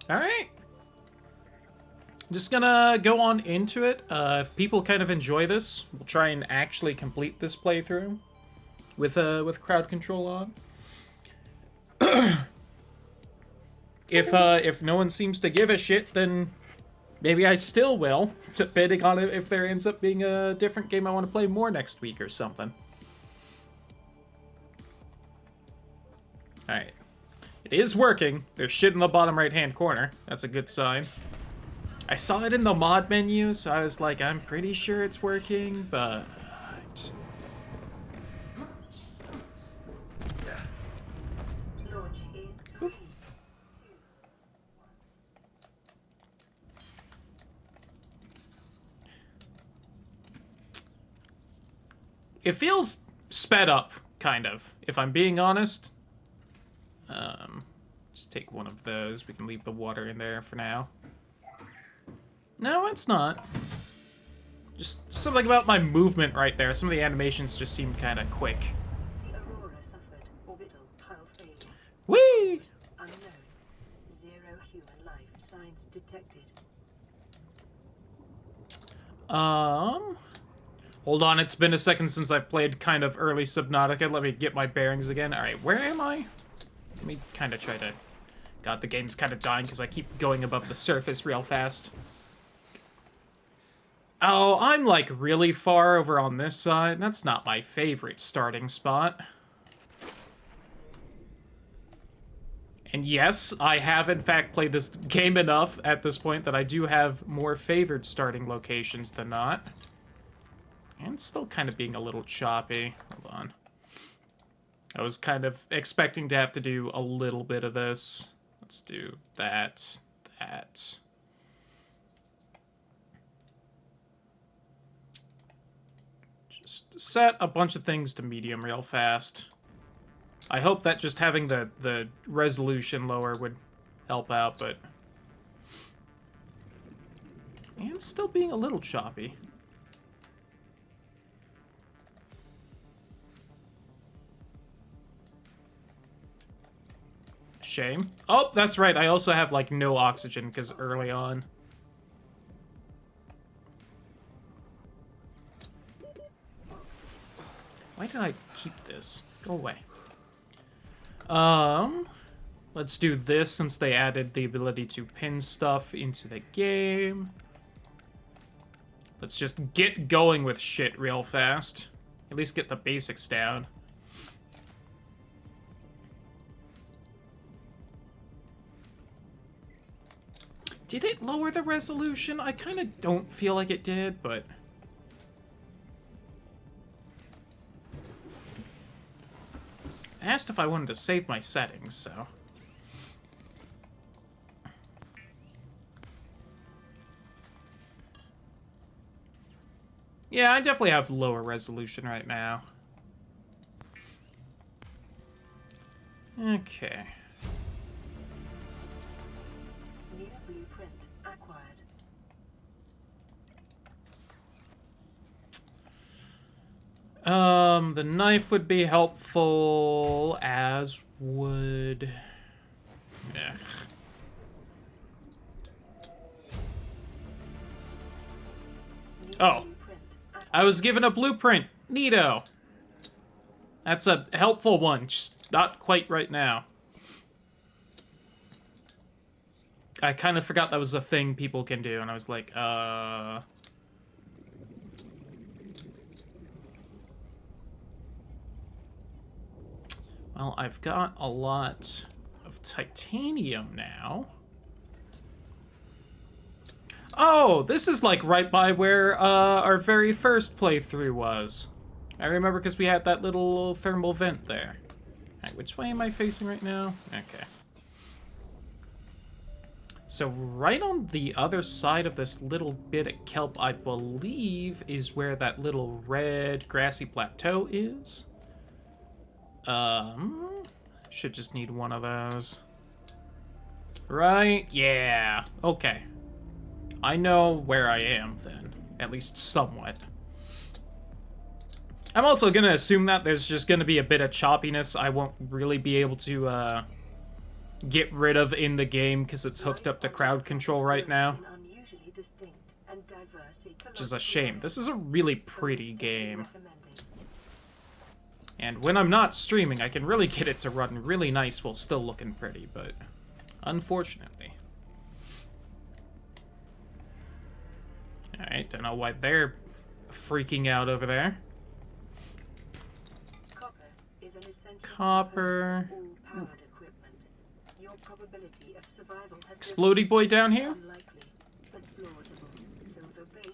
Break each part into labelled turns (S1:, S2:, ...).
S1: Alright. Just gonna go on into it. If people kind of enjoy this, we'll try and actually complete this playthrough with crowd control on. If no one seems to give a shit, then maybe I still will, depending on if there ends up being a different game I want to play more next week or something. Alright. It is working. There's shit in the bottom right-hand corner. That's a good sign. I saw it in the mod menu, so I was like, I'm pretty sure it's working, but... It feels sped up, kind of, if I'm being honest. Just take one of those. We can leave the water in there for now. No, it's not. Just something about my movement right there. Some of the animations just seemed kind of quick.
S2: The Aurora suffered orbital pile failure.
S1: Whee!
S2: Unknown. 0 human life signs detected.
S1: Hold on, it's been a second since I've played kind of early Subnautica. Let me get my bearings again. Alright, where am I? Let me kind of try to... God, the game's kind of dying because I keep going above the surface real fast. Oh, I'm like really far over on this side. That's not my favorite starting spot. And yes, I have in fact played this game enough at this point that I do have more favored starting locations than not. And it's still kind of being a little choppy. Hold on. I was kind of expecting to have to do a little bit of this. Let's do that, that. Just set a bunch of things to medium real fast. I hope that just having the resolution lower would help out, but... And still being a little choppy. Shame. Oh, that's right. I also have, like, no oxygen, because early on. Why did I keep this? Go away. Let's do this since they added the ability to pin stuff into the game. Let's just get going with shit real fast. At least get the basics down. Did it lower the resolution? I kind of don't feel like it did, but... I asked if I wanted to save my settings, so... Yeah, I definitely have lower resolution right now. Okay.
S2: New blueprint acquired.
S1: The knife would be helpful, as would... Ugh. Oh. I was given a blueprint. Neato. That's a helpful one, just not quite right now. I kind of forgot that was a thing people can do, and I was like, Well, I've got a lot of titanium now. Oh, this is like right by where our very first playthrough was. I remember because we had that little thermal vent there. Alright, which way am I facing right now? Okay. So right on the other side of this little bit of kelp, I believe, is where that little red grassy plateau is. Should just need one of those. Right? Yeah. Okay. I know where I am, then. At least somewhat. I'm also gonna assume that there's just gonna be a bit of choppiness. I won't really be able to, get rid of in the game because it's hooked up to crowd control right now. Which is a shame. This is a really pretty game. And when I'm not streaming, I can really get it to run really nice while still looking pretty, but unfortunately. Alright, don't know why they're freaking out over there. Copper. Explodey boy down here?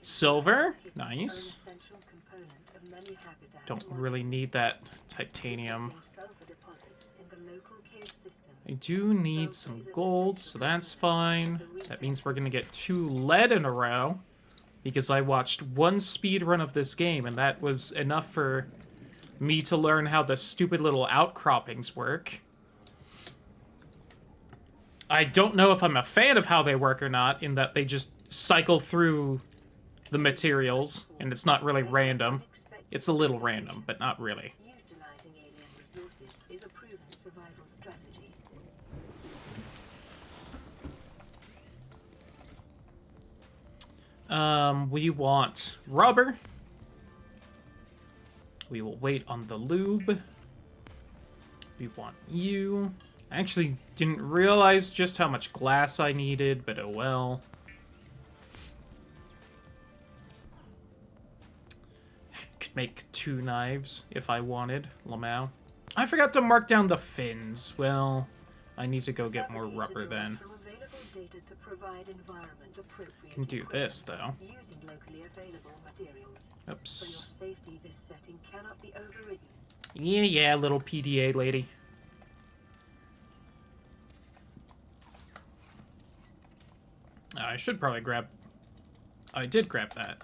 S1: Silver? Nice. Don't really need that titanium. I do need some gold, so that's fine. That means we're gonna get 2 lead in a row. Because I watched one speed run of this game, and that was enough for me to learn how the stupid little outcroppings work. I don't know if I'm a fan of how they work or not, in that they just cycle through the materials, and it's not really random. It's a little random, but not really. We want rubber. We will wait on the lube. We want you. I actually didn't realize just how much glass I needed, but oh well. Could make 2 knives if I wanted. Lamau. I forgot to mark down the fins. Well, I need to go get more rubber then. Can do this though. Oops. Yeah, little PDA lady. I should probably grab... I did grab that.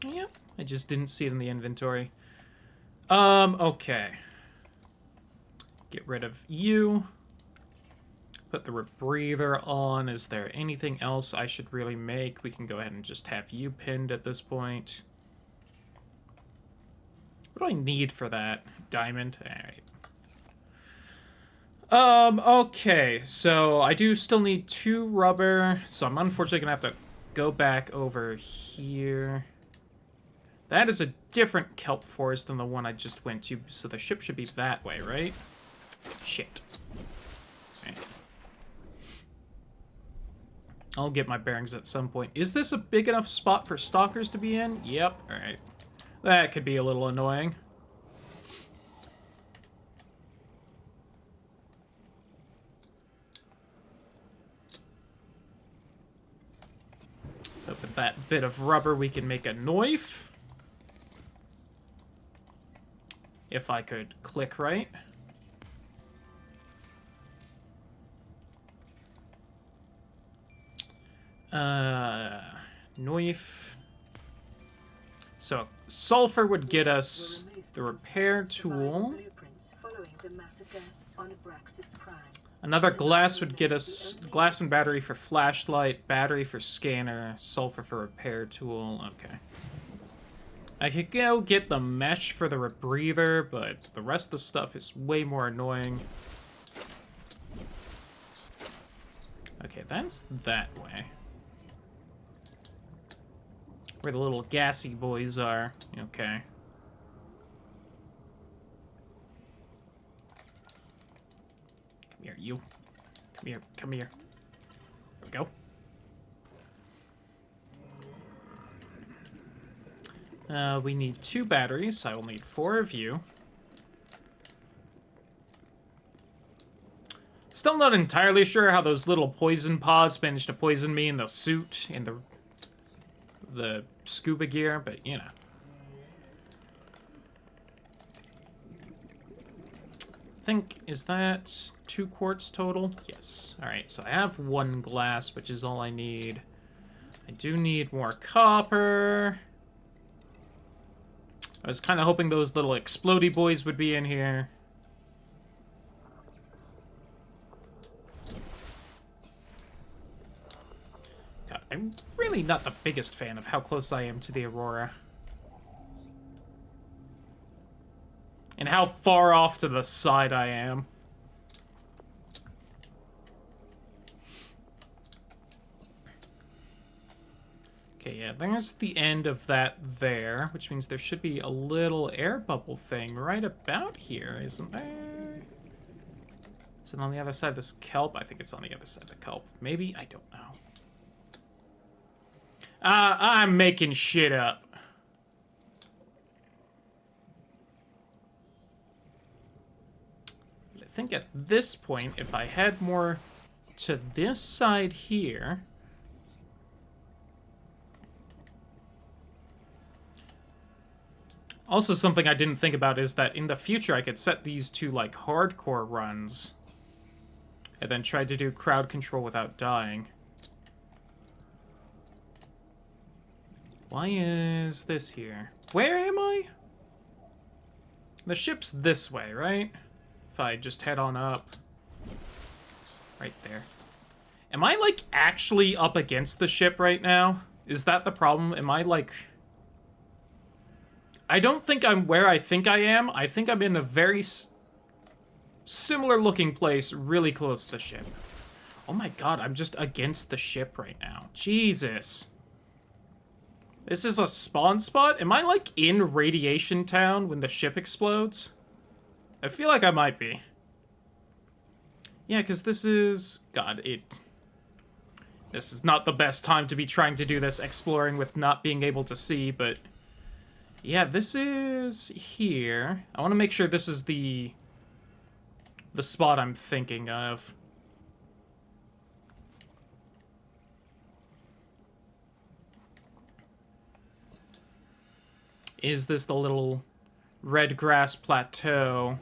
S1: Yep, I just didn't see it in the inventory. Okay. Get rid of you. Put the rebreather on. Is there anything else I should really make? We can go ahead and just have you pinned at this point. What do I need for that? Diamond? Alright. Okay. So I do still need 2 rubber. So I'm unfortunately gonna have to go back over here. That is a different kelp forest than the one I just went to. So the ship should be that way, right? Shit. Okay. I'll get my bearings at some point. Is this a big enough spot for stalkers to be in? Yep. Alright. That could be a little annoying. But with that bit of rubber, we can make a knife. If I could click right. Knife. So, sulfur would get us the repair tool. Another glass would get us glass and battery for flashlight, battery for scanner, sulfur for repair tool. Okay. I could go get the mesh for the rebreather, but the rest of the stuff is way more annoying. Okay, that's that way. Where the little gassy boys are. Okay. Come here, you. Come here, come here. There we go. We need 2 batteries, so I will need 4 of you. Still not entirely sure how those little poison pods managed to poison me in the suit, in the scuba gear, but you know. I think, is that 2 quartz total? Yes. Alright, so I have 1 glass, which is all I need. I do need more copper. I was kind of hoping those little explodey boys would be in here. God, I'm really not the biggest fan of how close I am to the Aurora. And how far off to the side I am. Okay, yeah, there's the end of that there, which means there should be a little air bubble thing right about here, isn't there? Is it on the other side of this kelp? I think it's on the other side of the kelp. Maybe? I don't know. I'm making shit up. But I think at this point, if I head more to this side here... Also, something I didn't think about is that in the future I could set these to, like, hardcore runs. And then try to do crowd control without dying. Why is this here? Where am I? The ship's this way, right? If I just head on up. Right there. Am I, like, actually up against the ship right now? Is that the problem? Am I, like... I don't think I'm where I think I am. I think I'm in a very similar looking place really close to the ship. Oh my god, I'm just against the ship right now. Jesus. This is a spawn spot? Am I, like, in Radiation Town when the ship explodes? I feel like I might be. Yeah, because this is... God, this is not the best time to be trying to do this exploring with not being able to see, but... Yeah, this is here. I want to make sure this is the spot I'm thinking of. Is this the little red grass plateau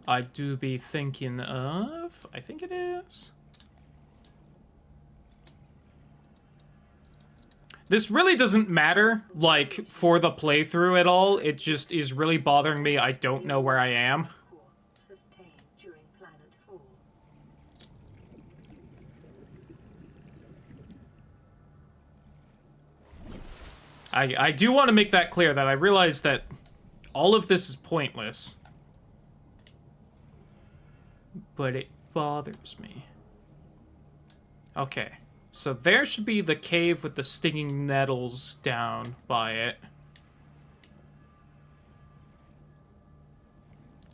S1: I do be thinking of? I think it is. This really doesn't matter, like, for the playthrough at all. It just is really bothering me. I don't know where I am. I do want to make that clear, that I realize that all of this is pointless. But it bothers me. Okay. So there should be the cave with the stinging nettles down by it.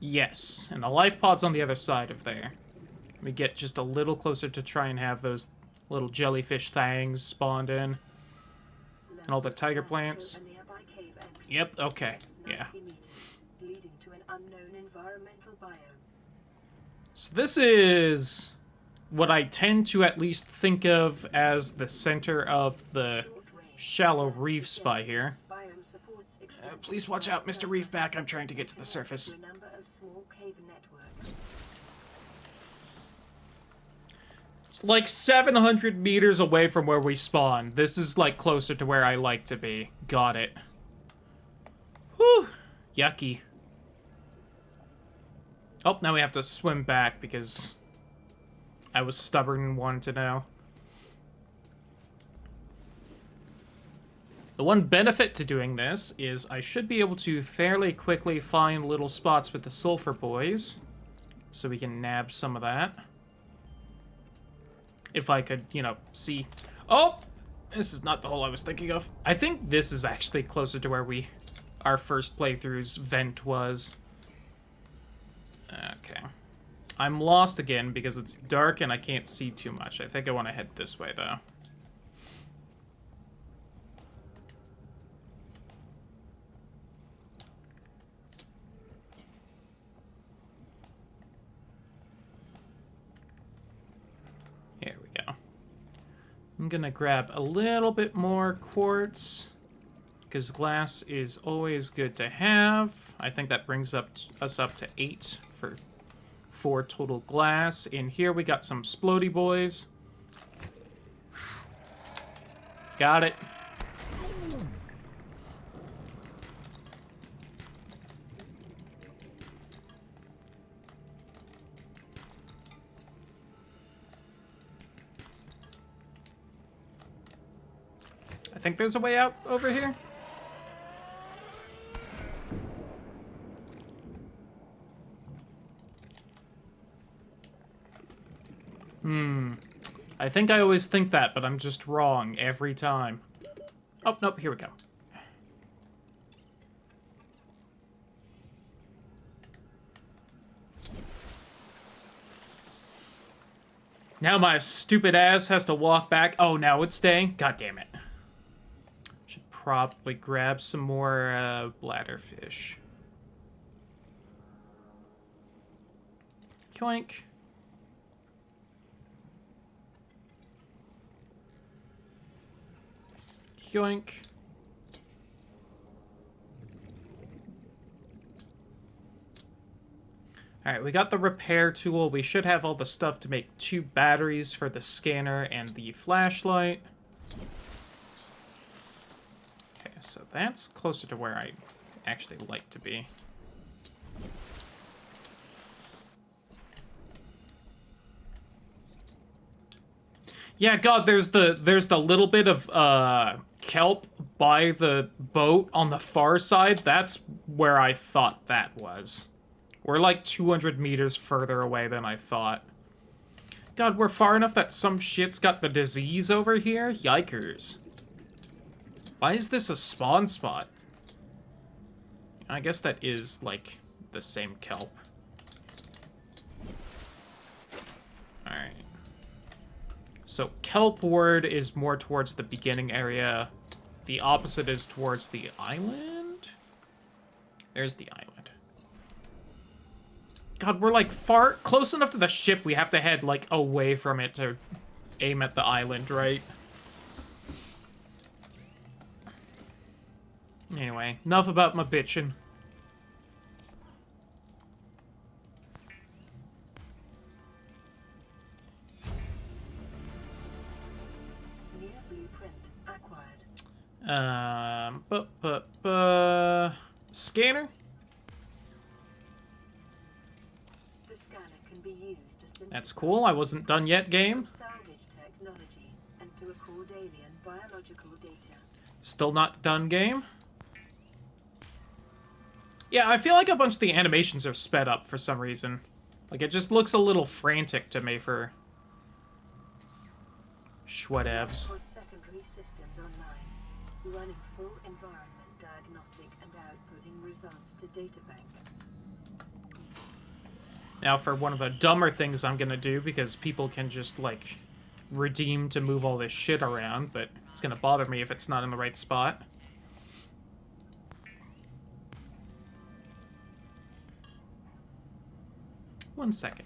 S1: Yes, and the life pod's on the other side of there. Let me get just a little closer to try and have those little jellyfish things spawned in. And all the tiger plants. Yep, okay, yeah. So this is... what I tend to at least think of as the center of the shallow reefs by here. Please watch out, Mr. Reefback. I'm trying to get to the surface. Like 700 meters away from where we spawn. This is like closer to where I like to be. Got it. Whew. Yucky. Oh, now we have to swim back because... I was stubborn and wanted to know. The one benefit to doing this is I should be able to fairly quickly find little spots with the sulfur boys. So we can nab some of that. If I could, you know, see... Oh! This is not the hole I was thinking of. I think this is actually closer to where our first playthrough's vent was. Okay. I'm lost again because it's dark and I can't see too much. I think I want to head this way, though. Here we go. I'm gonna grab a little bit more quartz because glass is always good to have. I think that brings us up to 8 for 4 total glass. In here we got some splody boys. Got it. I think there's a way out over here. I think I always think that, but I'm just wrong every time. Oh, nope, here we go. Now my stupid ass has to walk back. Oh, now it's staying? God damn it. Should probably grab some more bladderfish. Yoink. Yoink. Alright, we got the repair tool. We should have all the stuff to make 2 batteries for the scanner and the flashlight. Okay, so that's closer to where I actually like to be. Yeah, God, there's the little bit of kelp by the boat on the far side. That's where I thought that was. We're like 200 meters further away than I thought. God, we're far enough that some shit's got the disease over here? Yikers. Why is this a spawn spot? I guess that is, like, the same kelp. Alright. So, kelp ward is more towards the beginning area. The opposite is towards the island? There's the island. God, we're like close enough to the ship we have to head like away from it to aim at the island, right? Anyway, enough about my bitching.
S2: New blueprint acquired.
S1: Scanner?
S2: The scanner can be used to synthesize
S1: That's cool. I wasn't done yet, game.
S2: salvage technology and to record alien biological data.
S1: Still not done, game. Yeah, I feel like a bunch of the animations are sped up for some reason. Like, it just looks a little frantic to me for schwatevs.
S2: Record secondary systems online, running full environment diagnostic and outputting results to databank.
S1: Now for one of the dumber things I'm gonna do, because people can just, like, redeem to move all this shit around, but it's gonna bother me if it's not in the right spot. One second.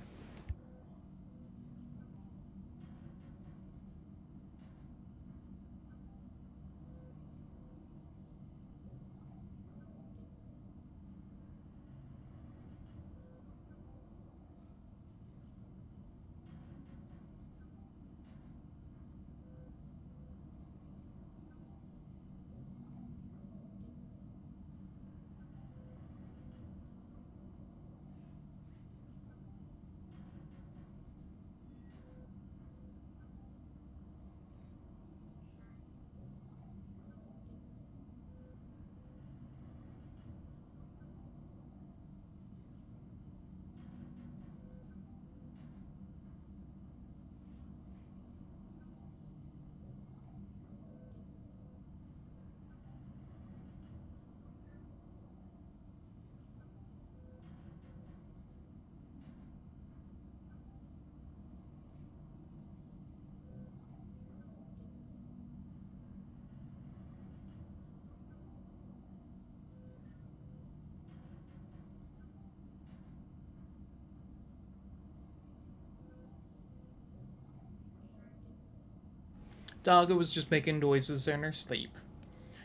S1: Doggo was just making noises in her sleep.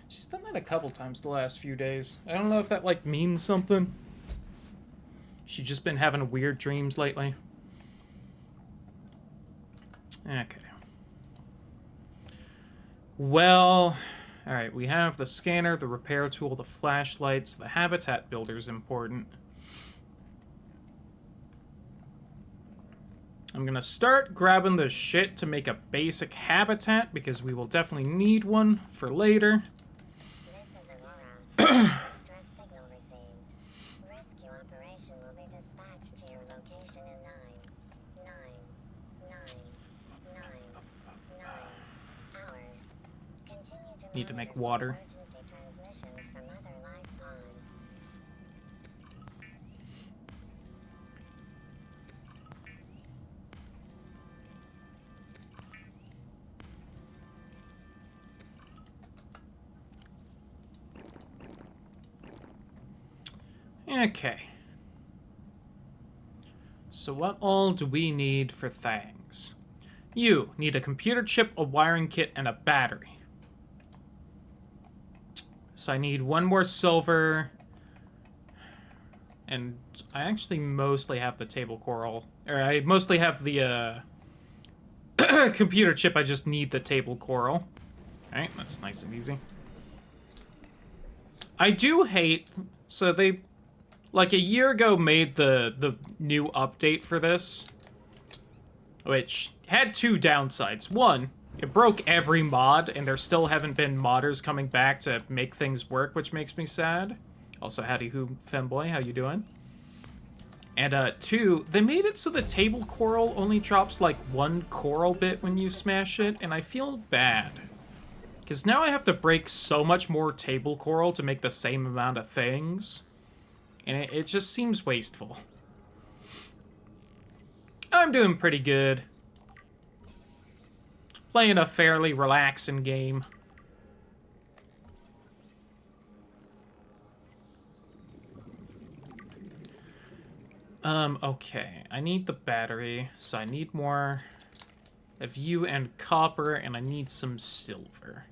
S1: She's done that a couple times the last few days. I don't know if that, like, means something. She's just been having weird dreams lately. Okay. Well, alright, we have the scanner, the repair tool, the flashlights, the habitat builder's important. I'm gonna start grabbing the shit to make a basic habitat, because we will definitely need one for later.
S3: This is Aurora. Distress signal received. Rescue operation will be dispatched to your location in 9 hours. Continue to
S1: Need to make water.
S3: Emergency transmissions from other life pods.
S1: Okay. So what all do we need for things? You need a computer chip, a wiring kit, and a battery. So I need one more silver. And I actually mostly have the table coral. Or I mostly have the computer chip, I just need the table coral. Alright, that's nice and easy. I do hate... So they... Like, a year ago made the new update for this, which had two downsides. One, it broke every mod, and there still haven't been modders coming back to make things work, which makes me sad. Also, howdy who, femboy, how you doing? And, two, they made it so the table coral only drops, like, one coral bit when you smash it, and I feel bad. Because now I have to break so much more table coral to make the same amount of things. And it just seems wasteful. I'm doing pretty good. Playing a fairly relaxing game. Okay. I need the battery, so I need more of you and copper, and I need some silver.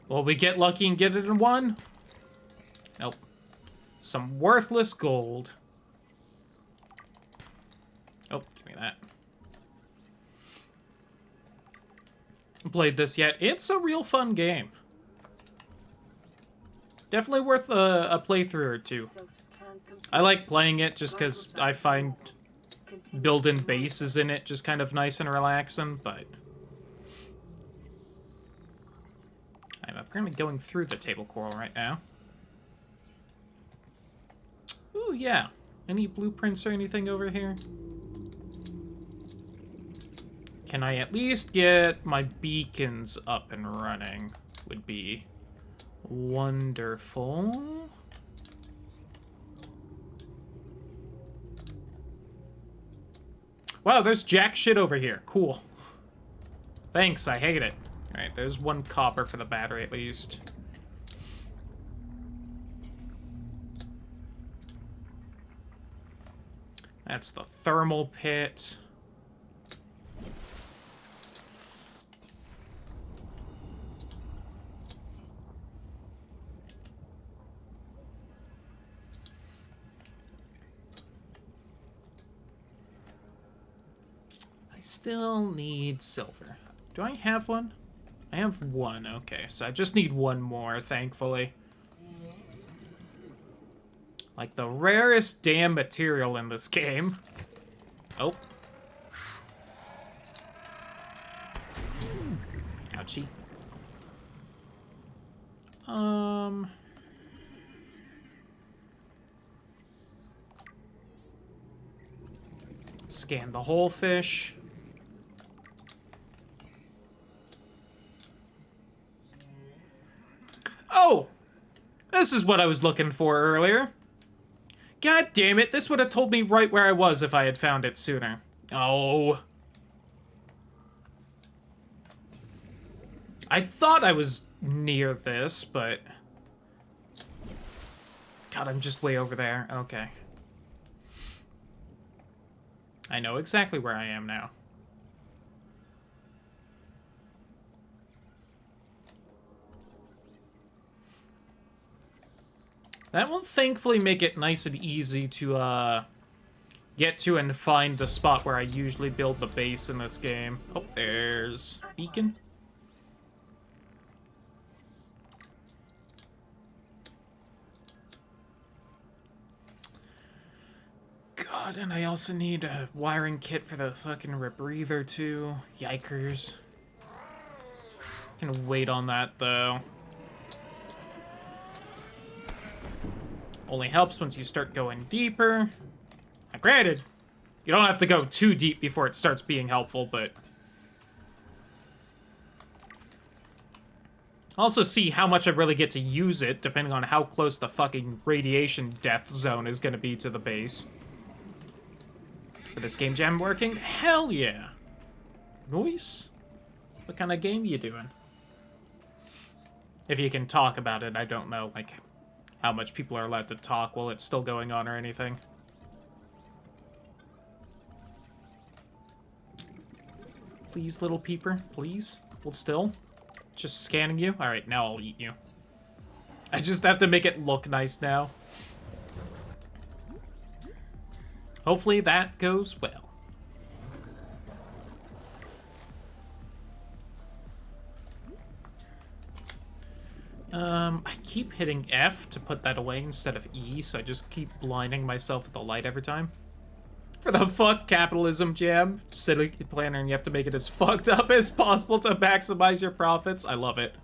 S1: Will we get lucky and get it in one? Nope. Some worthless gold. Oh, give me that. Played this yet. It's a real fun game. Definitely worth a playthrough or two. I like playing it just because I find building bases in it just kind of nice and relaxing, but... I'm apparently going through the table coral right now. Ooh, yeah. Any blueprints or anything over here? Can I at least get my beacons up and running? Would be wonderful. Wow, there's jack shit over here. Cool. Thanks, I hate it. Alright, there's one copper for the battery at least. That's the thermal pit. I still need silver. Do I have one? I have one, okay. So I just need one more, thankfully. Like the rarest damn material in this game. Oh. Ouchie. Scan the whole fish. Oh! This is what I was looking for earlier. God damn it, this would have told me right where I was if I had found it sooner. Oh. I thought I was near this, but... God, I'm just way over there. Okay. I know exactly where I am now. That will thankfully make it nice and easy to, get to and find the spot where I usually build the base in this game. Oh, there's beacon. God, and I also need a wiring kit for the fucking rebreather, too. Yikers. Can wait on that, though. Only helps once you start going deeper. Granted, you don't have to go too deep before it starts being helpful, but... Also see how much I really get to use it, depending on how close the fucking radiation death zone is gonna be to the base. Is this game jam working? Hell yeah! Nice. What kind of game you doing? If you can talk about it, I don't know, like, how much people are allowed to talk while it's still going on or anything. Please, little peeper, please. Hold still. Just scanning you. Alright, now I'll eat you. I just have to make it look nice now. Hopefully that goes well. I keep hitting F to put that away instead of E, so I just keep blinding myself with the light every time. For the fuck capitalism jam, city planner, and you have to make it as fucked up as possible to maximize your profits. I love it.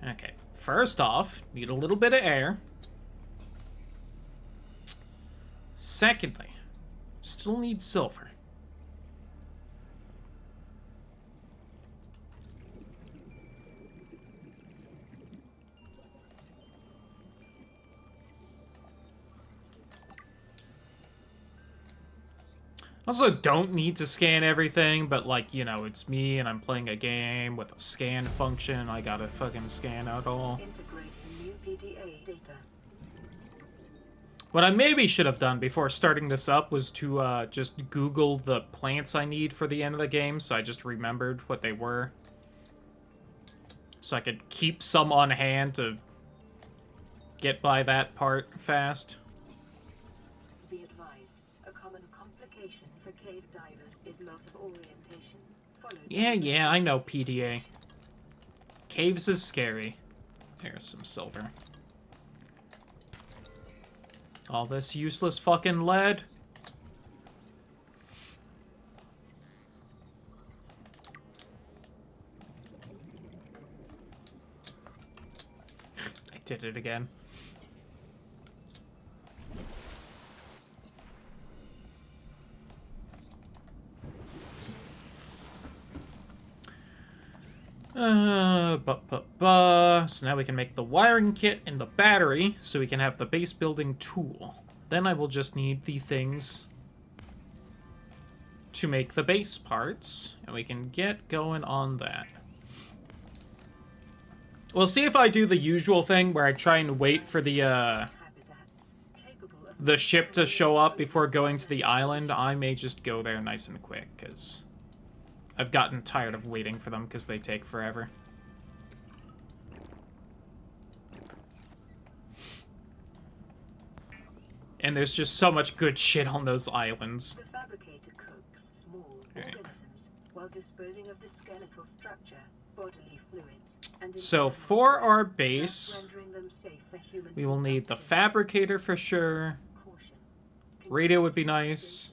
S1: Okay, first off, need a little bit of air. Secondly, still need silver. Also, don't need to scan everything, but, like, you know, it's me and I'm playing a game with a scan function. I gotta fucking scan out all.
S2: Integrating new PDA data.
S1: What I maybe should have done before starting this up was to just Google the plants I need for the end of the game, so I just remembered what they were. So I could keep some on hand to get by that part fast.
S2: Be advised, a common complication for cave divers is loss of orientation.
S1: Yeah, I know PDA. Caves is scary. There's some silver. All this useless fucking lead. I did it again. So now we can make the wiring kit and the battery, so we can have the base building tool. Then I will just need the things to make the base parts, and we can get going on that. We'll see if I do the usual thing where I try and wait for the ship to show up before going to the island. I may just go there nice and quick, because I've gotten tired of waiting for them because they take forever. And there's just so much good shit on those islands.
S2: The fabricator cooks small organisms while disposing of the skeletal structure, bodily fluids, and
S1: so for our base, we will need the fabricator for sure. Radio would be nice.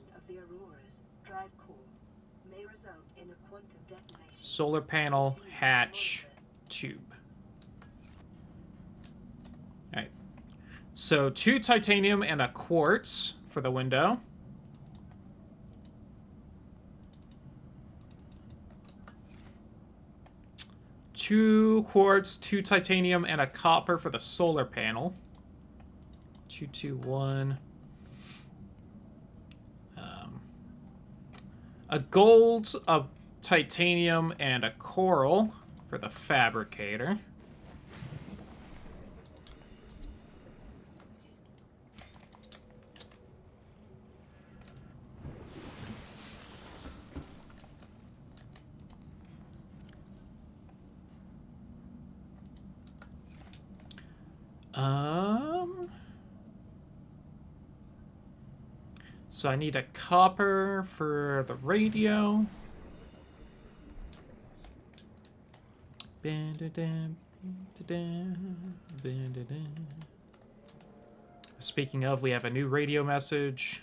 S1: Solar panel, hatch, tube. Alright. So 2 titanium and a quartz for the window. Two quartz, 2 titanium, and a copper for the solar panel. 2, 2, 1. A gold, a titanium, and a coral for the fabricator. So I need a copper for the radio. Speaking of, we have a new radio message.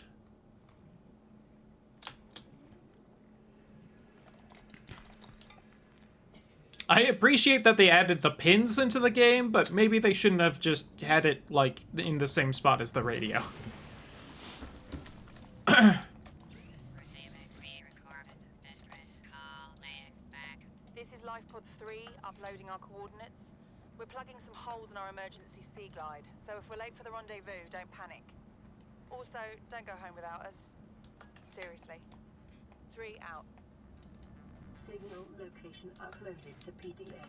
S1: I appreciate that they added the pins into the game, but maybe they shouldn't have just had it, like, in the same spot as the radio.
S4: Receiving pre-recorded distress call, laying back.
S2: This is LifePod 3, uploading our coordinates. We're plugging some holes in our emergency sea glide, so if we're late for the rendezvous, don't panic. Also, don't go home without us. Seriously. 3 out. Signal location uploaded to PDA.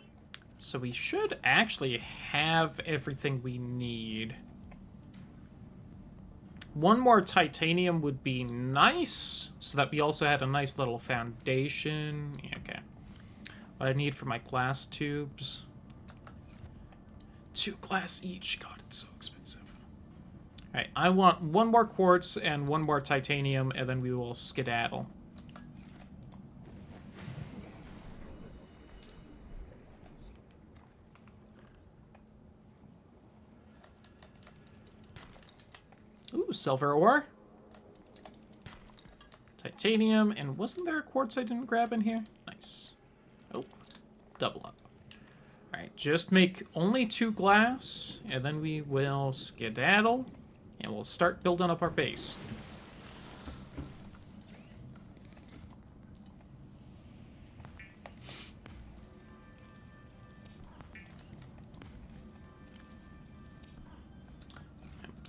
S1: So we should actually have everything we need. One more titanium would be nice, so that we also had a nice little foundation. Yeah, okay. What I need for my glass tubes. 2 glass each. God, it's so expensive. Alright, I want 1 more quartz and 1 more titanium, and then we will skedaddle. Ooh, silver ore. Titanium, and wasn't there a quartz I didn't grab in here? Nice. Oh, double up. Alright, just make only 2 glass, and then we will skedaddle, and we'll start building up our base.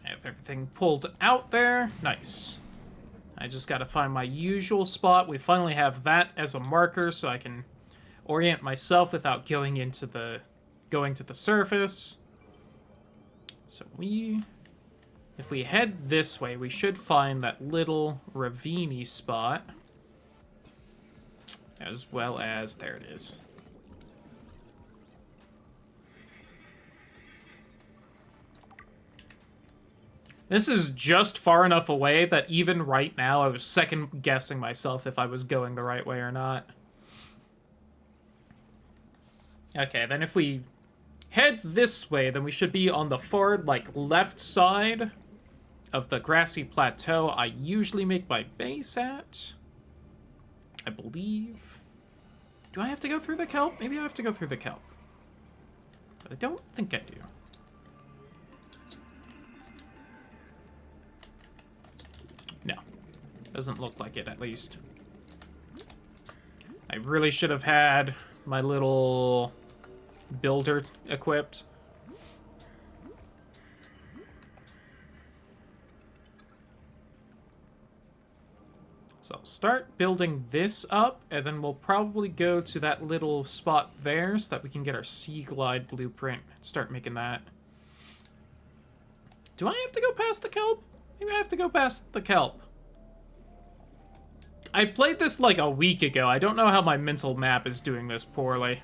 S1: I have everything pulled out there. Nice. I just gotta find my usual spot. We finally have that as a marker, so I can orient myself without going to the surface. So if we head this way, we should find that little ravine-y spot, as well as, there it is. This is just far enough away that even right now I was second guessing myself if I was going the right way or not. Okay, then if we head this way, then we should be on the far, like, left side of the grassy plateau I usually make my base at, I believe. Do I have to go through the kelp? Maybe I have to go through the kelp. But I don't think I do. No. Doesn't look like it, at least. I really should have had my little builder equipped. So I'll start building this up, and then we'll probably go to that little spot there so that we can get our Sea Glide blueprint. Start making that. Do I have to go past the kelp? Maybe I have to go past the kelp. I played this like a week ago. I don't know how my mental map is doing this poorly.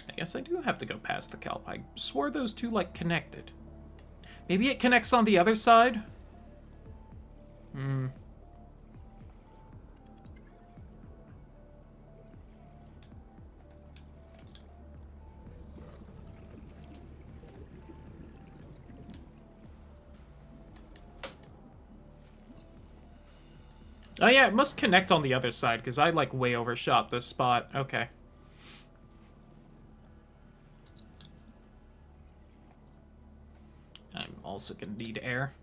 S1: I guess I do have to go past the kelp. I swore those two, like, connected. Maybe it connects on the other side? Hmm. Oh yeah, it must connect on the other side, because I, like, way overshot this spot. Okay. I'm also gonna need air.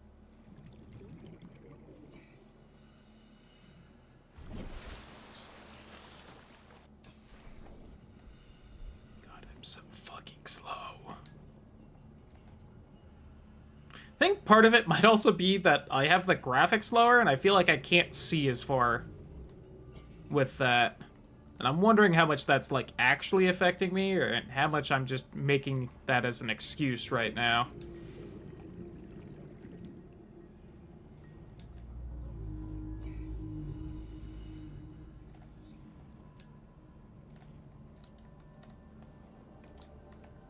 S1: God, I'm so fucking slow. I think part of it might also be that I have the graphics lower, and I feel like I can't see as far with that. And I'm wondering how much that's, like, actually affecting me, or how much I'm just making that as an excuse right now.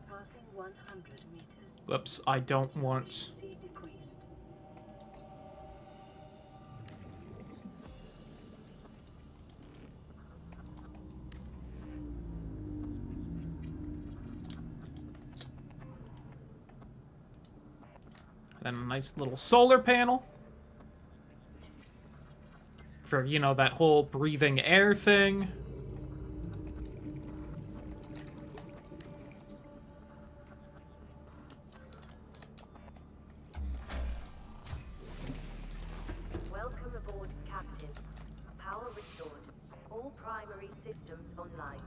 S2: Passing 100 meters.
S1: Whoops, I don't want...
S2: Decreased.
S1: Then a nice little solar panel. For, you know, that whole breathing air thing.
S5: Welcome aboard, Captain. Power restored. All primary systems online.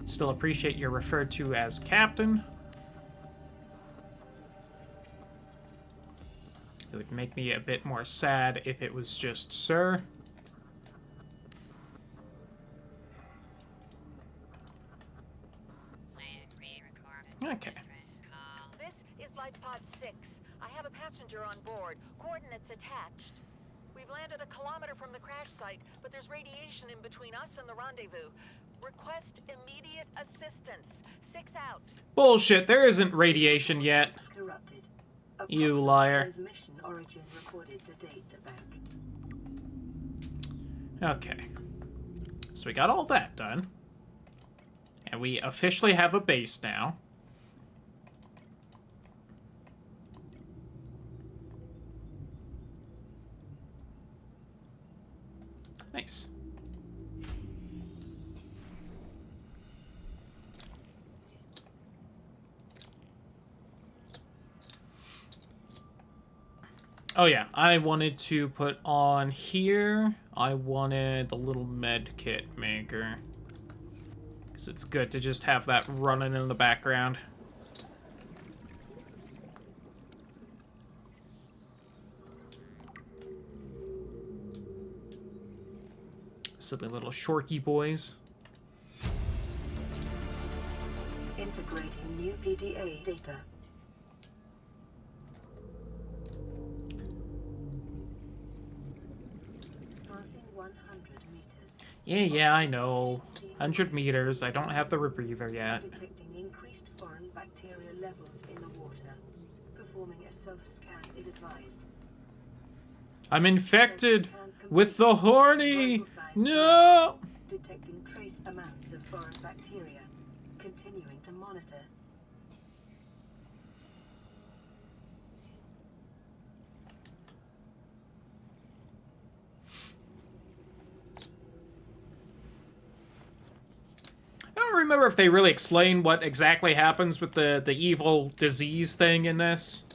S1: Still appreciate you're referred to as Captain. It would make me a bit more sad if it was just Sir.
S4: Land re-recorded.
S1: Okay.
S4: Distress call.
S2: This is Life Pod 6. I have a passenger on board. Coordinates attached. We've landed a kilometer from the crash site, but there's radiation in between us and the rendezvous. Request immediate assistance. 6 out.
S1: Bullshit, there isn't radiation yet.
S5: Corrupted.
S1: You
S5: Approximate
S1: liar.
S5: Transmission origin recorded to date back.
S1: Okay. So we got all that done. And we officially have a base now. Nice. Oh yeah, I wanted to put on here, I wanted the little med kit maker. Because it's good to just have that running in the background. Silly little shorky boys.
S5: Integrating new PDA data. Passing 100 meters.
S1: Yeah, I know. 100 meters, I don't have the rebreather yet.
S5: Detecting increased foreign bacteria levels in the water. Performing a self-scan is advised.
S1: I'm infected with the horny! No!
S5: Detecting trace amounts of foreign bacteria. Continuing to monitor.
S1: I don't remember if they really explain what exactly happens with the evil disease thing in this.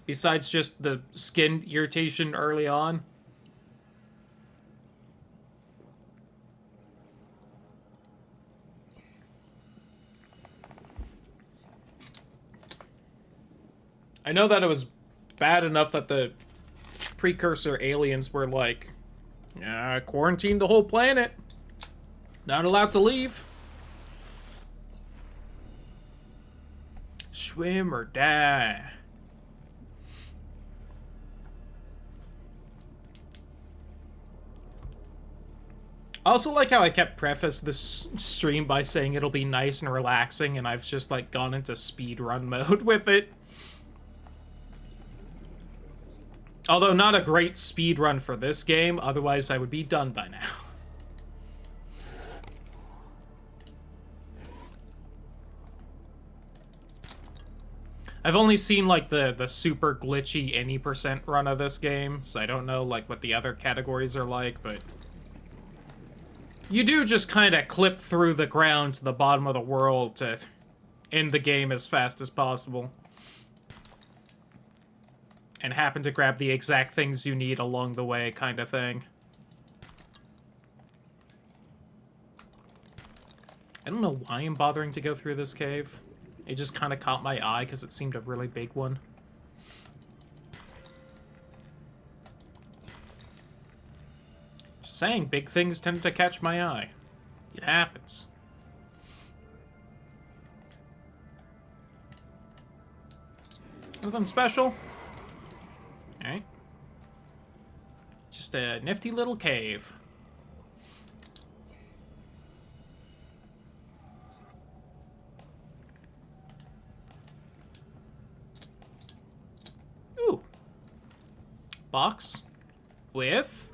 S1: Besides just the skin irritation early on. I know that it was bad enough that the precursor aliens were like, quarantined the whole planet. Not allowed to leave. Swim or die. I also like how I kept preface this stream by saying it'll be nice and relaxing, and I've just like gone into speedrun mode with it. Although not a great speedrun for this game, otherwise I would be done by now. I've only seen like the super glitchy any % run of this game, so I don't know like what the other categories are like, but you do just kind of clip through the ground to the bottom of the world to end the game as fast as possible. And happen to grab the exact things you need along the way, kind of thing. I don't know why I'm bothering to go through this cave. It just kind of caught my eye because it seemed a really big one. Just saying, big things tend to catch my eye. It happens. Nothing special. Alright. Just a nifty little cave. Ooh. Box. With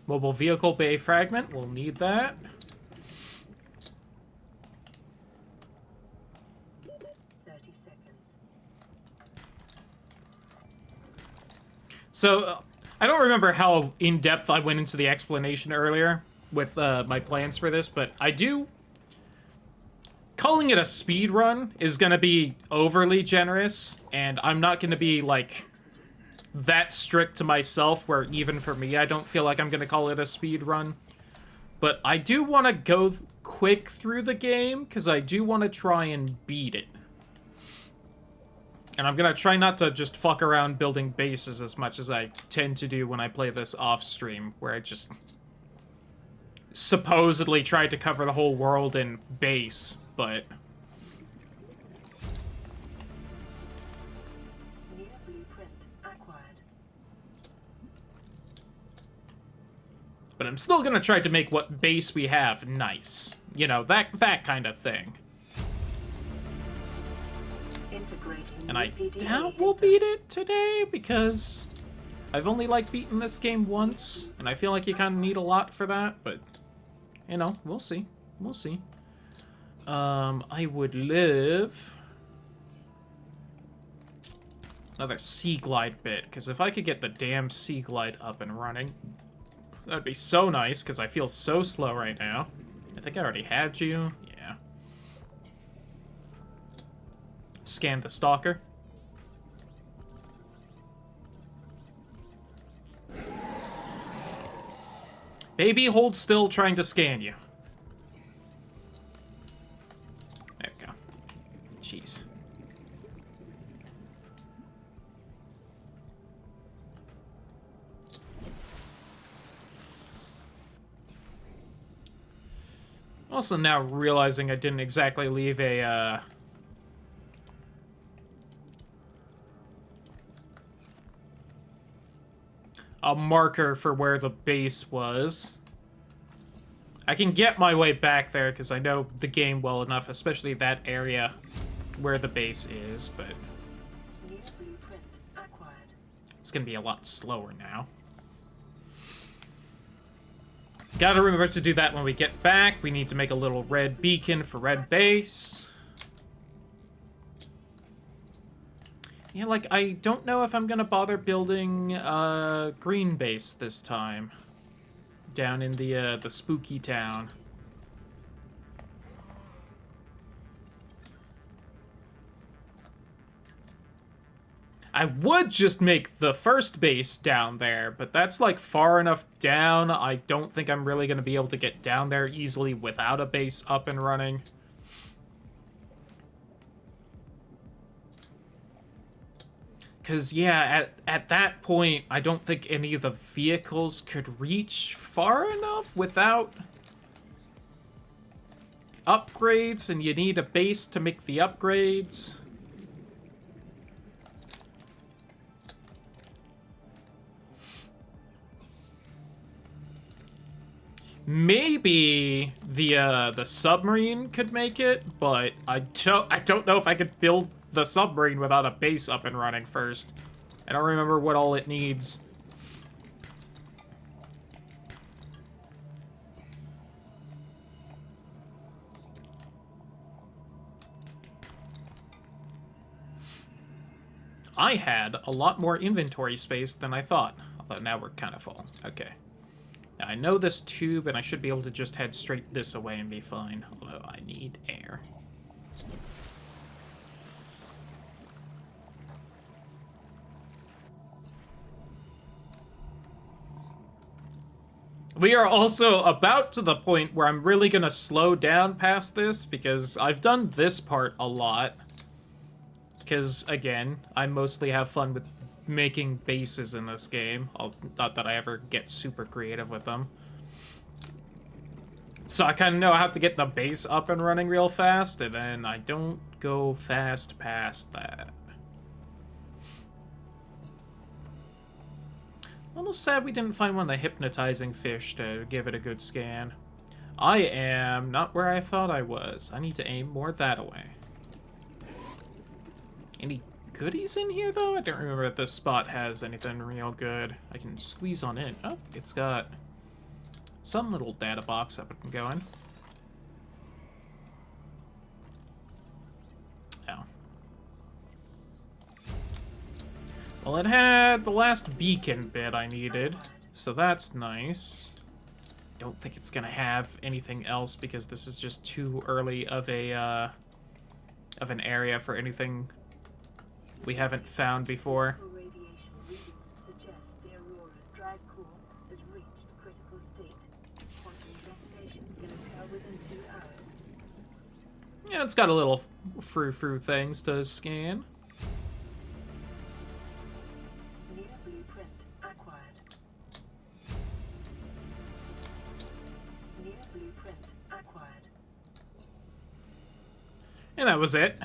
S1: mobile vehicle bay fragment. We'll need that.
S5: 30 seconds.
S1: So, I don't remember how in-depth I went into the explanation earlier with my plans for this, but I do... Calling it a speed run is going to be overly generous, and I'm not going to be, like, that strict to myself where even for me I don't feel like I'm going to call it a speed run. But I do want to go quick through the game, because I do want to try and beat it. And I'm going to try not to just fuck around building bases as much as I tend to do when I play this off-stream, where I just supposedly tried to cover the whole world in base, but...
S5: New blueprint acquired.
S1: But I'm still going to try to make what base we have nice. You know, that kind of thing.
S5: Integrating
S1: And I
S5: PDA
S1: doubt we'll
S5: data.
S1: beat it today, because I've only, like, beaten this game once, and I feel like you kind of need a lot for that, but, you know, we'll see. We'll see. I would live another Sea Glide bit, because if I could get the damn Sea Glide up and running, that'd be so nice, because I feel so slow right now. I think I already had you. Yeah. Scan the stalker. Baby, hold still, trying to scan you. There we go. Jeez. Also now realizing I didn't exactly leave a marker for where the base was. I can get my way back there because I know the game well enough, especially that area where the base is, but
S5: New blueprint acquired.
S1: it's gonna be a lot slower now. Gotta remember to do that when we get back. We need to make a little red beacon for red base. Yeah, like, I don't know if I'm gonna bother building green base this time. Down in the spooky town. I would just make the first base down there, but that's, like, far enough down. I don't think I'm really going to be able to get down there easily without a base up and running. Because, yeah, at that point, I don't think any of the vehicles could reach far enough without upgrades, and you need a base to make the upgrades. Maybe the submarine could make it, but I don't know if I could build the submarine without a base up and running first. I don't remember what all it needs. I had a lot more inventory space than I thought, although now we're kind of full. Okay. Now, I know this tube, and I should be able to just head straight this away and be fine, although I need air. We are also about to the point where I'm really going to slow down past this, because I've done this part a lot. Because, again, I mostly have fun with making bases in this game. Not that I ever get super creative with them. So I kind of know how to get the base up and running real fast, and then I don't go fast past that. A little sad we didn't find one of the hypnotizing fish to give it a good scan. I am not where I thought I was. I need to aim more that way. Any goodies in here, though? I don't remember if this spot has anything real good. I can squeeze on in. Oh, it's got some little data box up and going. Oh. Well, it had the last beacon bit I needed, so that's nice. Don't think it's gonna have anything else because this is just too early of a of an area for anything we haven't found before.
S5: Radiation readings suggest the Aurora's drive core has reached critical state. Quantum detonation can occur within 2 hours.
S1: Yeah, it's got a little frou-frou things to scan.
S5: Near blueprint acquired. Near blueprint acquired.
S1: And that was it.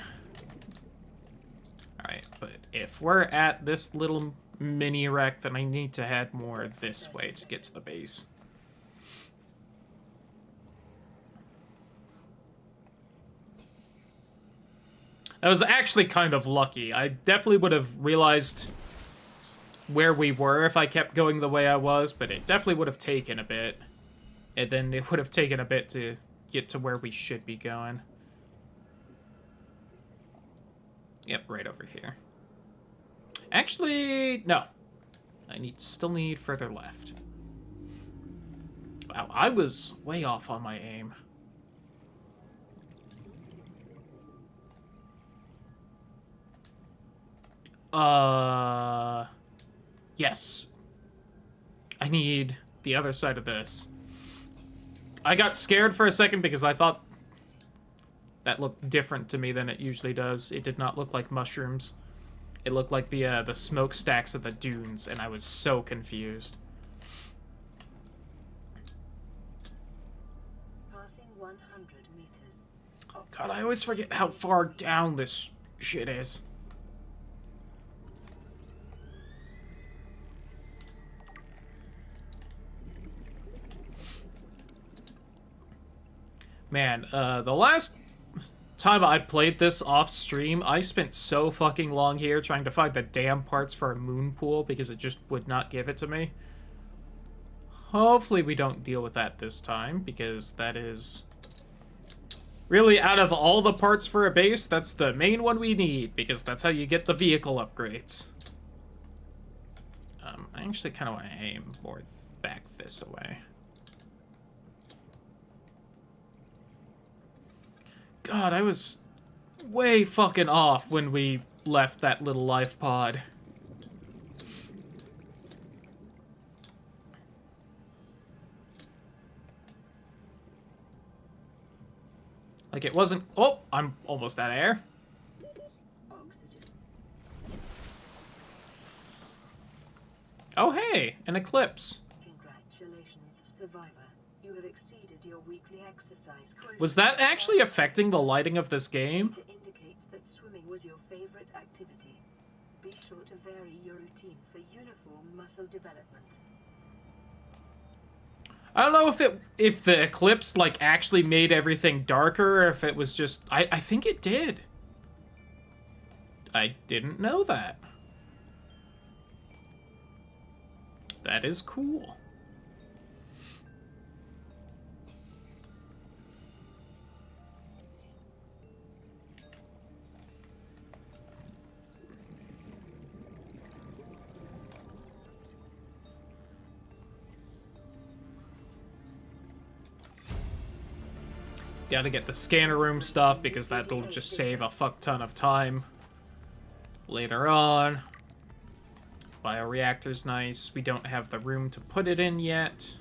S1: Alright, but if we're at this little mini wreck, then I need to head more this way to get to the base. I was actually kind of lucky. I definitely would have realized where we were if I kept going the way I was, but it definitely would have taken a bit. And then it would have taken a bit to get to where we should be going. Yep, right over here. Actually, no. I still need further left. Wow, I was way off on my aim. Yes. I need the other side of this. I got scared for a second because I thought that looked different to me than it usually does. It did not look like mushrooms. It looked like the smokestacks of the dunes, and I was so confused.
S5: Passing 100 meters.
S1: God, I always forget how far down this shit is. Man, the last time I played this off stream, I spent so fucking long here trying to find the damn parts for a moon pool because it just would not give it to me. Hopefully we don't deal with that this time, because that is really, out of all the parts for a base, that's the main one we need, because that's how you get the vehicle upgrades. I actually kind of want to aim more back this way. God, I was way fucking off when we left that little life pod. Like, it wasn't... Oh, I'm almost out of air.
S5: Oxygen.
S1: Oh, hey, an eclipse.
S5: Congratulations, survivor. You have exceeded your weekly exercise quota.
S1: Was that actually affecting the lighting of this game?
S5: Data indicates that swimming was your favorite activity. Be sure to vary your routine for uniform muscle development.
S1: I don't know if the eclipse, like, actually made everything darker, or if it was just... I think it did. I didn't know that. That is cool. Gotta get the scanner room stuff, because that'll just save a fuck ton of time later on. Bioreactor's nice. We don't have the room to put it in yet.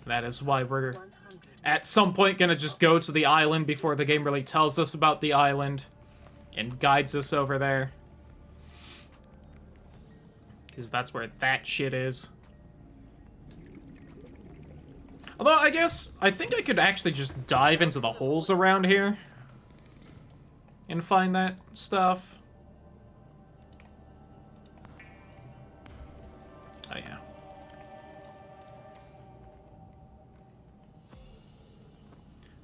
S1: That is why we're at some point gonna just go to the island before the game really tells us about the island and guides us over there. Because that's where that shit is. Although, I think I could actually just dive into the holes around here and find that stuff. Oh, yeah.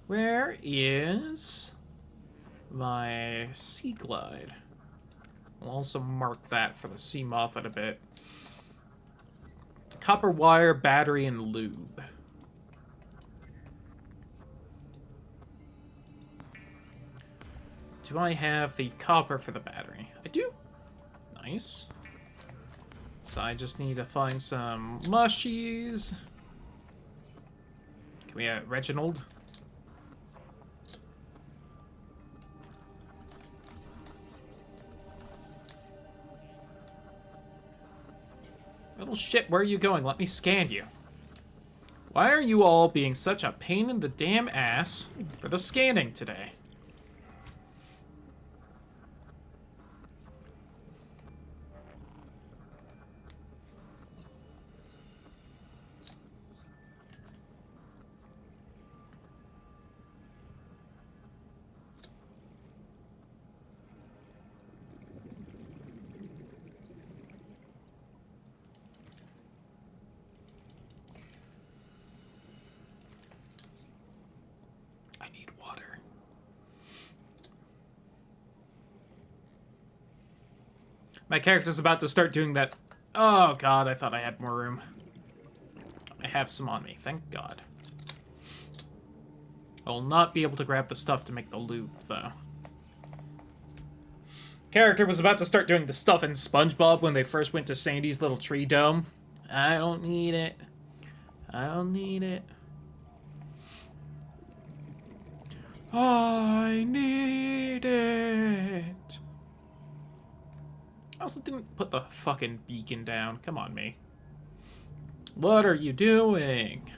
S1: Where is my Sea Glide? I'll also mark that for the Sea Moth in a bit. Copper wire, battery, and lube. Do I have the copper for the battery? I do. Nice. So I just need to find some mushies. Can we, Reginald? Little shit, where are you going? Let me scan you. Why are you all being such a pain in the damn ass for the scanning today? I need water. My character's about to start doing that. Oh god, I thought I had more room. I have some on me, thank god. I will not be able to grab the stuff to make the loop, though. Character was about to start doing the stuff in SpongeBob when they first went to Sandy's little tree dome. I don't need it. I don't need it. I need it. I also didn't put the fucking beacon down. Come on, me. What are you doing?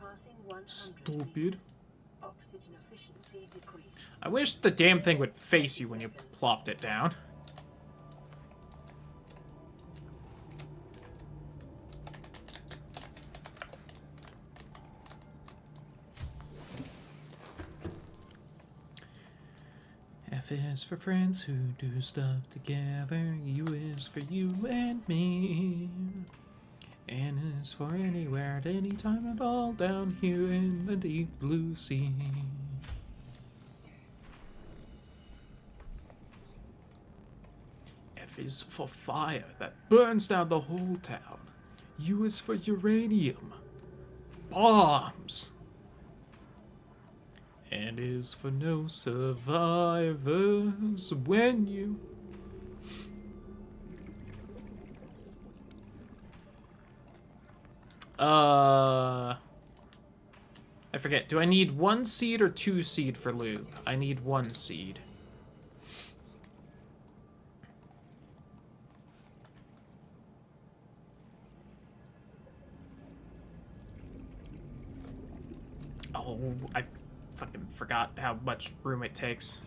S5: Passing 100
S1: Stupid.
S5: meters. Oxygen efficiency decreased.
S1: I wish the damn thing would face you when you plopped it down. F is for friends who do stuff together. U is for you and me. N is for anywhere at any time at all down here in the deep blue sea. F is for fire that burns down the whole town. U is for uranium. Bombs. N is for no survivors when you... I forget. Do I need 1 seed or 2 seed for loop? I need 1 seed. Oh, I fucking forgot how much room it takes.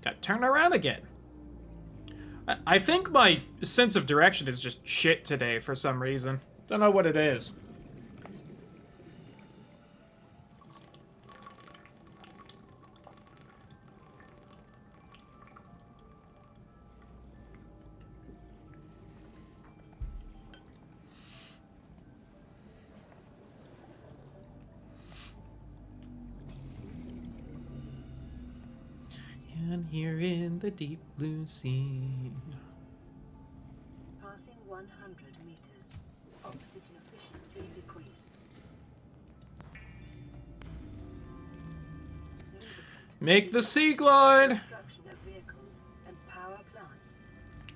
S1: Got turn around again. I think my sense of direction is just shit today for some reason. Don't know what it is. And here in the deep blue sea.
S5: Passing 100 meters. Oxygen efficiency decreased.
S1: Make the sea glide!
S5: Construction of vehicles and power plants.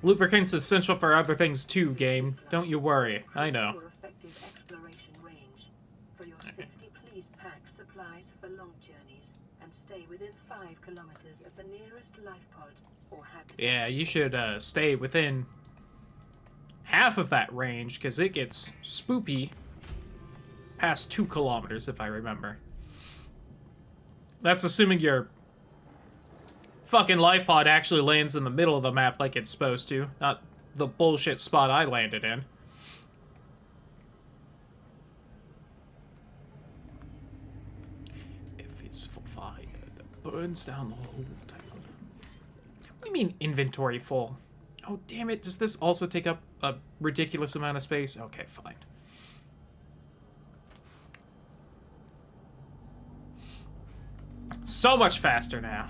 S1: Lubricant's essential for other things too, game. Don't you worry. I know.
S5: For effective exploration range. For your safety, please pack supplies for long journeys and stay within 5 kilometers of the nearest life pod or habitat.
S1: Yeah, you should stay within half of that range, because it gets spoopy past 2 kilometers, if I remember. That's assuming your fucking life pod actually lands in the middle of the map like it's supposed to, not the bullshit spot I landed in. If it's for fire that burns down the whole town. What do you mean inventory full? Oh, damn it. Does this also take up a ridiculous amount of space? Okay, fine. So much faster now.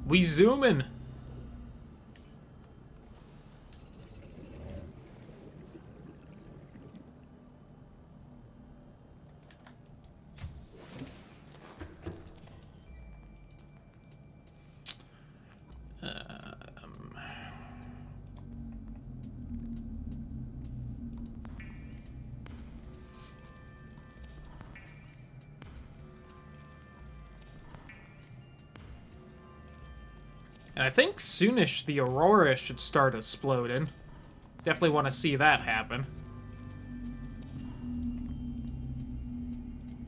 S1: We zooming. And I think soonish the Aurora should start exploding. Definitely want to see that happen.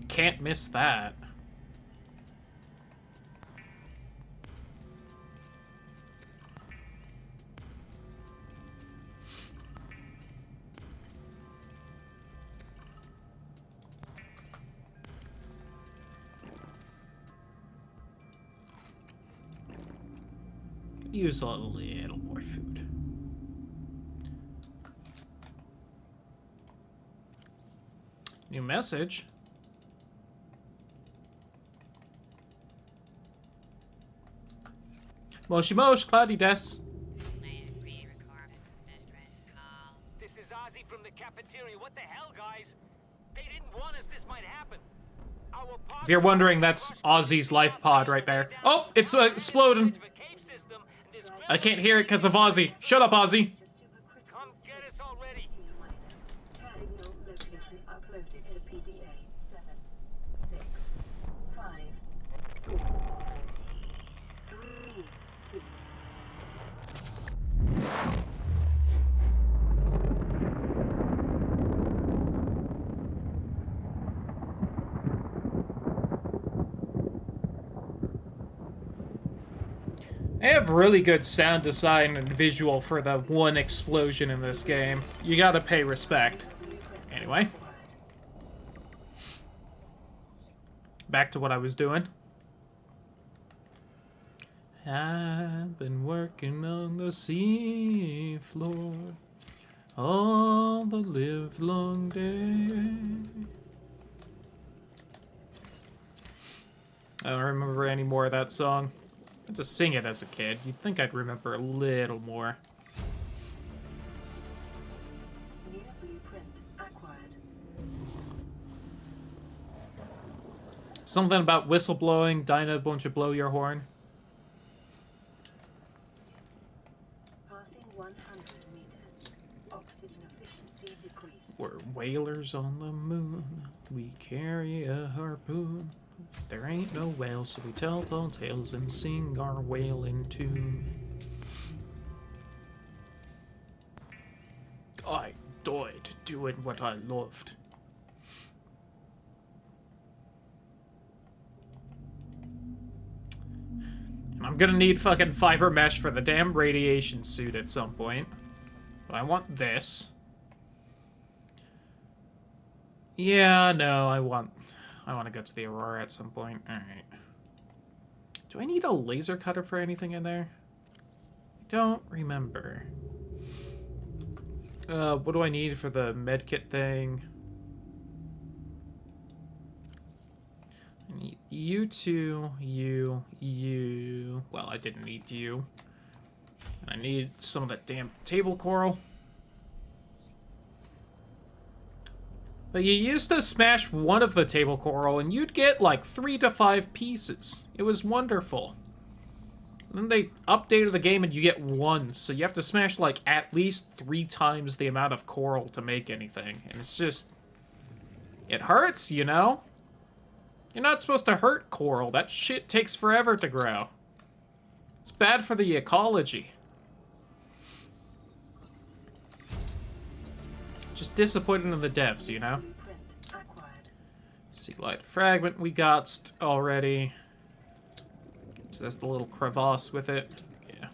S1: Can't miss that. Could use a little more food. New message. Moshi mosh, cloudy desk.
S4: Later pre-recorded distress call.
S6: This is Ozzy from the cafeteria. What the hell, guys? They didn't want us. This might happen. Our pod-
S1: If you're wondering, that's Ozzy's life pod right there. Oh, it's exploding. I can't hear it because of Ozzy. Shut up, Ozzy.
S6: Come get us already.
S5: Signal location uploaded to PDA 7, 6, 5, 4, 3, 2.
S1: They have really good sound design and visual for the one explosion in this game. You gotta pay respect. Anyway. Back to what I was doing. I've been working on the sea floor all the livelong day. I don't remember any more of that song. I had to sing it as a kid. You'd think I'd remember a little more.
S5: New blueprint acquired.
S1: Something about whistleblowing. Dinah, won't you blow your horn?
S5: Passing 100 meters. Oxygen efficiency decreased.
S1: We're whalers on the moon. We carry a harpoon. There ain't no whales, so we tell tall tales and sing our whaling tune. I died doing what I loved. And I'm gonna need fucking fiber mesh for the damn radiation suit at some point. But I want this. Yeah, no, I want to go to the Aurora at some point. Alright. Do I need a laser cutter for anything in there? I don't remember. What do I need for the medkit thing? I need you two, you. Well, I didn't need you. I need some of that damn table coral. But you used to smash one of the table coral and you'd get like 3 to 5 pieces. It was wonderful. And then they updated the game and you get 1, so you have to smash like at least 3 times the amount of coral to make anything. And it's just... it hurts, you know? You're not supposed to hurt coral. That shit takes forever to grow. It's bad for the ecology. Just disappointed in the devs, you know?
S5: Blueprint acquired.
S1: Sea glide fragment we got already. So that's the little crevasse with it. Yeah.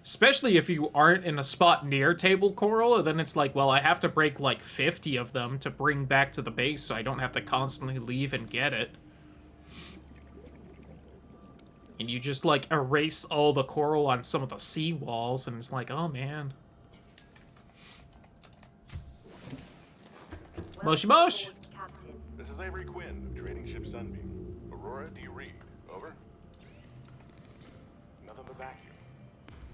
S1: Especially if you aren't in a spot near table coral, then it's like, well, I have to break like 50 of them to bring back to the base so I don't have to constantly leave and get it. And you just, like, erase all the coral on some of the sea walls, and it's like, oh, man. Moshi mosh!
S2: Captain.
S7: This is Avery Quinn of Trading Ship Sunbeam. Aurora, do you read? Over? Nothing but vacuum.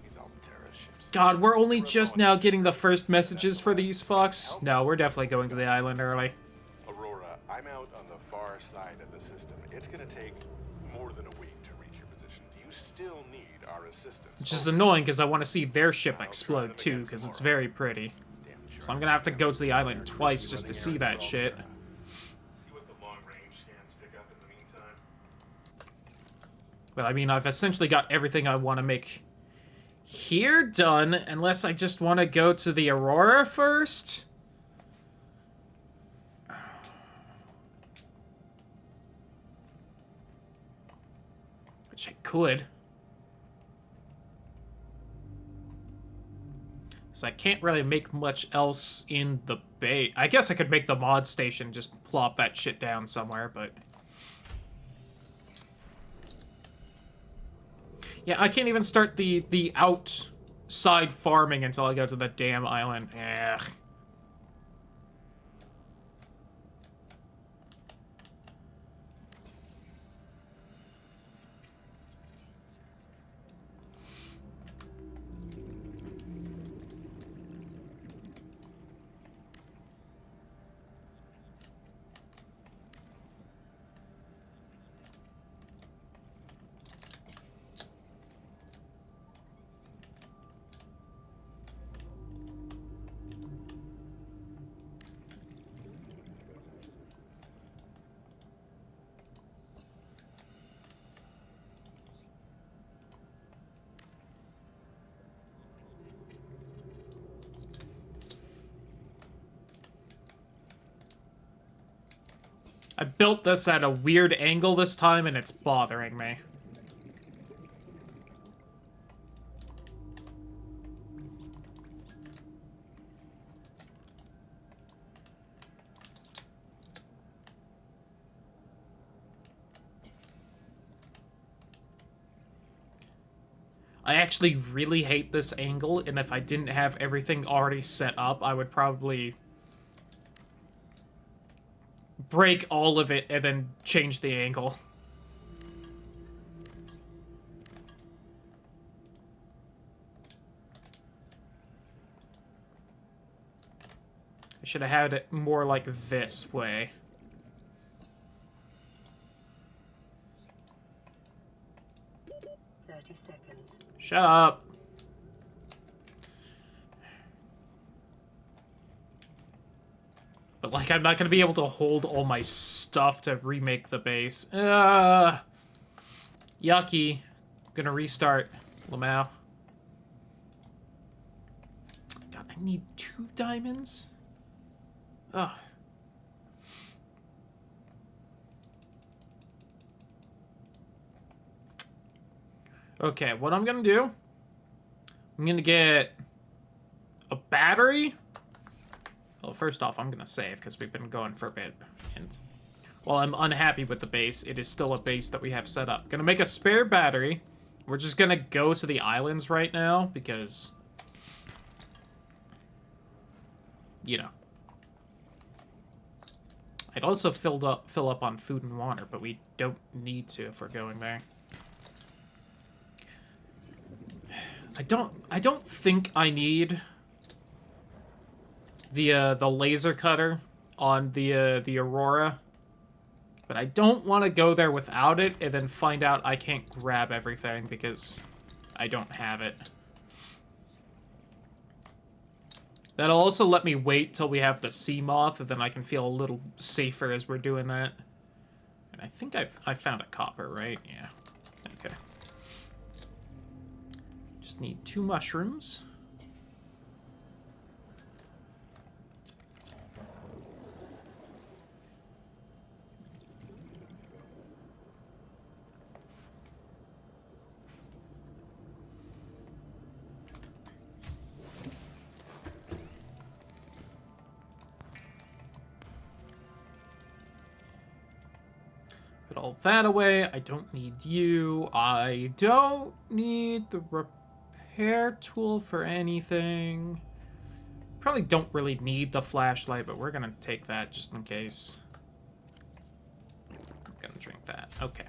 S7: These Altera ships.
S1: God, we're only just now getting the first messages for these fucks. No, we're definitely going to the island early.
S7: Aurora, I'm out on the far side of the system. It's gonna take more than a week to reach your position. Do you still need our assistance?
S1: Which is annoying, because I want to see their ship explode, too, because it's very pretty.
S7: Damn sure.
S1: So I'm gonna have to go to the island twice just to see that shit.
S7: See what the
S1: But I mean, I've essentially got everything I want to make here done, unless I just want to go to the Aurora first. Which I could. So I can't really make much else in the bay. I guess I could make the mod station, just plop that shit down somewhere, but... Yeah, I can't even start the outside farming until I go to the damn island. Ugh. I built this at a weird angle this time, and it's bothering me. I actually really hate this angle, and if I didn't have everything already set up, I would probably break all of it and then change the angle. I should have had it more like this way.
S5: Seconds.
S1: Shut up. But, like, I'm not gonna be able to hold all my stuff to remake the base. Yucky. Gonna restart. Lamau. God, I need 2 diamonds? Ugh. Okay, what I'm gonna do... I'm gonna get a battery. Well, first off, I'm gonna save, because we've been going for a bit. And while I'm unhappy with the base, it is still a base that we have set up. Gonna make a spare battery. We're just gonna go to the islands right now, because... You know. I'd also fill up on food and water, but we don't need to if we're going there. I don't think I need the laser cutter on the Aurora, but I don't want to go there without it and then find out I can't grab everything because I don't have it. That'll also let me wait till we have the sea moth, and then I can feel a little safer as we're doing that. And I think I found a copper, right? Yeah. Okay. Just need 2 mushrooms. Put all that away. I don't need you. I don't need the repair tool for anything. Probably don't really need the flashlight, but we're gonna take that just in case. I'm gonna drink that. Okay.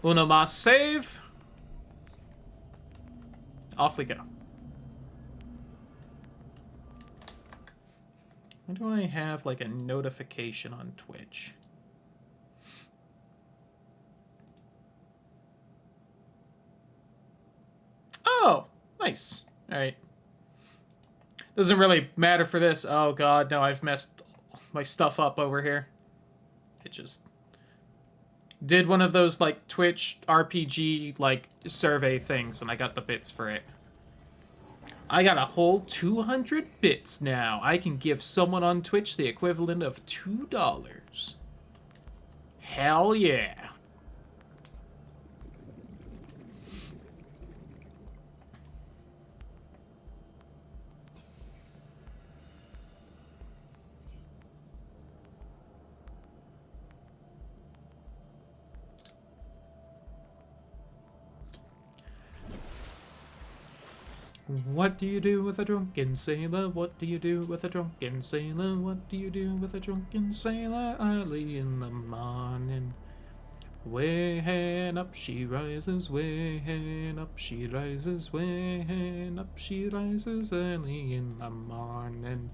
S1: Uno mas save. Off we go. Why do I have like a notification on Twitch? Oh, nice. All right. Doesn't really matter for this. Oh god, no, I've messed my stuff up over here. It just... Did one of those, like, Twitch RPG, like, survey things, and I got the bits for it. I got a whole 200 bits now. I can give someone on Twitch the equivalent of $2. Hell yeah. What do you do with a drunken sailor? What do you do with a drunken sailor? What do you do with a drunken sailor early in the morning? Way and up she rises, way and up she rises, way and up she rises early in the morning.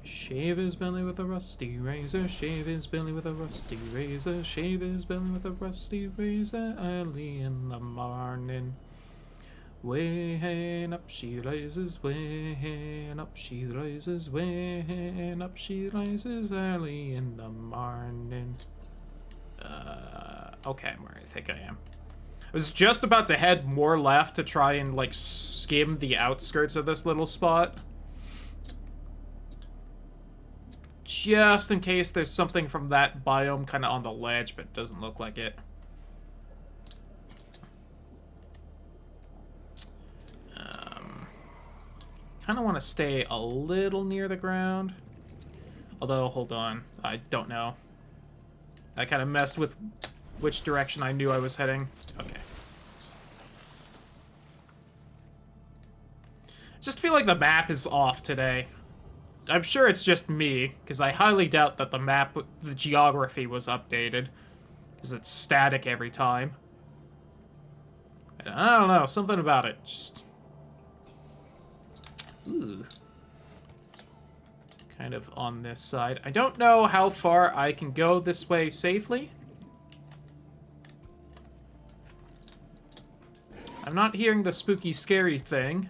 S1: Shave his belly with a rusty razor, shave his belly with a rusty razor, shave his belly with a rusty razor early in the morning. Way and up she rises, way and up she rises, way and up she rises early in the morning. Okay, I'm where I think I am. I was just about to head more left to try and, like, skim the outskirts of this little spot. Just in case there's something from that biome kind of on the ledge, but it doesn't look like it. Kind of want to stay a little near the ground. Although, hold on. I don't know. I kind of messed with which direction I knew I was heading. Okay. Just feel like the map is off today. I'm sure it's just me, because I highly doubt that the map, the geography was updated. Because it's static every time. And I don't know, something about it. Just... Ooh. Kind of on this side. I don't know how far I can go this way safely. I'm not hearing the spooky, scary thing.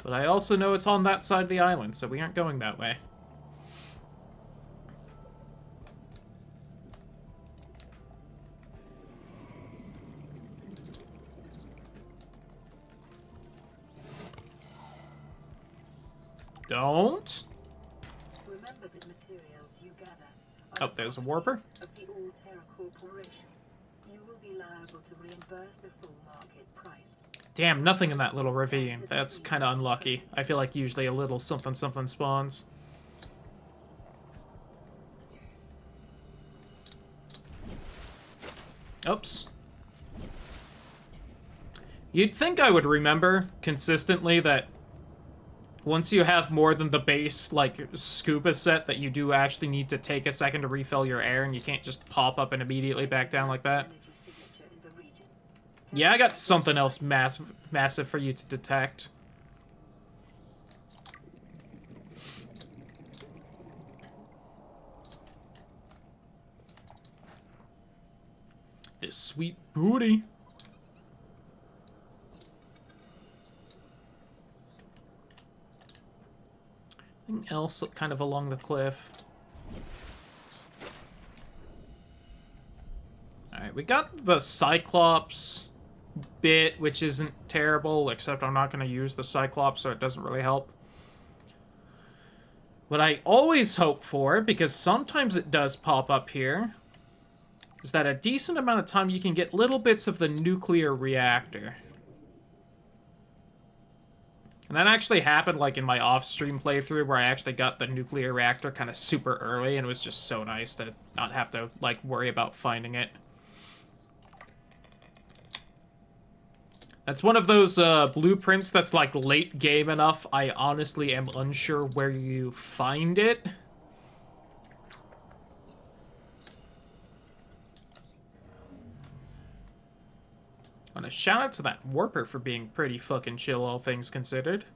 S1: But I also know it's on that side of the island, so we aren't going that way. Don't.
S5: Remember the materials you gather.
S1: Oh, there's a warper.
S5: Of the All-Terra Corporation. You will be liable to reimburse the full market price.
S1: Damn, nothing in that little ravine. That's kind of unlucky. I feel like usually a little something something spawns. Oops. You'd think I would remember consistently that once you have more than the base, like, scuba set, that you do actually need to take a second to refill your air, and you can't just pop up and immediately back down like that. Yeah, I got something else massive for you to detect. This sweet booty. Anything else kind of along the cliff? Alright, we got the Cyclops bit, which isn't terrible, except I'm not going to use the Cyclops, so it doesn't really help. What I always hope for, because sometimes it does pop up here, is that a decent amount of time you can get little bits of the nuclear reactor. And that actually happened, like, in my off-stream playthrough, where I actually got the nuclear reactor kind of super early, and it was just so nice to not have to, like, worry about finding it. That's one of those blueprints that's, like, late game enough. I honestly am unsure where you find it. I want to shout out to that warper for being pretty fucking chill, all things considered.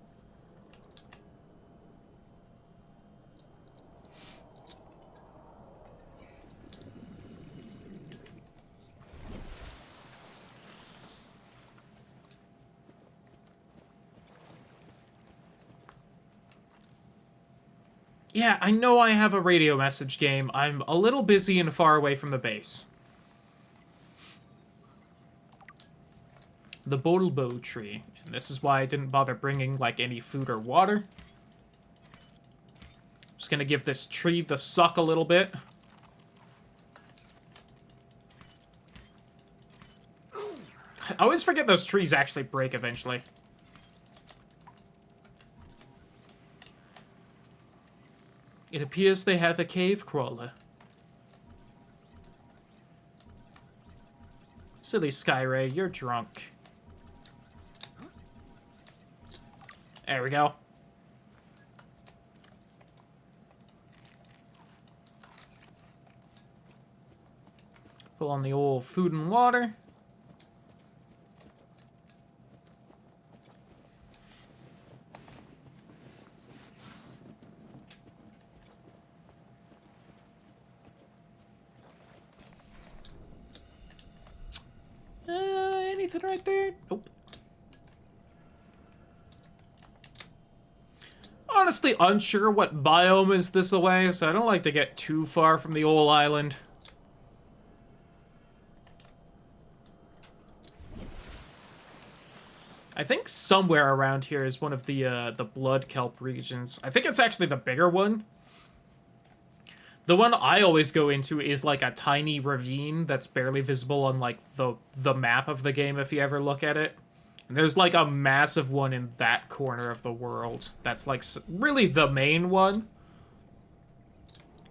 S1: Yeah, I know I have a radio message game. I'm a little busy and far away from the base. The Bulbo tree. And this is why I didn't bother bringing, like, any food or water. Just gonna give this tree the suck a little bit. I always forget those trees actually break eventually. It appears they have a cave crawler. Silly Skyray, you're drunk. There we go. Pull on the old food and water. Anything right there? Nope. Honestly, unsure what biome is this away, so I don't like to get too far from the old island. I think somewhere around here is one of the blood kelp regions. I think it's actually the bigger one. The one I always go into is like a tiny ravine that's barely visible on like the map of the game if you ever look at it. And there's like a massive one in that corner of the world. That's like really the main one.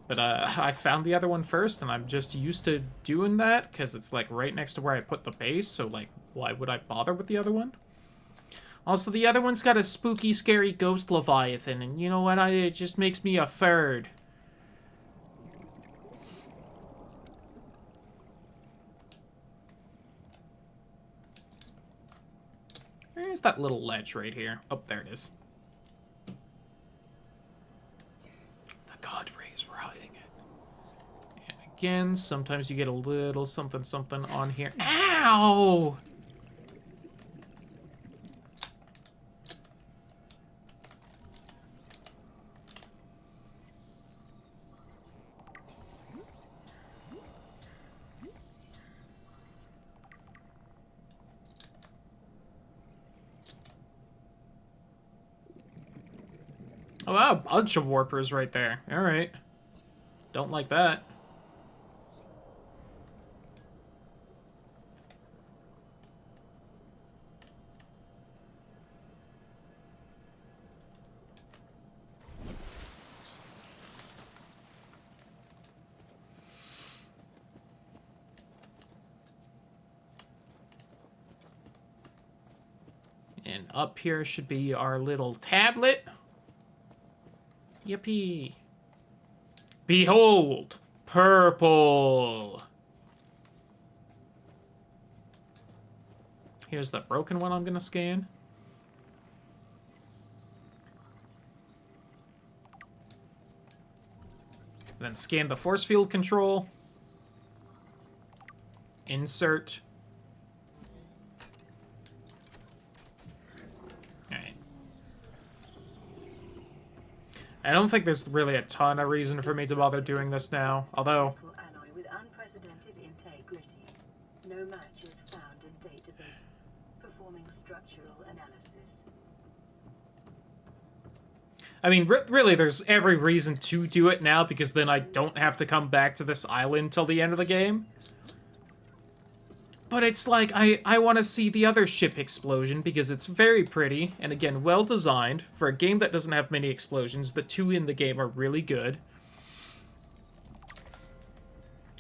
S1: But I found the other one first, and I'm just used to doing that because it's like right next to where I put the base. So like, why would I bother with the other one? Also, the other one's got a spooky, scary ghost leviathan, and you know what? It just makes me afraid. Where's that little ledge right here? Oh, there it is. The god rays were hiding it. And again, sometimes you get a little something on here. Ow! Oh, wow, a bunch of warpers right there. Alright. Don't like that. And up here should be our little tablet. Yippee. Behold, purple. Here's the broken one I'm gonna scan. Then scan the force field control. Insert. I don't think there's really a ton of reason for me to bother doing this now, although...
S5: Alloy with unprecedented integrity. No matches found in database. Performing structural analysis.
S1: I mean, really, there's every reason to do it now, because then I don't have to come back to this island till the end of the game. But it's like, I want to see the other ship explosion because it's very pretty, and again, well designed. For a game that doesn't have many explosions, the two in the game are really good.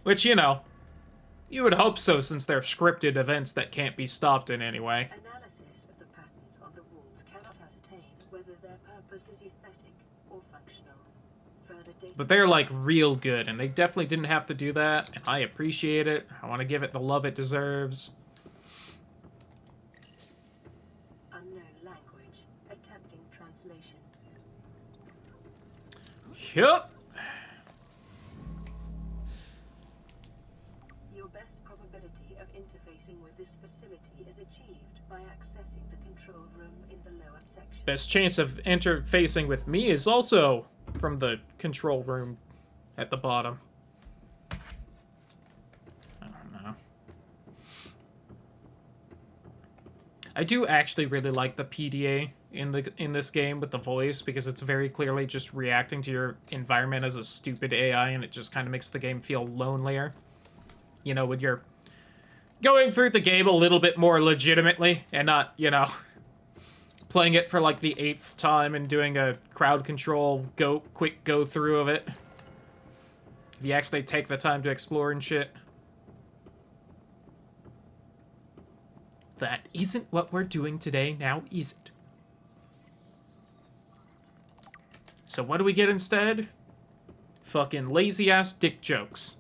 S1: Which, you know, you would hope so since they're scripted events that can't be stopped in any way.
S5: Analysis of the patterns on the walls cannot ascertain whether their purpose is aesthetic or functional. Further data...
S1: But they're, like, real good, and they definitely didn't have to do that, and I appreciate it. I want to give it the love it deserves.
S5: Unknown language. Attempting translation.
S1: Yup.
S5: Your best probability of interfacing with this facility is achieved by accessing the control room in the lower section.
S1: Best chance of interfacing with me is also from the control room at the bottom. I don't know. I do actually really like the PDA in this game with the voice, because it's very clearly just reacting to your environment as a stupid AI, and it just kind of makes the game feel lonelier. You know, when you're going through the game a little bit more legitimately and not, you know, playing it for like the 8th time and doing a crowd control quick go through of it. If you actually take the time to explore and shit. That isn't what we're doing today, now is it? So what do we get instead? Fucking lazy-ass dick jokes.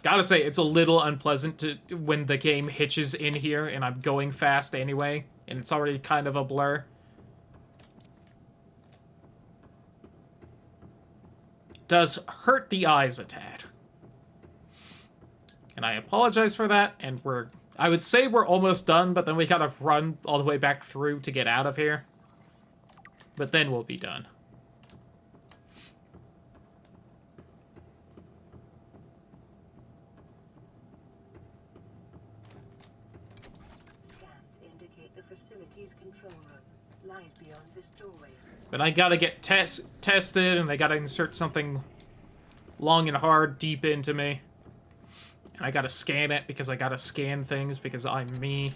S1: Gotta say, it's a little unpleasant to when the game hitches in here and I'm going fast anyway, and it's already kind of a blur. Does hurt the eyes a tad. And I apologize for that, and I would say we're almost done, but then we gotta run all the way back through to get out of here. But then we'll be done.
S5: Scans indicate the facility's control room lies beyond this doorway.
S1: But I gotta get tested, and they gotta insert something long and hard deep into me. And I gotta scan it because I gotta scan things because I'm me.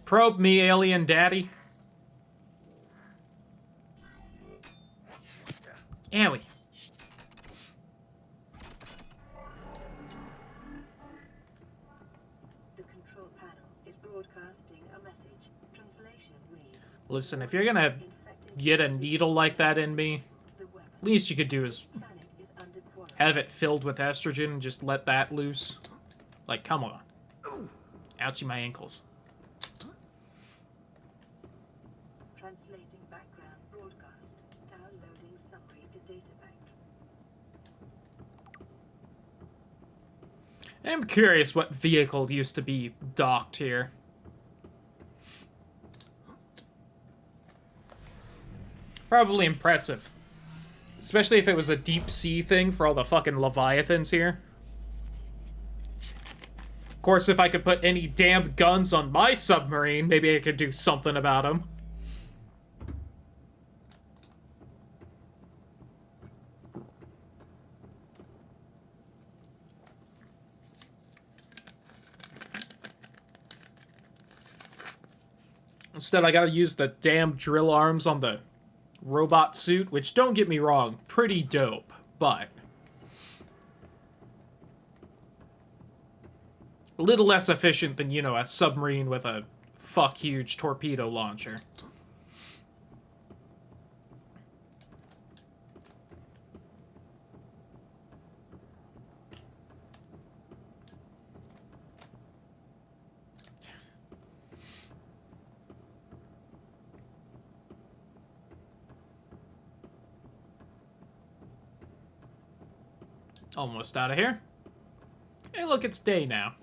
S1: Probe me, alien daddy. Owie.
S5: The control panel is broadcasting a message. Translation reads,
S1: Listen, if you're gonna get a needle like that in me,
S5: the weapon
S1: least you could do is
S5: planet is under quarantine.
S1: have it filled with estrogen and just let that loose. Like, come on. Ouchie, my ankles.
S5: Translating background broadcast. Downloading summary to data bank.
S1: I'm curious what vehicle used to be docked here. Probably impressive. Especially if it was a deep sea thing for all the fucking Leviathans here. Of course, if I could put any damn guns on my submarine, maybe I could do something about them. Instead, I gotta use the damn drill arms on the robot suit, which, don't get me wrong, pretty dope, but a little less efficient than, you know, a submarine with a fuck-huge torpedo launcher. Almost out of here. Hey, look, it's day now.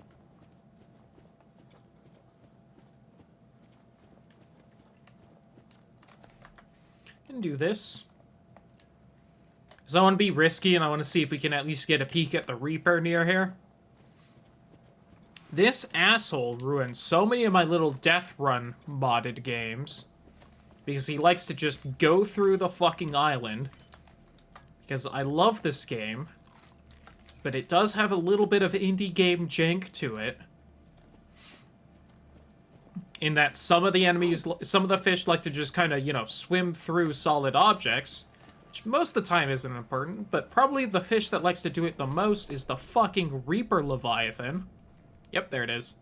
S1: Can do this. Because I want to be risky, and I want to see if we can at least get a peek at the Reaper near here. This asshole ruined so many of my little Death Run modded games. Because he likes to just go through the fucking island. Because I love this game. But it does have a little bit of indie game jank to it. In that some of the enemies, some of the fish like to just kind of, you know, swim through solid objects. Which most of the time isn't important, but probably the fish that likes to do it the most is the fucking Reaper Leviathan. Yep, there it is.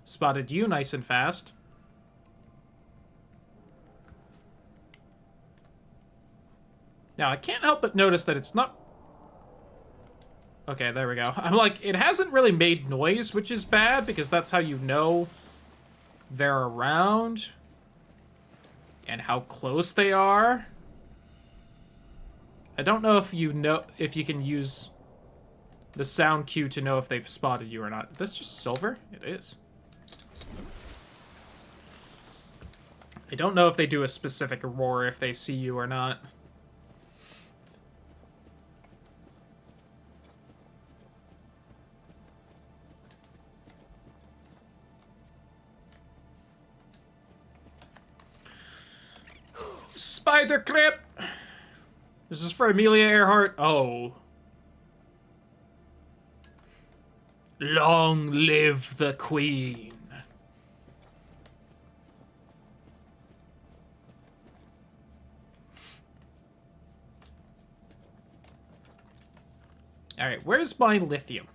S1: Spotted you nice and fast. Now, I can't help but notice that it's not... Okay, there we go. I'm like, it hasn't really made noise, which is bad, because that's how you know they're around. and how close they are. I don't know if you can use the sound cue to know if they've spotted you or not. Is this just silver? It is. I don't know if they do a specific roar if they see you or not. Spider clip! This is for Amelia Earhart. Oh. Long live the Queen. Alright, where's my lithium?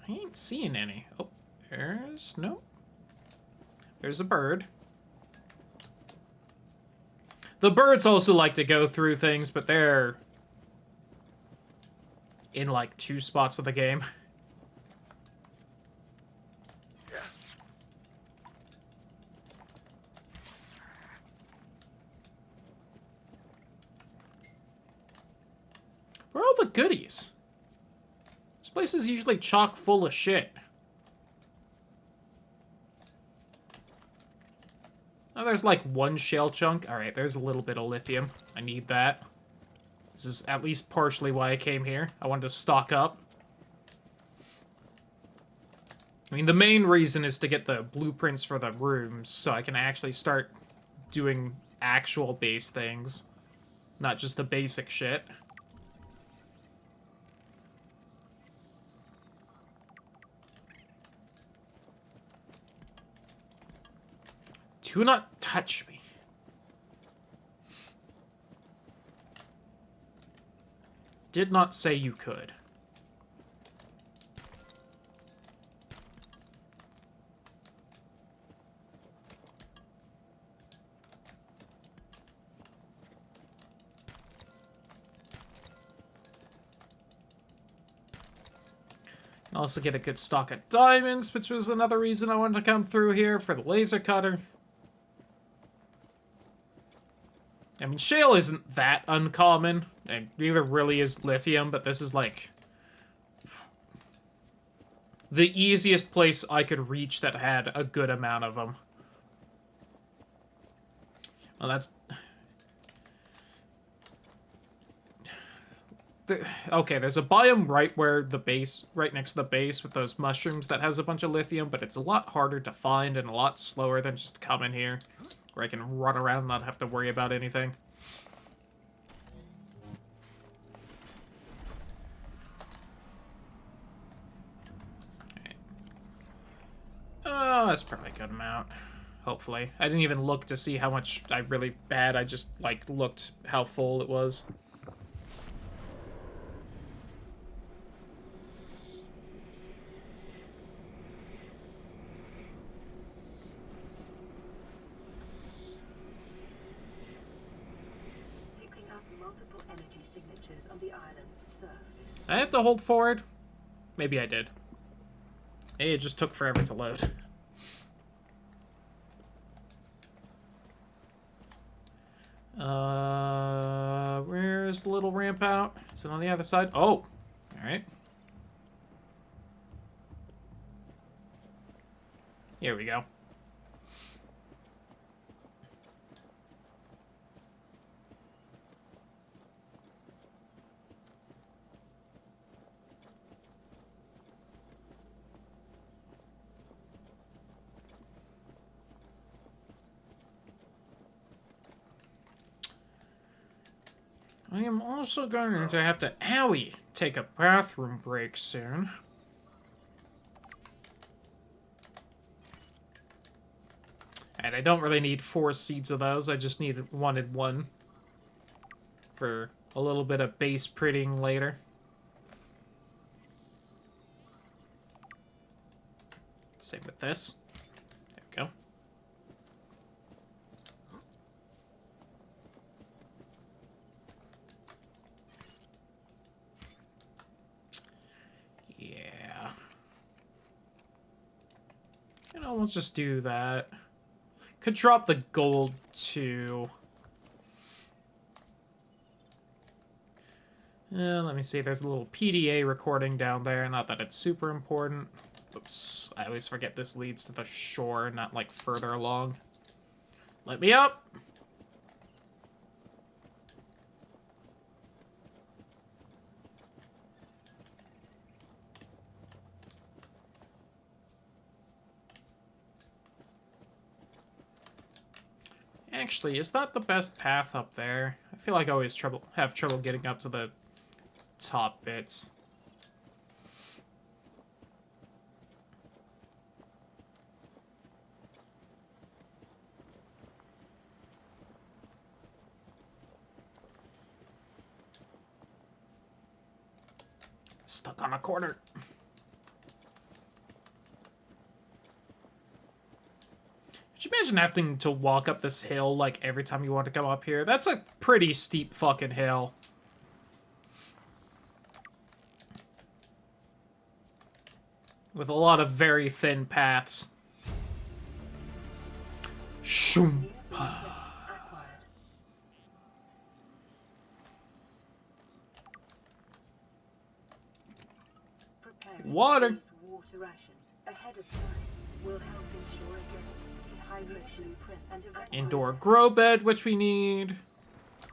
S1: I ain't seeing any. Oh, there's... no. There's a bird. The birds also like to go through things, but they're in, like, 2 spots of the game. Where are all the goodies? This place is usually chock full of shit. Oh, there's like 1 shell chunk. Alright, there's a little bit of lithium. I need that. This is at least partially why I came here. I wanted to stock up. I mean, the main reason is to get the blueprints for the rooms, so I can actually start doing actual base things. Not just the basic shit. Do not touch me. Did not say you could. Can also get a good stock of diamonds, which was another reason I wanted to come through here for the laser cutter. I mean, shale isn't that uncommon, and neither really is lithium, but this is, like, the easiest place I could reach that had a good amount of them. Well, that's... Okay, there's a biome right next to the base with those mushrooms that has a bunch of lithium, but it's a lot harder to find and a lot slower than just coming here, where I can run around and not have to worry about anything. Okay. Oh, that's probably a good amount. Hopefully. I didn't even look to see how much I really had. I just, like, looked how full it was. I have to hold forward? Maybe I did. Maybe it just took forever to load. Where's the little ramp out? Is it on the other side? Oh! Alright. Here we go. I am also going to have to, owie, take a bathroom break soon. And I don't really need 4 seeds of those, I just wanted 1 for a little bit of base prettying later. Same with this. There we go. You know, let's just do that. Could drop the gold, too. Let me see. There's a little PDA recording down there. Not that it's super important. Oops. I always forget this leads to the shore, not, like, further along. Let me up! Actually, is that the best path up there? I feel like I always have trouble getting up to the top bits. Stuck on a corner. Could you imagine having to walk up this hill, like, every time you want to come up here? That's a pretty steep fucking hill. With a lot of very thin paths. Shoom. Water.
S5: Water ration ahead of time will help ensure against dehydration and evacuation.
S1: Indoor grow bed, which we need.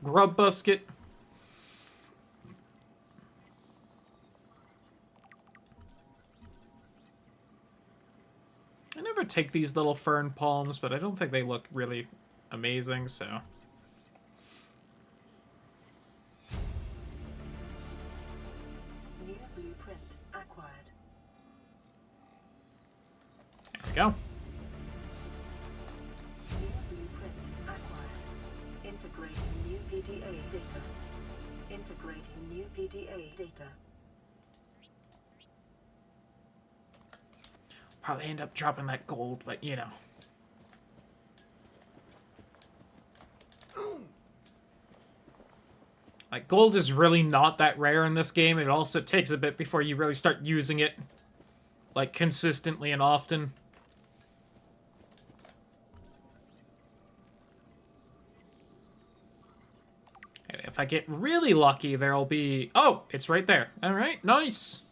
S1: Grub basket. I never take these little fern palms, but I don't think they look really amazing, so...
S5: New blueprint acquired.
S1: There we go.
S5: New blueprint acquired. Integrating new PDA data. Integrating new PDA data.
S1: Probably end up dropping that gold, but you know. Like, gold is really not that rare in this game. It also takes a bit before you really start using it, like, consistently and often. And if I get really lucky, there'll be... Oh, it's right there. All right, nice.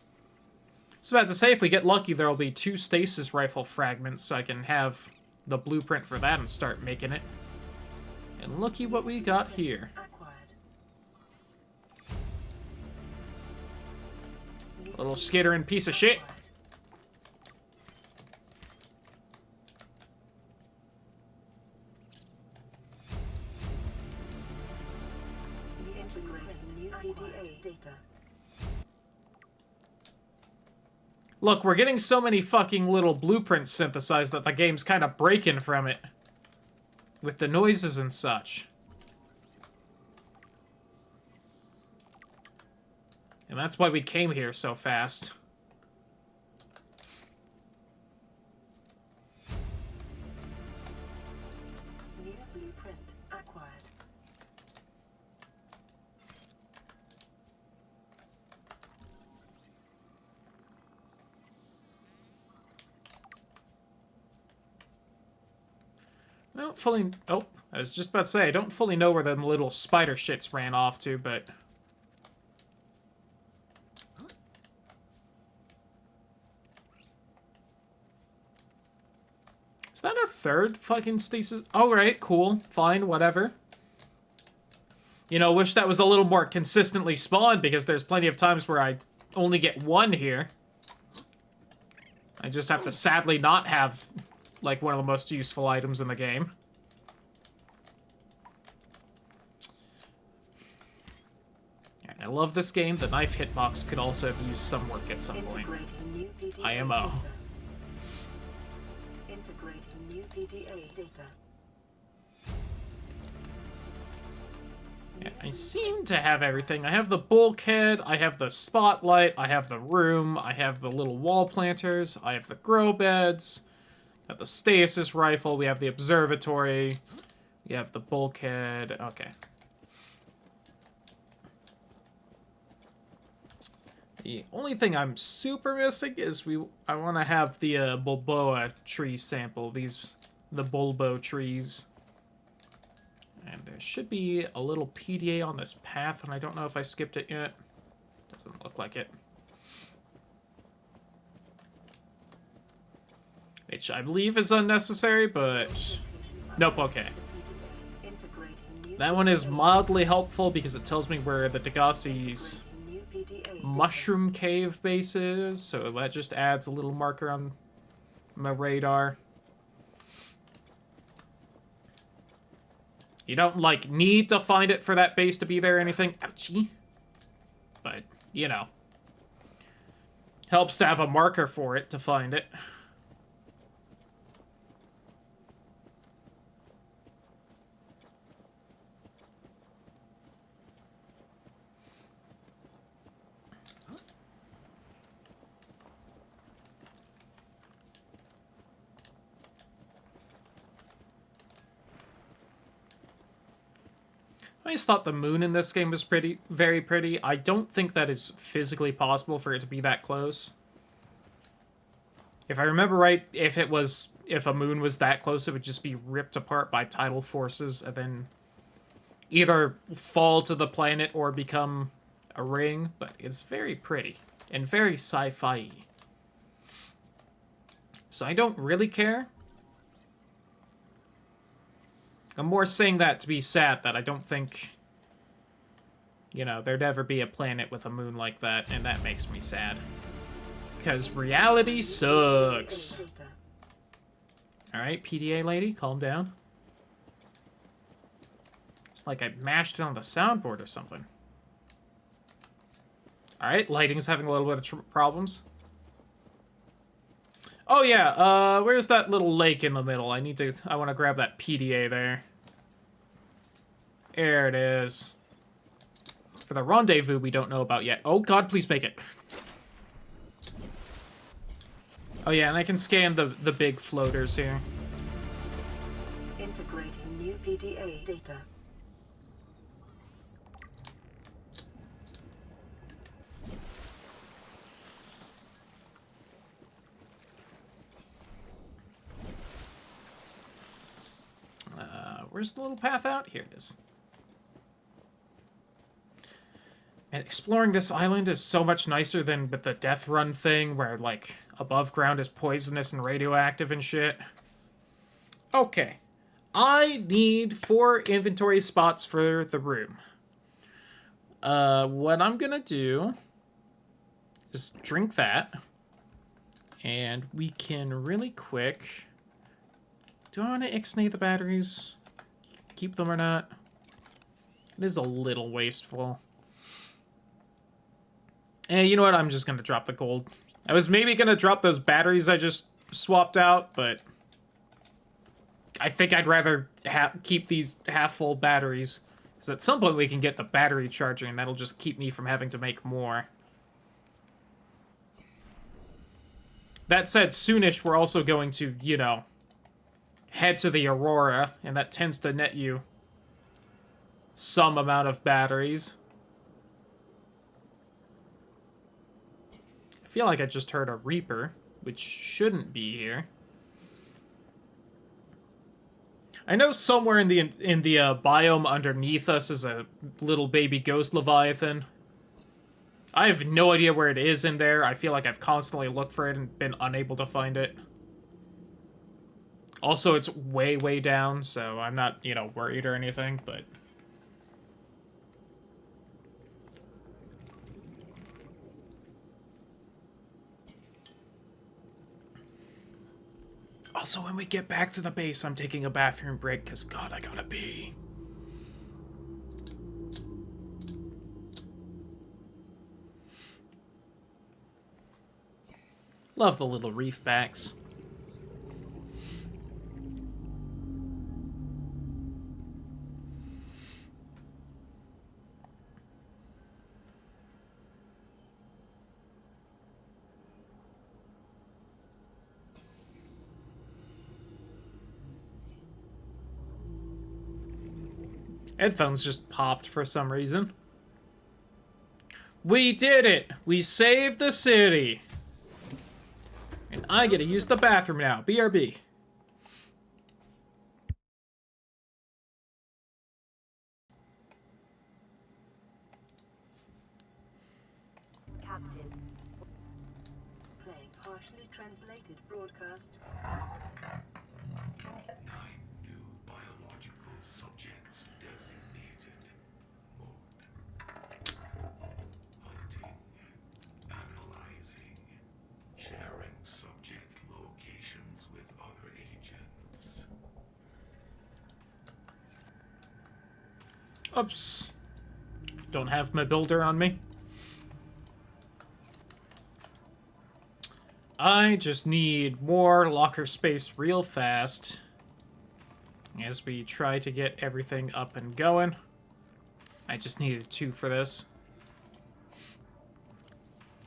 S1: I was about to say, if we get lucky, there'll be 2 stasis rifle fragments, so I can have the blueprint for that and start making it. And looky what we got here. Little skittering piece of shit. Look, we're getting so many fucking little blueprints synthesized that the game's kind of breaking from it. With the noises and such. And that's why we came here so fast.
S5: New blueprint acquired.
S1: I don't fully... Oh, I was just about to say, I don't fully know where them little spider shits ran off to, but... Is that our third fucking stasis? Alright, cool. Fine, whatever. You know, wish that was a little more consistently spawned, because there's plenty of times where I only get one here. I just have to sadly not have, like, one of the most useful items in the game. Alright, I love this game. The knife hitbox could also have used some work at some point. IMO.
S5: Integrating new PDA data.
S1: Yeah, I seem to have everything. I have the bulkhead, I have the spotlight, I have the room, I have the little wall planters, I have the grow beds, I have the stasis rifle, we have the observatory, we have the bulkhead. Okay. The only thing I'm super missing is I want to have the Bulboa tree sample. The Bulbo trees. And there should be a little PDA on this path, and I don't know if I skipped it yet. Doesn't look like it. Which I believe is unnecessary, but... Nope, okay. That one is mildly helpful because it tells me where the Degasi's mushroom cave base is, so that just adds a little marker on my radar. You don't, like, need to find it for that base to be there or anything. Ouchie. But, you know. Helps to have a marker for it to find it. I always thought the moon in this game was very pretty. I don't think that is physically possible for it to be that close. If I remember right, if a moon was that close, it would just be ripped apart by tidal forces and then either fall to the planet or become a ring. But it's very pretty and very sci-fi. So I don't really care. I'm more saying that to be sad that I don't think, you know, there'd ever be a planet with a moon like that, and that makes me sad. Because reality sucks. Alright, PDA lady, calm down. It's like I mashed it on the soundboard or something. Alright, lighting's having a little bit of problems. Oh yeah, where's that little lake in the middle? I want to grab that PDA there. There it is. For the rendezvous we don't know about yet. Oh god, please make it. Oh yeah, and I can scan the big floaters here.
S5: Integrating new PDA data.
S1: Where's the little path out? Here it is. And exploring this island is so much nicer than with the Death Run thing, where, like, above ground is poisonous and radioactive and shit. Okay. I need 4 inventory spots for the room. What I'm gonna do is drink that. And we can really quick... Do I want to ixnay the batteries? Keep them or not? It is a little wasteful. And you know what? I'm just going to drop the gold. I was maybe going to drop those batteries I just swapped out, but... I think I'd rather keep these half-full batteries. Because at some point we can get the battery charger, and that'll just keep me from having to make more. That said, soonish we're also going to, you know... head to the Aurora, and that tends to net you some amount of batteries. I feel like I just heard a Reaper, which shouldn't be here. I know somewhere in the biome underneath us is a little baby ghost Leviathan. I have no idea where it is in there. I feel like I've constantly looked for it and been unable to find it. Also, it's way, way down, so I'm not, you know, worried or anything, but... Also, when we get back to the base, I'm taking a bathroom break, because, God, I gotta pee. Love the little reef backs. Headphones just popped for some reason. We did it! We saved the city! And I get to use the bathroom now. BRB.
S5: Captain. Playing partially translated broadcast.
S8: 9 new biological subjects designated. Mode. Hunting. Analyzing. Sharing subject locations with other agents.
S1: Oops. Don't have my builder on me. I just need more locker space real fast as we try to get everything up and going. I just needed 2 for this.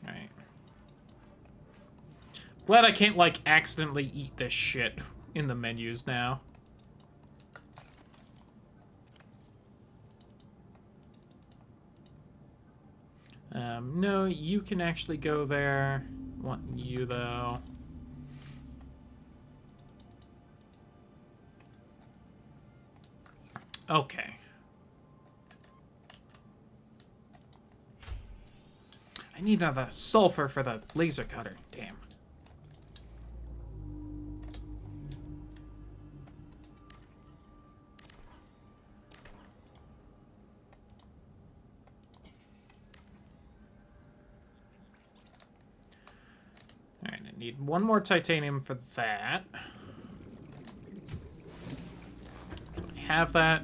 S1: Alright. Glad I can't, like, accidentally eat this shit in the menus now. No, you can actually go there. Want you, though. Okay. I need another sulfur for the laser cutter. Damn. Alright, I need 1 more titanium for that. Do I have that?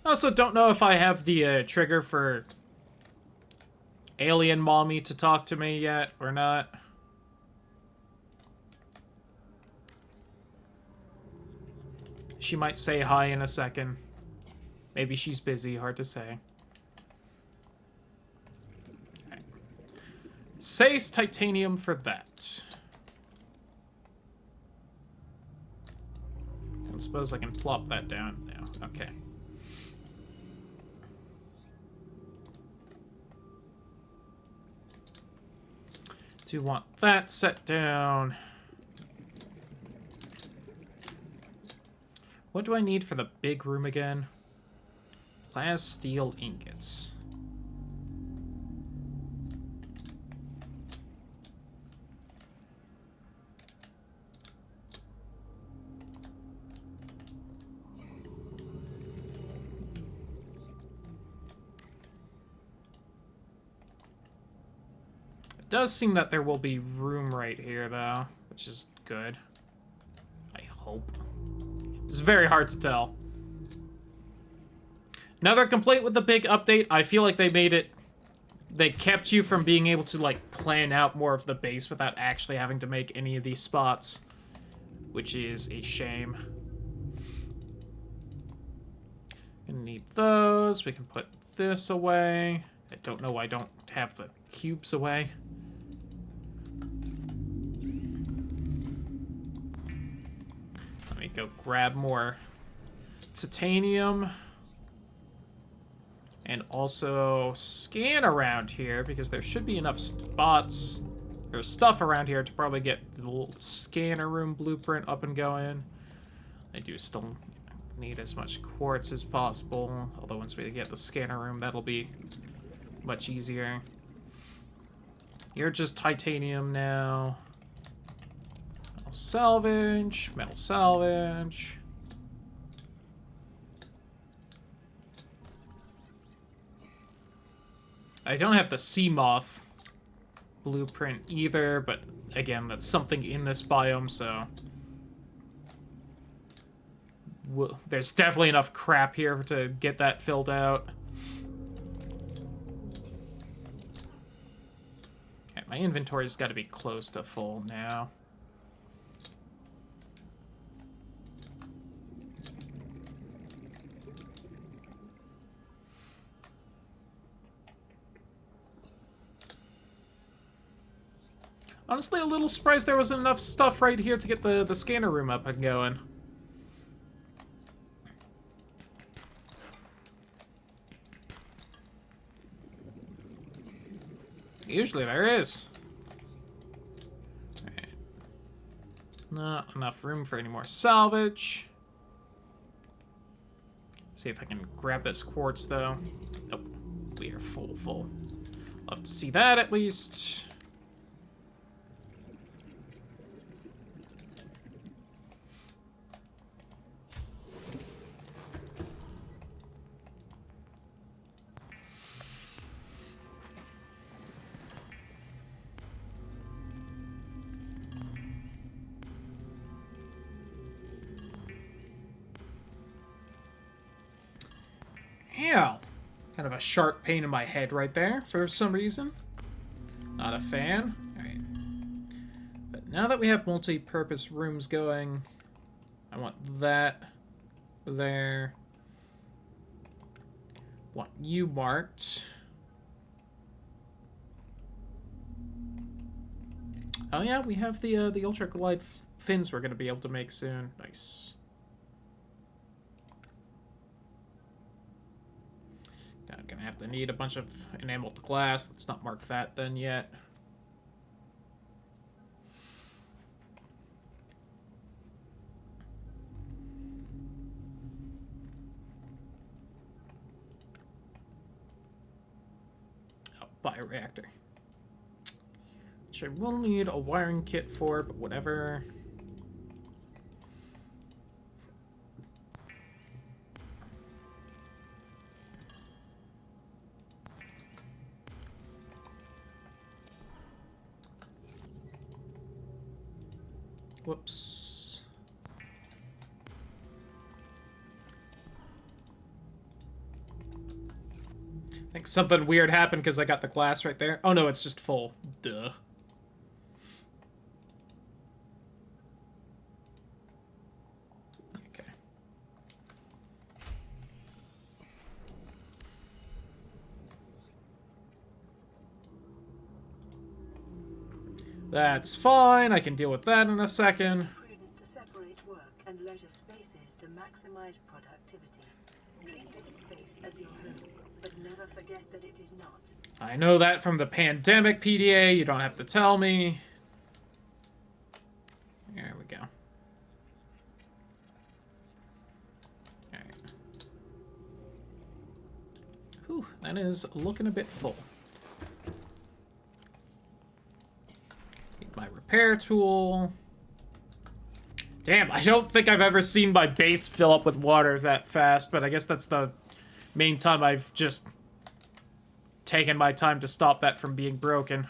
S1: I also don't know if I have the trigger for Alien Mommy to talk to me yet or not. She might say hi in a second. Maybe she's busy, hard to say. Okay. 6 titanium for that. Don't suppose I can plop that down now. Okay. Do want that set down. What do I need for the big room again? Plasteel ingots. It does seem that there will be room right here, though, which is good. I hope. It's very hard to tell. Another complaint with the big update, I feel like they made it... They kept you from being able to, like, plan out more of the base without actually having to make any of these spots. Which is a shame. Gonna need those. We can put this away. I don't know why I don't have the cubes away. Let me go grab more titanium. And also scan around here, because there should be enough spots or stuff around here to probably get the little scanner room blueprint up and going. I do still need as much quartz as possible, although once we get the scanner room, that'll be much easier. You're just titanium now. Metal salvage, metal salvage. I don't have the sea moth blueprint either, but again, that's something in this biome, so there's definitely enough crap here to get that filled out. Okay, my inventory's got to be close to full now. Honestly, a little surprised there wasn't enough stuff right here to get the scanner room up and going. Usually there is. Alright. Not enough room for any more salvage. See if I can grab this quartz, though. Nope. We are full. Love to see that, at least. Ew. Kind of a sharp pain in my head right there for some reason. Not a fan. Alright. But now that we have multi-purpose rooms going, I want that there. Want you marked. Oh yeah, we have the Ultra Glide fins we're going to be able to make soon. Nice. God, gonna have to need a bunch of enameled glass. Let's not mark that then yet. Oh, bioreactor. Which I will need a wiring kit for, but whatever. Whoops. I think something weird happened because I got the glass right there. Oh no, it's just full. Duh. Okay. That's fine. I can deal with that in a second.
S5: Prudent to separate work and leisure spaces to maximize productivity. Treat this space as your home, but never forget that it is not.
S1: I know that from the pandemic PDA. You don't have to tell me. There we go. Alright. Whew, that is looking a bit full. Need my repair tool. Damn, I don't think I've ever seen my base fill up with water that fast, but I guess that's the main time I've just taken my time to stop that from being broken.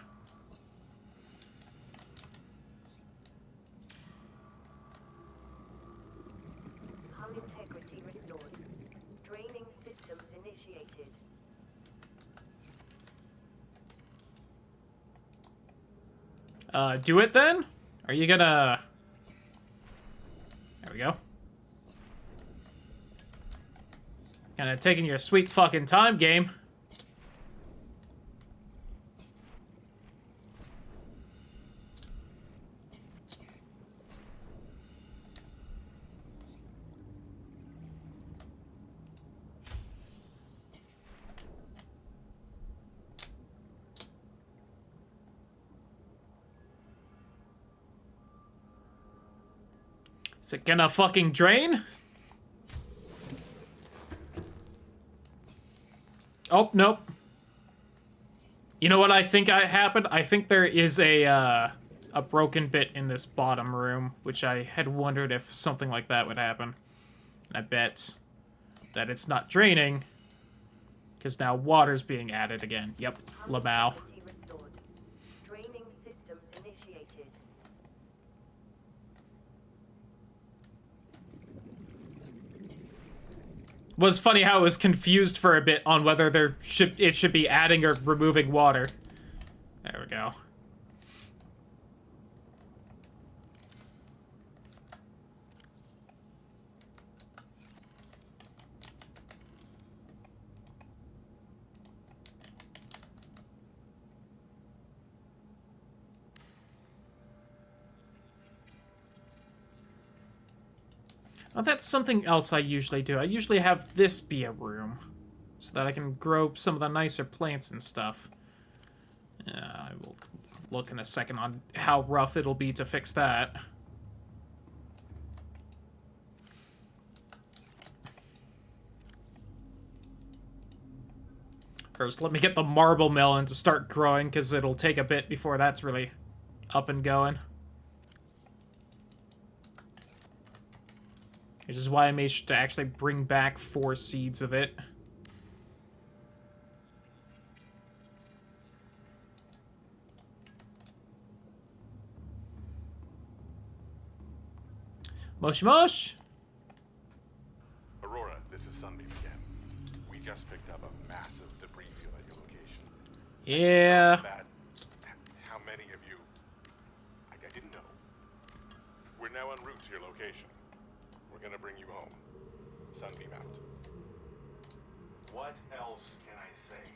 S9: Hull integrity restored. Draining systems initiated.
S1: Do it then? Are you gonna... There we go. Kinda taking your sweet fucking time, game. Is it gonna fucking drain? Oh, nope. You know what I think happened? I think there is a broken bit in this bottom room, which I had wondered if something like that would happen. I bet that it's not draining, because now water's being added again. Yep, Lamau.
S9: Draining systems initiated.
S1: Was funny how it was confused for a bit on whether it should be adding or removing water. There we go. Oh, that's something else I usually do. I usually have this be a room so that I can grow some of the nicer plants and stuff. look in a second on how rough it'll be to fix that. First, let me get the marble melon to start growing, because it'll take a bit before that's really up and going. Which is why I made sure to actually bring back 4 seeds of it. Mosh mosh!
S7: Aurora, this is Sunbeam again. We just picked up a massive debris field at your location.
S1: Yeah.
S7: That, how many of you? I didn't know. We're now en route to your location. We're gonna bring you home. Sunbeam out. What else can I say?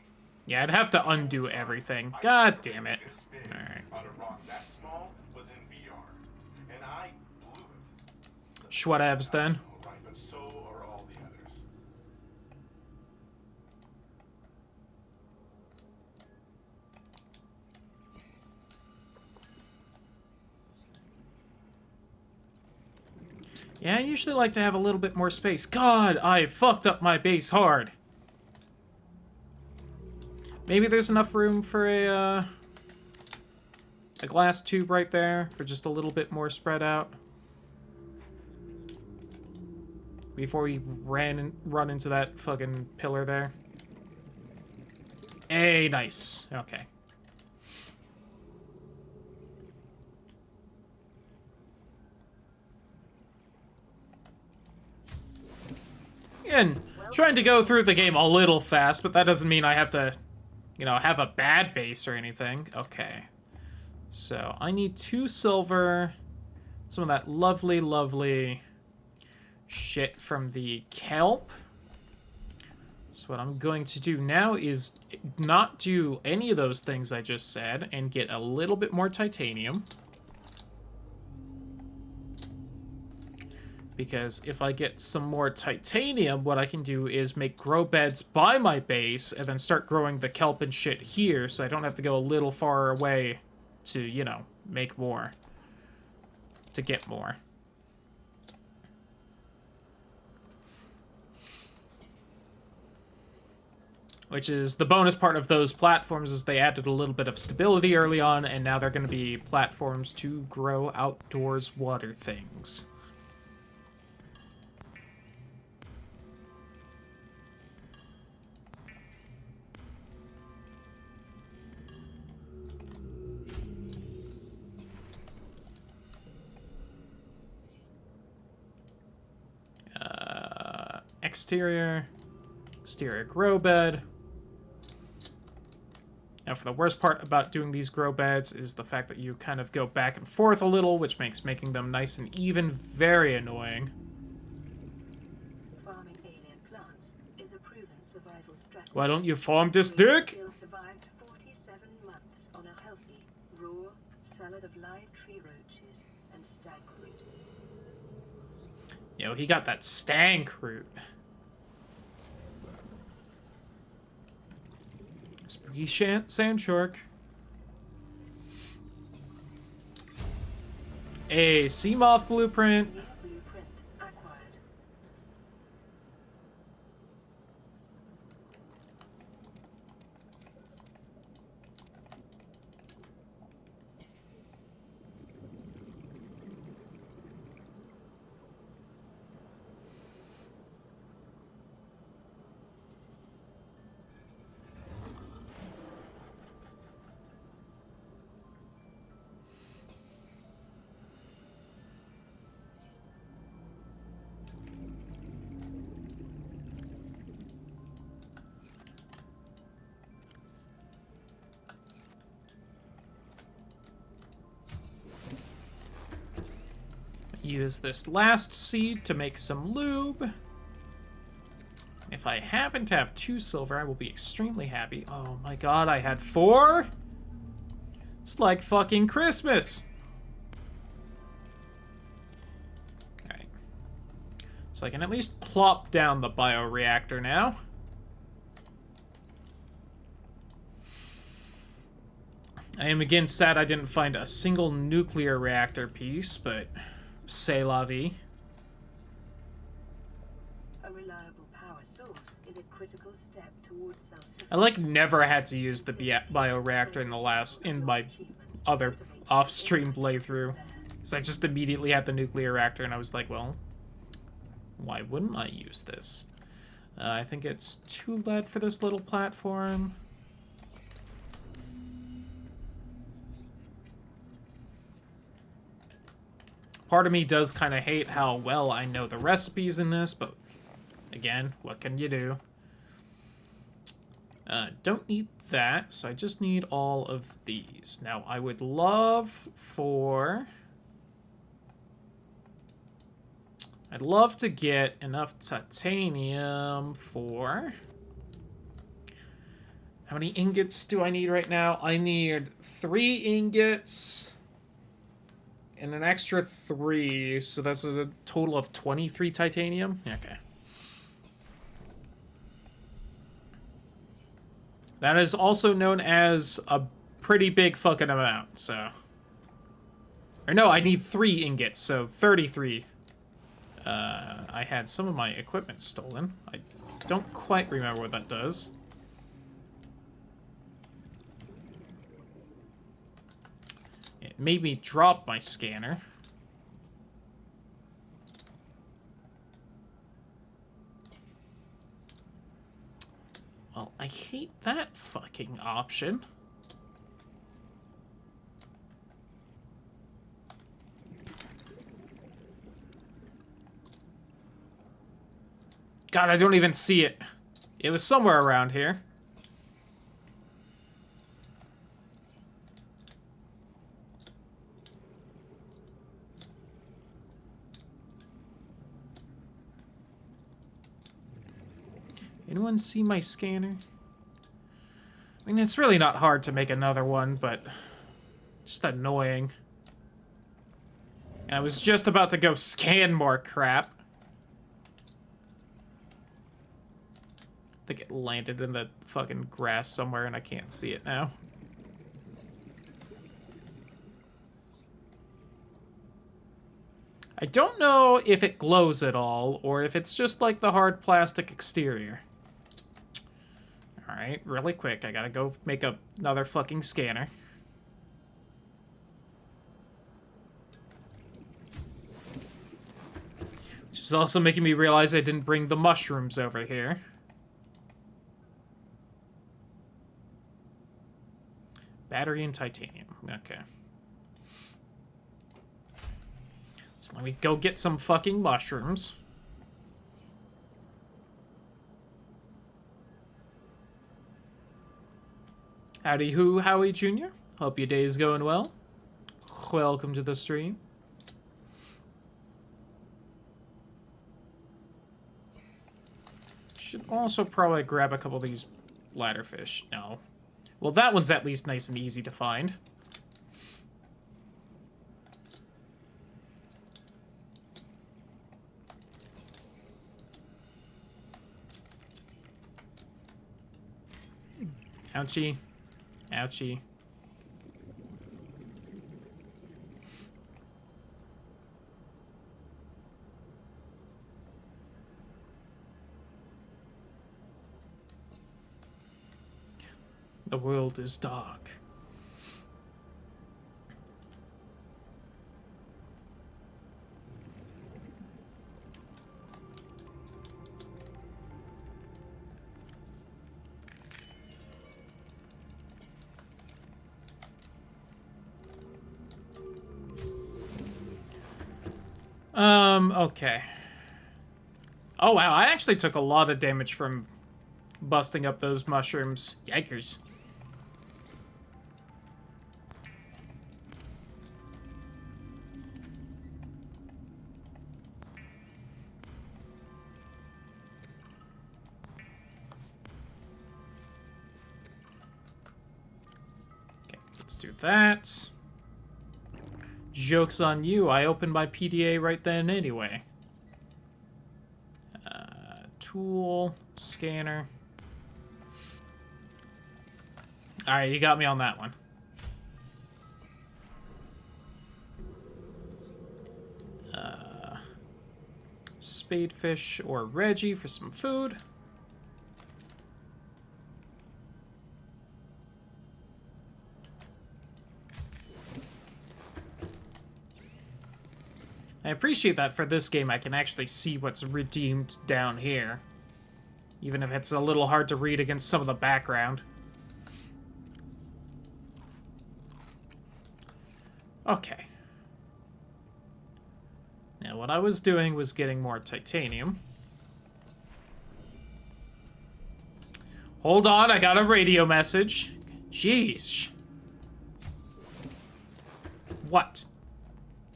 S1: Yeah, I'd have to undo everything. God damn it.
S7: This big
S1: Alright.
S7: on a rock that small was in VR, and I blew it.
S1: Schwatevs then.
S7: All right, but so are all the others.
S1: Yeah, I usually like to have a little bit more space. God, I fucked up my base hard. Maybe there's enough room for a glass tube right there for just a little bit more spread out. Before we run into that fucking pillar there. Hey, nice. Okay. Again, trying to go through the game a little fast, but that doesn't mean I have to, you know, have a bad base or anything. Okay. So, I need 2 silver, some of that lovely, lovely shit from the kelp. So what I'm going to do now is not do any of those things I just said and get a little bit more titanium. Because if I get some more titanium, what I can do is make grow beds by my base and then start growing the kelp and shit here, so I don't have to go a little far away to, you know, make more. To get more. Which is the bonus part of those platforms, is they added a little bit of stability early on, and now they're going to be platforms to grow outdoors water things. Exterior grow bed. Now, for the worst part about doing these grow beds is the fact that you kind of go back and forth a little, which makes making them nice and even very annoying.
S5: Farming alien plants is a proven survival strategy.
S1: Why don't you farm this dick?
S5: Bill survived 47 months on a healthy, raw salad of live tree roaches and stag root.
S1: You know, he got that stank root. Spooky sand shark. A sea moth blueprint.
S5: Blueprint acquired.
S1: Use this last seed to make some lube. If I happen to have 2 silver, I will be extremely happy. Oh my god, I had 4? It's like fucking Christmas! Alright. So I can at least plop down the bioreactor now. I am again sad I didn't find a single nuclear reactor piece, but c'est la vie.
S5: A reliable power source is a critical step towards self-sufficiency.
S1: I like never had to use the bioreactor in my other off-stream playthrough. Because I just immediately had the nuclear reactor and I was like, well, why wouldn't I use this? I think it's 2 lead for this little platform. Part of me does kind of hate how well I know the recipes in this, but again, what can you do? Don't need that, so I just need all of these. Now, I would love for... I'd love to get enough titanium for... How many ingots do I need right now? I need 3 ingots and an extra 3, so that's a total of 23 titanium? Okay. That is also known as a pretty big fucking amount, so... Or no, I need 3 ingots, so 33. I had some of my equipment stolen. I don't quite remember what that does. It made me drop my scanner. Well, I hate that fucking option. God, I don't even see it. It was somewhere around here. Anyone see my scanner? I mean, it's really not hard to make another one, but just annoying. And I was just about to go scan more crap. I think it landed in the fucking grass somewhere and I can't see it now. I don't know if it glows at all, or if it's just like the hard plastic exterior. Alright, really quick, I gotta go make another fucking scanner. Which is also making me realize I didn't bring the mushrooms over here. Battery and titanium. Okay. So let me go get some fucking mushrooms. Howdy who, Howie Jr. Hope your day is going well. Welcome to the stream. Should also probably grab a couple of these ladderfish. No. Well, that one's at least nice and easy to find. Ouchie. Ouchie. The world is dark. Okay. Oh, wow, I actually took a lot of damage from busting up those mushrooms. Yikers. Okay, let's do that. Joke's on you, I opened my PDA right then anyway. Tool, scanner. Alright, you got me on that one. Spadefish or Reggie for some food. I appreciate that for this game I can actually see what's redeemed down here. Even if it's a little hard to read against some of the background. Okay. Now what I was doing was getting more titanium. Hold on, I got a radio message. Jeez. What?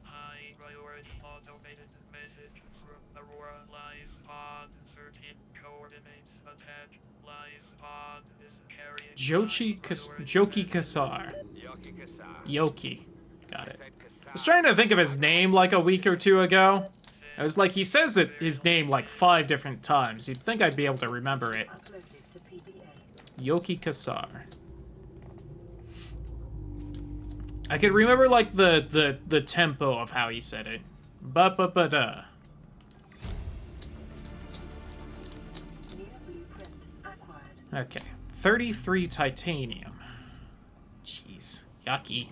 S10: I priority automated message from Aurora live pod 13 coordinates attached. Live pod is carrying
S1: Joki Kasar.
S6: Yoki Kasar.
S1: Yoki. Got it. I was trying to think of his name like a week or two ago. I was like, he says his name like 5 different times. You'd think I'd be able to remember it.
S5: Uploaded to PDA.
S1: Yoki Kasar. I could remember like the tempo of how he said it. Ba-ba-ba-da.
S5: Near blueprint acquired.
S1: Okay. 33 titanium. Jeez. Yucky.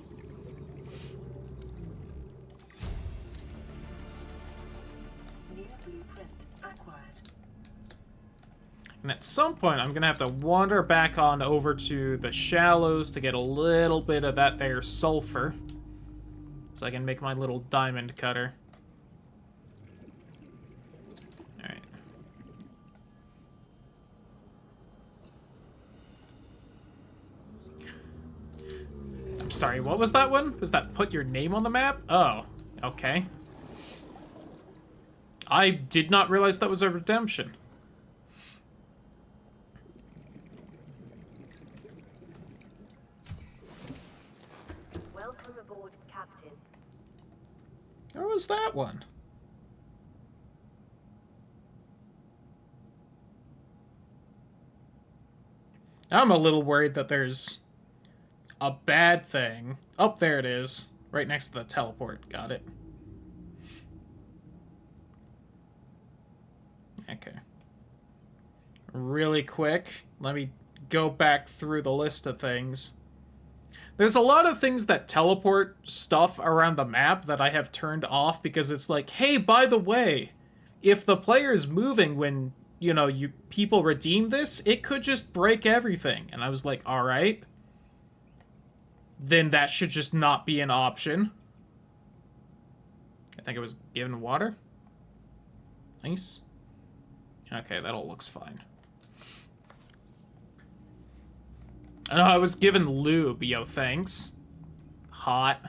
S5: Near blueprint acquired.
S1: And at some point, I'm gonna have to wander back on over to the shallows to get a little bit of that there sulfur. So I can make my little diamond cutter. Alright. I'm sorry, what was that one? Was that put your name on the map? Oh, okay. I did not realize that was a redemption.
S9: Welcome aboard, Captain.
S1: Where was that one? I'm a little worried that there's a bad thing. Oh, there it is. Right next to the teleport. Got it. Okay. Really quick, let me go back through the list of things. There's a lot of things that teleport stuff around the map that I have turned off because it's like, hey, by the way, if the player's moving when, you know, people redeem this, it could just break everything. And I was like, all right. Then that should just not be an option. I think it was given water. Nice. Okay, that all looks fine. I know I was given lube, yo, thanks. Hot.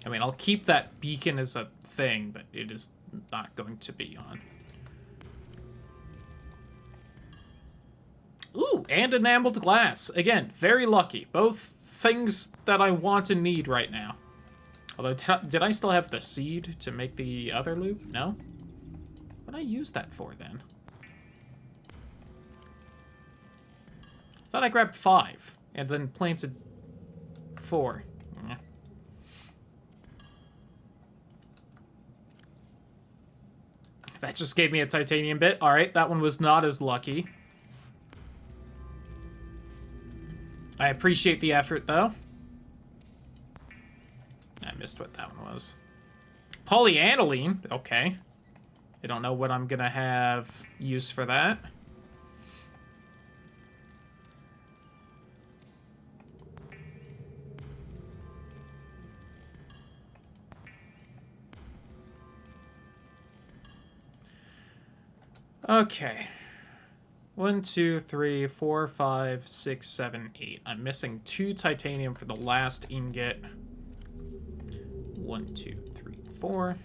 S1: I mean, I'll keep that beacon as a thing, but it is not going to be on. Ooh, and enameled glass. Again, very lucky. Both things that I want and need right now. Although, did I still have the seed to make the other lube? No? What did I use that for, then? I thought I grabbed 5, and then planted 4. That just gave me a titanium bit. Alright, that one was not as lucky. I appreciate the effort, though. I missed what that one was. Polyaniline? Okay. I don't know what I'm gonna have use for that. Okay. 1, 2, 3, 4, 5, 6, 7, 8. I'm missing 2 titanium for the last ingot. 1, 2, 3, 4.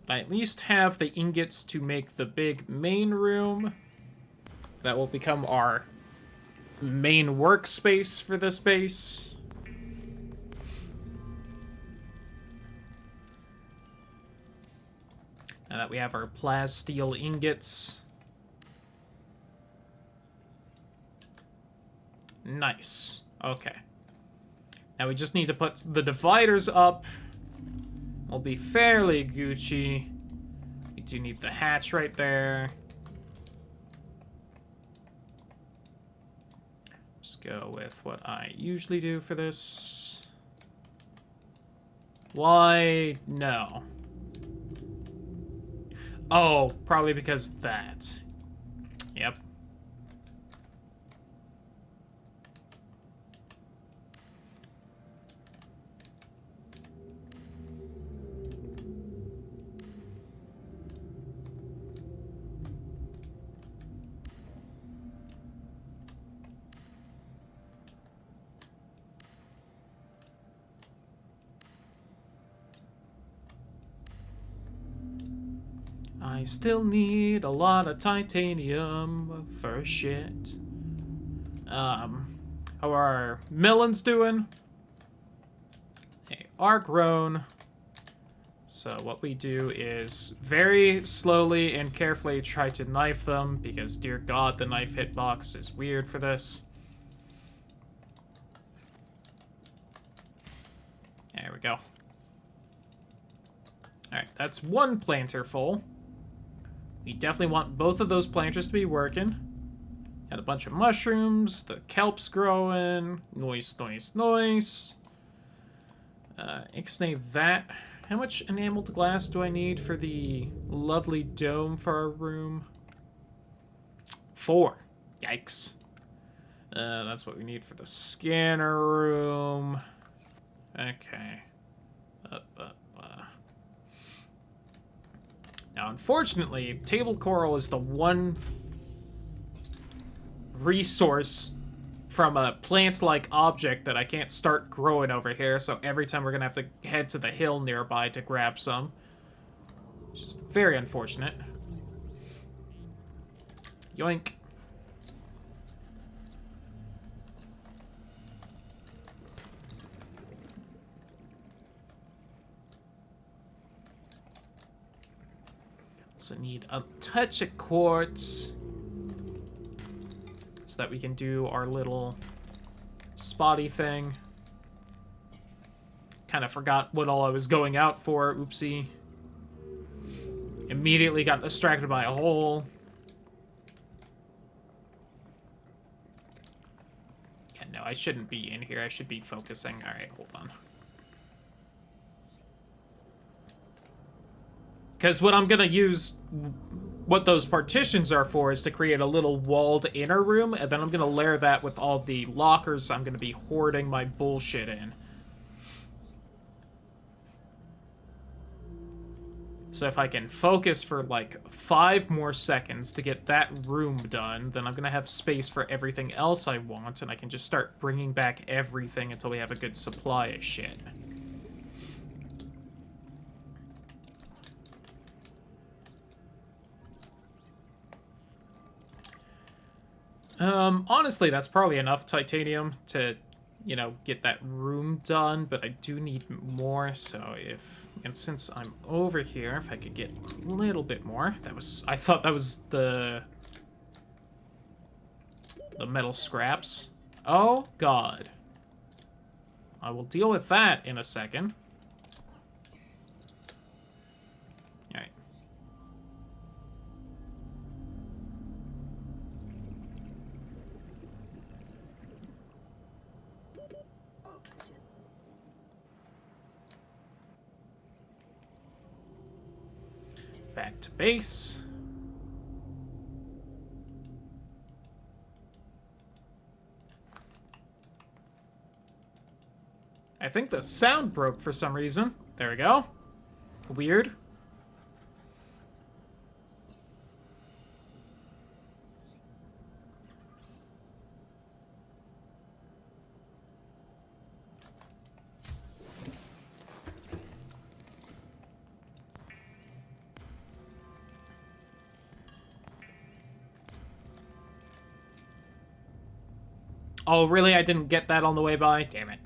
S1: I at least have the ingots to make the big main room. That will become our main workspace for this base. Now that we have our plasteel ingots. Nice. Okay. Now we just need to put the dividers up. We'll be fairly Gucci. We do need the hatch right there. Just go with what I usually do for this. Why? No. Oh, probably because that. Yep. I still need a lot of titanium for shit. How are our melons doing? They are grown. So what we do is very slowly and carefully try to knife them, because dear God, the knife hitbox is weird for this. There we go. Alright, that's one planter full. We definitely want both of those planters to be working. Got a bunch of mushrooms, the kelp's growing. Nice, nice, nice. Ixnay that. How much enameled glass do I need for the lovely dome for our room? 4. Yikes. That's what we need for the scanner room. Okay. Now, unfortunately, table coral is the one resource from a plant-like object that I can't start growing over here, so every time we're gonna have to head to the hill nearby to grab some. Which is very unfortunate. Yoink. So need a touch of quartz so that we can do our little spotty thing. Kind of forgot what all I was going out for. Oopsie. Immediately got distracted by a hole. Yeah, no, I shouldn't be in here. I should be focusing. All right, hold on. Because what I'm going to use, what those partitions are for, is to create a little walled inner room, and then I'm going to layer that with all the lockers I'm going to be hoarding my bullshit in. So if I can focus for like 5 more seconds to get that room done, then I'm going to have space for everything else I want, and I can just start bringing back everything until we have a good supply of shit. Honestly, that's probably enough titanium to, you know, get that room done, but I do need more, so and since I'm over here, if I could get a little bit more, I thought that was the metal scraps. Oh, God. I will deal with that in a second. Alright. Back to base. I think the sound broke for some reason. There we go. Weird. Oh, really? I didn't get that on the way by? Damn it.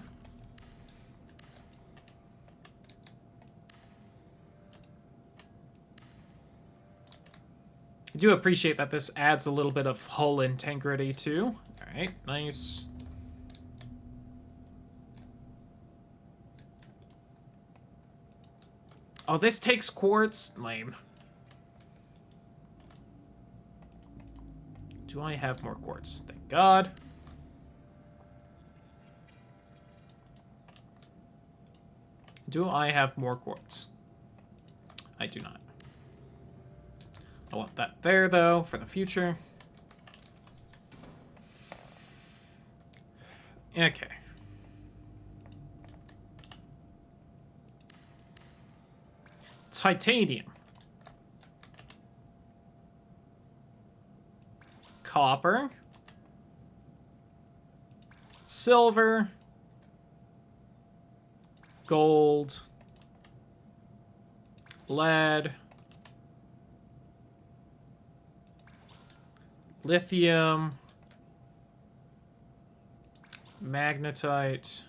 S1: I do appreciate that this adds a little bit of hull integrity, too. Alright, nice. Oh, this takes quartz? Lame. Do I have more quartz? Thank God. Do I have more quartz? I do not. I want that there, though, for the future. Okay. Titanium. Copper. Silver. Gold. Lead. Lithium. Magnetite.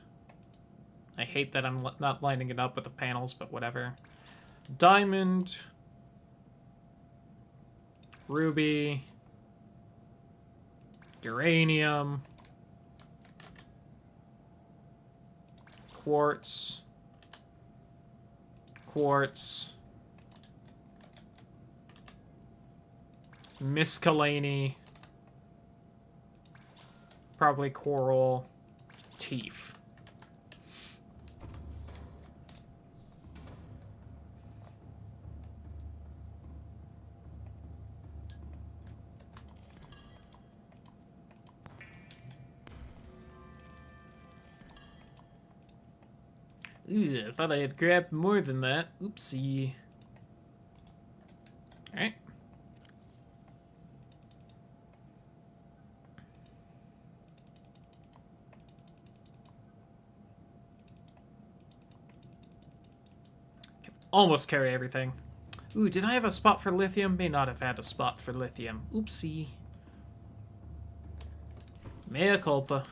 S1: I hate that I'm not lining it up with the panels, but whatever. Diamond. Ruby. Uranium. Quartz. Quartz. Miscellany. Probably coral. Teeth. Ew, I thought I had grabbed more than that. Oopsie. Alright. Almost carry everything. Ooh, did I have a spot for lithium? May not have had a spot for lithium. Oopsie. Mea culpa.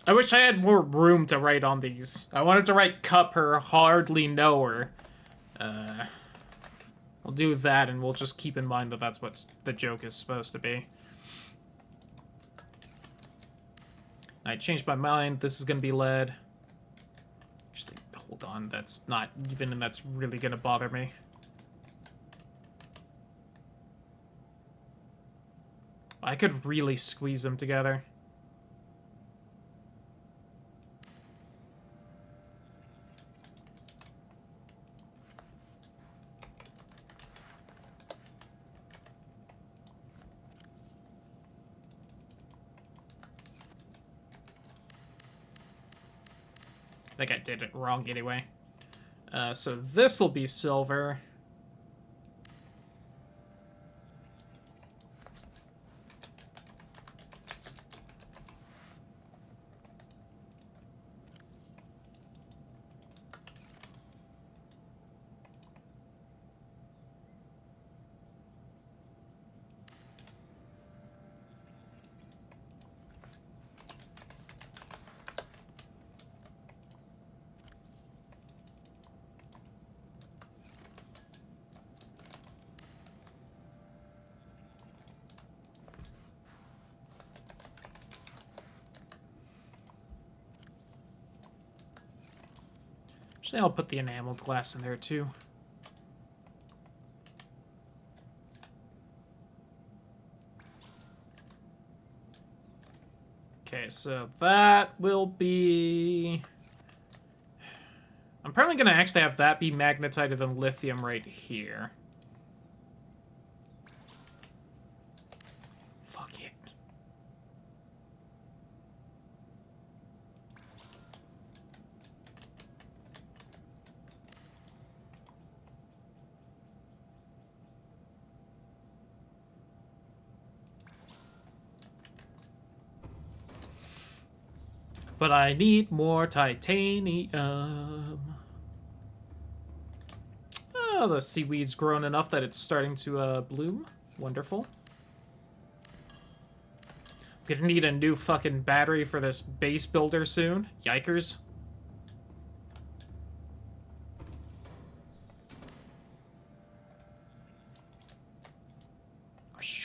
S1: I wish I had more room to write on these. I wanted to write cup her, hardly know her. I'll do that, and we'll just keep in mind that that's what the joke is supposed to be. I changed my mind. This is going to be lead. Actually, hold on. That's not even, and that's really going to bother me. I could really squeeze them together. I think I did it wrong anyway. So this will be silver. Actually, I'll put the enameled glass in there too. Okay, so that will be... I'm probably going to actually have that be magnetite and lithium right here. Fuck it. But I need more titanium. Oh, the seaweed's grown enough that it's starting to bloom. Wonderful. I'm gonna need a new fucking battery for this base builder soon. Yikers.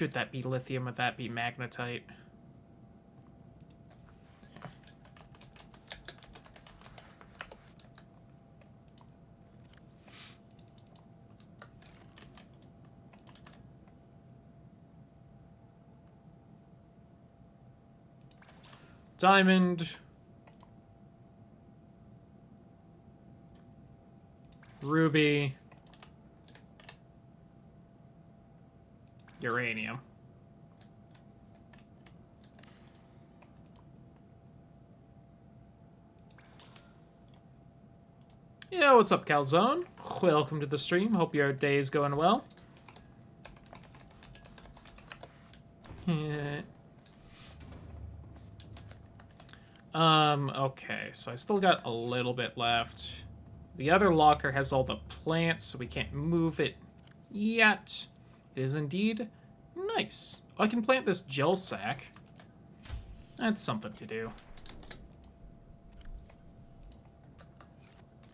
S1: should that be lithium? Would that be magnetite? Diamond. Ruby. Uranium. Yeah, what's up, Calzone? Welcome to the stream. Hope your day is going well. Yeah. Okay, so I still got a little bit left. The other locker has all the plants, so we can't move it yet. It is indeed nice. I can plant this gel sack. That's something to do.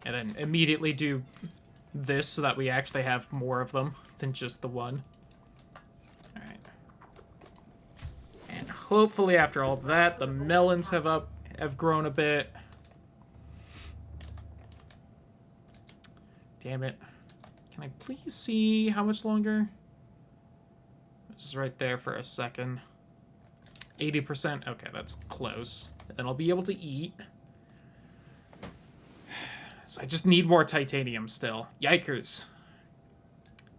S1: And then immediately do this so that we actually have more of them than just the one. Alright. And hopefully after all that, the melons have grown a bit. Damn it. Can I please see how much longer? This is right there for a second. 80%. Okay, that's close. And then I'll be able to eat. So I just need more titanium still. Yikers.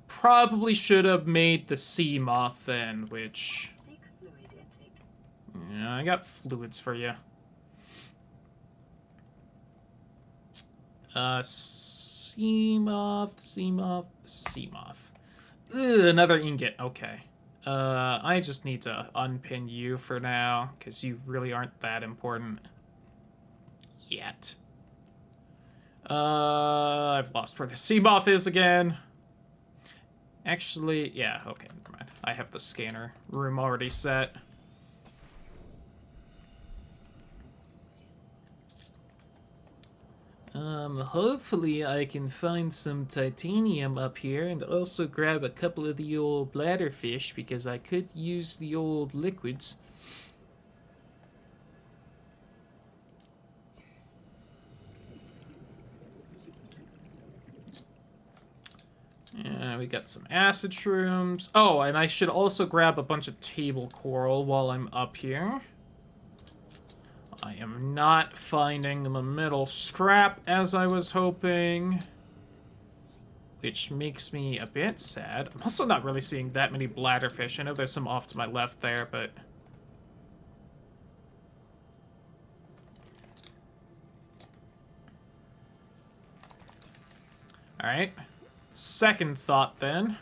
S1: Probably should have made the sea moth then, which...
S5: Seek fluid intake.
S1: Yeah, I got fluids for you. Sea moth, sea moth, sea moth. Ugh, another ingot. Okay. I just need to unpin you for now, because you really aren't that important. Yet. I've lost where the sea moth is again. Actually, yeah, okay, never mind. I have the scanner room already set. Hopefully I can find some titanium up here and also grab a couple of the old bladderfish because I could use the old liquids. Yeah, we got some acid shrooms. Oh, and I should also grab a bunch of table coral while I'm up here. I am not finding the middle scrap as I was hoping, which makes me a bit sad. I'm also not really seeing that many bladderfish. I know there's some off to my left there, but... Alright. Second thought, then.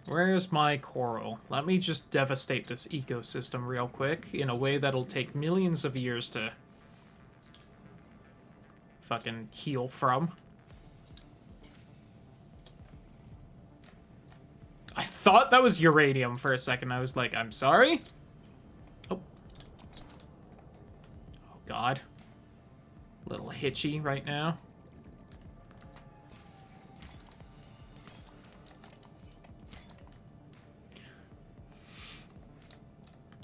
S1: Where's my coral? Let me just devastate this ecosystem real quick in a way that'll take millions of years to fucking heal from. I thought that was uranium for a second. I was like, I'm sorry? Oh. Oh, God. A little hitchy right now.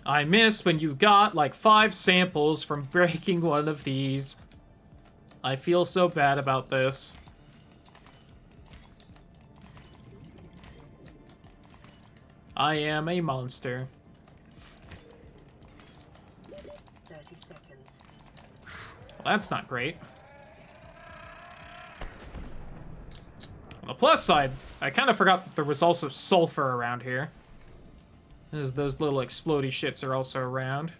S1: I miss when you got like 5 samples from breaking one of these. I feel so bad about this. I am a monster.
S5: 30 seconds.
S1: Well, that's not great. On the plus side, I kind of forgot that there was also sulfur around here. As those little explodey shits are also around.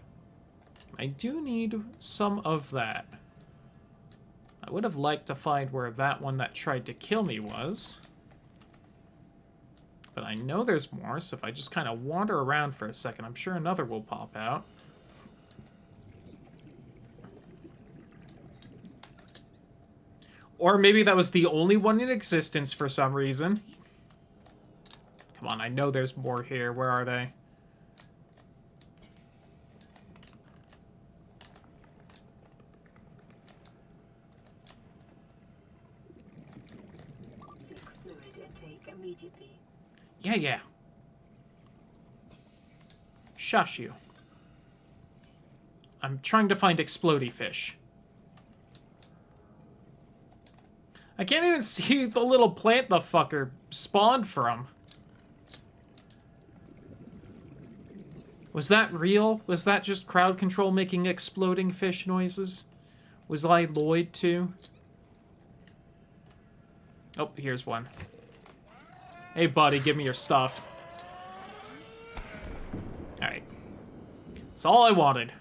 S1: I do need some of that. I would have liked to find where that one that tried to kill me was. But I know there's more, so if I just kind of wander around for a second, I'm sure another will pop out. Or maybe that was the only one in existence for some reason. Come on, I know there's more here. Where are they?
S5: Seek fluid intake immediately.
S1: Yeah. Shush you. I'm trying to find explodey fish. I can't even see the little plant the fucker spawned from. Was that real? Was that just crowd control making exploding fish noises? Was I Lloyd too? Oh, here's one. Hey buddy, give me your stuff. Alright. That's all I wanted.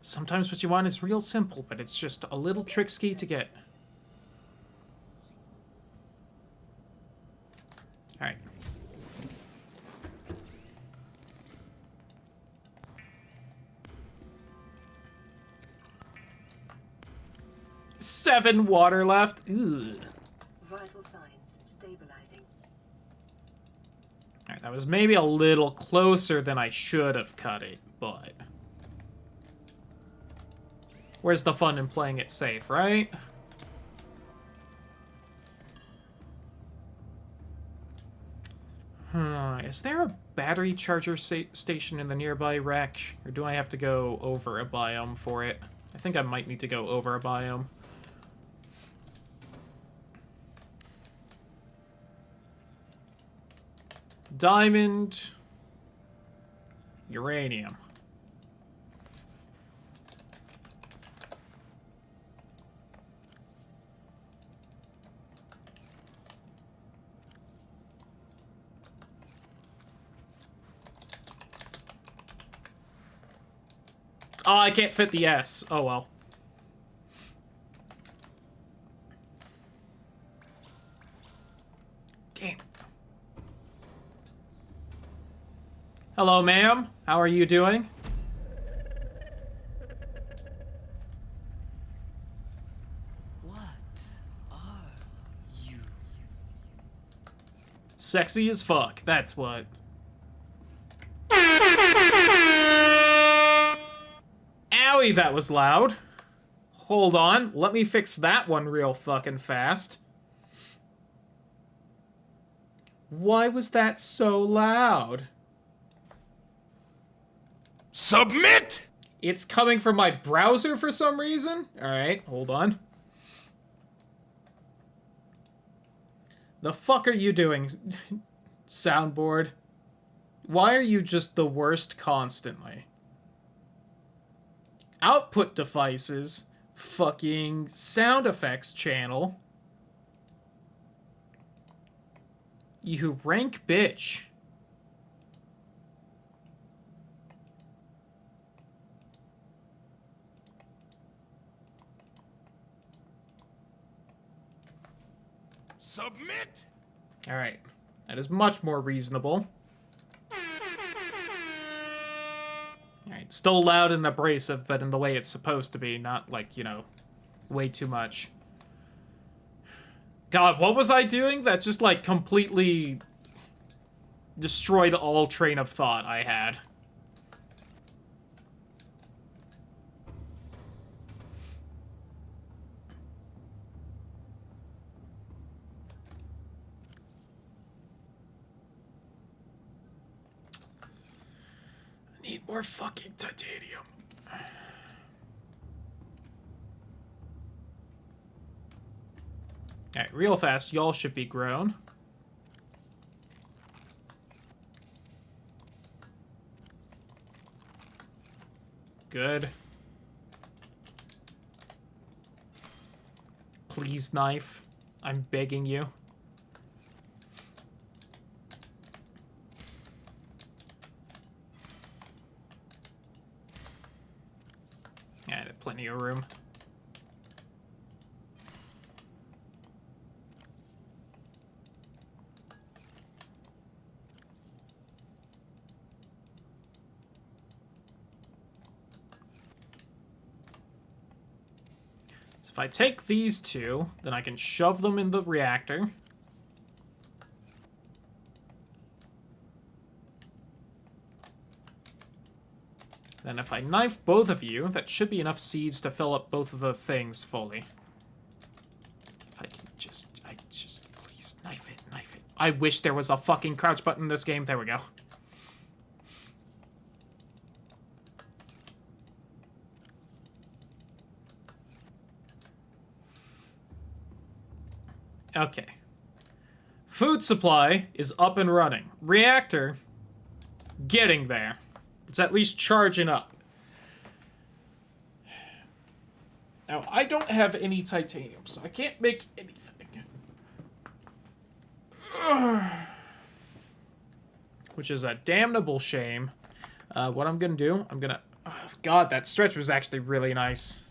S1: Sometimes what you want is real simple, but it's just a little tricksy to get. Alright. Seven water left. Ugh.
S5: Vital signs stabilizing.
S1: Alright, that was maybe a little closer than I should have cut it, but... Where's the fun in playing it safe, right? Is there a battery charger station in the nearby wreck? Or do I have to go over a biome for it? I think I might need to go over a biome. Diamond. Uranium. Oh, I can't fit the S. Oh, well. Damn. Hello, ma'am. How are you doing?
S11: What are you?
S1: Sexy as fuck. That's what. Owie, that was loud. Hold on. Let me fix that one real fucking fast. Why was that so loud?
S6: Submit!
S1: It's coming from my browser for some reason? Alright, hold on. The fuck are you doing, soundboard? Why are you just the worst constantly? Output devices, fucking sound effects channel. You rank bitch.
S6: Submit!
S1: Alright, that is much more reasonable. Alright, still loud and abrasive, but in the way it's supposed to be, not like, you know, way too much. God, what was I doing? That just, like, completely destroyed all train of thought I had. Need more fucking titanium. Alright, real fast, y'all should be grown. Good. Please, knife. I'm begging you. Yeah, plenty of room. So if I take these two, then I can shove them in the reactor. Then if I knife both of you, that should be enough seeds to fill up both of the things fully. If I can just, please, knife it, knife it. I wish there was a fucking crouch button in this game. There we go. Okay. Food supply is up and running. Reactor, getting there. It's at least charging up. Now, I don't have any titanium, so I can't make anything. Which is a damnable shame. What I'm gonna do, oh, God, that stretch was actually really nice.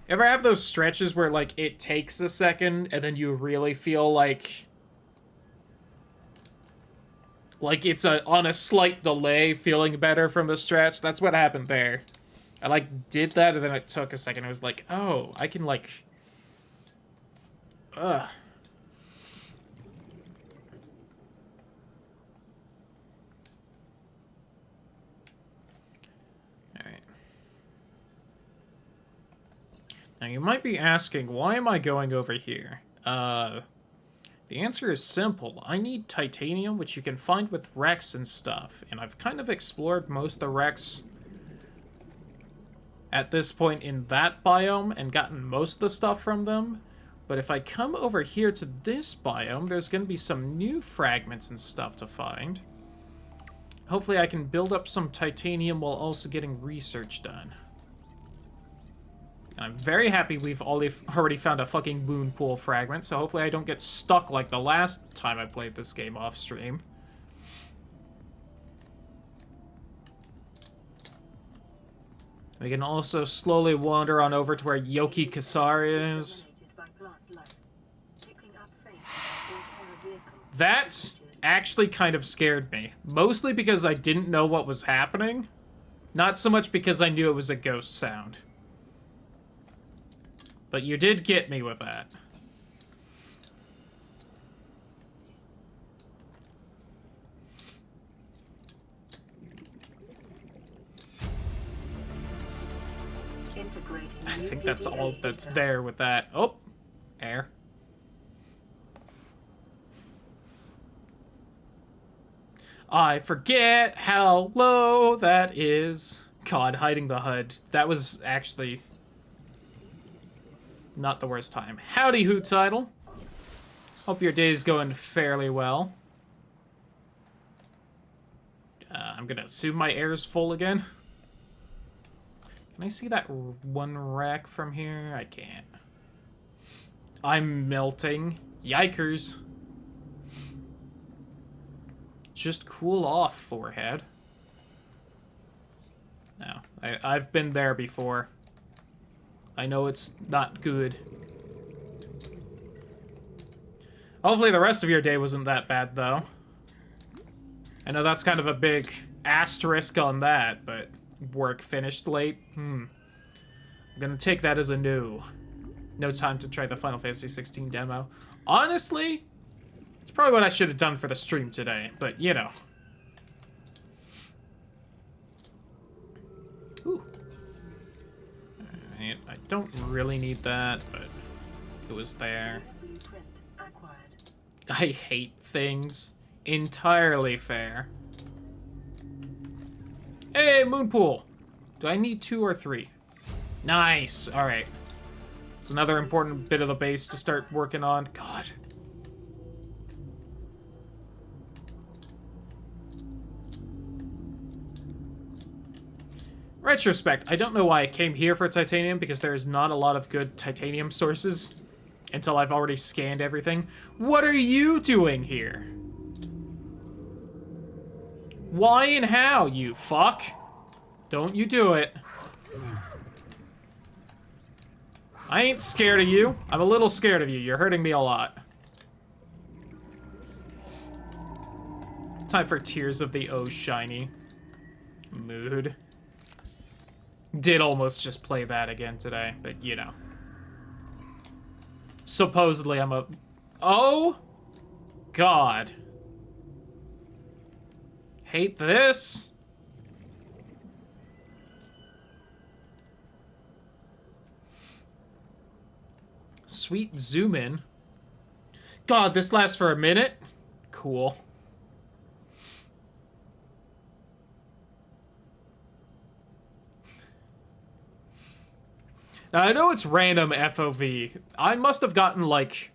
S1: Ever have those stretches where, like, it takes a second, and then you really feel like it's on a slight delay, feeling better from the stretch? That's what happened there. I, like, did that, and then it took a second. I was like, oh, I can, like... Ugh. Alright. Now, you might be asking, why am I going over here? The answer is simple. I need titanium, which you can find with wrecks and stuff. And I've kind of explored most of the wrecks at this point in that biome and gotten most of the stuff from them. But if I come over here to this biome, there's going to be some new fragments and stuff to find. Hopefully I can build up some titanium while also getting research done. And I'm very happy we've already found a fucking moon pool fragment, so hopefully I don't get stuck like the last time I played this game off stream. We can also slowly wander on over to where Yoki Kasari is. That actually kind of scared me. Mostly because I didn't know what was happening. Not so much because I knew it was a ghost sound. But you did get me with that. I think that's all that's there with that. Oh, air. I forget how low that is. God, hiding the HUD. That was actually not the worst time. Howdy, Hoot Title. Hope your day's going fairly well. I'm gonna assume my air's full again. Can I see that one rack from here? I can't. I'm melting. Yikers. Just cool off, forehead. No, I've been there before. I know it's not good. Hopefully the rest of your day wasn't that bad, though. I know that's kind of a big asterisk on that, but work finished late? I'm gonna take that as a no. No time to try the Final Fantasy 16 demo. Honestly, it's probably what I should have done for the stream today, but you know. Ooh. Alright, I don't really need that, but it was there. I hate things. Entirely fair. Hey, moon pool. Do I need 2 or 3? Nice. All right. It's another important bit of the base to start working on. God. Retrospect, I don't know why I came here for titanium, because there is not a lot of good titanium sources until I've already scanned everything. What are you doing here? Why and how, you fuck? Don't you do it. I ain't scared of you. I'm a little scared of you. You're hurting me a lot. Time for Tears of the Oh Shiny mood. Did almost just play that again today, but you know. Supposedly I'm a... Oh! God. Hate this. Sweet zoom in. God, this lasts for a minute? Cool. Now, I know it's random FOV. I must have gotten, like,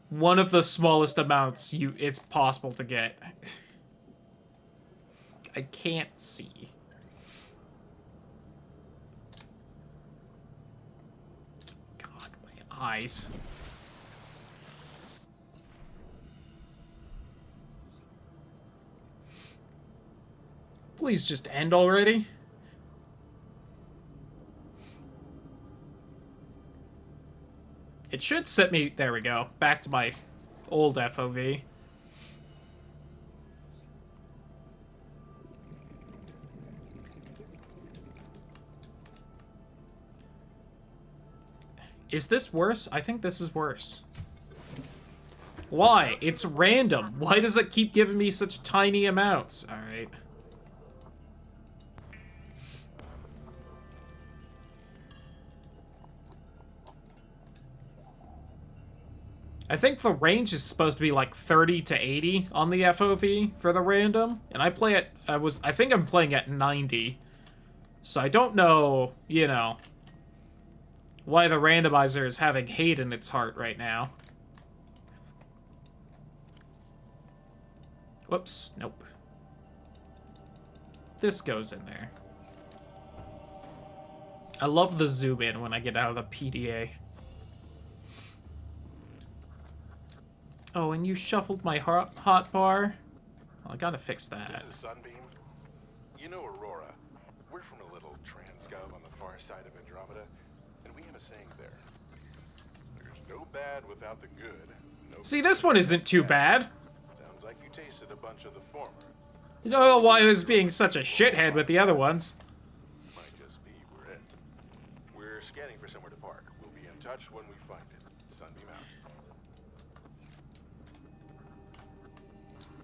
S1: one of the smallest amounts it's possible to get. I can't see. God, my eyes. Please just end already. It should set me, there we go, back to my old FOV. Is this worse? I think this is worse. Why? It's random. Why does it keep giving me such tiny amounts? Alright. I think the range is supposed to be like 30 to 80 on the FOV for the random, and I play at, I think I'm playing at 90. So I don't know, you know, why the randomizer is having hate in its heart right now. Whoops, nope. This goes in there. I love the zoom in when I get out of the PDA. Oh, and you shuffled my hot bar? Well, I gotta fix that.
S7: This is Sunbeam. You know Aurora. We're from a little transgov on the far side of Andromeda, and we have a saying there. There's no bad without the good. No
S1: See, this one isn't too bad.
S7: Sounds like you tasted a bunch of the former.
S1: You don't know why I was being such a shithead with the other ones.
S7: Might just be we're it. We're scanning for somewhere to park. We'll be in touch when we find it. Sunbeam out.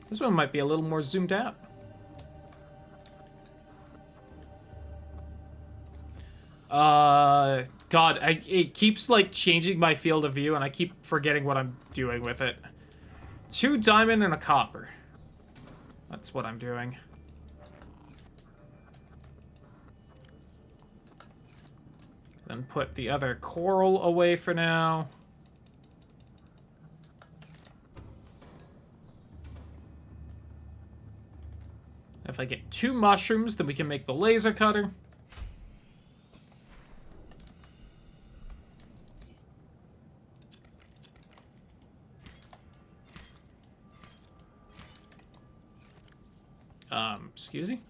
S1: This one might be a little more zoomed out. God, it keeps, like, changing my field of view, and I keep forgetting what I'm doing with it. 2 diamond and a copper. That's what I'm doing. Then put the other coral away for now. If I get 2 mushrooms, then we can make the laser cutter. Excuse me?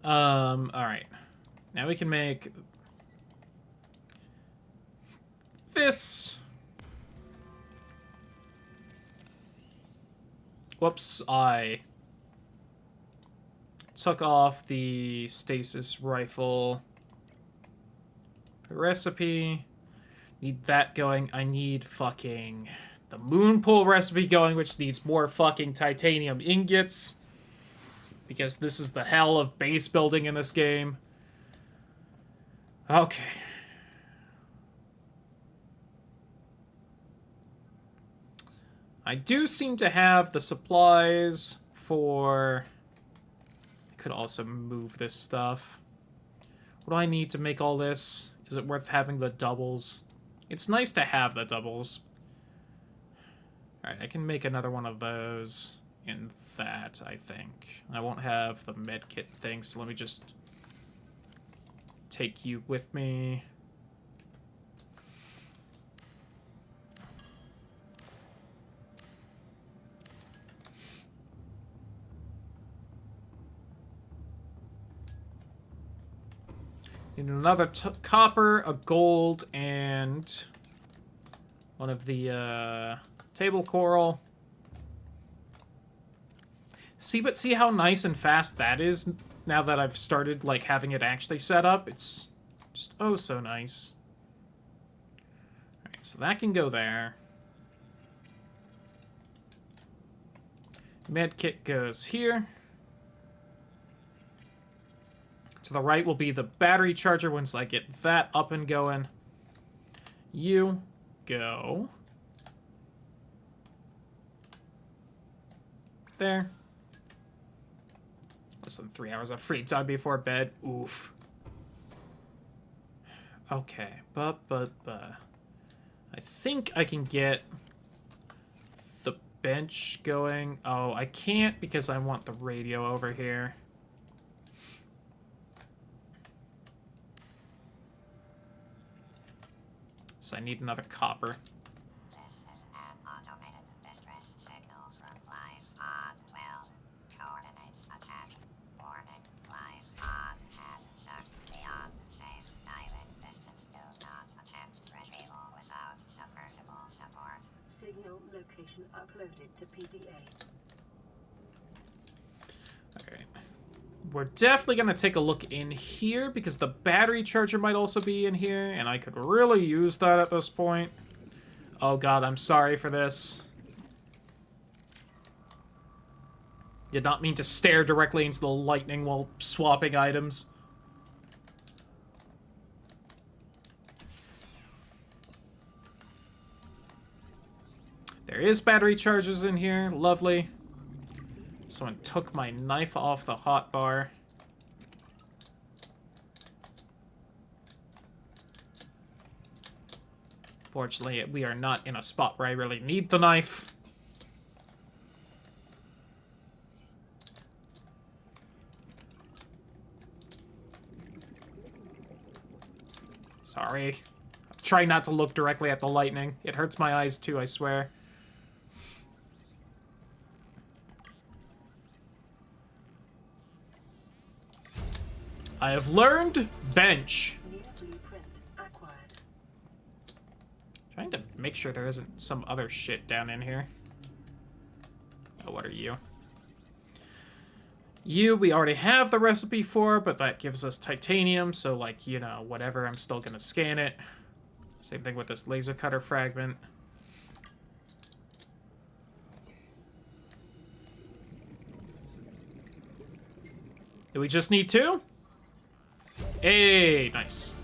S1: Alright. Now we can make this. Whoops, I took off the stasis rifle recipe. Need that going. I need fucking the moon pool recipe going, which needs more fucking titanium ingots. Because this is the hell of base building in this game. Okay. I do seem to have the supplies for... I could also move this stuff. What do I need to make all this? Is it worth having the doubles? It's nice to have the doubles. Alright, I can make another one of those in that, I think. I won't have the medkit thing, so let me just take you with me. Need another copper, a gold, and one of the table coral. See how nice and fast that is now that I've started like having it actually set up? It's just oh so nice. All right. So that can go there. Medkit goes here. To the right will be the battery charger once I get that up and going. You go there. Less than 3 hours of free time before bed. Oof. Okay, but. I think I can get the bench going. Oh, I can't because I want the radio over here. So I need another copper.
S3: This is an automated distress signal from live pod 12. Coordinates attached. Warning, live pod has sucked beyond safe diving distance. Do not attempt retrieval without submersible support.
S5: Signal location uploaded to PDA.
S1: Alright. We're definitely going to take a look in here because the battery charger might also be in here, and I could really use that at this point. Oh god, I'm sorry for this. Did not mean to stare directly into the lightning while swapping items. There is battery chargers in here. Lovely. Someone took my knife off the hotbar. Fortunately, we are not in a spot where I really need the knife. Sorry. Try not to look directly at the lightning. It hurts my eyes too, I swear. I have learned bench.
S5: New blueprint acquired.
S1: Trying to make sure there isn't some other shit down in here. Oh, what are you? You, we already have the recipe for, but that gives us titanium, so, like, you know, whatever, I'm still gonna scan it. Same thing with this laser cutter fragment. Do we just need 2? Hey, nice.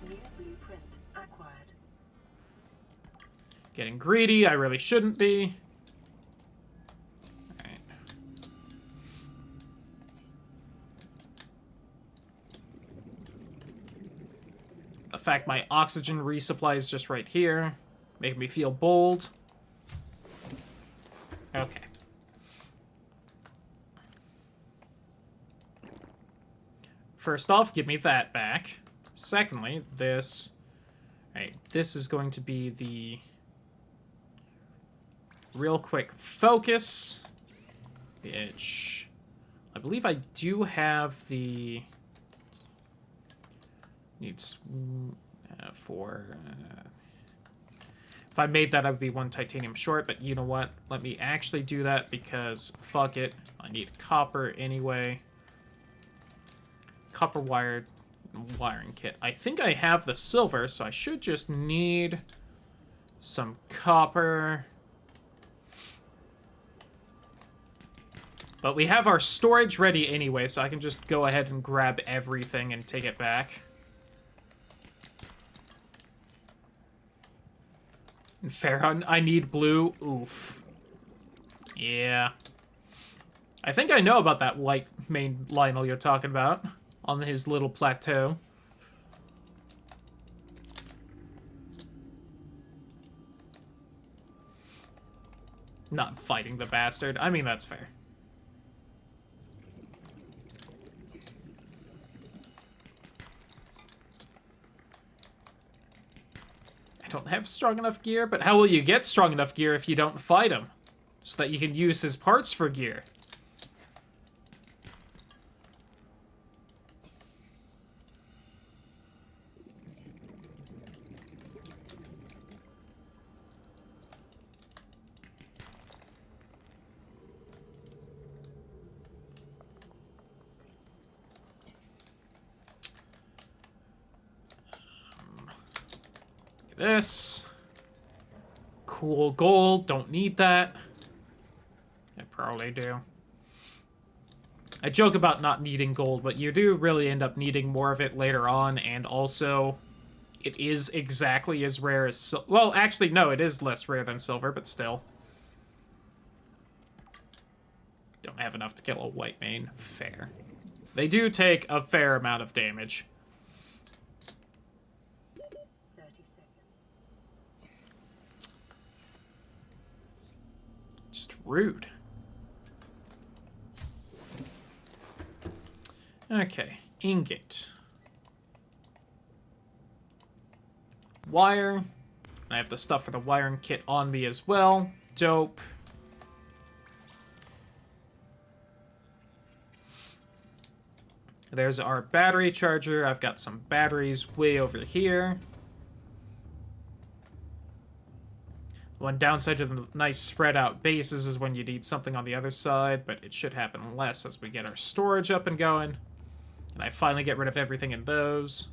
S5: New blueprint acquired.
S1: Getting greedy, I really shouldn't be. Alright. The fact my oxygen resupply is just right here, making me feel bold. Okay. First off, give me that back. Secondly, this... Alright, this is going to be the... real quick focus. Which... I believe I do have the... Needs... for... if I made that, I would be 1 titanium short, but you know what? Let me actually do that because, fuck it. I need copper anyway. Copper wired wiring kit. I think I have the silver, so I should just need some copper. But we have our storage ready anyway, so I can just go ahead and grab everything and take it back. And Farron, I need blue. Oof. Yeah. I think I know about that white main Lionel you're talking about. On his little plateau. Not fighting the bastard. I mean, that's fair. I don't have strong enough gear, but how will you get strong enough gear if you don't fight him? So that you can use his parts for gear. this. Cool gold. Don't need that. I probably do. I joke about not needing gold, but you do really end up needing more of it later on, and also it is exactly as rare as well, actually, no, it is less rare than silver, but still. Don't have enough to kill a white mane. Fair. They do take a fair amount of damage.
S5: 30 seconds.
S1: Just rude. Okay, ingot. Wire. I have the stuff for the wiring kit on me as well. Dope. There's our battery charger. I've got some batteries way over here. One downside to the nice spread out bases is when you need something on the other side, but it should happen less as we get our storage up and going. And I finally get rid of everything in those.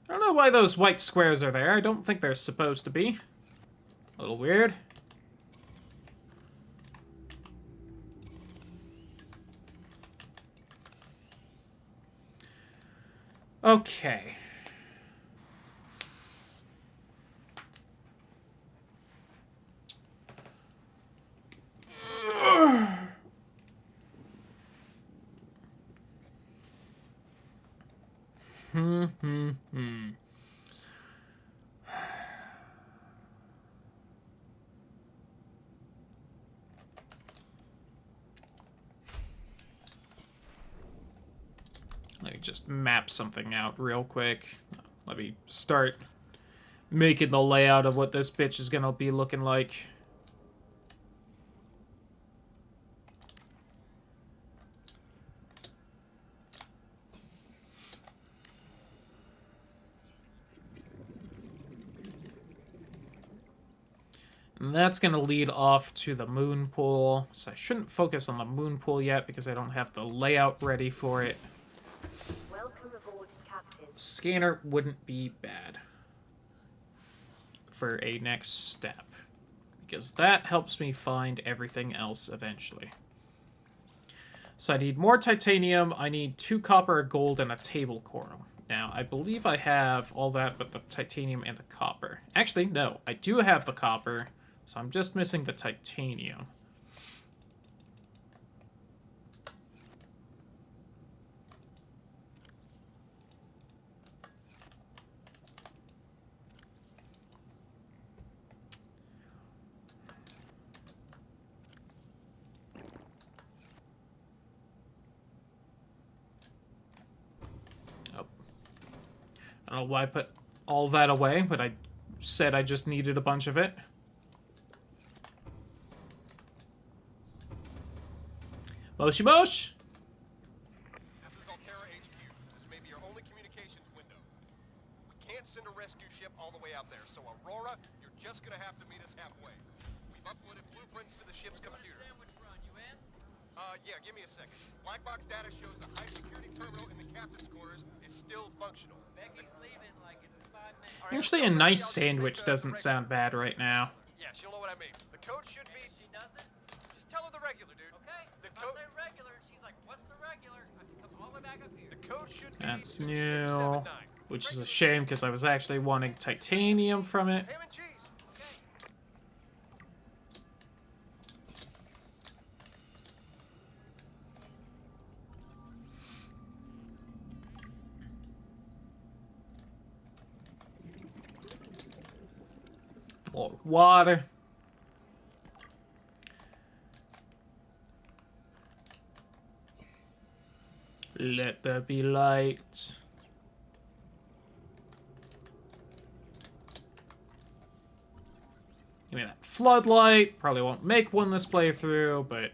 S1: I don't know why those white squares are there. I don't think they're supposed to be. A little weird. Okay. Let me just map something out real quick. Let me start making the layout of what this bitch is gonna be looking like. And that's going to lead off to the moon pool. So I shouldn't focus on the moon pool yet because I don't have the layout ready for it.
S9: Welcome aboard, Captain.
S1: Scanner wouldn't be bad for a next step, because that helps me find everything else eventually. So I need more titanium, I need 2 copper, a gold, and a table coral. Now, I believe I have all that but the titanium and the copper. Actually, no, I do have the copper, so I'm just missing the titanium. I don't know why I put all that away, but I said I just needed a bunch of it. Moshi Mosh!
S7: This is Altera HQ. This may be your only communications window. We can't send a rescue ship all the way out there, so Aurora, you're just gonna have to meet us halfway. We've uploaded blueprints to the ship's computer. Yeah, give me a second. Black box data shows the high security terminal in the captain's quarters is still functional.
S6: Becky's leaving like in 5 minutes.
S1: Actually, a nice sandwich doesn't sound bad right now.
S7: Yeah, she'll know what I mean. The code should be...
S6: She doesn't?
S7: Just tell her the regular, dude.
S6: Okay.
S7: The
S6: If I
S7: code...
S6: say regular, she's like, what's the regular? I have to come all the way back up here.
S7: The code should be...
S1: That's
S7: 2679.
S1: new, which is a shame because I was actually wanting titanium from it.
S7: Ham and cheese.
S1: More water. Let there be light. Give me that floodlight. Probably won't make one this playthrough, but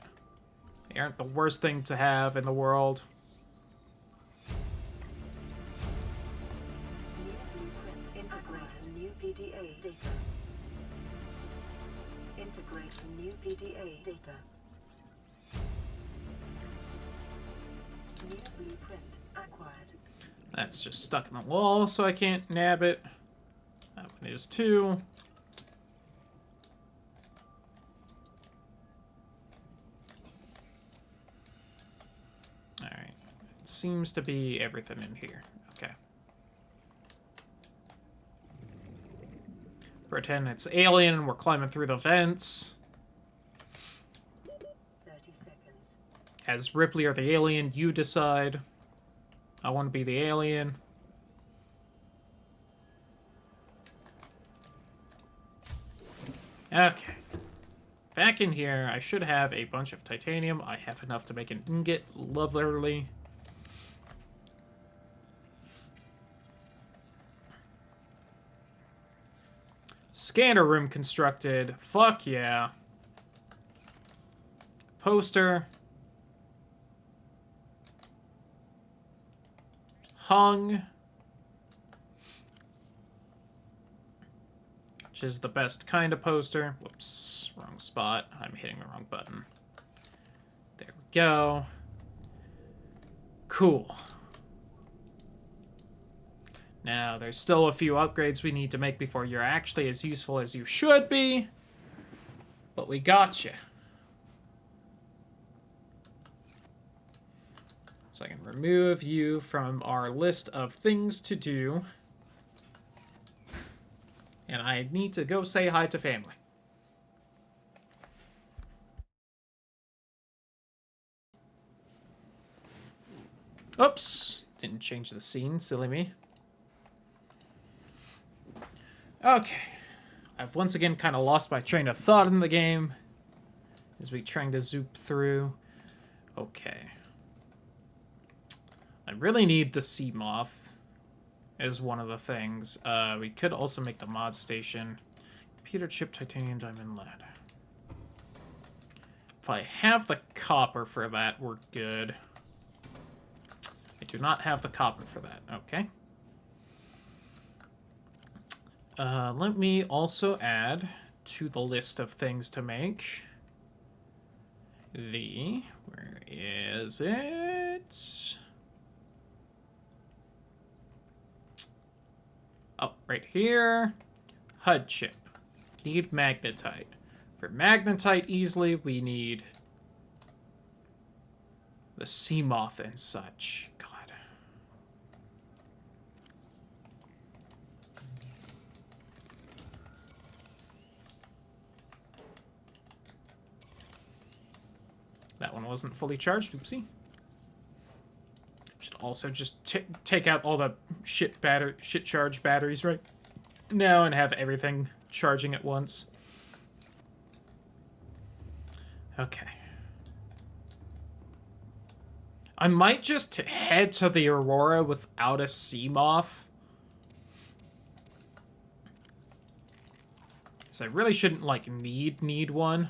S1: they aren't the worst thing to have in the world.
S5: Integrating new PDA data. Integrating new PDA data. New blueprint acquired.
S1: That's just stuck in the wall, so I can't nab it. That one is too. Alright. Seems to be everything in here. Okay. Pretend it's alien and we're climbing through the vents.
S5: 30 seconds.
S1: As Ripley or the alien, you decide. I want to be the alien. Okay. Back in here, I should have a bunch of titanium. I have enough to make an ingot. Lovely. Scanner room constructed. Fuck yeah. Poster. Hung. Which is the best kind of poster. Whoops, wrong spot. I'm hitting the wrong button. There we go. Cool. Now, there's still a few upgrades we need to make before you're actually as useful as you should be. But we got you. So I can remove you from our list of things to do. And I need to go say hi to family. Oops. Didn't change the scene. Silly me. Okay. I've once again kind of lost my train of thought in the game. As we trying to zoop through. Okay. I really need the sea moth as one of the things. We could also make the mod station. Computer chip, titanium, diamond, lead. If I have the copper for that, we're good. I do not have the copper for that. Okay. Let me also add to the list of things to make the... Where is it? Oh, right here. HUD chip. Need magnetite. For magnetite easily, we need the sea moth and such. God. That one wasn't fully charged. Oopsie. Should also just take out all the shit charged batteries right now and have everything charging at once. Okay. I might just head to the Aurora without a sea moth. So I really shouldn't, like, need one.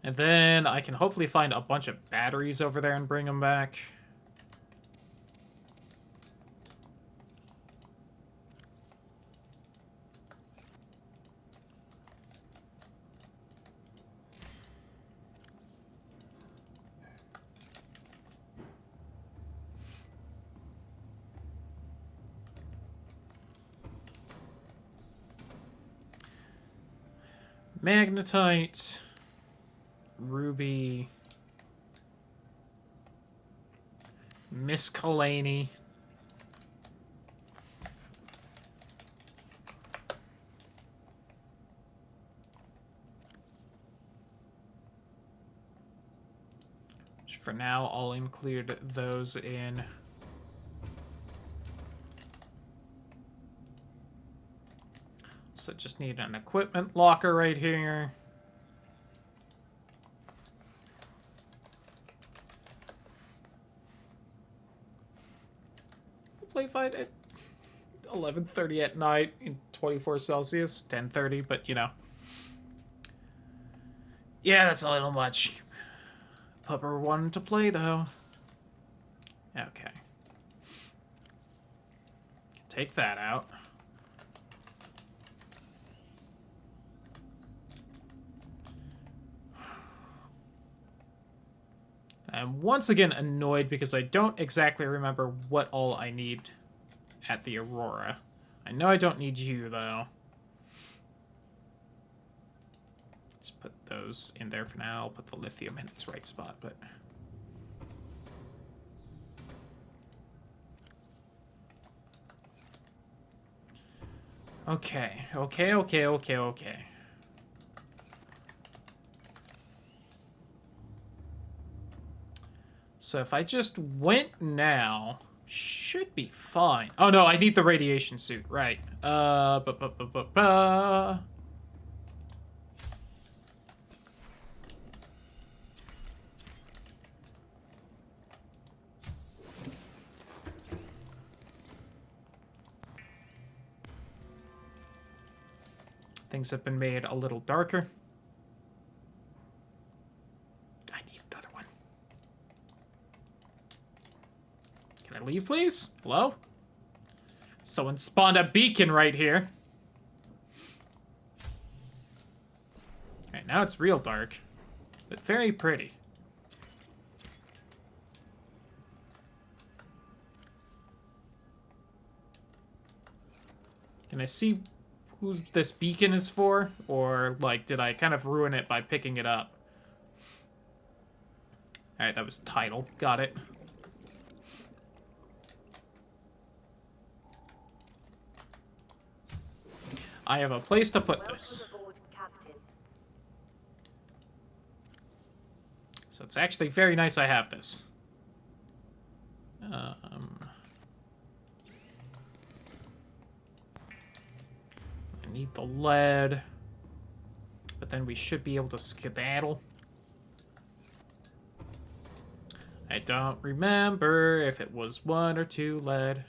S1: And then I can hopefully find a bunch of batteries over there and bring them back. Magnetite. Ruby. Miscellany. For now, I'll include those in. So just need an equipment locker right here. Play fight at 11:30 at night in 24 Celsius, 10:30, but you know. Yeah, that's a little much. Pupper wanted to play though. Okay. Take that out. I'm once again annoyed because I don't exactly remember what all I need at the Aurora. I know I don't need you, though. Just put those in there for now. I'll put the lithium in its right spot, but... Okay. So if I just went now, should be fine. Oh no, I need the radiation suit, right. Things have been made a little darker. I need another one. Can I leave, please? Hello? Someone spawned a beacon right here. Alright, now it's real dark. But very pretty. Can I see who this beacon is for? Or, like, did I kind of ruin it by picking it up? Alright, that was title. Got it. I have a place to put this. So it's actually very nice I have this. I need the lead. But then we should be able to skedaddle. I don't remember if it was 1 or 2 lead.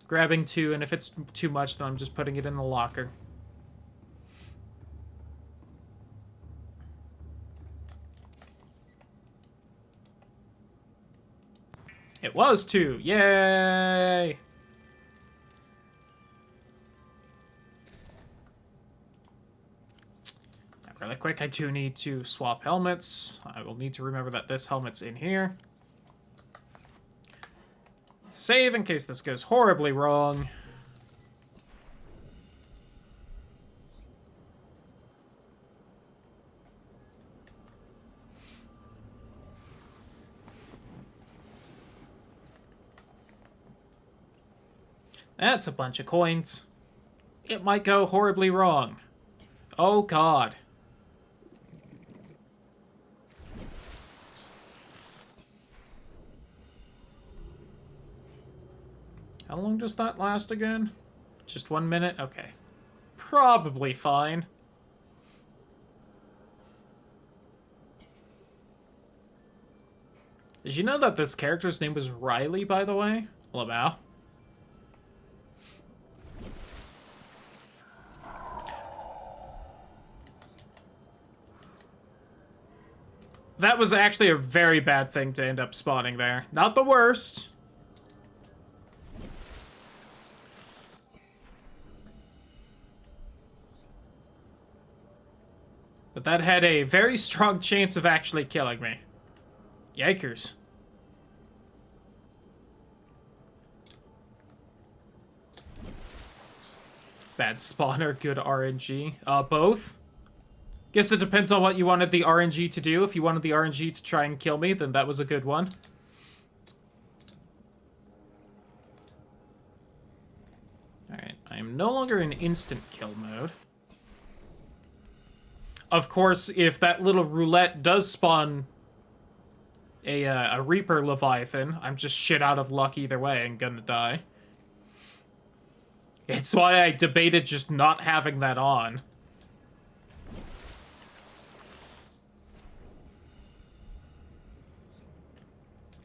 S1: Grabbing 2, and if it's too much, then I'm just putting it in the locker. It was 2! Yay! Really quick, I do need to swap helmets. I will need to remember that this helmet's in here. Save in case this goes horribly wrong. That's a bunch of coins. It might go horribly wrong. Oh god. How long does that last again? Just 1 minute? Okay. Probably fine. Did you know that this character's name was Riley, by the way? Lamau. That was actually a very bad thing to end up spawning there. Not the worst. But that had a very strong chance of actually killing me. Yikers. Bad spawner, good RNG. Both? Guess it depends on what you wanted the RNG to do. If you wanted the RNG to try and kill me, then that was a good one. Alright, I am no longer in instant kill mode. Of course, if that little roulette does spawn a Reaper Leviathan, I'm just shit out of luck either way and gonna die. It's why I debated just not having that on.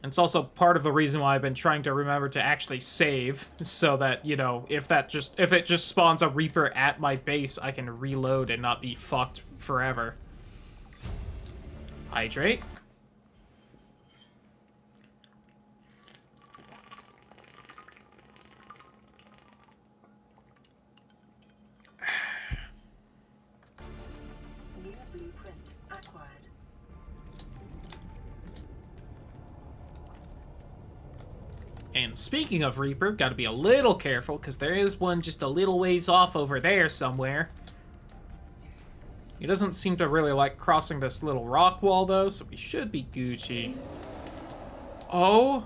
S1: And it's also part of the reason why I've been trying to remember to actually save, so that, you know, if it just spawns a Reaper at my base, I can reload and not be fucked forever. Hydrate.
S5: New blueprint acquired.
S1: And speaking of Reaper, gotta be a little careful, because there is one just a little ways off over there somewhere. He doesn't seem to really like crossing this little rock wall, though, so we should be Gucci. Oh.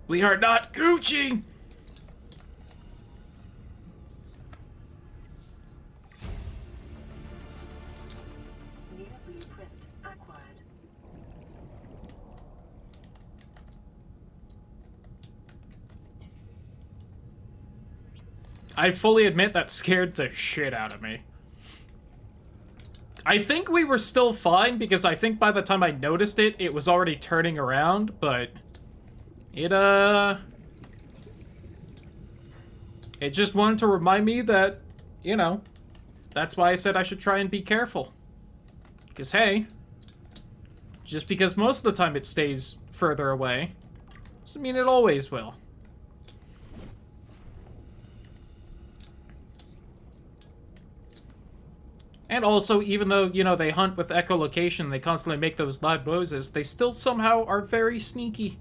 S1: We are not Gucci!
S5: New blueprint acquired.
S1: I fully admit that scared the shit out of me. I think we were still fine, because I think by the time I noticed it, it was already turning around, but... It just wanted to remind me that, you know, that's why I said I should try and be careful. Because, hey, just because most of the time it stays further away, doesn't mean it always will. And also, even though, you know, they hunt with echolocation, they constantly make those loud noises, they still somehow are very sneaky.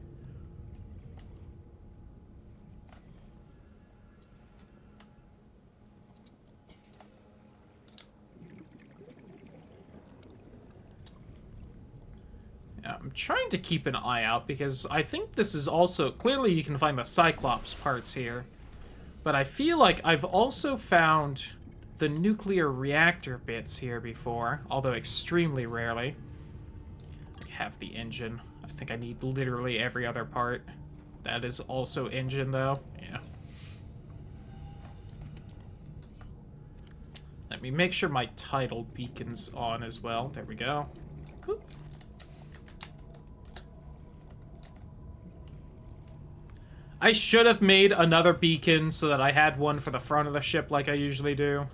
S1: Yeah, I'm trying to keep an eye out, because I think this is also... Clearly you can find the Cyclops parts here. But I feel like I've also found the nuclear reactor bits here before, although extremely rarely. I have the engine. I think I need literally every other part. That is also engine, though. Yeah. Let me make sure my tidal beacon's on as well. There we go. Whoop. I should have made another beacon so that I had one for the front of the ship like I usually do.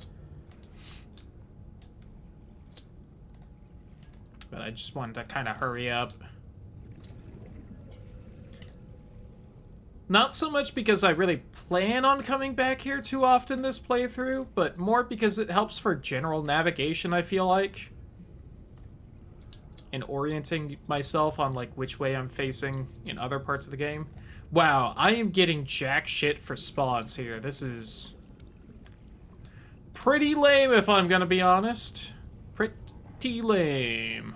S1: But I just wanted to kind of hurry up. Not so much because I really plan on coming back here too often this playthrough, but more because it helps for general navigation, I feel like. And orienting myself on, like, which way I'm facing in other parts of the game. Wow, I am getting jack shit for spawns here. This is pretty lame, if I'm gonna be honest. Pretty lame.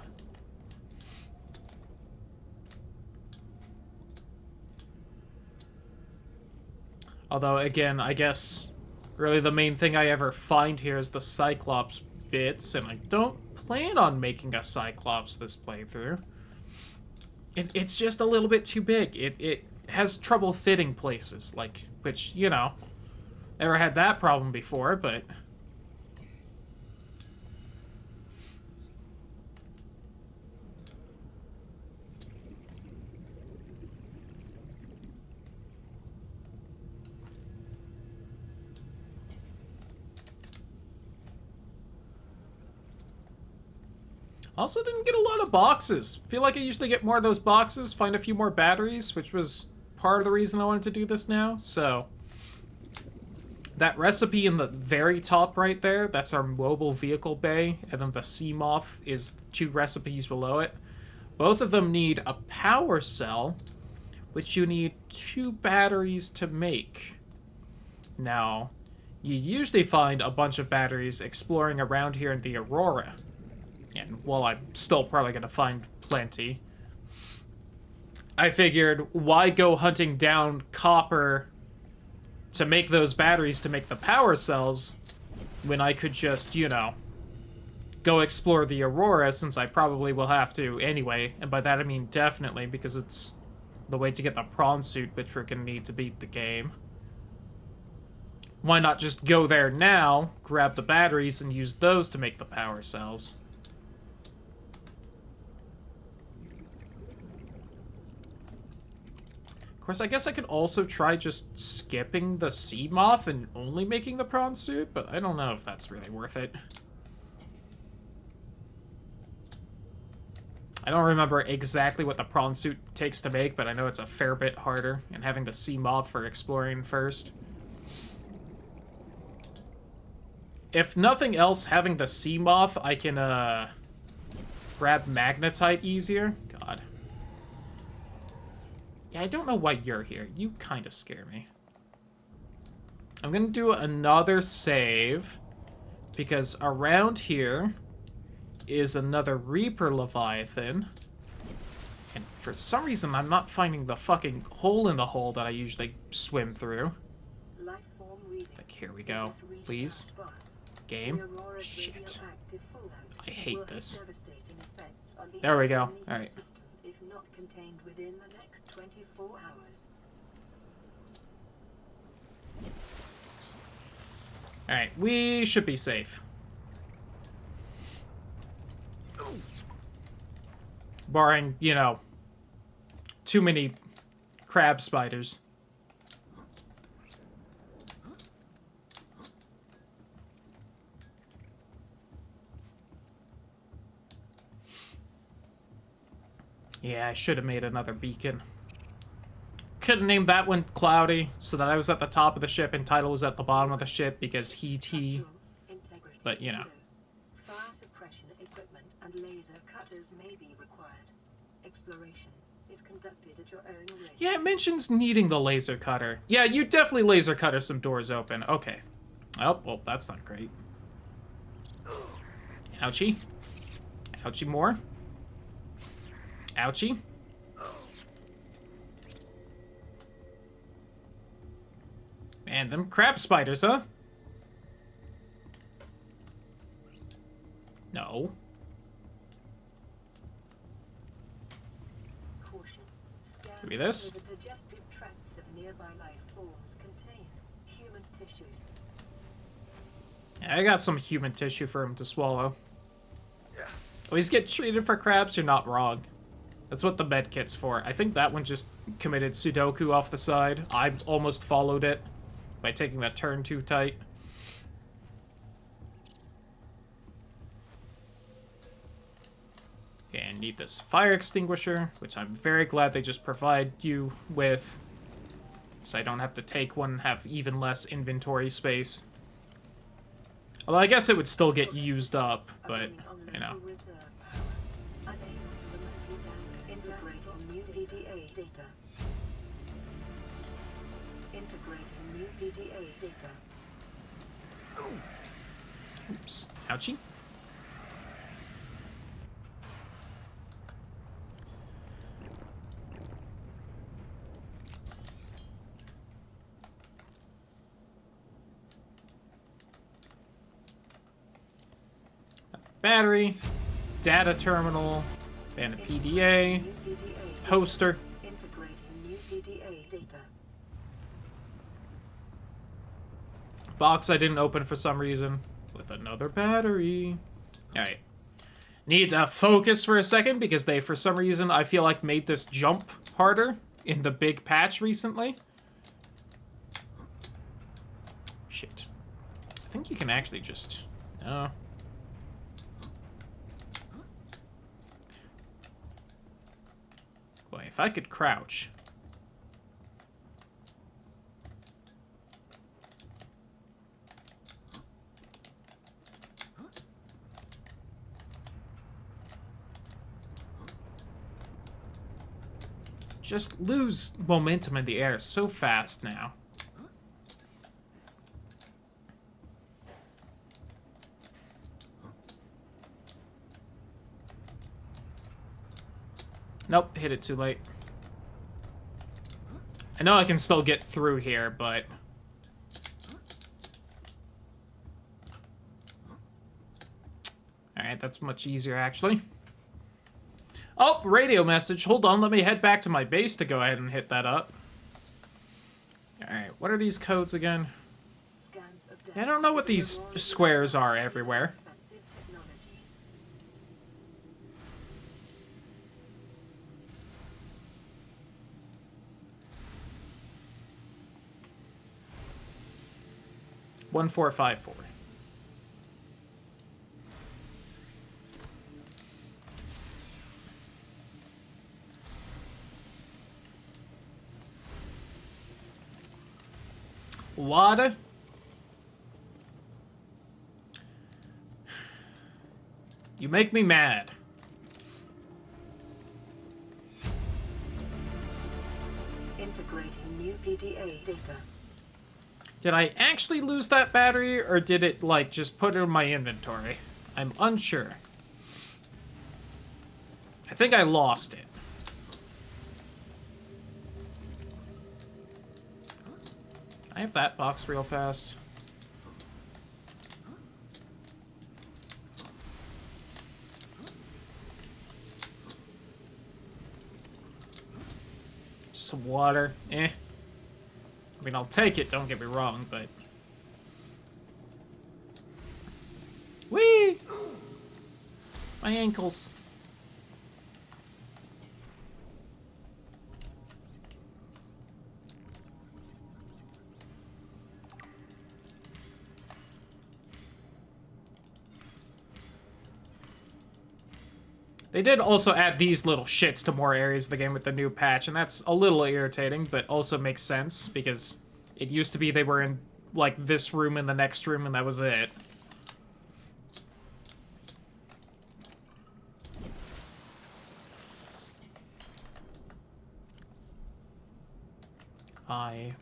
S1: Although, again, I guess really the main thing I ever find here is the Cyclops bits, and I don't plan on making a Cyclops this playthrough. It's just a little bit too big. It has trouble fitting places, like, which, you know, never had that problem before, but... Also didn't get a lot of boxes. Feel like I usually get more of those boxes, find a few more batteries, which was part of the reason I wanted to do this now, so... That recipe in the very top right there, that's our mobile vehicle bay, and then the Seamoth is 2 recipes below it. Both of them need a power cell, which you need 2 batteries to make. Now, you usually find a bunch of batteries exploring around here in the Aurora. And while I'm still probably going to find plenty, I figured, why go hunting down copper to make those batteries to make the power cells when I could just, you know, go explore the Aurora, since I probably will have to anyway. And by that I mean definitely, because it's the way to get the prawn suit, which we're going to need to beat the game. Why not just go there now, grab the batteries, and use those to make the power cells? Of course, I guess I could also try just skipping the Seamoth and only making the prawn suit, but I don't know if that's really worth it. I don't remember exactly what the prawn suit takes to make, but I know it's a fair bit harder, and having the Seamoth for exploring first. If nothing else, having the Seamoth, I can, grab magnetite easier. God. Yeah, I don't know why you're here. You kind of scare me. I'm gonna do another save, because around here is another Reaper Leviathan. And for some reason, I'm not finding the fucking hole in the hole that I usually swim through. Like, here we go. Please. Game. Shit. I hate this. There we go. Alright.
S5: If not contained within the next 24 hours.
S1: Alright, we should be safe. Barring, you know, too many crab spiders. Yeah, I should have made another beacon. Could have named that one Cloudy, so that I was at the top of the ship and Tidal was at the bottom of the ship because he. But, you know.
S5: Fire suppression equipment and laser cutters may be required. Exploration is conducted at your own risk.
S1: Yeah, it mentions needing the laser cutter. Yeah, you definitely laser cutter some doors open. Okay. Oh, well, that's not great. Ouchie. Ouchie more. Ouchie. Man, them crab spiders, huh? No.
S5: Caution.
S1: Give me this.
S5: The digestive tracts of nearby life forms contain human tissues.
S1: Yeah, I got some human tissue for him to swallow. Always get treated for crabs, you're not wrong. That's what the med kit's for. I think that one just committed Sudoku off the side. I almost followed it by taking that turn too tight. Okay, I need this fire extinguisher, which I'm very glad they just provide you with, so I don't have to take one and have even less inventory space. Although I guess it would still get used up, but, you know.
S5: Integrating new PDA data. Integrating new PDA data.
S1: Oops. Ouchie. Battery, data terminal, and a PDA, poster.
S5: Integrating new PDA data.
S1: Box I didn't open for some reason, with another battery. Alright. Need to focus for a second, because they, for some reason, I feel like made this jump harder in the big patch recently. Shit. I think you can actually just... No. Boy, if I could crouch... Just lose momentum in the air so fast now. Nope, hit it too late. I know I can still get through here, but... Alright, that's much easier, actually. Oh, radio message. Hold on, let me head back to my base to go ahead and hit that up. Alright, what are these codes again? I don't know what these squares are everywhere. One, 4, 5, 4. Water. You make me mad.
S5: Integrating new PDA data.
S1: Did I actually lose that battery, or did it, like, just put it in my inventory? I'm unsure. I think I lost it. Can I have that box real fast? Some water. Eh. I mean, I'll take it, don't get me wrong, but... Whee! My ankles. They did also add these little shits to more areas of the game with the new patch, and that's a little irritating, but also makes sense, because it used to be they were in, like, this room and the next room, and that was it.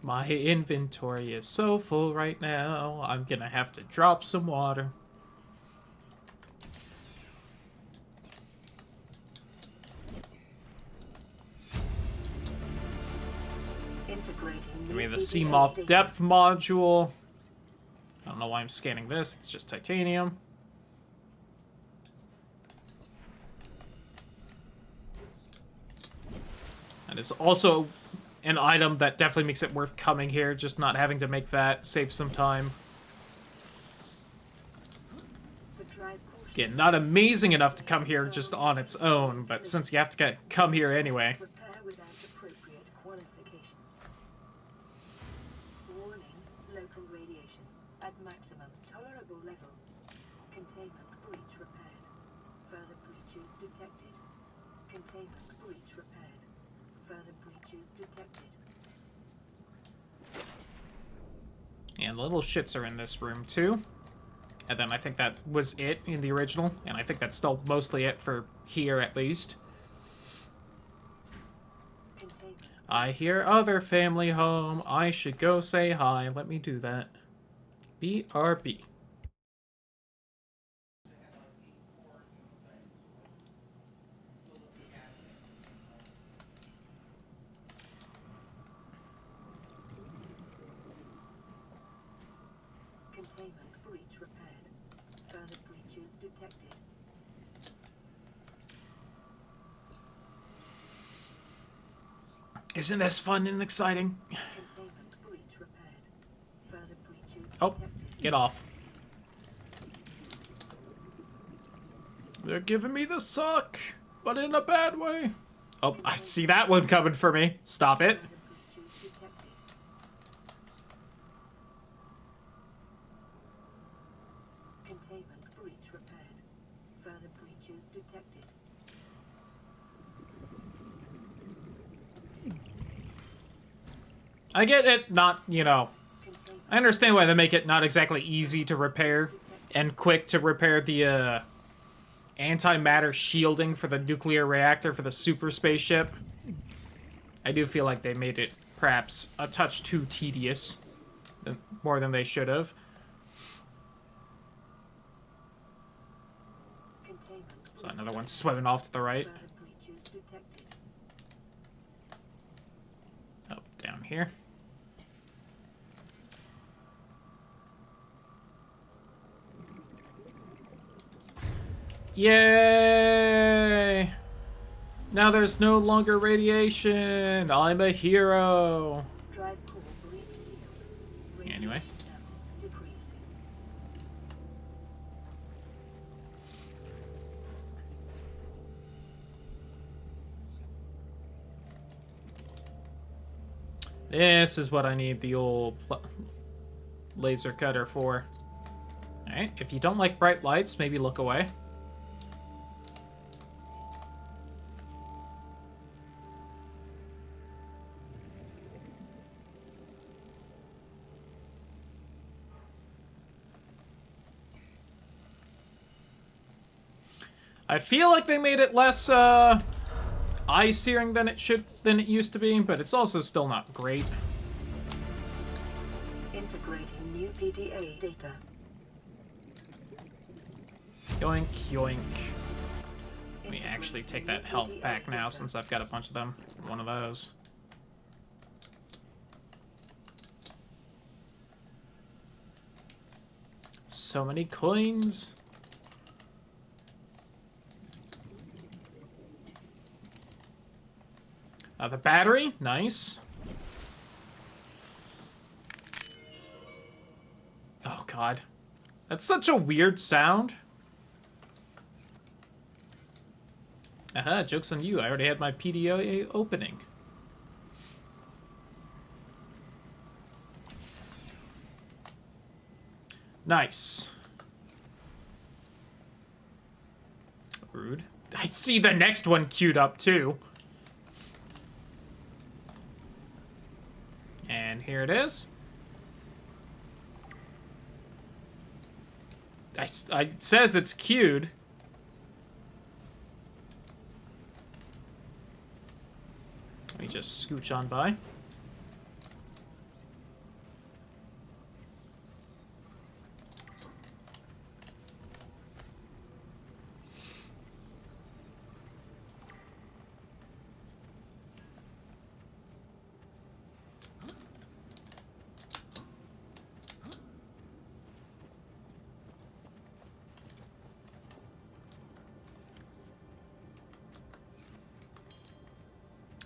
S1: My inventory is so full right now, I'm gonna have to drop some water. Give me the Seamoth depth module. I don't know why I'm scanning this, it's just titanium. And it's also an item that definitely makes it worth coming here, just not having to make that, save some time. Again, not amazing enough to come here just on its own, but since you have to come here anyway.
S5: Prepare without appropriate qualifications. Warning, local radiation at maximum tolerable level. Containment breach repaired. Further breaches detected. Containment breach repaired. Further breaches detected.
S1: And the little shits are in this room too. And then I think that was it in the original, and I think that's still mostly it for here at least. I hear other family home. I should go say hi. Let me do that. BRB.
S5: Containment breach repaired. Further breaches detected.
S1: Isn't this fun and exciting?
S5: Containment breach repaired. Further breaches
S1: Oh,
S5: detected.
S1: get off. They're giving me the suck, but in a bad way. Oh, I see that one coming for me. Stop it.
S5: Further breaches detected. Containment breach repaired. Further breaches detected.
S1: I get it, not, you know, I understand why they make it not exactly easy to repair and quick to repair the antimatter shielding for the nuclear reactor for the super spaceship. I do feel like they made it perhaps a touch too tedious, more than they should have. So another one swimming off to the right.
S5: Further breaches detected.
S1: Oh, down here. Yay! Now there's no longer radiation. I'm a hero.
S5: Drive core breach sealed.
S1: Anyway.
S5: Radiation levels decreasing.
S1: This is what I need the old laser cutter for. Alright, if you don't like bright lights, maybe look away. I feel like they made it less eye-searing than it should than it used to be, but it's also still not great.
S5: Integrating new PDA data.
S1: Yoink, yoink. Let me actually take that health pack now since I've got a bunch of them. One of those. So many coins. The battery, nice. Oh god. That's such a weird sound. Aha, joke's on you. I already had my PDA opening. Nice. Rude. I see the next one queued up, too. And here it is. It says it's queued. Let me just scooch on by.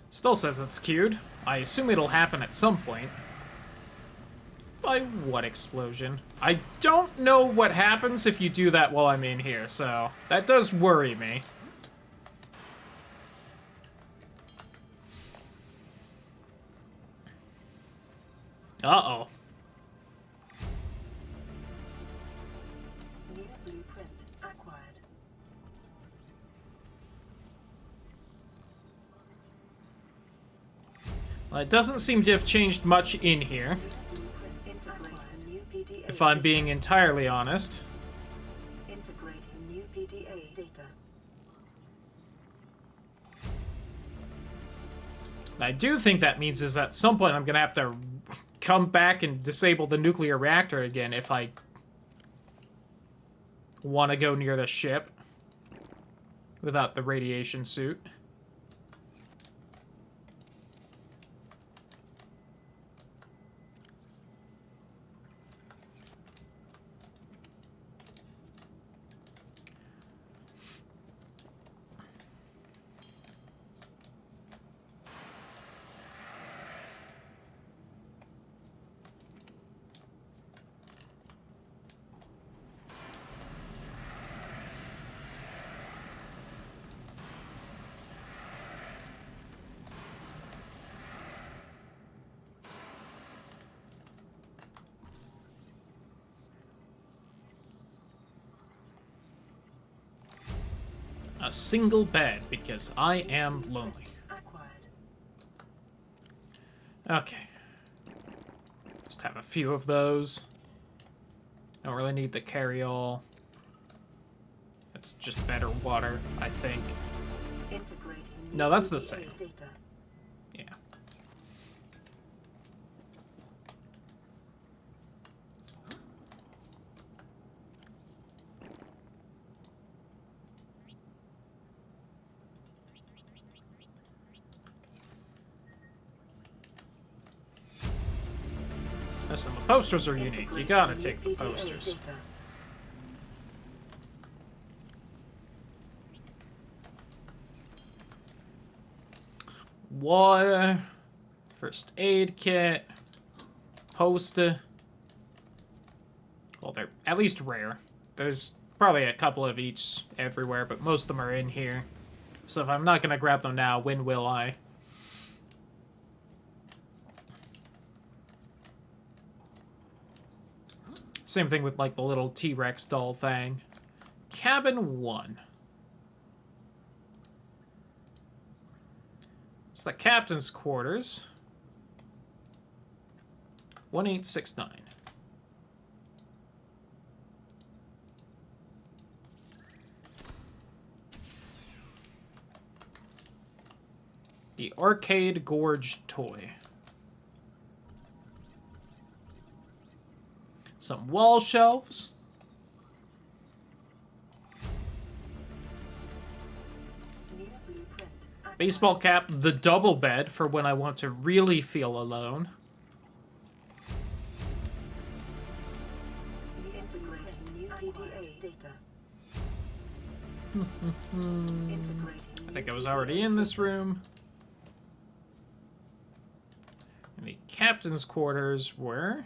S1: Still says it's queued. I assume it'll happen at some point. By what explosion? I don't know what happens if you do that while I'm in here, so that does worry me. Uh-oh.
S5: New blueprint acquired.
S1: Well, it doesn't seem to have changed much in here,
S5: Integrating new PDA
S1: if I'm being entirely honest.
S5: Integrating new PDA data.
S1: I do think that means is at some point I'm gonna have to come back and disable the nuclear reactor again if I want to go near the ship without the radiation suit. A single bed, because I am lonely.
S5: Acquired.
S1: Okay. Just have a few of those. Don't really need the carry-all. It's just better water, I think.
S5: Integrating
S1: No, that's the
S5: PDA
S1: same.
S5: data.
S1: Yeah. Listen, the posters are unique. You gotta take the posters. Water, first aid kit, poster. Well, they're at least rare. There's probably a couple of each everywhere, but most of them are in here. So if I'm not gonna grab them now, when will I? Same thing with, like, the little T-Rex doll thing. Cabin 1. It's the captain's quarters. 1869. The arcade gorge toy. Some wall shelves.
S5: Near blueprint.
S1: Baseball cap, the double bed for when I want to really feel alone.
S5: Integrating new PDA data.
S1: I think I was already in this room. And the captain's quarters were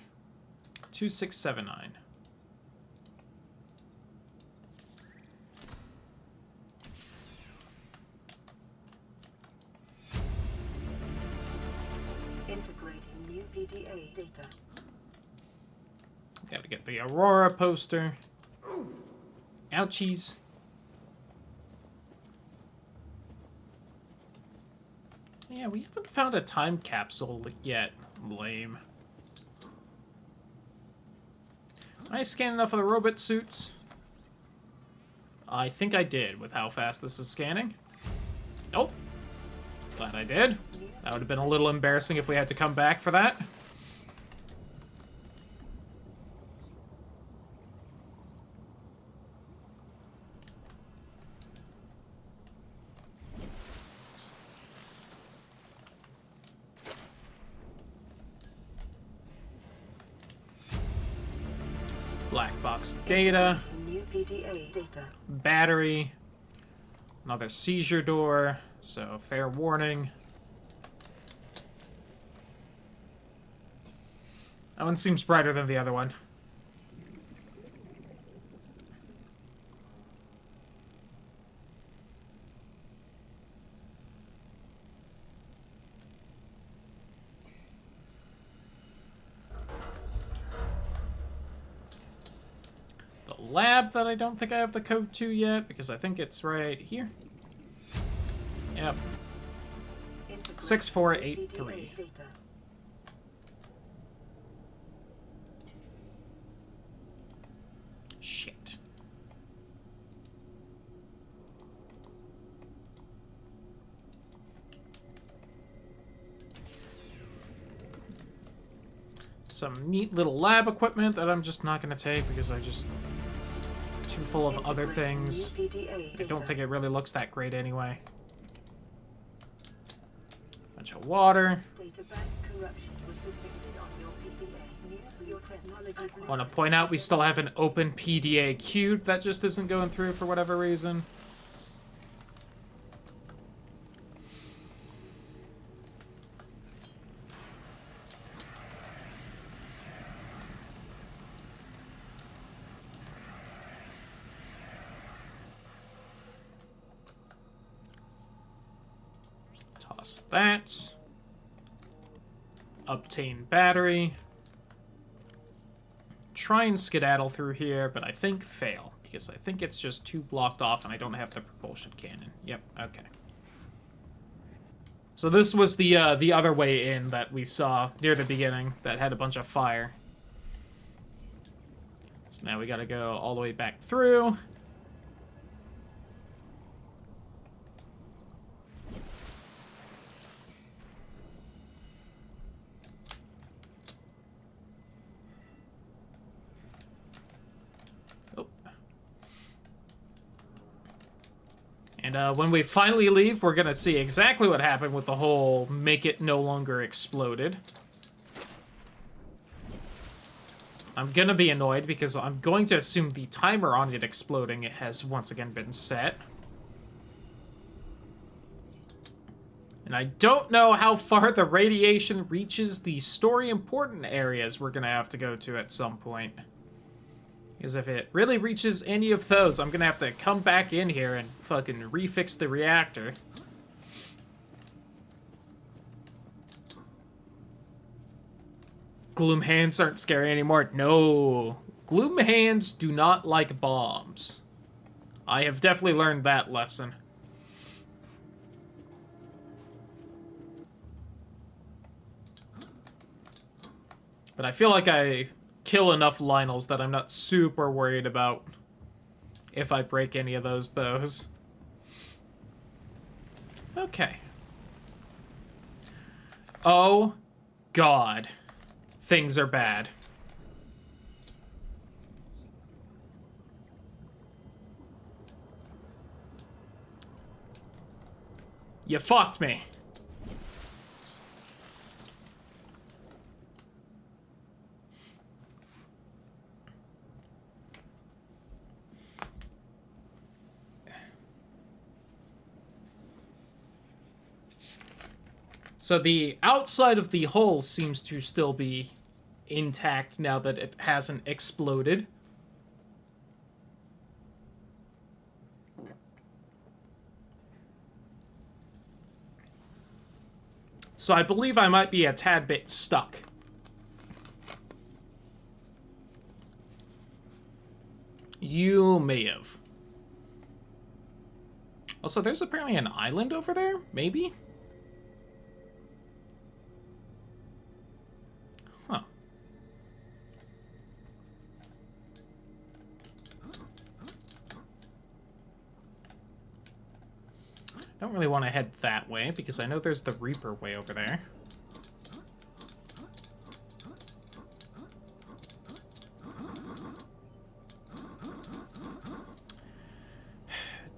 S1: 2679.
S5: Integrating new PDA data.
S1: Gotta get the Aurora poster. Ouchies. Yeah, we haven't found a time capsule yet. Lame. Am I scanning enough of the robot suits? I think I did with how fast this is scanning. Nope. Glad I did. That would have been a little embarrassing if we had to come back for that. Black box data.
S5: New PDA data.
S1: Battery. Another seizure door. So, fair warning. That one seems brighter than the other one. Lab that I don't think I have the code to yet, because I think it's right here. Yep. 6483. Shit. Some neat little lab equipment that I'm just not going to take because I just... too full of other things. I don't think it really looks that great anyway. Bunch of water. Want to point out we still have an open PDA queued that just isn't going through for whatever reason. Toss that. Obtain battery. Try and skedaddle through here, but I think fail, because I think it's just too blocked off and I don't have the propulsion cannon. Yep, okay. So this was the other way in that we saw near the beginning that had a bunch of fire. So now we gotta go all the way back through. And when we finally leave, we're gonna see exactly what happened with the whole make it no longer exploded. I'm gonna be annoyed because I'm going to assume the timer on it exploding has once again been set. And I don't know how far the radiation reaches the story important areas we're gonna have to go to at some point. Because if it really reaches any of those, I'm gonna have to come back in here and fucking refix the reactor. Gloom hands aren't scary anymore. No. Gloom hands do not like bombs. I have definitely learned that lesson. But I feel like I kill enough Lionels that I'm not super worried about if I break any of those bows. Okay. Oh, God. Things are bad. You fucked me. So the outside of the hull seems to still be intact now that it hasn't exploded. So I believe I might be a tad bit stuck. You may have. Also, there's apparently an island over there, maybe? Huh. Don't really want to head that way, because I know there's the Reaper way over there.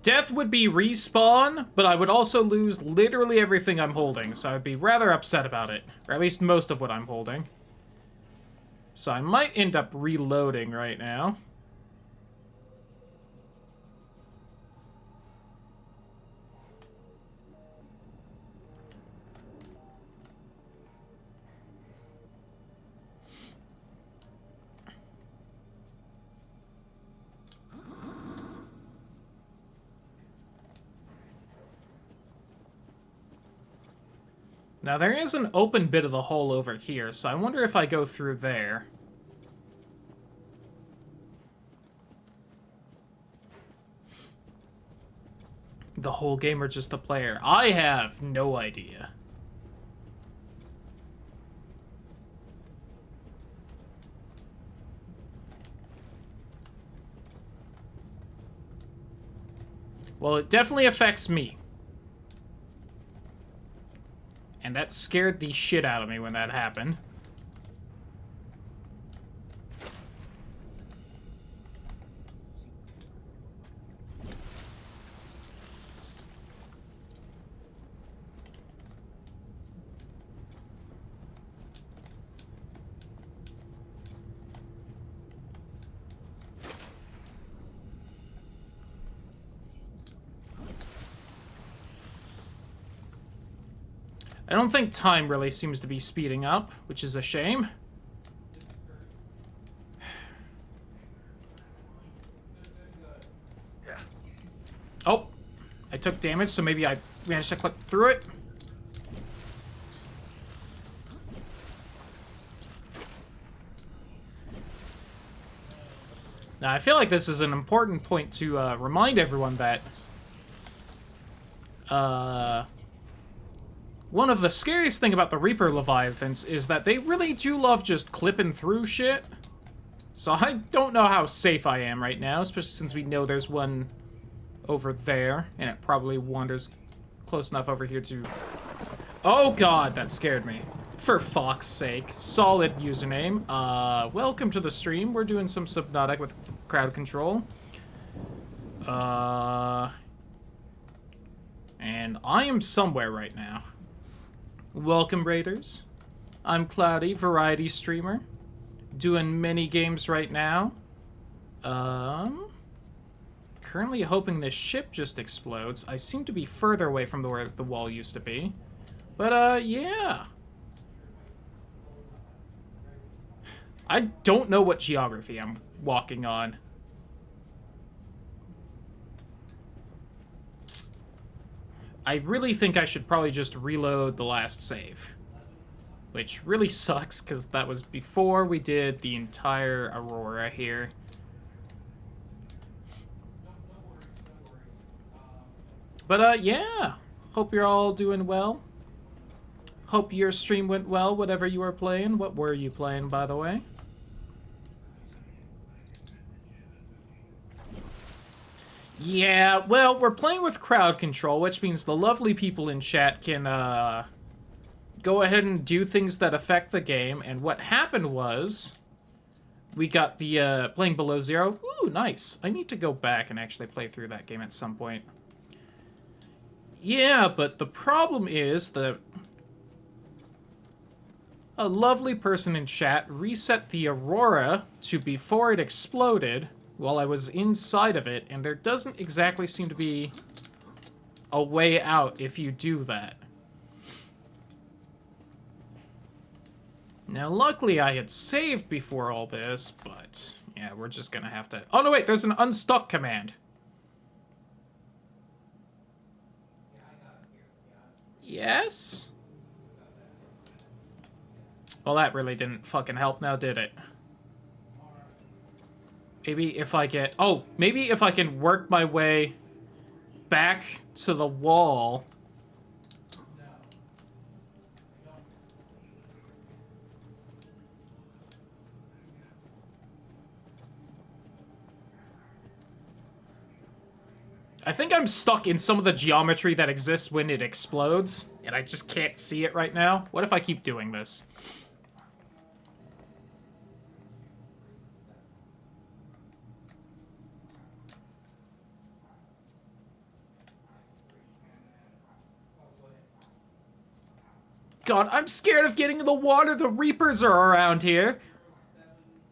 S1: Death would be respawn, but I would also lose literally everything I'm holding, so I'd be rather upset about it. Or at least most of what I'm holding. So I might end up reloading right now. Now, there is an open bit of the hole over here, so I wonder if I go through there. The whole game or just the player? I have no idea. Well, it definitely affects me. And that scared the shit out of me when that happened. I don't think time really seems to be speeding up, which is a shame. Oh, I took damage, so maybe I managed to clip through it. Now, I feel like this is an important point to remind everyone that one of the scariest thing about the Reaper Leviathans is that they really do love just clipping through shit. So I don't know how safe I am right now, especially since we know there's one over there, and it probably wanders close enough over here to... Oh god, that scared me. For fuck's sake. Solid username. Welcome to the stream. We're doing some Subnautica with crowd control. And I am somewhere right now. Welcome, Raiders. I'm Cloudy, variety streamer. Doing many games right now. Currently hoping this ship just explodes. I seem to be further away from where the wall used to be. But, yeah. I don't know what geography I'm walking on. I really think I should probably just reload the last save. Which really sucks, because that was before we did the entire Aurora here. But, yeah. Hope you're all doing well. Hope your stream went well, whatever you were playing. What were you playing, by the way? Yeah, well, we're playing with crowd control, which means the lovely people in chat can go ahead and do things that affect the game. And what happened was we got the playing Below Zero. Ooh, nice. I need to go back and actually play through that game at some point. Yeah, but the problem is that a lovely person in chat reset the Aurora to before it exploded while I was inside of it, and there doesn't exactly seem to be a way out if you do that. Now, luckily I had saved before all this, but yeah, we're just gonna have to... Oh, no, wait, there's an unstuck command. Yes? Well, that really didn't fucking help now, did it? Maybe if I get... Oh, maybe if I can work my way back to the wall... I think I'm stuck in some of the geometry that exists when it explodes, and I just can't see it right now. What if I keep doing this? God, I'm scared of getting in the water. The Reapers are around here.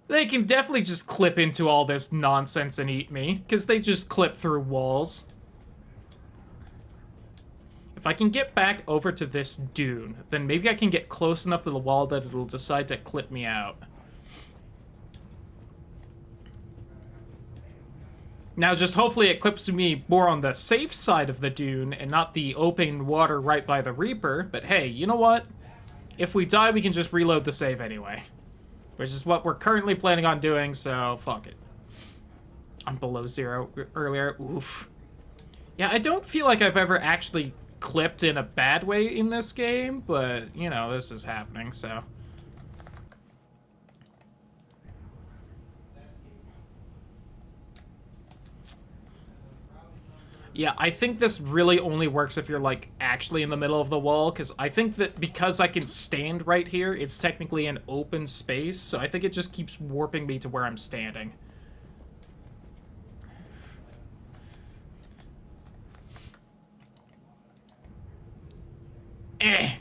S1: They can definitely just clip into all this nonsense and eat me, because they just clip through walls. If I can get back over to this dune, then maybe I can get close enough to the wall that it'll decide to clip me out. Now, just hopefully it clips me more on the safe side of the dune and not the open water right by the Reaper. But hey, you know what? If we die, we can just reload the save anyway. Which is what we're currently planning on doing, so fuck it. I'm below zero earlier. Oof. Yeah, I don't feel like I've ever actually clipped in a bad way in this game, but, you know, this is happening, so... Yeah, I think this really only works if you're, like, actually in the middle of the wall, because I think that because I can stand right here, it's technically an open space, so I think it just keeps warping me to where I'm standing. Eh.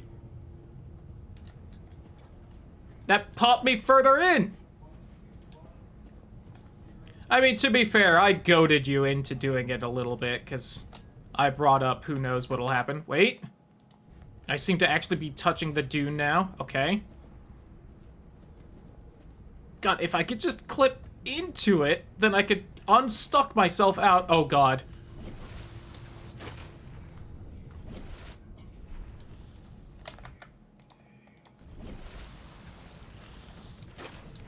S1: That popped me further in! I mean, to be fair, I goaded you into doing it a little bit, because I brought up who knows what'll happen. Wait. I seem to actually be touching the dune now. Okay. God, if I could just clip into it, then I could unstuck myself out. Oh, God.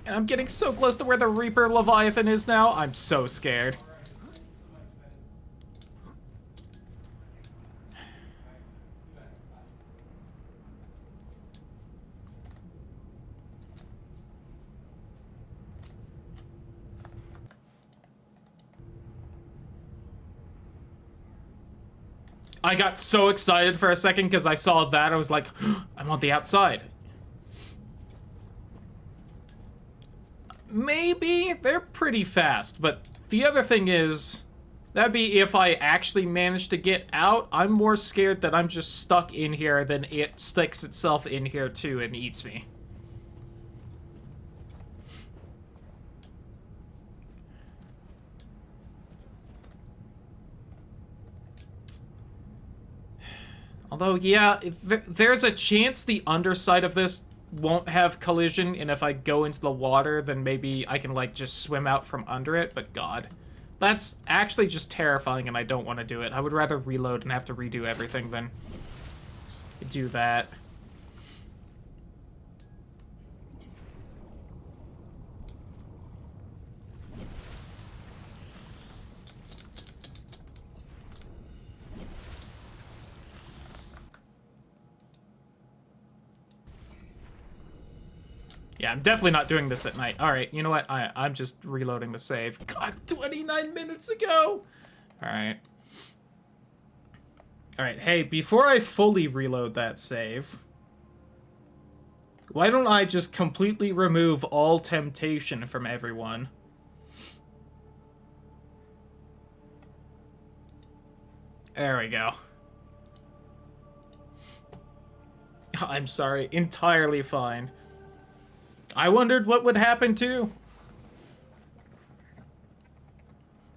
S1: And I'm getting so close to where the Reaper Leviathan is now. I'm so scared. I got so excited for a second because I saw that. I was like, I'm on the outside. Maybe they're pretty fast, but the other thing is, that'd be if I actually manage to get out. I'm more scared that I'm just stuck in here than it sticks itself in here too and eats me. Although, yeah, there's a chance the underside of this won't have collision, and if I go into the water, then maybe I can, like, just swim out from under it, but God. That's actually just terrifying, and I don't want to do it. I would rather reload and have to redo everything than do that. Yeah, I'm definitely not doing this at night. Alright, you know what? I'm just reloading the save. God, 29 minutes ago! Alright. Alright, hey, before I fully reload that save, Why don't I just completely remove all temptation from everyone? There we go. I'm sorry, entirely fine. I wondered what would happen too.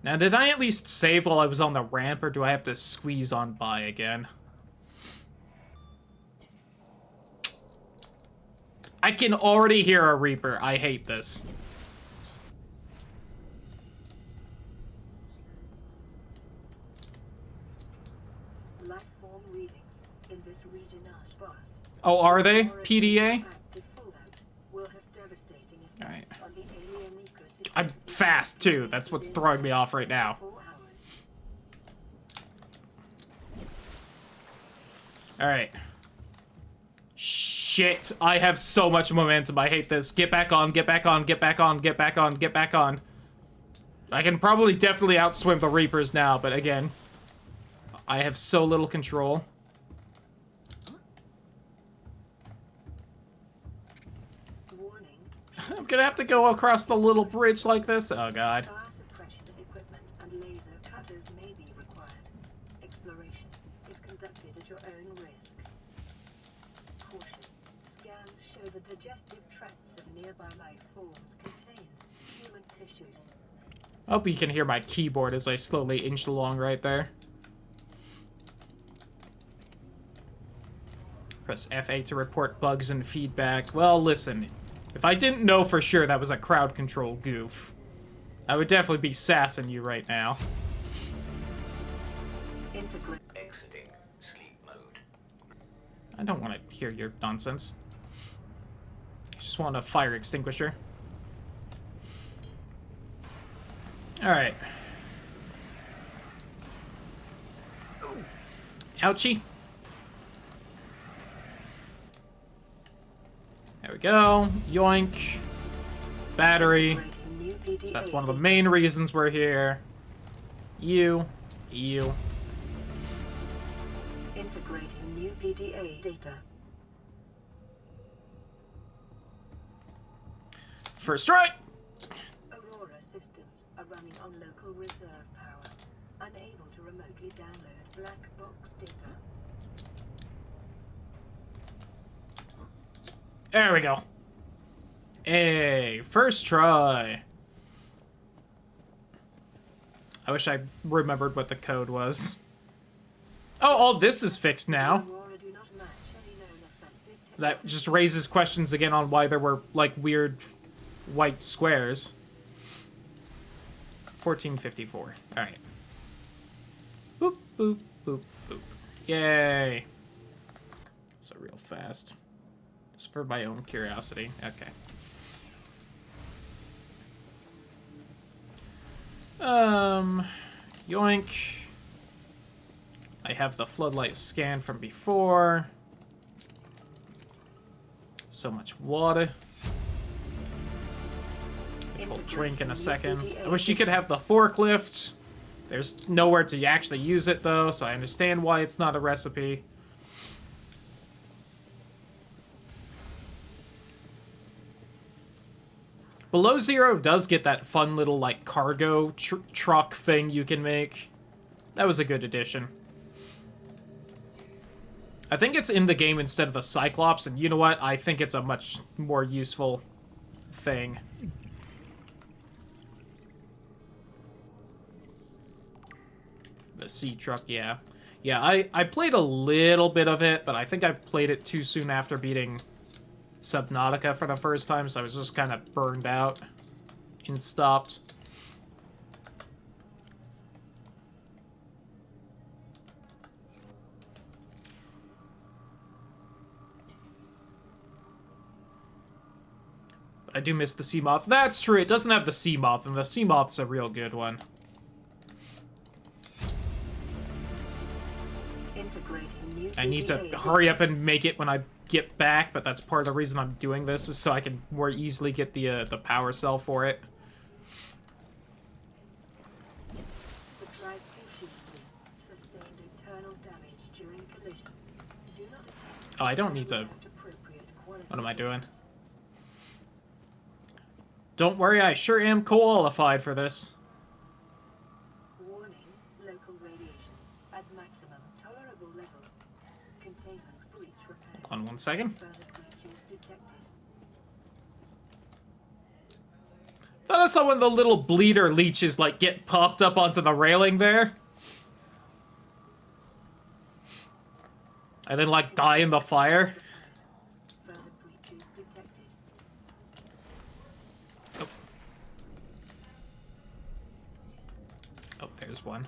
S1: Now, did I at least save while I was on the ramp, or do I have to squeeze on by again? I can already hear a Reaper. I hate this.
S5: Life form readings in this region are sparse.
S1: Oh, are they?
S5: More
S1: PDA?
S5: active fallout will have devastating effects
S1: Alright.
S5: on the alien ecosystem.
S1: I'm fast, too. That's what's throwing me off right now.
S5: 4 hours.
S1: Alright. Shit. I have so much momentum. I hate this. Get back on, get back on, get back on, get back on, get back on. I can probably definitely outswim the Reapers now, but again, I have so little control.
S5: Warning.
S1: I'm gonna have to go across the little bridge like this. Oh, God.
S5: Fire suppression equipment and laser cutters may be required. Exploration is conducted at your own risk. Caution. Scans show the digestive tracts of nearby life forms contain human tissues.
S1: I hope you can hear my keyboard as I slowly inch along right there. Press F8 to report bugs and feedback. Well, listen. If I didn't know for sure that was a crowd control goof, I would definitely be sassing you right now.
S5: Integrate.
S6: Exiting sleep mode.
S1: I don't want to hear your nonsense. I just want a fire extinguisher. Alright. Ouchie. There we go. Yoink. Battery.
S5: Integrating new PDA
S1: So that's one of the main reasons we're here. You.
S5: Integrating new PDA data.
S1: First strike!
S5: Aurora systems are running on local reserve power, unable to remotely download black box data.
S1: There we go. Hey, first try. I wish I remembered what the code was. Oh, all this is fixed now.
S5: Aurora do not match any known offensive
S1: That just raises questions again on why there were, like, weird white squares. 1454. Alright. Boop, boop, boop, boop. Yay. So real fast. Just for my own curiosity. Okay. Yoink. I have the floodlight scan from before. So much water. Which we'll drink in a second. I wish you could have the forklift. There's nowhere to actually use it, though, so I understand why it's not a recipe. Below Zero does get that fun little, like, cargo truck thing you can make. That was a good addition. I think it's in the game instead of the Cyclops, and you know what? I think it's a much more useful thing. The sea truck, yeah. Yeah, I played a little bit of it, but I think I played it too soon after beating Subnautica for the first time, so I was just kind of burned out and stopped. But I do miss the sea moth. That's true, it doesn't have the sea moth, and the sea moth's a real good one. I need to hurry up and make it when I get back, but that's part of the reason I'm doing this, is so I can more easily get the power cell for it.
S5: The tri-fusion sustained internal damage during collision. Do not attempt
S1: Oh, I don't need to... What am I doing? Don't worry, I sure am qualified for this.
S5: Warning, local radiation at maximum tolerable level. Containment breach repaired.
S1: On 1 second.
S5: Further breaches detected.
S1: Thought I saw when the little bleeder leeches, like, get popped up onto the railing there. And then, like, die in the fire.
S5: Further breaches detected.
S1: Oh, there's one.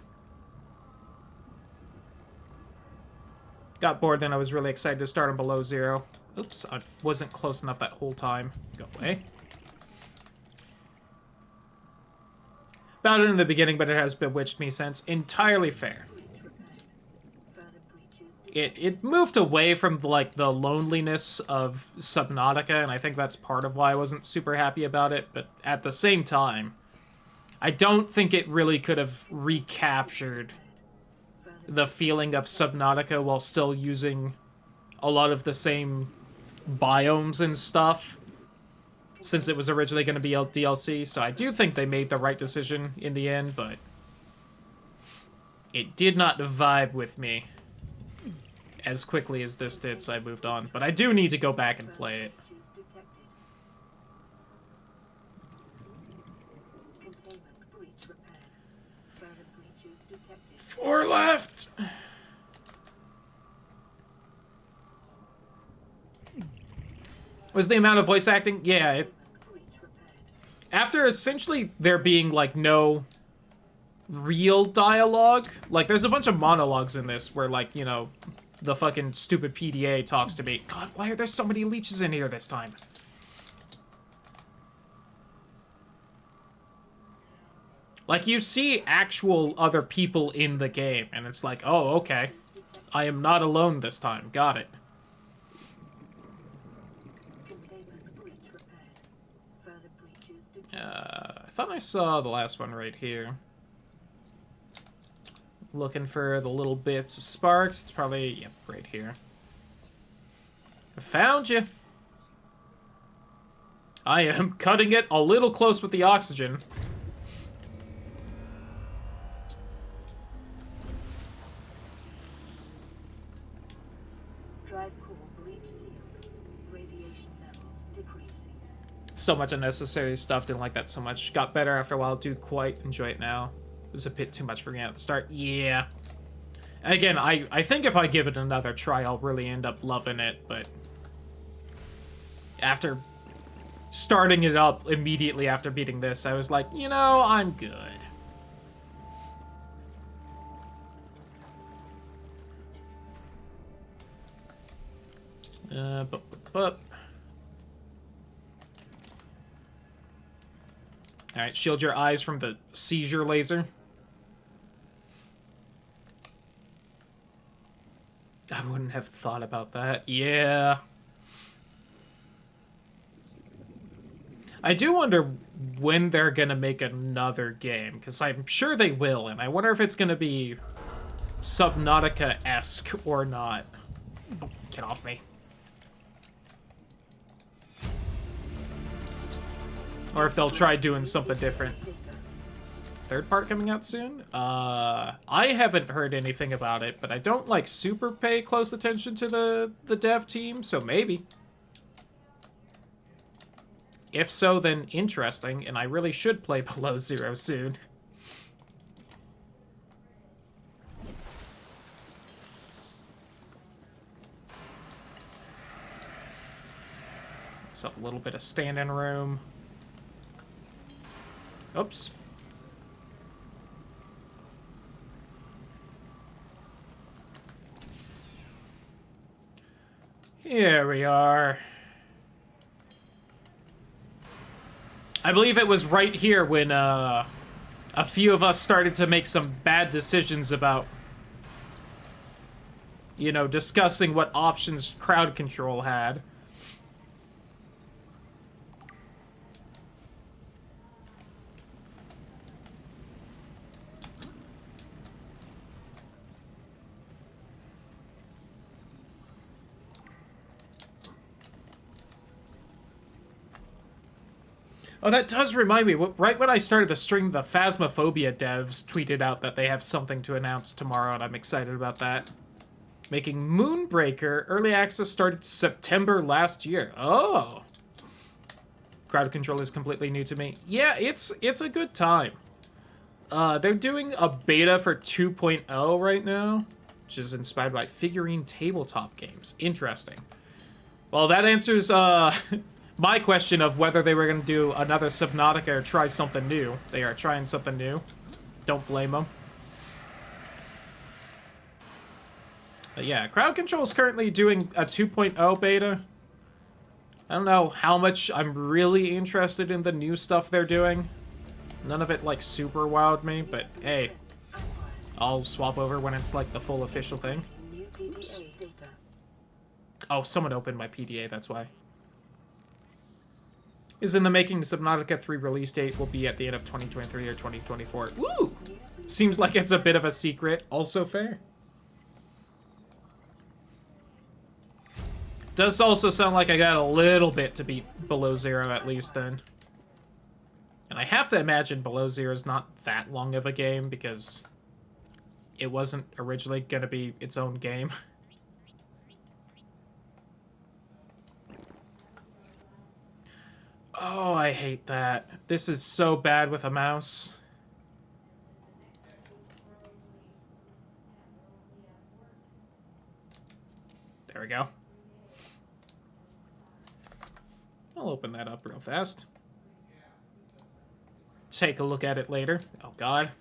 S1: Got bored, then I was really excited to start on below zero. Oops, I wasn't close enough that whole time. Go away. About it in the beginning, but it has bewitched me since. Entirely fair. It moved away from, like, the loneliness of Subnautica, and I think that's part of why I wasn't super happy about it, but at the same time, I don't think it really could have recaptured the feeling of Subnautica while still using a lot of the same biomes and stuff, since it was originally going to be a DLC, so I do think they made the right decision in the end, but it did not vibe with me as quickly as this did, so I moved on. But I do need to go back and play it.
S5: Containment breach repaired. Further breaches detected.
S1: 4 left! Was the amount of voice acting? Yeah, after essentially there being, like, no real dialogue, like, there's a bunch of monologues in this where, like, you know, the fucking stupid PDA talks to me. God, why are there so many leeches in here this time? Like, you see actual other people in the game, and it's like, oh, okay. I am not alone this time. Got it. I thought I saw the last one right here. Looking for the little bits of sparks. It's probably, yep, right here. I found you. I am cutting it a little close with the oxygen.
S5: Drive core breach sealed. Radiation levels decreasing.
S1: So much unnecessary stuff. Didn't like that so much. Got better after a while. Do quite enjoy it now. It was a bit too much for me at the start. Yeah. Again, I think if I give it another try, I'll really end up loving it, but after starting it up immediately after beating this, I was like, you know, I'm good. Alright, shield your eyes from the seizure laser. I wouldn't have thought about that. Yeah. I do wonder when they're gonna make another game, because I'm sure they will, and I wonder if it's gonna be Subnautica-esque or not. Oh, get off me. Or if they'll try doing something different. Third part coming out soon? I haven't heard anything about it, but I don't, like, super pay close attention to the dev team, so maybe. If so, then interesting, and I really should play Below Zero soon. So a little bit of stand-in room. Oops. Here we are. I believe it was right here when a few of us started to make some bad decisions about, you know, discussing what options crowd control had. Oh, that does remind me. Right when I started the stream, the Phasmophobia devs tweeted out that they have something to announce tomorrow, and I'm excited about that. Making Moonbreaker. Early access started September last year. Oh. Crowd control is completely new to me. Yeah, it's a good time. They're doing a beta for 2.0 right now, which is inspired by figurine tabletop games. Interesting. Well, that answers my question of whether they were going to do another Subnautica or try something new. They are trying something new. Don't blame them. But yeah, crowd control is currently doing a 2.0 beta. I don't know how much I'm really interested in the new stuff they're doing. None of it, like, super wowed me, but hey. I'll swap over when it's, like, the full official thing. Oops. Oh, someone opened my PDA, that's why. Is in the making. The Subnautica 3 release date will be at the end of 2023 or 2024. Woo! Seems like it's a bit of a secret. Also fair. Does also sound like I got a little bit to beat Below Zero at least then. And I have to imagine Below Zero is not that long of a game because it wasn't originally going to be its own game. Oh, I hate that. This is so bad with a mouse. There we go. I'll open that up real fast. Take a look at it later. Oh, God.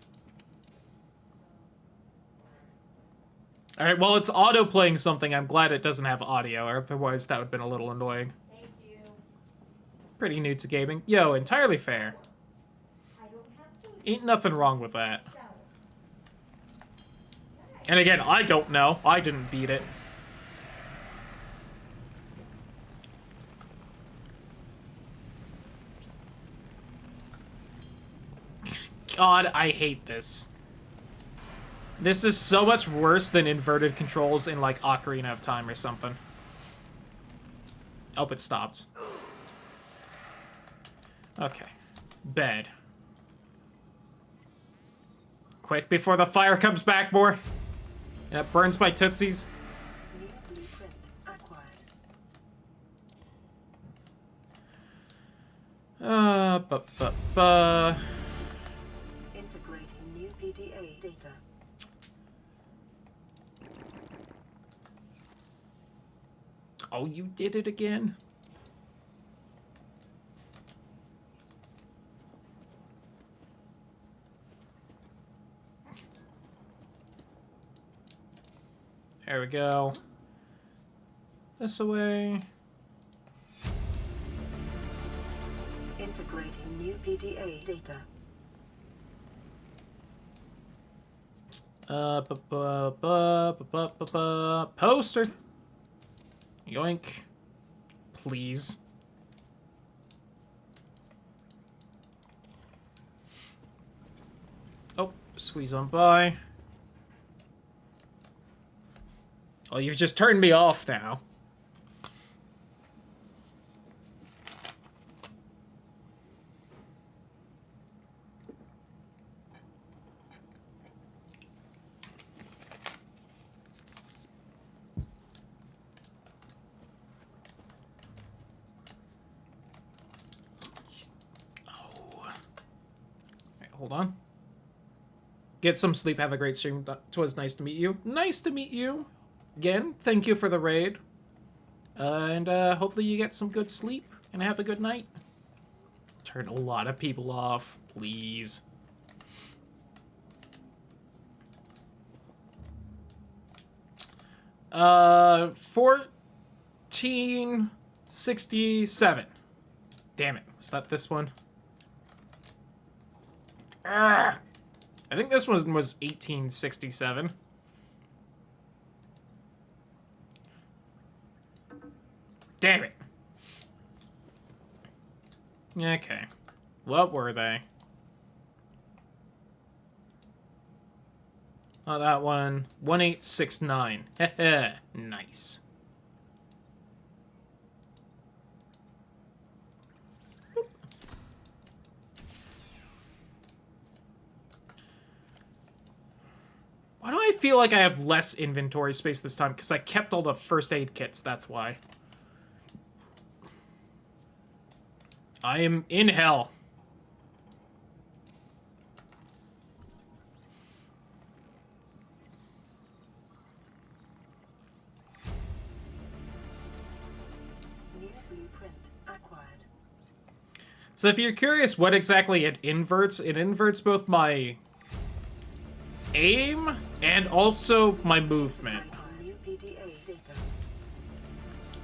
S1: Alright, well, it's auto-playing something. I'm glad it doesn't have audio, otherwise that would have been a little annoying.
S9: Thank you.
S1: Pretty new to gaming. Yo, entirely fair. Ain't nothing wrong with that. And again, I don't know. I didn't beat it. God, I hate this. This is so much worse than inverted controls in, like, Ocarina of Time or something. Oh, it stopped. Okay. Bed. Quick, before the fire comes back more. And it burns my tootsies.
S5: New blueprint acquired. Integrating new PDA data.
S1: Oh, you did it again? There we go. This away.
S5: Integrating new PDA data.
S1: Poster. Yoink. Please. Oh, squeeze on by. Oh, you've just turned me off now. Hold on. Get some sleep. Have a great stream. Twas nice to meet you. Nice to meet you. Again, thank you for the raid. And hopefully you get some good sleep and have a good night. Turn a lot of people off, please. Uh, 1467. Damn it. Was that this one? Ah, I think this one was 1867. Damn it. Okay. What were they? Oh, that one. 1869. Heh. Nice. feel like I have less inventory space this time because I kept all the first aid kits, that's why. I am in hell.
S5: New blueprint acquired.
S1: So if you're curious what exactly it inverts both my aim and also my movement.
S5: New PDA data.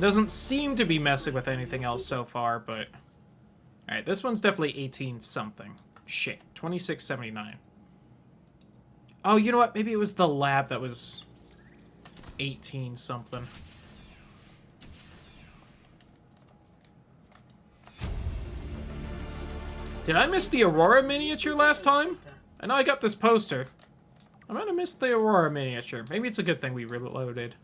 S1: Doesn't seem to be messing with anything else so far, but... Alright, this one's definitely 18 something. Shit, 2679. Oh, you know what? Maybe it was the lab that was 18 something. Did I miss the Aurora miniature last time? I know I got this poster. I might have missed the Aurora miniature. Maybe it's a good thing we reloaded.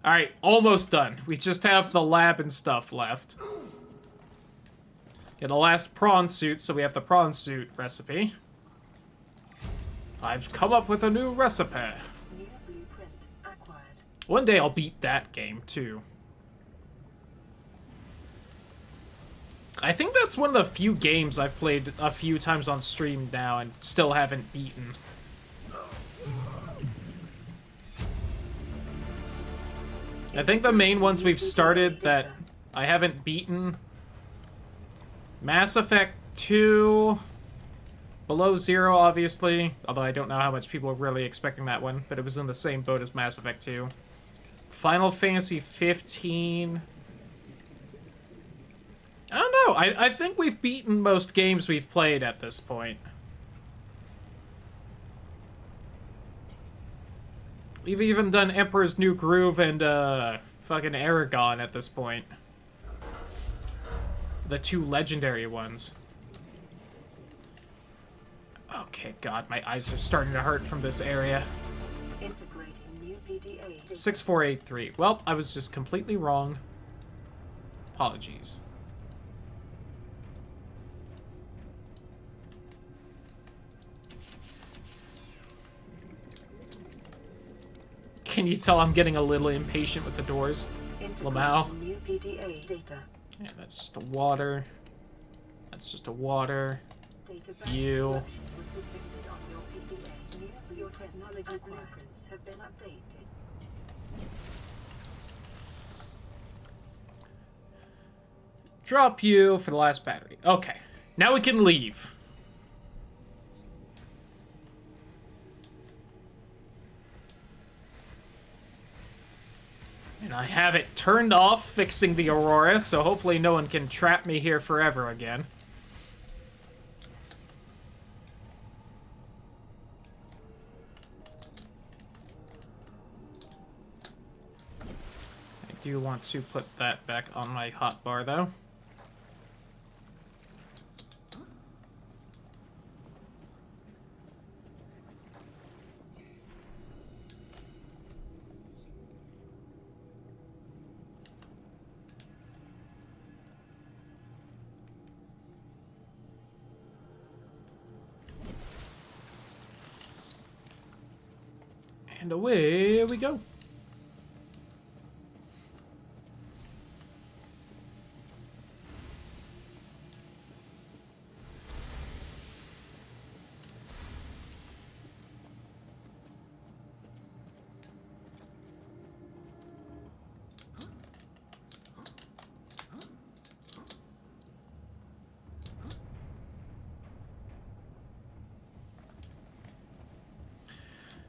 S1: Alright, almost done. We just have the lab and stuff left. Yeah, the last prawn suit, so we have the prawn suit recipe. I've come up with a new recipe.
S5: New blueprint acquired.
S1: One day I'll beat that game, too. I think that's one of the few games I've played a few times on stream now and still haven't beaten. I think the main ones we've started that I haven't beaten... Mass Effect 2... Below Zero, obviously. Although I don't know how much people are really expecting that one. But it was in the same boat as Mass Effect 2. Final Fantasy 15... I don't know. I think we've beaten most games we've played at this point. We've even done Emperor's New Groove and, fucking Aragon at this point. The two legendary ones. Okay, God, my eyes are starting to hurt from this area.
S5: Integrating new PDA data.
S1: 6483. Well, I was just completely wrong. Apologies. Can you tell I'm getting a little impatient with the doors? Lamau.
S5: New PDA data.
S1: Yeah, that's just a water. That's just a water.
S5: Data
S1: You.
S5: was detected on your PDA. Your technology blueprints have been updated.
S1: Drop you for the last battery. Okay. Now we can leave. And I have it turned off, fixing the Aurora, so hopefully no one can trap me here forever again. I do want to put that back on my hotbar, though. And away we go.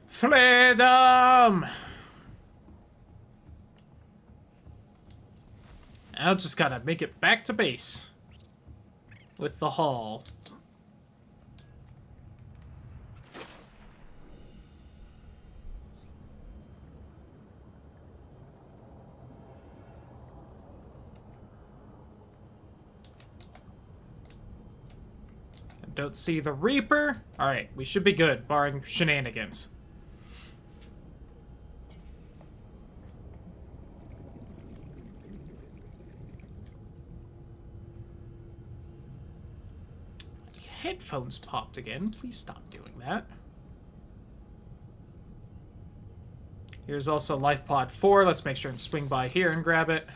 S1: Freedom! Now just gotta make it back to base. With the hull. Don't see the Reaper. Alright, we should be good, barring shenanigans. headphones popped again. Please stop doing that. Here's also Life Pod 4. Let's make sure and swing by here and grab it.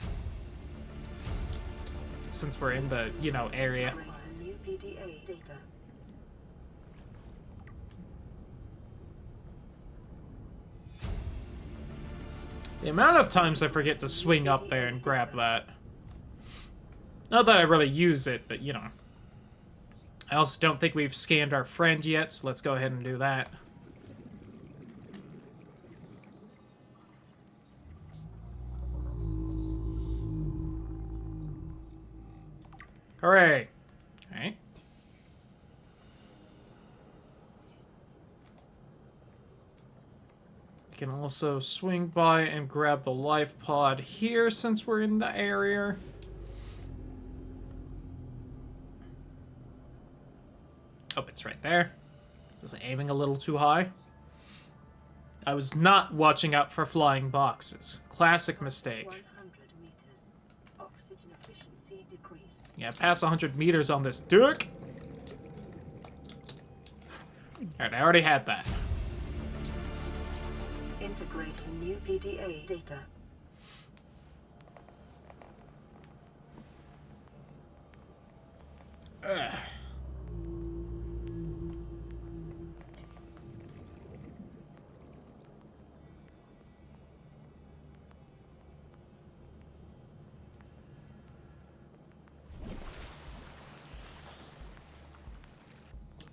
S1: Since we're in the, you know, area.
S5: New PDA data.
S1: The amount of times I forget to swing up there and grab that. Not that I really use it, but, you know. I also don't think we've scanned our friend yet, so let's go ahead and do that. Hooray! Alright. We can also swing by and grab the life pod here since we're in the area. Oh, it's right there. Was I aiming a little too high? I was not watching out for flying boxes. Classic mistake.
S5: 100 meters. Oxygen efficiency decreased.
S1: Yeah, pass 100 meters on this dick. Alright, I already had that.
S5: Integrating new PDA data.
S1: Ugh.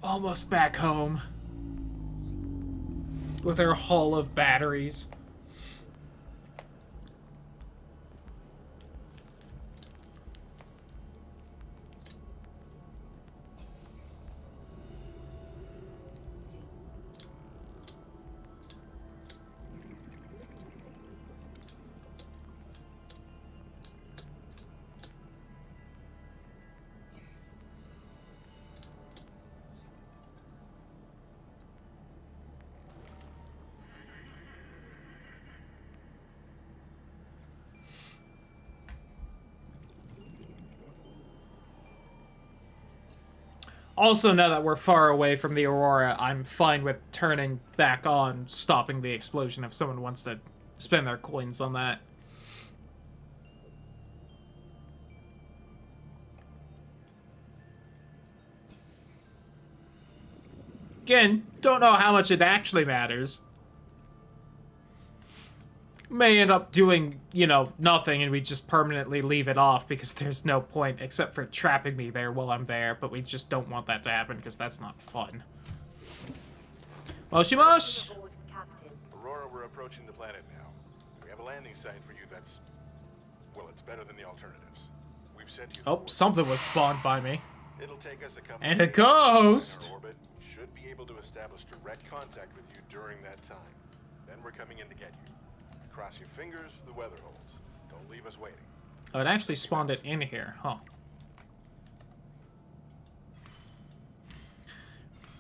S1: Almost back home. With our haul of batteries. Also, now that we're far away from the Aurora, I'm fine with turning back on, stopping the explosion if someone wants to spend their coins on that. Again, don't know how much it actually matters. May end up doing, you know, nothing and we just permanently leave it off because there's no point except for trapping me there while I'm there, but we just don't want that to happen because that's not fun. Moshimash!
S9: Aboard, Captain.
S7: Aurora, we're approaching the planet now. We have a landing site for you that's... well, it's better than the alternatives. We've sent you...
S1: Oh, something was spawned by me.
S7: It'll take us a couple
S1: And a
S7: of days to find
S1: ghost!
S7: our orbit. Should be able to establish direct contact with you during that time. Then we're coming in to get you. Cross your fingers, the weather holds. Don't leave us waiting.
S1: Oh, it actually spawned it in here, huh?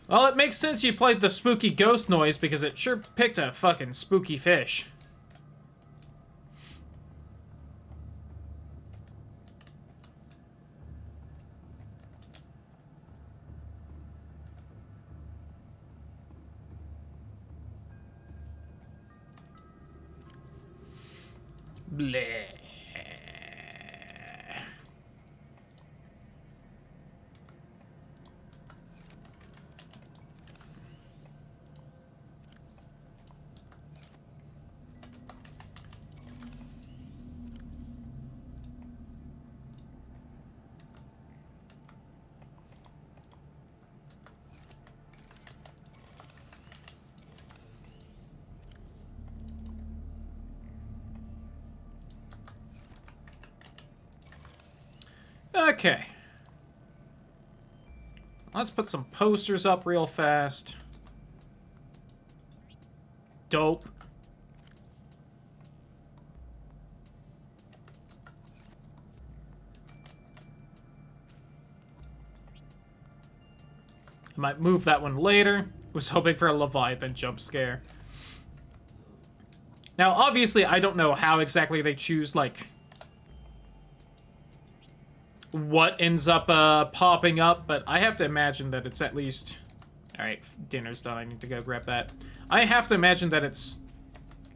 S1: Well, it makes sense you played the spooky ghost noise because it sure picked a fucking spooky fish. Bleh. Okay. Let's put some posters up real fast. Dope. I might move that one later. Was hoping for a Leviathan jump scare. Now, obviously, I don't know how exactly they choose, like, what ends up popping up, but I have to imagine that it's at least... Alright, dinner's done. I need to go grab that. I have to imagine that it's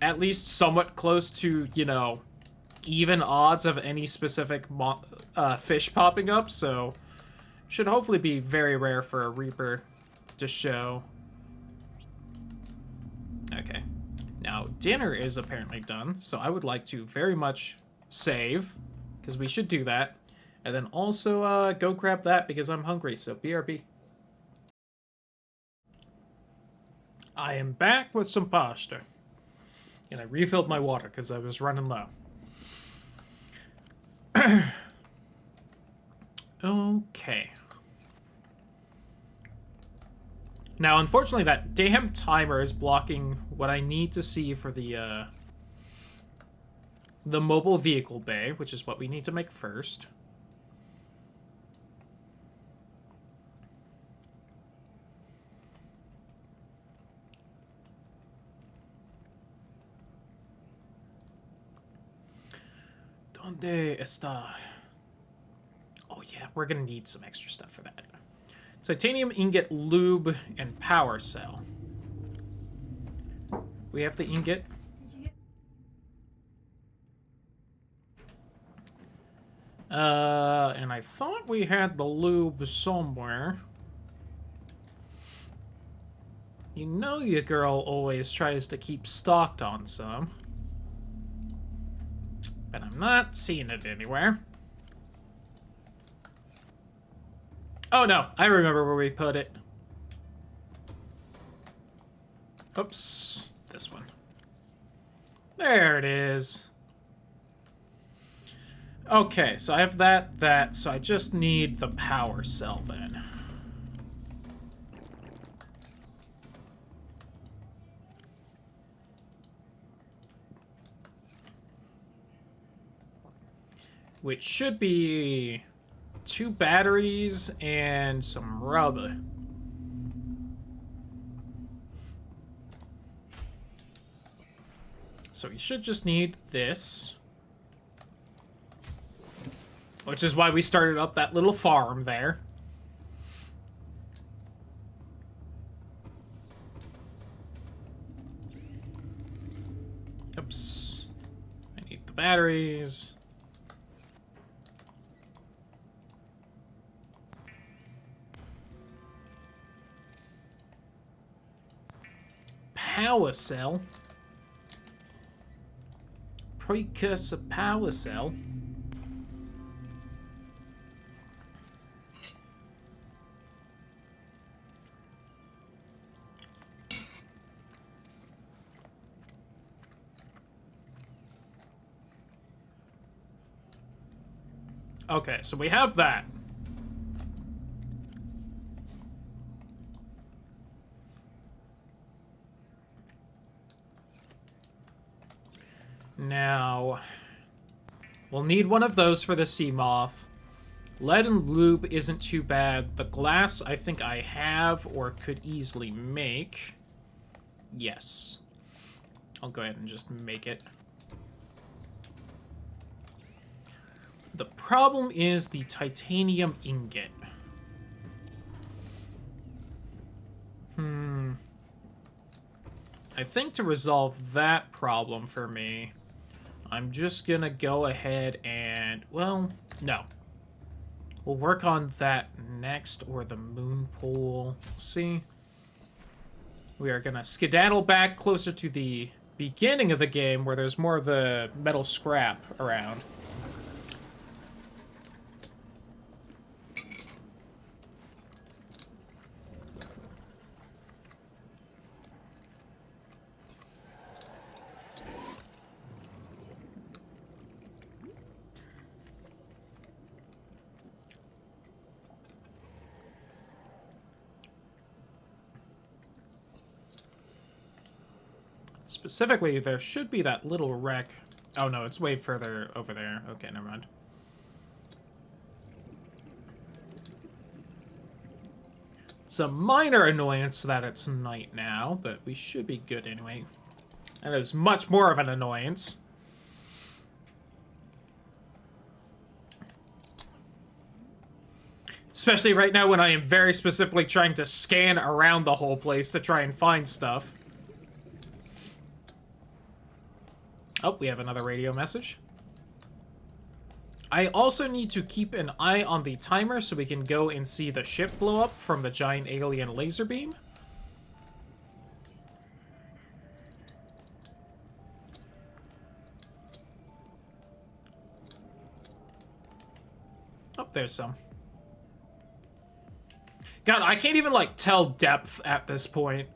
S1: at least somewhat close to, you know, even odds of any specific fish popping up, so should hopefully be very rare for a Reaper to show. Okay. Now, dinner is apparently done, so I would like to very much save, because we should do that. And then also go grab that, because I'm hungry, so BRB. I am back with some pasta. And I refilled my water, because I was running low. Okay. Now, unfortunately, that damn timer is blocking what I need to see for the mobile vehicle bay, which is what we need to make first. ¿Dónde está? Oh yeah, we're gonna need some extra stuff for that. Titanium ingot, lube, and power cell. We have the ingot. And I thought we had the lube somewhere. You know your girl always tries to keep stocked on some. But I'm not seeing it anywhere. Oh no, I remember where we put it. Oops, this one. There it is. Okay, so I have that, so I just need the power cell then. Which should be 2 batteries and some rubber. So we should just need this. Which is why we started up that little farm there. Oops. I need the batteries. Power cell. Precursor power cell. Okay, so we have that. Now, we'll need one of those for the sea moth. Lead and lube isn't too bad. The glass I think I have or could easily make. Yes. I'll go ahead and just make it. The problem is the titanium ingot. I think to resolve that problem for me, I'm just gonna go ahead and, well, no. We'll work on that next, or the moon pool. See? We are gonna skedaddle back closer to the beginning of the game where there's more of the metal scrap around. Specifically, there should be that little wreck. Oh no, it's way further over there. Okay, never mind. It's a minor annoyance that it's night now, but we should be good anyway. That is much more of an annoyance. Especially right now when I am very specifically trying to scan around the whole place to try and find stuff. Oh, we have another radio message. I also need to keep an eye on the timer so we can go and see the ship blow up from the giant alien laser beam. Oh, there's some. God, I can't even, like, tell depth at this point.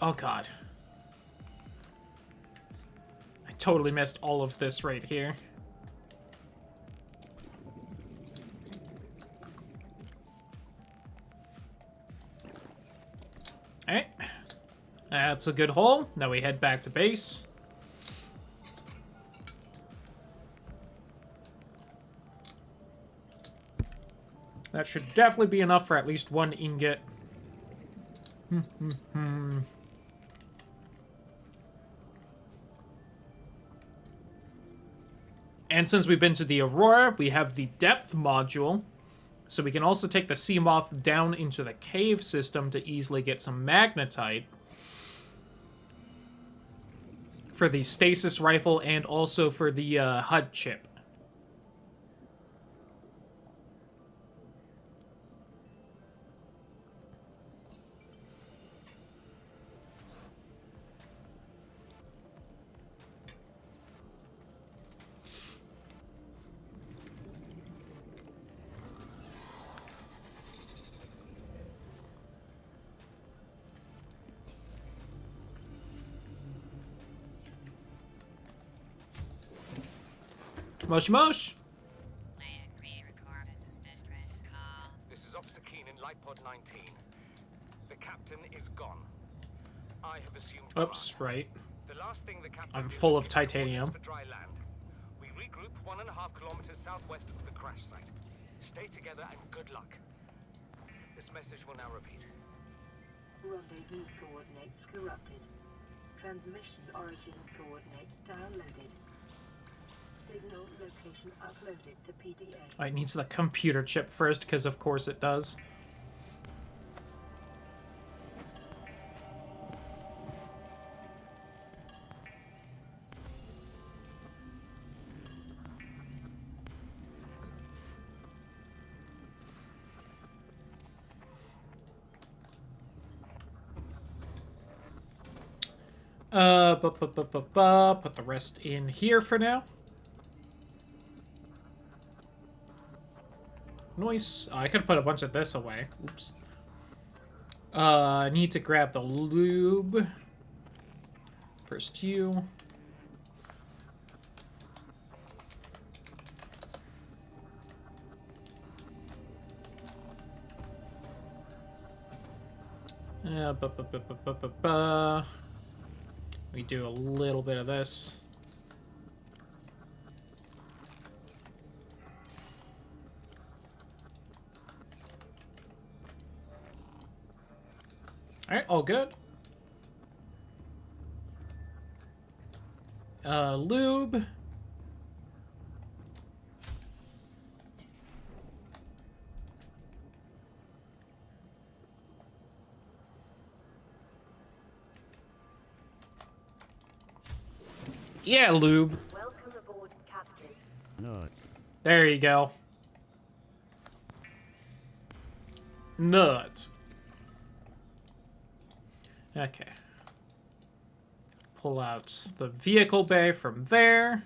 S1: Oh, God. I totally missed all of this right here. Alright. That's a good hole. Now we head back to base. That should definitely be enough for at least one ingot. And since we've been to the Aurora, we have the depth module. So we can also take the Seamoth down into the cave system to easily get some magnetite for the stasis rifle and also for the HUD chip. Mosh mosh.
S4: Land re-recorded. Distress call.
S6: This is Officer Keen in Lightpod 19. The captain is gone. I have assumed
S1: Oops,
S6: command.
S1: right.
S6: The last thing the captain
S1: I'm
S6: did
S1: full
S6: was
S1: of
S6: give us
S1: titanium.
S6: orders for dry land. We regroup 1.5 kilometers southwest of the crash site. Stay together and good luck. This message will now repeat.
S5: Rendezvous coordinates corrupted. Transmission origin coordinates downloaded. Signal location uploaded to PDA.
S1: It needs the computer chip first, because of course it does. Put the rest in here for now. Nice. I could put a bunch of this away. Oops. I need to grab the lube. First you. We do a little bit of this. Alright, all good. Lube. Yeah, lube.
S9: Welcome aboard, Captain.
S12: No.
S1: There you go. Nut. Okay. Pull out the vehicle bay from there.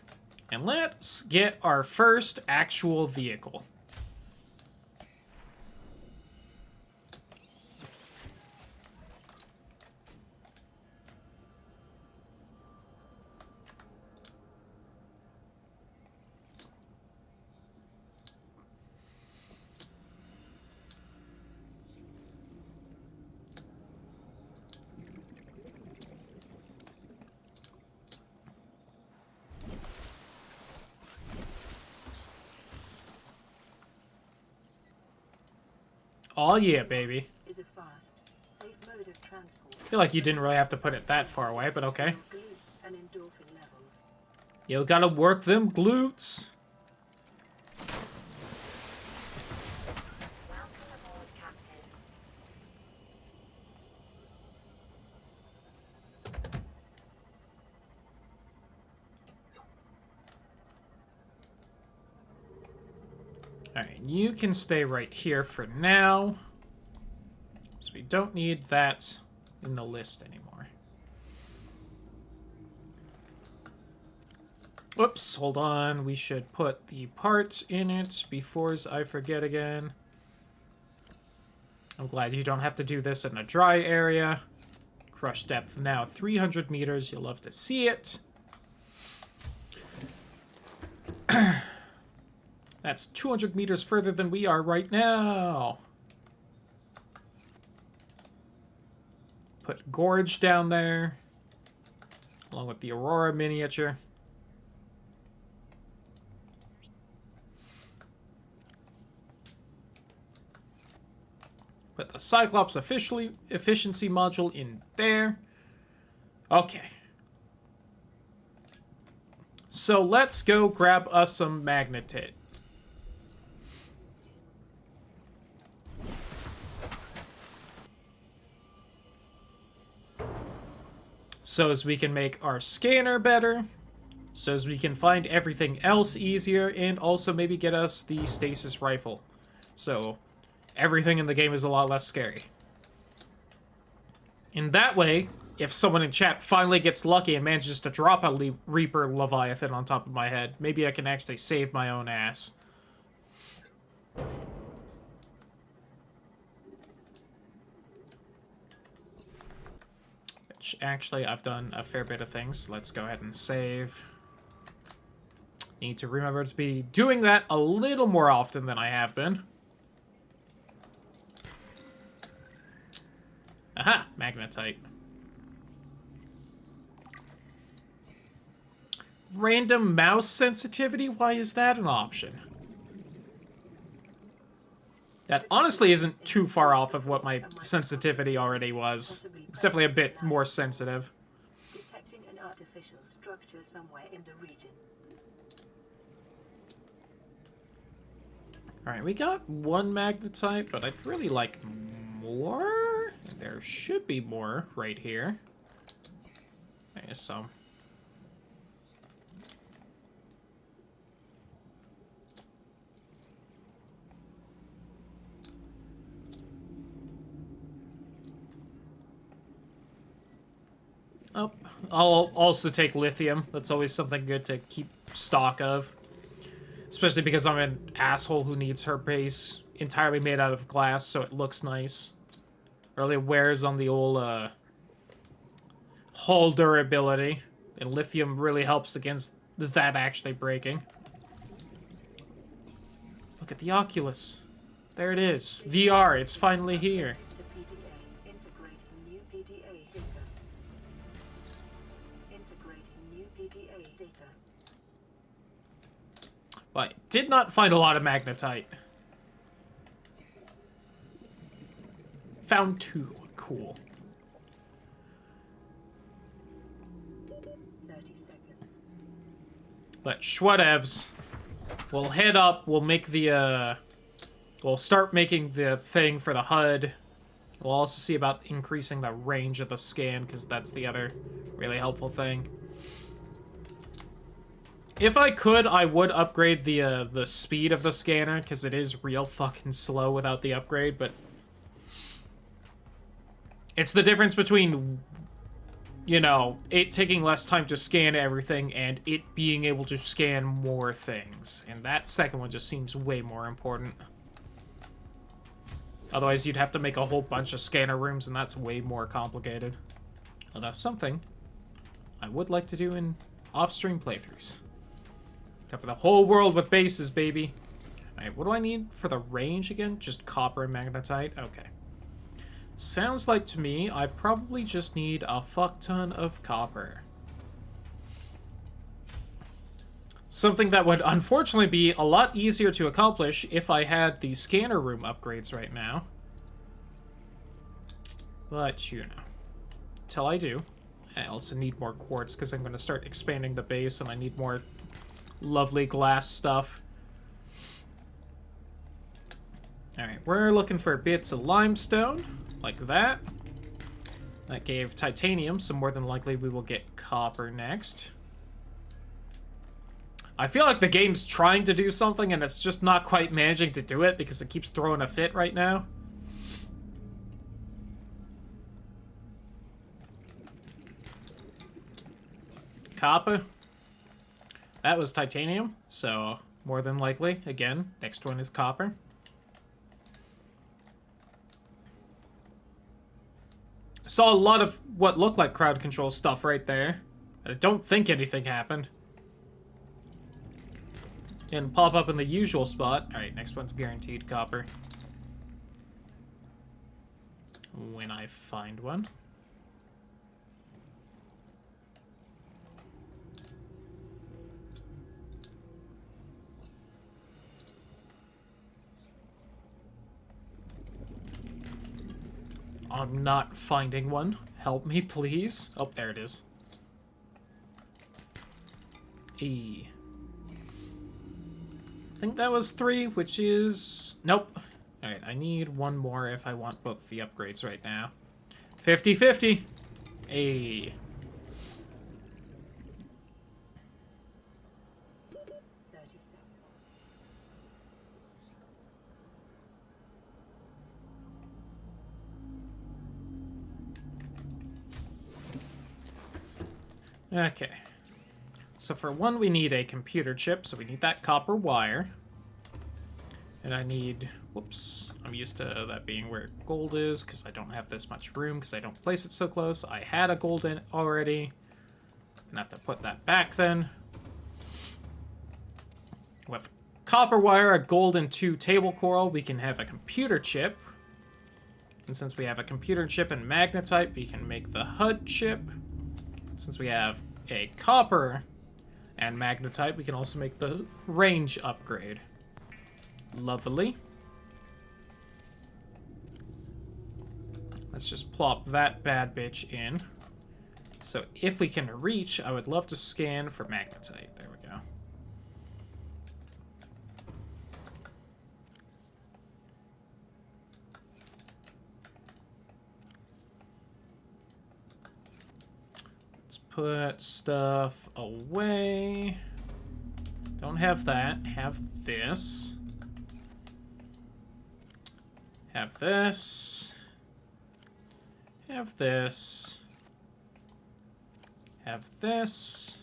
S1: And let's get our first actual vehicle. Oh yeah, baby.
S5: Is a fast, safe mode of transport.
S1: I feel like you didn't really have to put it that far away, but okay.
S5: Glutes and endorphin levels.
S1: You gotta work them glutes.
S9: Welcome aboard, Captain.
S1: Alright, you can stay right here for now. So we don't need that in the list anymore. Whoops, hold on. We should put the parts in it before I forget again. I'm glad you don't have to do this in a dry area. Crush depth now 300 meters. You'll love to see it. That's 200 meters further than we are right now. Put Gorge down there, along with the Aurora miniature. Put the Cyclops efficiency module in there. Okay. So let's go grab us some magnetite. So as we can make our scanner better, so as we can find everything else easier, and also maybe get us the stasis rifle. So everything in the game is a lot less scary. In that way, if someone in chat finally gets lucky and manages to drop a Reaper Leviathan on top of my head, maybe I can actually save my own ass. Which, actually, I've done a fair bit of things. Let's go ahead and save. Need to remember to be doing that a little more often than I have been. Aha! Magnetite. Random mouse sensitivity? Why is that an option? That honestly isn't too far off of what my sensitivity already was. It's definitely a bit more sensitive.
S5: Detecting an artificial structure somewhere in the region.
S1: Alright, we got one magnetite, but I'd really like more. And there should be more right here. There's some. Oh, I'll also take lithium. That's always something good to keep stock of. Especially because I'm an asshole who needs her base entirely made out of glass, so it looks nice. Really wears on the old, hull durability. And lithium really helps against that actually breaking. Look at the Oculus. There it is. VR, it's finally here. But did not find a lot of magnetite. Found 2. Cool.
S5: 30 seconds.
S1: But schwatevs. We'll head up. We'll make the, we'll start making the thing for the HUD. We'll also see about increasing the range of the scan, because that's the other really helpful thing. If I could, I would upgrade the speed of the scanner, because it is real fucking slow without the upgrade, but it's the difference between, you know, it taking less time to scan everything and it being able to scan more things. And that second one just seems way more important. Otherwise, you'd have to make a whole bunch of scanner rooms, and that's way more complicated. Although, something I would like to do in off-stream playthroughs. Cover the whole world with bases, baby. Alright, what do I need for the range again? Just copper and magnetite? Okay. Sounds like to me I probably just need a fuck ton of copper. Something that would unfortunately be a lot easier to accomplish if I had the scanner room upgrades right now. But, you know, till I do. I also need more quartz because I'm going to start expanding the base and I need more lovely glass stuff. Alright, we're looking for bits of limestone, like that. That gave titanium, so more than likely we will get copper next. I feel like the game's trying to do something and it's just not quite managing to do it because it keeps throwing a fit right now. Copper. That was titanium, so more than likely, again, next one is copper. Saw a lot of what looked like crowd control stuff right there. I don't think anything happened. Didn't pop up in the usual spot. Alright, next one's guaranteed copper. When I find one. I'm not finding one. Help me, please. Oh, there it is. E. I think that was 3, which is... Nope. Alright, I need one more if I want both the upgrades right now. 50-50. A.
S5: 30 seconds.
S1: Okay. So for one, we need a computer chip, so we need that copper wire. And I need... Whoops. I'm used to that being where gold is, because I don't have this much room, because I don't place it so close. I had a gold in already. Gonna have to put that back then. With copper wire, a gold, and 2 table coral, we can have a computer chip. And since we have a computer chip and magnetite, we can make the HUD chip. Since we have a copper and magnetite, we can also make the range upgrade. Lovely. Let's just plop that bad bitch in. So if we can reach, I would love to scan for magnetite. There we go. Let's put stuff away. Don't have that. Have this. Have this. Have this. Have this.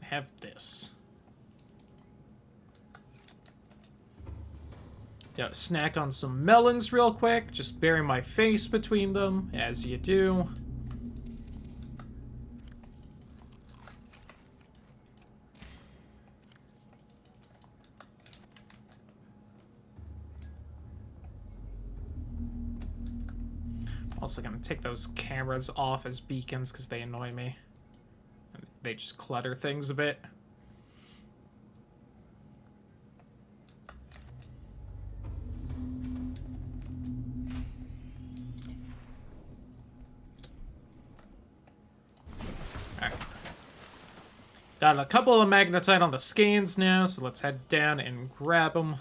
S1: Have this. Yeah, snack on some melons real quick. Just bury my face between them, as you do. Also gonna take those cameras off as beacons because they annoy me. They just clutter things a bit. Alright. Got a couple of magnetite on the scans now, so let's head down and grab them.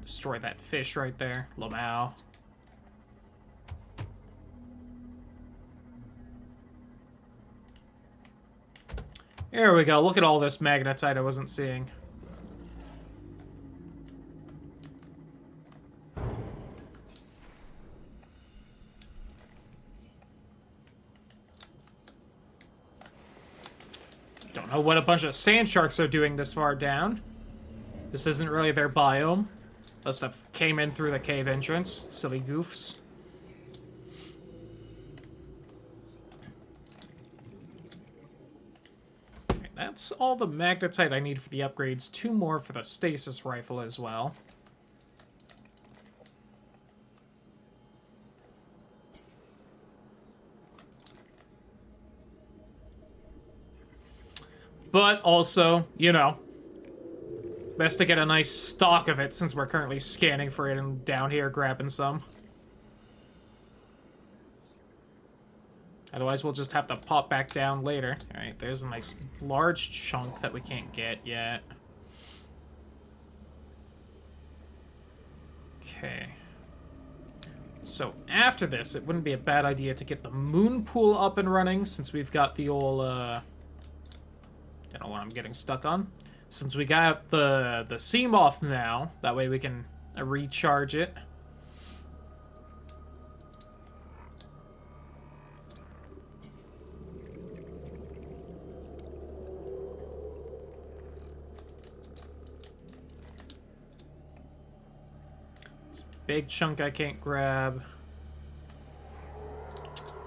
S1: Destroy that fish right there. Lamau. There we go. Look at all this magnetite I wasn't seeing. Don't know what a bunch of sand sharks are doing this far down. This isn't really their biome. Must have came in through the cave entrance. Silly goofs. Okay, that's all the magnetite I need for the upgrades. 2 more for the stasis rifle as well. But also, you know, Best to get a nice stock of it since we're currently scanning for it and down here grabbing some. Otherwise, we'll just have to pop back down later. Alright, there's a nice large chunk that we can't get yet. Okay. So, after this, it wouldn't be a bad idea to get the moon pool up and running, since we've got the old, I don't know what I'm getting stuck on. Since we got the sea moth now, that way we can recharge it. Big chunk I can't grab.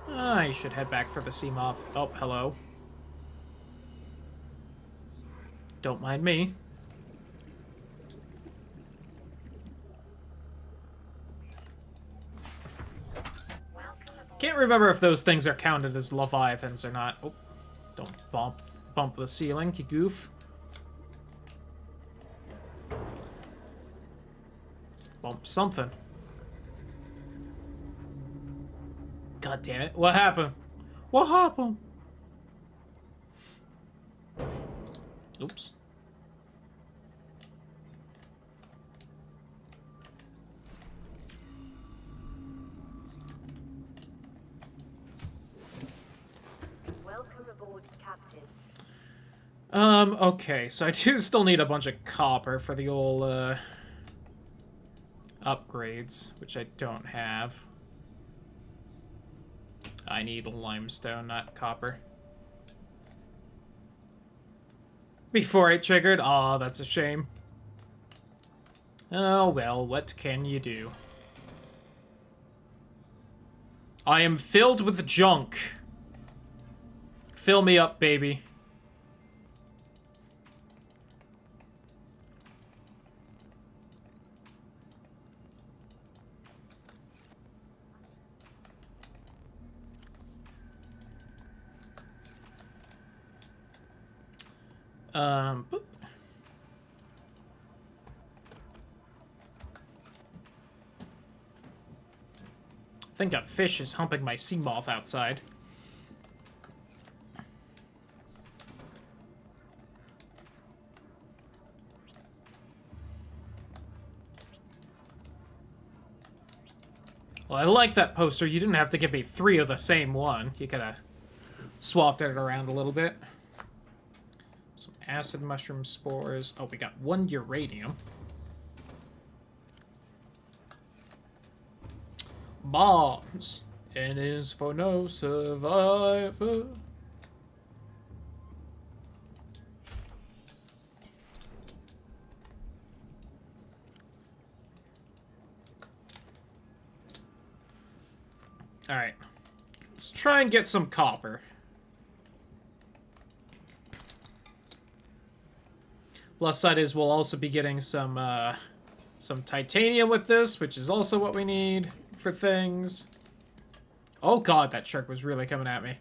S1: I should head back for the sea moth. Oh, hello. Don't mind me. Can't remember if those things are counted as leviathans or not. Oh, don't bump the ceiling, you goof. Bump something. God damn it. What happened? What happened? Oops.
S9: Welcome aboard, Captain.
S1: Okay, so I do still need a bunch of copper for the old, upgrades, which I don't have. I need limestone, not copper. Before it triggered? Aw, that's a shame. Oh well, what can you do? I am filled with junk. Fill me up, baby. Boop. I think a fish is humping my sea moth outside. Well, I like that poster. You didn't have to give me 3 of the same one. You could have swapped it around a little bit. Some acid mushroom spores. Oh, we got 1 uranium. Bombs. N is for no survivor. Alright. Let's try and get some copper. Plus side is we'll also be getting some titanium with this, which is also what we need for things. Oh god, that shark was really coming at me.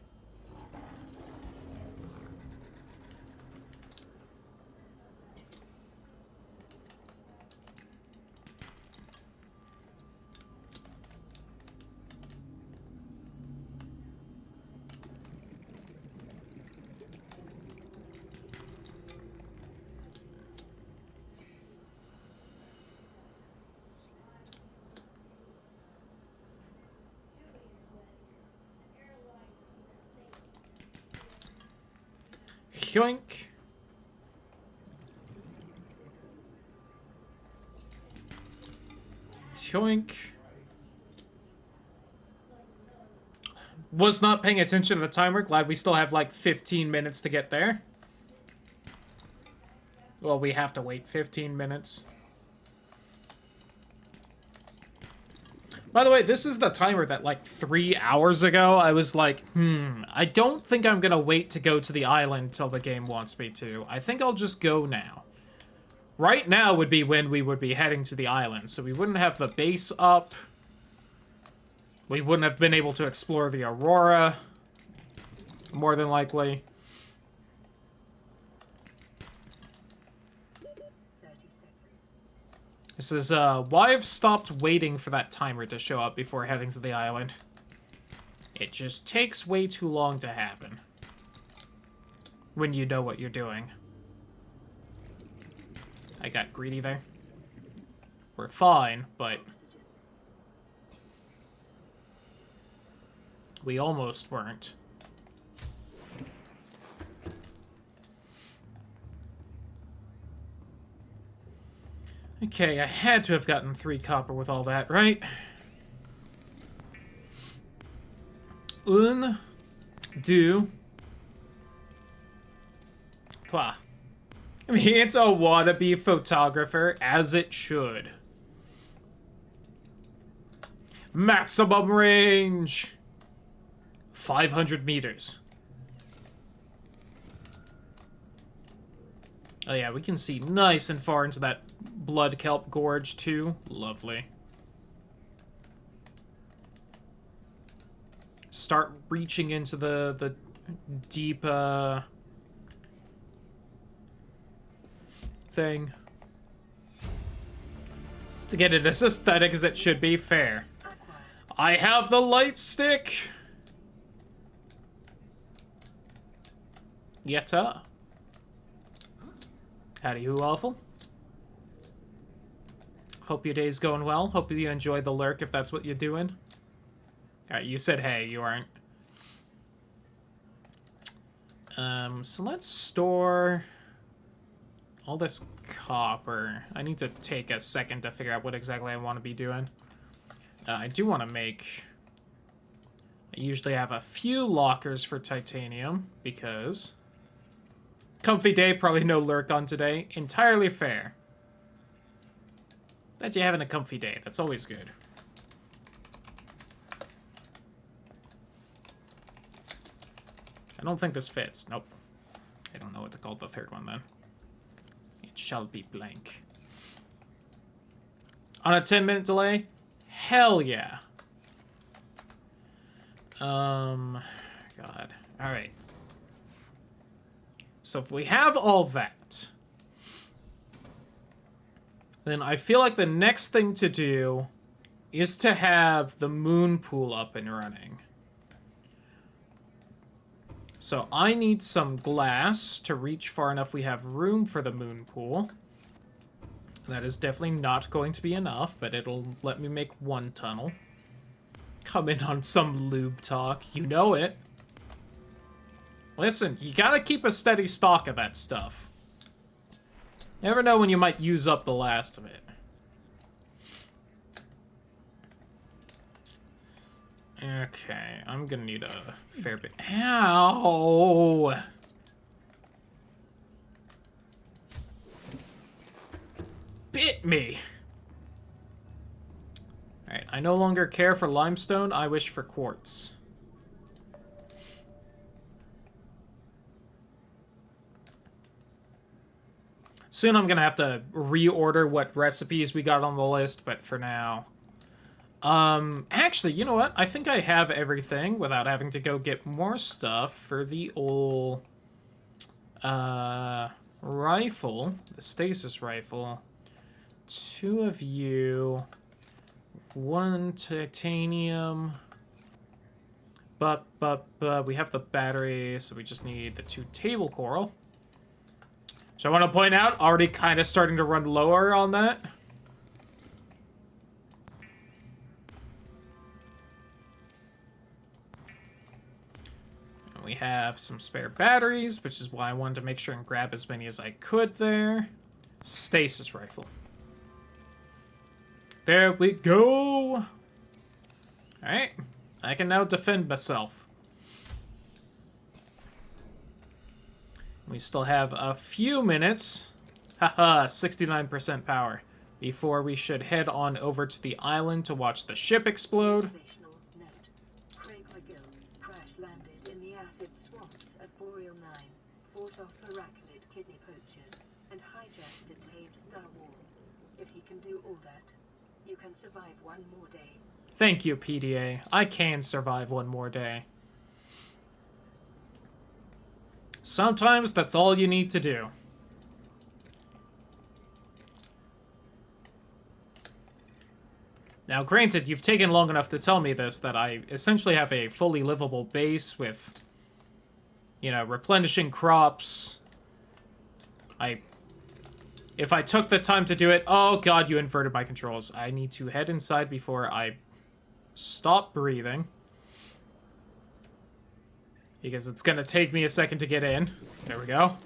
S1: Yoink. Yoink. Was not paying attention to the timer. Glad we still have like 15 minutes to get there. Well, we have to wait 15 minutes. By the way, this is the timer that, like, 3 hours ago, I was like, I don't think I'm gonna wait to go to the island till the game wants me to. I think I'll just go now. Right now would be when we would be heading to the island, so we wouldn't have the base up. We wouldn't have been able to explore the Aurora, more than likely.
S5: The seconds.
S1: This is, why I've stopped waiting for that timer to show up before heading to the island. It just takes way too long to happen. When you know what you're doing. I got greedy there. We're fine, but... we almost weren't. Okay, I had to have gotten 3 copper with all that, right? Un, deux, trois. I mean, it's a wannabe photographer, as it should. Maximum range! 500 meters. Oh yeah, we can see nice and far into that blood kelp gorge, too. Lovely. Start reaching into the deep, thing. To get it as aesthetic as it should be, fair. I have the light stick! Yetta. Howdy, who awful? Hope your day's going well. Hope you enjoy the lurk if that's what you're doing. Alright, you said hey, you aren't. So let's store all this copper. I need to take a second to figure out what exactly I want to be doing. I do want to make... I usually have a few lockers for titanium, because... comfy day, probably no lurk on today. Entirely fair. That you're having a comfy day. That's always good. I don't think this fits. Nope. I don't know what to call the third one, then. It shall be blank. On a 10-minute delay? Hell yeah. God. Alright. So if we have all that, then I feel like the next thing to do is to have the moon pool up and running. So I need some glass to reach far enough we have room for the moon pool. That is definitely not going to be enough, but it'll let me make one tunnel. Come in on some lube talk. You know it. Listen, you gotta keep a steady stock of that stuff. Never know when you might use up the last of it. Okay, I'm gonna need a fair bit. Ow! Bit me! Alright, I no longer care for limestone, I wish for quartz. Soon I'm gonna have to reorder what recipes we got on the list, but for now... actually, you know what? I think I have everything without having to go get more stuff for the old, rifle. The stasis rifle. 2 of you. 1 titanium. But, we have the battery, so we just need the 2 table coral. So I want to point out, already kind of starting to run lower on that. And we have some spare batteries, which is why I wanted to make sure and grab as many as I could there. Stasis rifle. There we go! Alright, I can now defend myself. We still have a few minutes, haha, 69% power, before we should head on over to the island to watch the ship explode.
S5: Note. Craig McGill crash-landed in the acid swamps of Boreal 9, fought off the Arachnid kidney poachers, and hijacked a Tave Star Wall. If he can do all that, you can survive one more day.
S1: Thank you, PDA. I can survive one more day. Sometimes that's all you need to do. Now, granted, you've taken long enough to tell me this, that I essentially have a fully livable base with, you know, replenishing crops. If I took the time to do it... Oh, God, you inverted my controls. I need to head inside before I stop breathing. Because it's gonna take me a second to get in. There we go.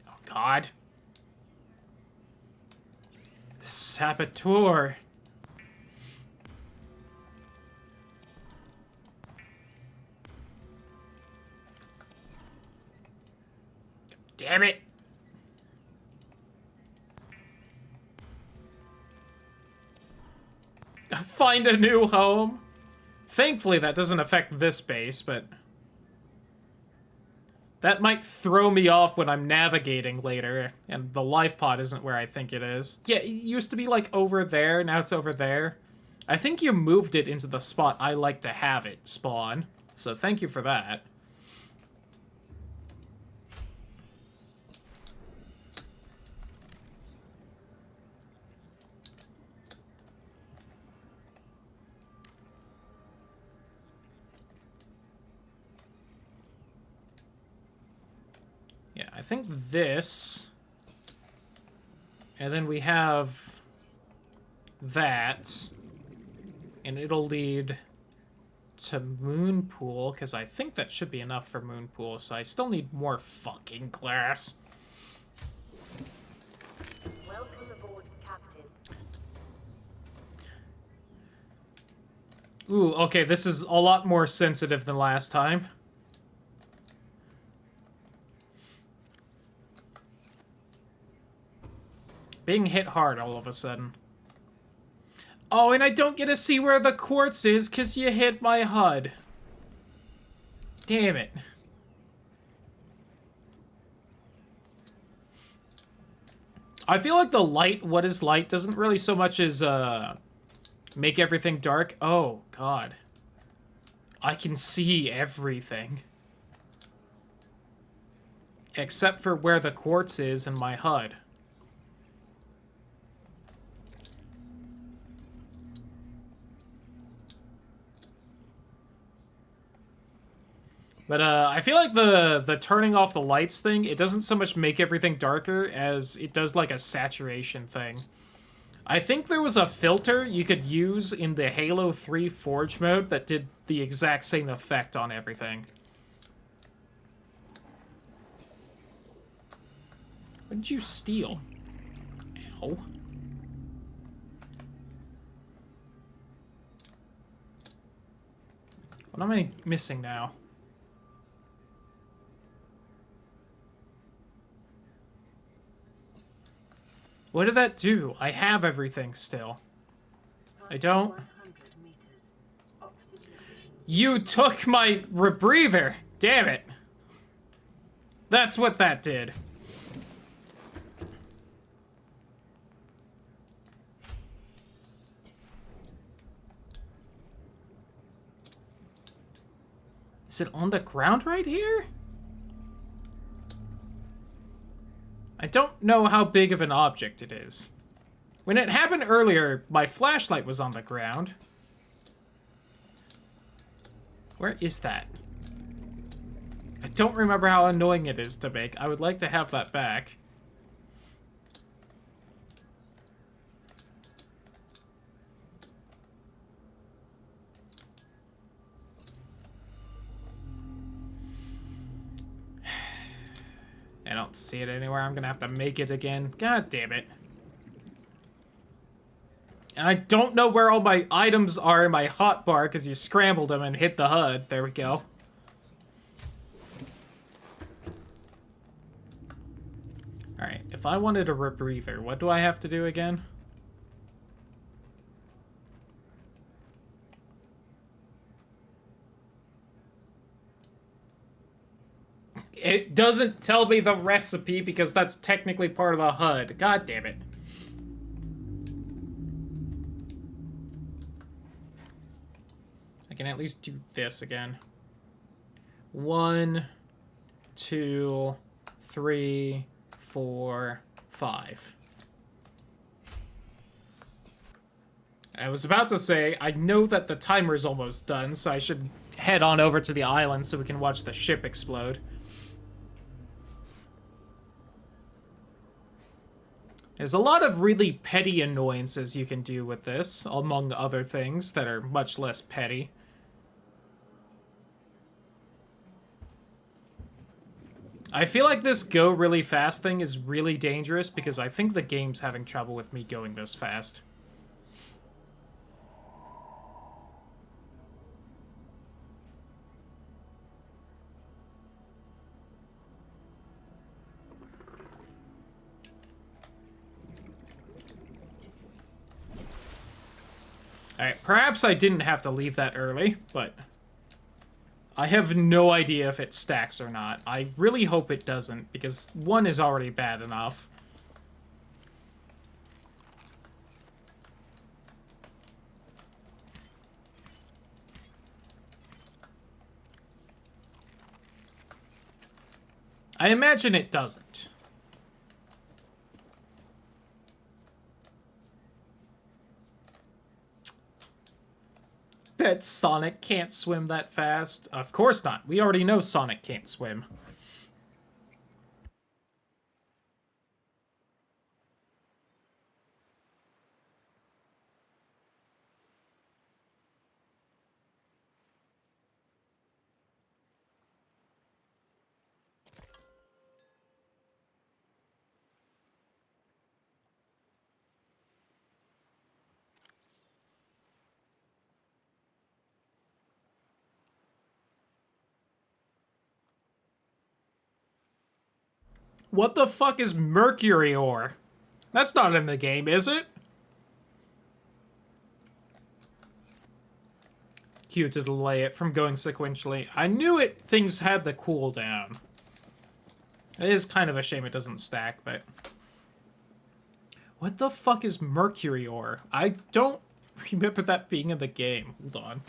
S1: Oh, God. Saboteur. Damn it. Find a new home. Thankfully, that doesn't affect this base, but that might throw me off when I'm navigating later, and the life pod isn't where I think it is. Yeah, it used to be, like, over there, now it's over there. I think you moved it into the spot I like to have it spawn, so thank you for that. Yeah, I think this, and then we have that, and it'll lead to Moonpool, because I think that should be enough for Moonpool, so I still need more fucking glass.
S9: Welcome aboard, Captain.
S1: Ooh, okay, this is a lot more sensitive than last time. Being hit hard all of a sudden. Oh, and I don't get to see where the quartz is because you hit my HUD. Damn it. I feel like the light, what is light, doesn't really so much as, make everything dark. Oh, God. I can see everything. Except for where the quartz is in my HUD. But I feel like the turning off the lights thing, it doesn't so much make everything darker as it does like a saturation thing. I think there was a filter you could use in the Halo 3 Forge mode that did the exact same effect on everything. What did you steal? Ow. What am I missing now? What did that do? I have everything still. I don't. You took my rebreather! Damn it! That's what that did. Is it on the ground right here? I don't know how big of an object it is. When it happened earlier, my flashlight was on the ground. Where is that? I don't remember how annoying it is to make. I would like to have that back. I don't see it anywhere. I'm gonna have to make it again. God damn it. And I don't know where all my items are in my hotbar because you scrambled them and hit the HUD. There we go. Alright, if I wanted a rebreather, what do I have to do again? It doesn't tell me the recipe because that's technically part of the HUD. God damn it. I can at least do this again. 1, 2, 3, 4, 5. I was about to say, I know that the timer's almost done, so I should head on over to the island so we can watch the ship explode. There's a lot of really petty annoyances you can do with this, among other things that are much less petty. I feel like this go really fast thing is really dangerous because I think the game's having trouble with me going this fast. Alright, perhaps I didn't have to leave that early, but I have no idea if it stacks or not. I really hope it doesn't, because 1 is already bad enough. I imagine it doesn't. Bet Sonic can't swim that fast. Of course not. We already know Sonic can't swim. What the fuck is mercury ore? That's not in the game, is it? Q to delay it from going sequentially. I knew it. Things had the cooldown. It is kind of a shame it doesn't stack, but... What the fuck is mercury ore? I don't remember that being in the game. Hold on.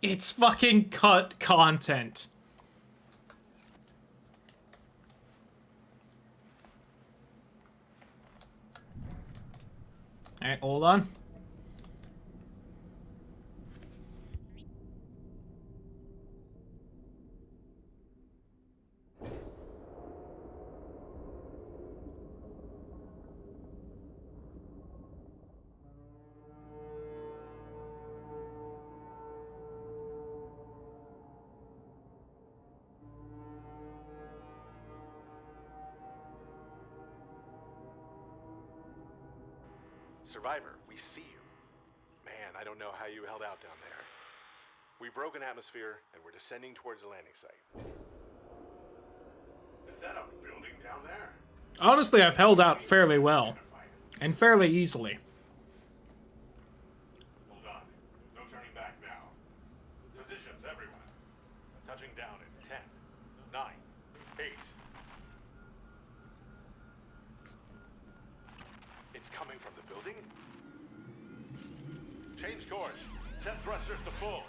S1: It's fucking cut content. Alright, hold on.
S7: Survivor, we see you. Man, I don't know how you held out down there. We broke an atmosphere, and we're descending towards the landing site. Is that a building down there?
S1: Honestly, I've held out fairly well. And fairly easily.
S7: Hold on. No turning back now. Positions, everyone. Touching down in 10, 9, 8. It's coming from the building? Change course. Set thrusters to full.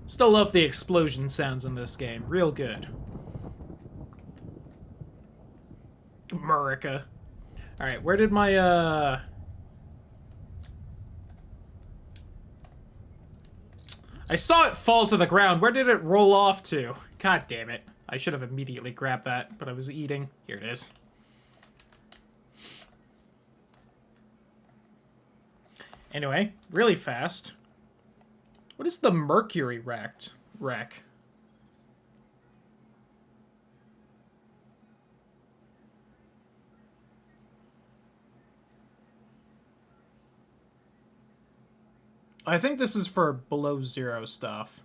S1: Still love the explosion sounds in this game. Real good. America. Alright, where did my, I saw it fall to the ground. Where did it roll off to? God damn it. I should have immediately grabbed that, but I was eating. Here it is. Anyway, really fast. What is the mercury rack? I think this is for below zero stuff.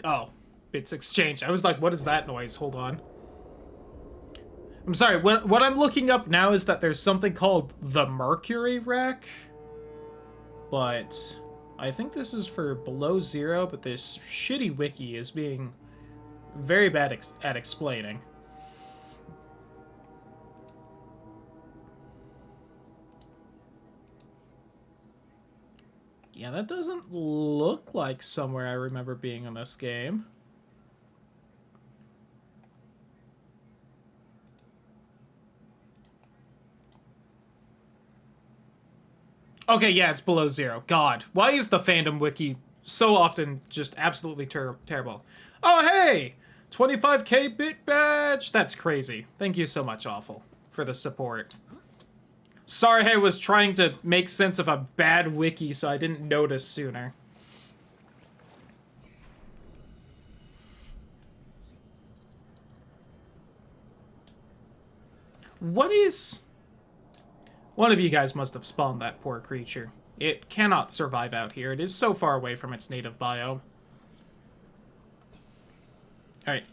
S1: Oh, bits exchange. I was like, what is that noise? Hold on. I'm sorry, what I'm looking up now is that there's something called the Mercury Rack. But I think this is for below zero, but this shitty wiki is being very bad at explaining. Yeah, that doesn't look like somewhere I remember being in this game. Okay, yeah, it's below zero. God, why is the fandom wiki so often just absolutely terrible? Oh, hey! 25k bit badge! That's crazy. Thank you so much, Awful, for the support. Sorry I was trying to make sense of a bad wiki, so I didn't notice sooner. What is... One of you guys must have spawned that poor creature. It cannot survive out here. It is so far away from its native biome. Alright.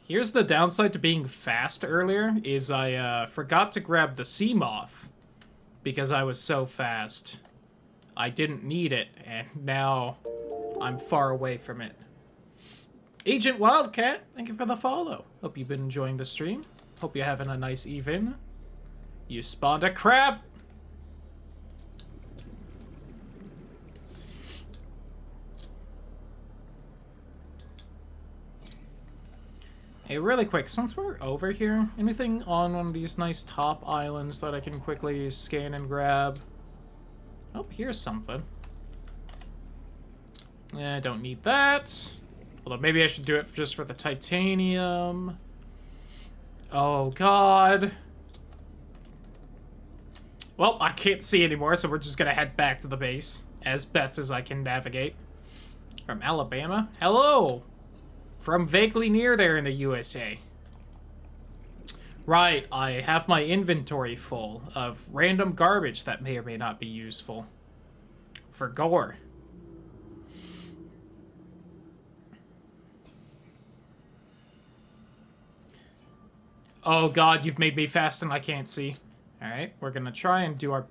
S1: Here's the downside to being fast earlier, is I forgot to grab the sea moth. Because I was so fast. I didn't need it, and now I'm far away from it. Agent Wildcat, thank you for the follow. Hope you've been enjoying the stream. Hope you're having a nice evening. You spawned a crab! Hey, really quick, since we're over here, anything on one of these nice top islands that I can quickly scan and grab? Oh, here's something. I don't need that. Although maybe I should do it just for the titanium. Oh, God. Well, I can't see anymore, so we're just gonna head back to the base as best as I can navigate. From Alabama? Hello! From vaguely near there in the USA. Right, I have my inventory full of random garbage that may or may not be useful. For gore. Oh God, you've made me fast and I can't see. Alright, we're gonna try and do our...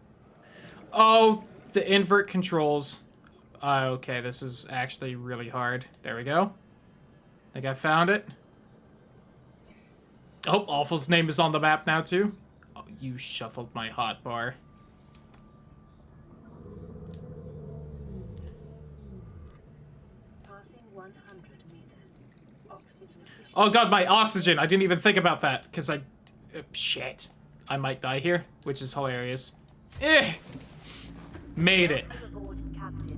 S1: Oh, the invert controls. Okay, this is actually really hard. There we go. Think I found it. Oh, Awful's name is on the map now, too. Oh, you shuffled my hotbar.
S5: Passing 100 meters. Oxygen efficiency.
S1: Oh God, my oxygen! I didn't even think about that, because I... shit. I might die here, which is hilarious. Eh! Made it.
S9: Welcome aboard, Captain.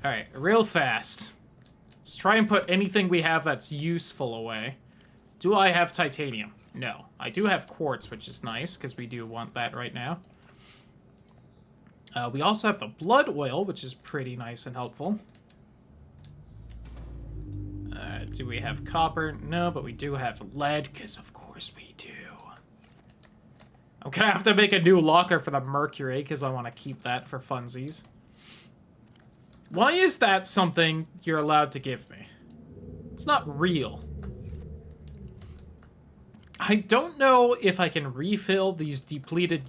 S1: Alright, real fast. Let's try and put anything we have that's useful away. Do I have titanium? No. I do have quartz, which is nice, because we do want that right now. We also have the blood oil, which is pretty nice and helpful. Do we have copper? No, but we do have lead, because of course we do. I'm gonna have to make a new locker for the mercury, because I want to keep that for funsies. Why is that something you're allowed to give me? It's not real. I don't know if I can refill these depleted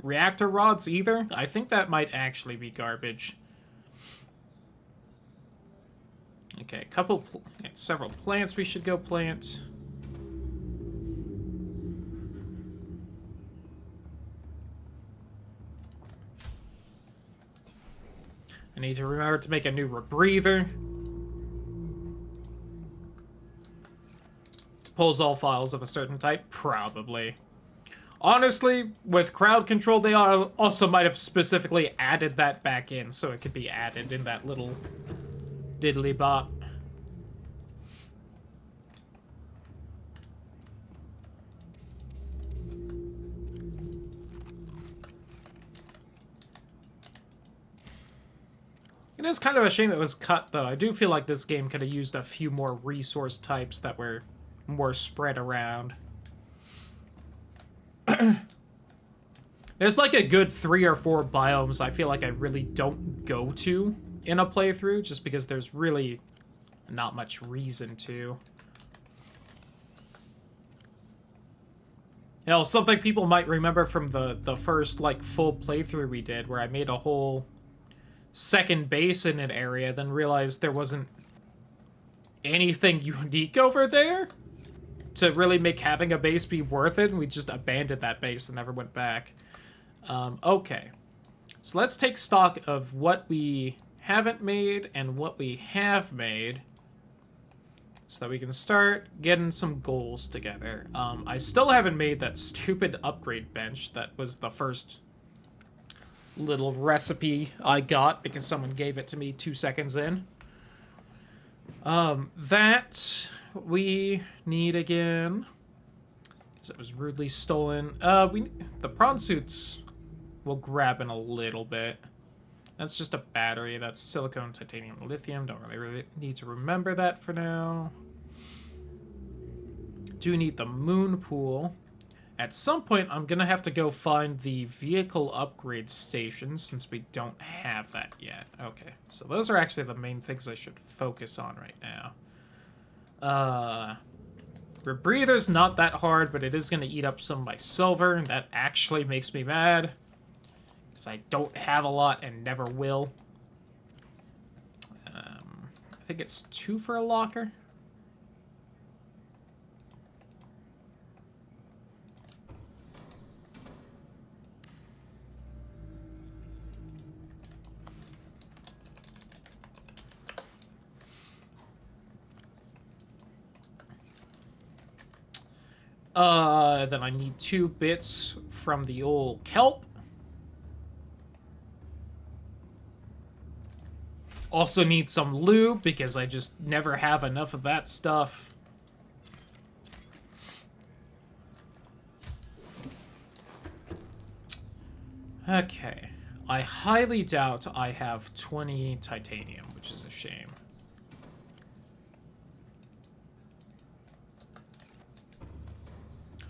S1: reactor rods either. I think that might actually be garbage. Okay, several plants we should go plant. I need to remember to make a new rebreather. Pulls all files of a certain type? Probably. Honestly, with crowd control, they also might have specifically added that back in, so it could be added in that little diddly bot. It is kind of a shame it was cut, though. I do feel like this game could have used a few more resource types that were more spread around. There's like a good 3 or 4 biomes I feel like I really don't go to in a playthrough, just because there's really not much reason to. You know, something people might remember from the first, like, full playthrough we did, where I made a whole second base in an area, then realized there wasn't anything unique over there to really make having a base be worth it, and we just abandoned that base and never went back. Okay. So let's take stock of what we haven't made and what we have made, so that we can start getting some goals together. I still haven't made that stupid upgrade bench that was the first little recipe I got because someone gave it to me 2 seconds in. That we need again, because it was rudely stolen. The prawn suits we'll grab in a little bit. That's just a battery. That's silicone, titanium, lithium. Don't really need to remember that for now. Do need the moon pool. At some point, I'm gonna have to go find the vehicle upgrade station, since we don't have that yet. Okay, so those are actually the main things I should focus on right now. Rebreather's not that hard, but it is gonna eat up some of my silver, and that actually makes me mad, because I don't have a lot and never will. I think it's 2 for a locker. Then I need 2 bits from the old kelp. Also need some lube, because I just never have enough of that stuff. Okay. I highly doubt I have 20 titanium, which is a shame.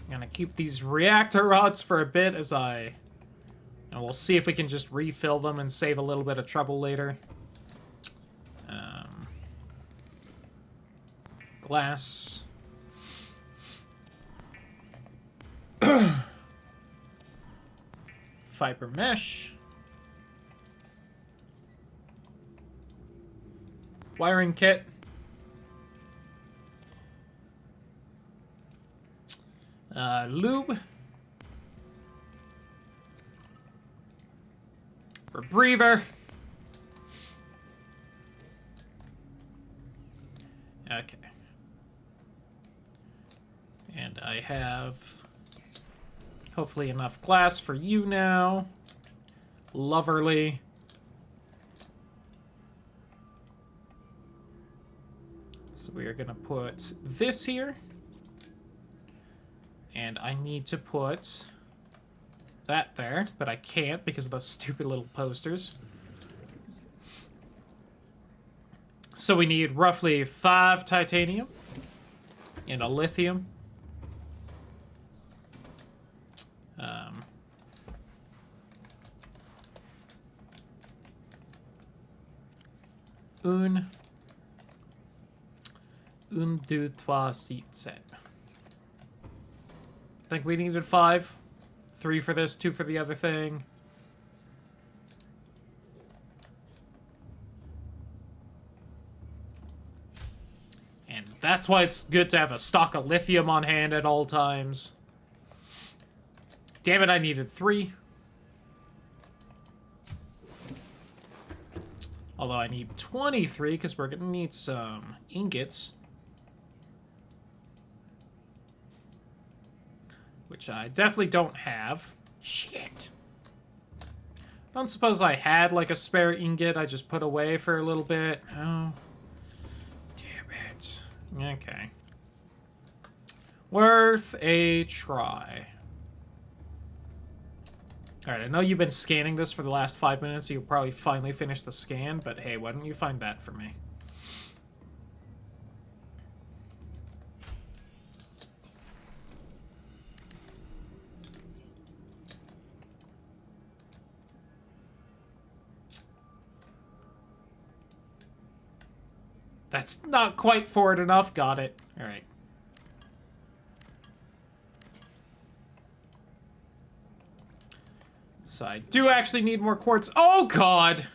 S1: I'm gonna keep these reactor rods for a bit and we'll see if we can just refill them and save a little bit of trouble later. Glass. Fiber mesh. Wiring kit. Lube. Rebreather. Okay. And I have hopefully enough glass for you now. Loverly. So we are gonna put this here. And I need to put that there, but I can't because of those stupid little posters. So we need roughly 5 titanium and a lithium. Un, deux, trois, six, sept. I think we needed 5. 3 for this, 2 for the other thing. And that's why it's good to have a stock of lithium on hand at all times. Damn it, I needed 3. Although I need 23, because we're gonna need some ingots. Which I definitely don't have. Shit. Don't suppose I had, like, a spare ingot I just put away for a little bit. Oh. Damn it. Okay. Worth a try. Alright, I know you've been scanning this for the last 5 minutes, so you'll probably finally finish the scan, but hey, why don't you find that for me? That's not quite forward enough. Got it. All right. So I do actually need more quartz. Oh, God!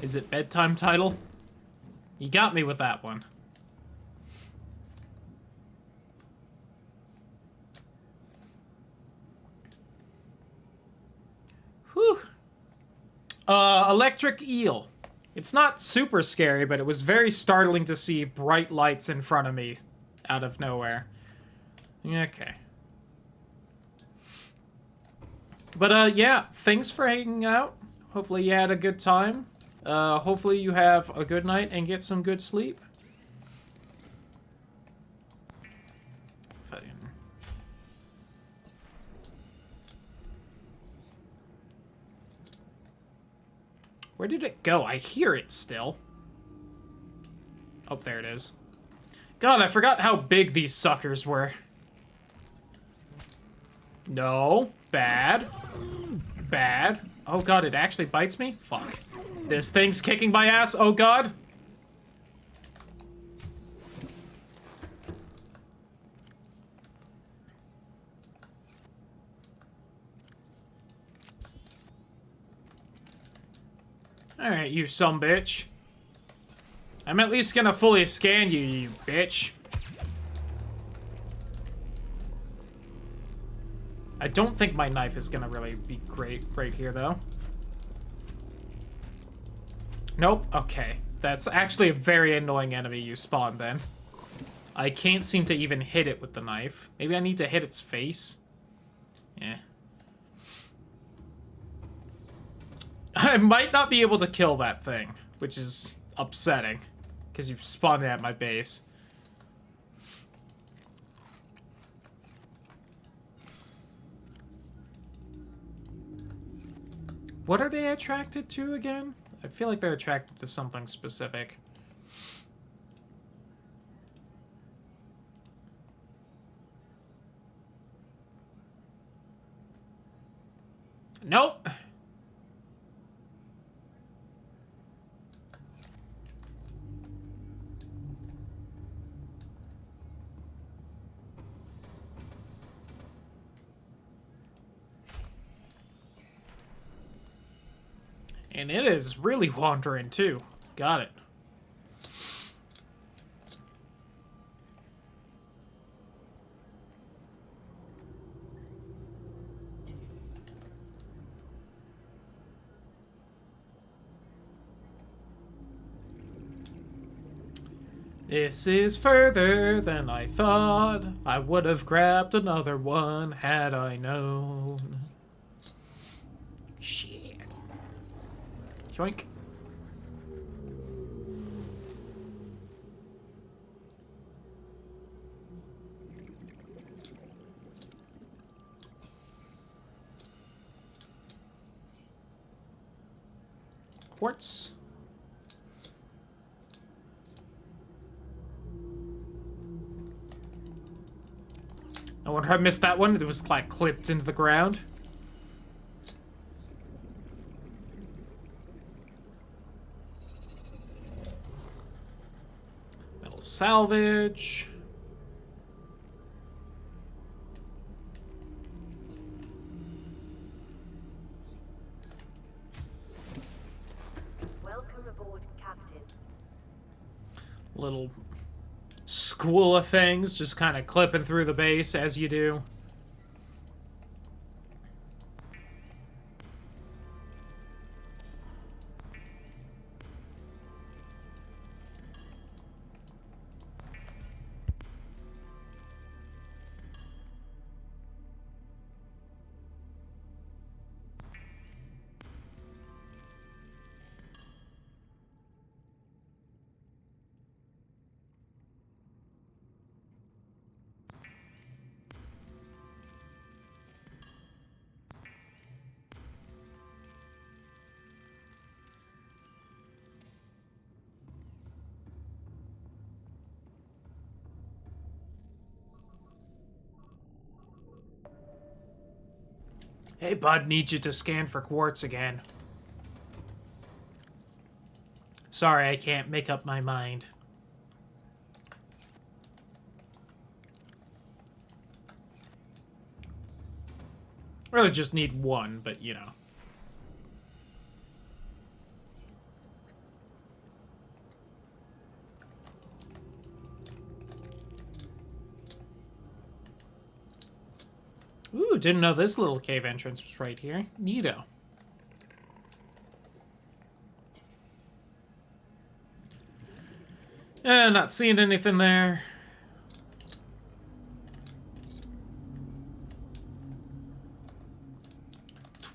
S1: Is it bedtime title? You got me with that one. Whew. Electric eel. It's not super scary, but it was very startling to see bright lights in front of me out of nowhere. Okay. But, yeah, thanks for hanging out. Hopefully you had a good time. Hopefully you have a good night and get some good sleep. Where did it go? I hear it still. Oh, there it is. God, I forgot how big these suckers were. No. Bad. Bad. Oh, God, it actually bites me? Fuck. This thing's kicking my ass. Oh, God. Alright, you sumbitch. I'm at least gonna fully scan you, you bitch. I don't think my knife is gonna really be great right here, though. Nope, okay. That's actually a very annoying enemy you spawned, then. I can't seem to even hit it with the knife. Maybe I need to hit its face? Yeah. I might not be able to kill that thing, which is upsetting, because you spawned it at my base. What are they attracted to again? I feel like they're attracted to something specific. Nope. And it is really wandering, too. Got it. This is further than I thought. I would have grabbed another one had I known. Shit. Yoink. Quartz. I wonder if I missed that one. It was like clipped into the ground. Metal salvage.
S9: Welcome aboard, Captain.
S1: Little school of things just kind of clipping through the base as you do. Hey, bud, need you to scan for quartz again. Sorry, I can't make up my mind. Really just need one, but you know. Ooh, didn't know this little cave entrance was right here. Neato. Not seeing anything there.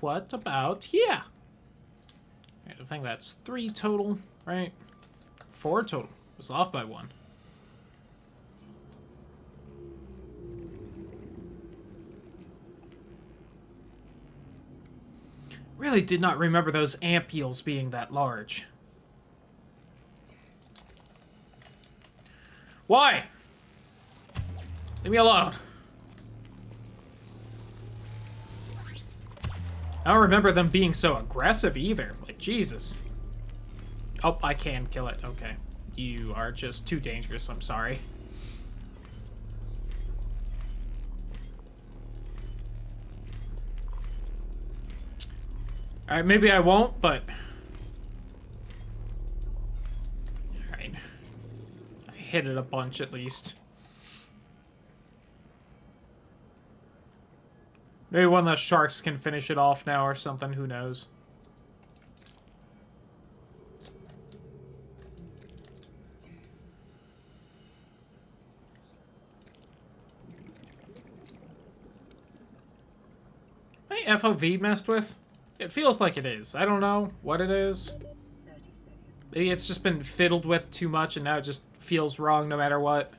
S1: What about here? I think that's 3 total, right? 4 total. It was off by 1. Really did not remember those ampules being that large. Why? Leave me alone. I don't remember them being so aggressive either. Like, Jesus. Oh, I can kill it. Okay. You are just too dangerous. I'm sorry. Alright, maybe I won't, but... Alright. I hit it a bunch, at least. Maybe one of the sharks can finish it off now or something, who knows. My FOV messed with? It feels like it is. I don't know what it is. Maybe it's just been fiddled with too much and now it just feels wrong no matter what.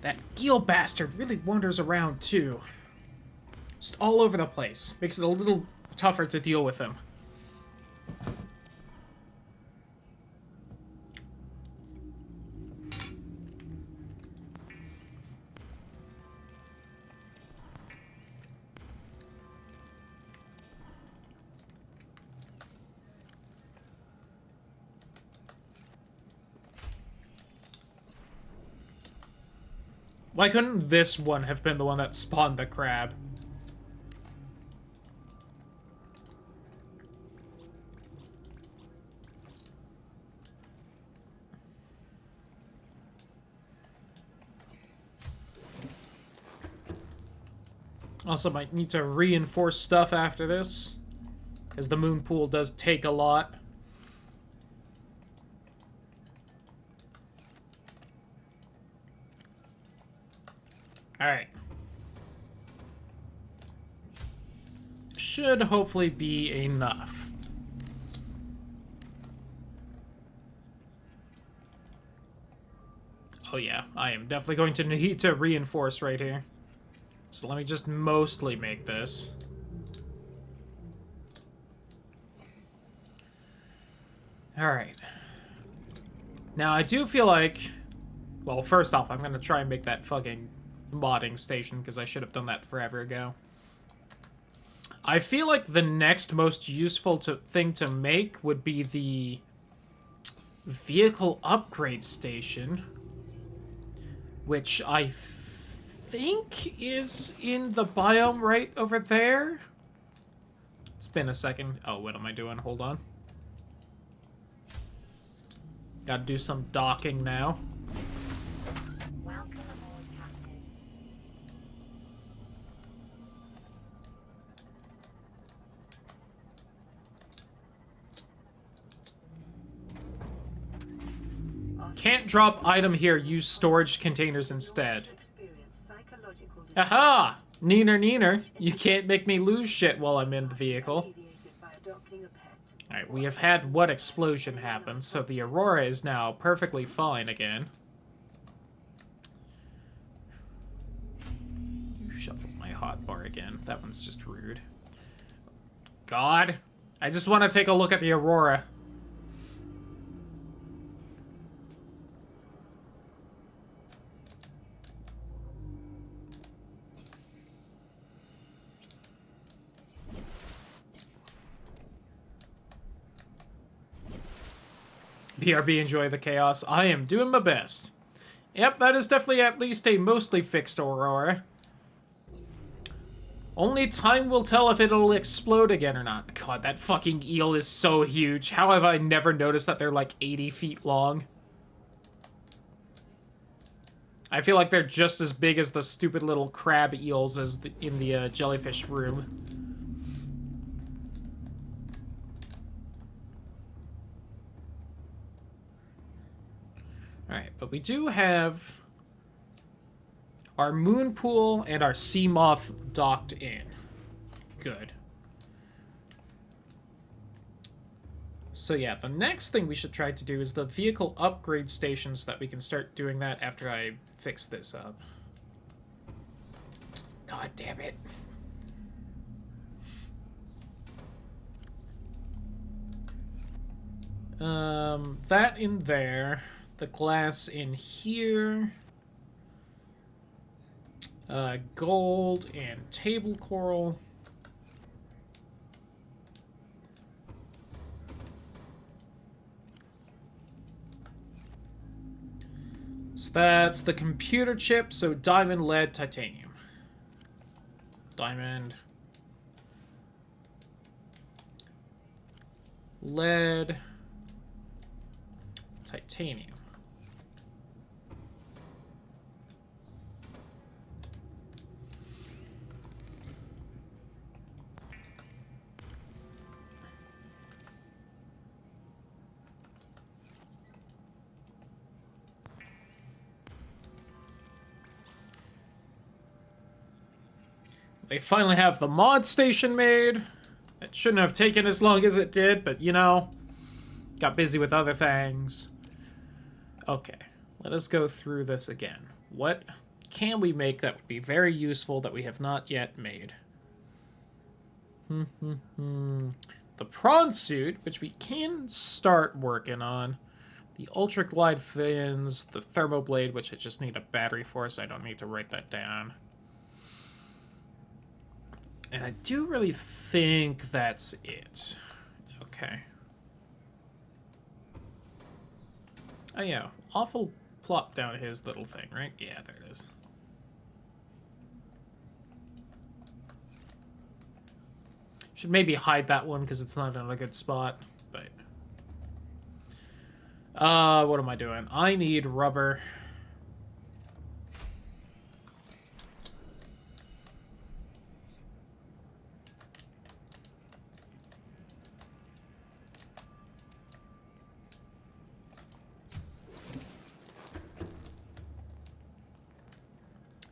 S1: That eel bastard really wanders around too. Just all over the place. Makes it a little tougher to deal with him. Why couldn't this one have been the one that spawned the crab? Also might need to reinforce stuff after this, because the moon pool does take a lot. Alright. Should hopefully be enough. Oh yeah, I am definitely going to need to reinforce right here. So let me just mostly make this. Alright. Now I do feel like... Well, first off, I'm going to try and make that fucking modding station, because I should have done that forever ago. I feel like the next most useful thing to make would be the vehicle upgrade station, which I think is in the biome right over there. It's been a second. Oh, what am I doing? Hold on. Gotta do some docking now. Can't drop item here, use storage containers instead. Aha! Neener, neener. You can't make me lose shit while I'm in the vehicle. Alright, we have had what explosion happen, so the Aurora is now perfectly fine again. You shuffled my hotbar again. That one's just rude. God! I just want to take a look at the Aurora. BRB, enjoy the chaos. I am doing my best. Yep, that is definitely at least a mostly fixed Aurora. Only time will tell if it'll explode again or not. God, that fucking eel is so huge. How have I never noticed that they're like 80 feet long? I feel like they're just as big as the stupid little crab eels as in the jellyfish room. Alright, but we do have our moon pool and our sea moth docked in. Good. So yeah, the next thing we should try to do is the vehicle upgrade station so that we can start doing that after I fix this up. God damn it. That in there. The glass in here. Gold and table coral. So that's the computer chip, so diamond, lead, titanium. Diamond. Lead. Titanium. They finally have the mod station made. It shouldn't have taken as long as it did, but you know, got busy with other things. Okay, let us go through this again. What can we make that would be very useful that we have not yet made? The prawn suit, which we can start working on. The ultra glide fins, the thermoblade, which I just need a battery for, so I don't need to write that down. And I do really think that's it. Okay. Oh yeah, awful plop down his little thing, right? Yeah, there it is. Should maybe hide that one because it's not in a good spot, but... what am I doing? I need rubber.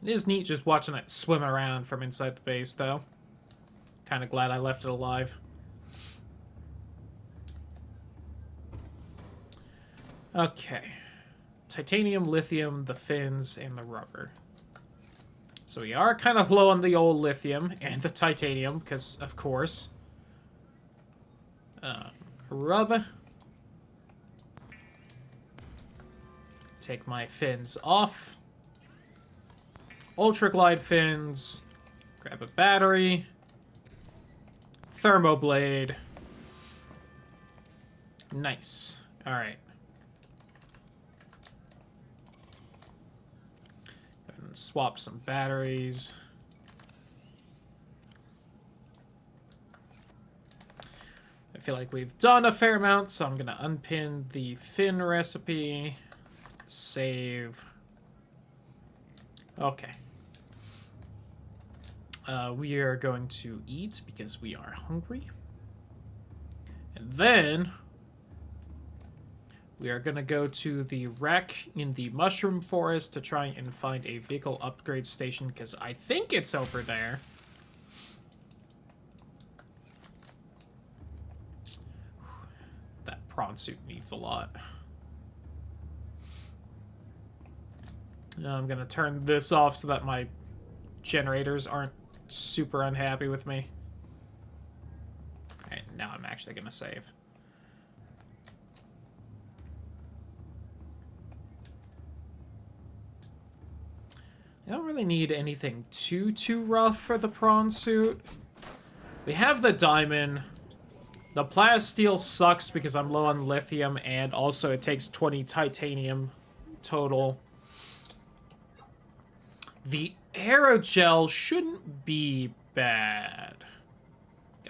S1: It is neat just watching it swim around from inside the base, though. Kind of glad I left it alive. Okay. Titanium, lithium, the fins, and the rubber. So we are kind of low on the old lithium and the titanium, because, of course. Rubber. Take my fins off. Ultra glide fins. Grab a battery. Thermoblade. Nice. Alright. And swap some batteries. I feel like we've done a fair amount, so I'm going to unpin the fin recipe. Save. Okay. We are going to eat because we are hungry. And then we are going to go to the wreck in the mushroom forest to try and find a vehicle upgrade station because I think it's over there. That prawn suit needs a lot. I'm going to turn this off so that my generators aren't super unhappy with me. Alright, now I'm actually going to save. I don't really need anything too rough for the prawn suit. We have the diamond. The plasteel sucks because I'm low on lithium, and also it takes 20 titanium total. The aerogel shouldn't be bad.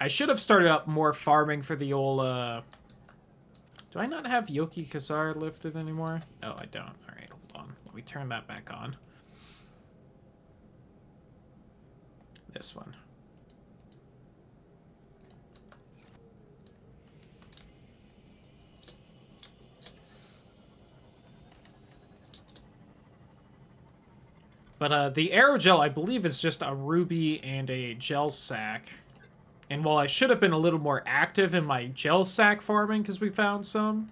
S1: I should have started up more farming for the old, Do I not have Yoki Kazar lifted anymore? Oh, I don't. Alright, hold on. Let me turn that back on. This one. But the aerogel, I believe, is just a ruby and a gel sack. And while I should have been a little more active in my gel sack farming, because we found some,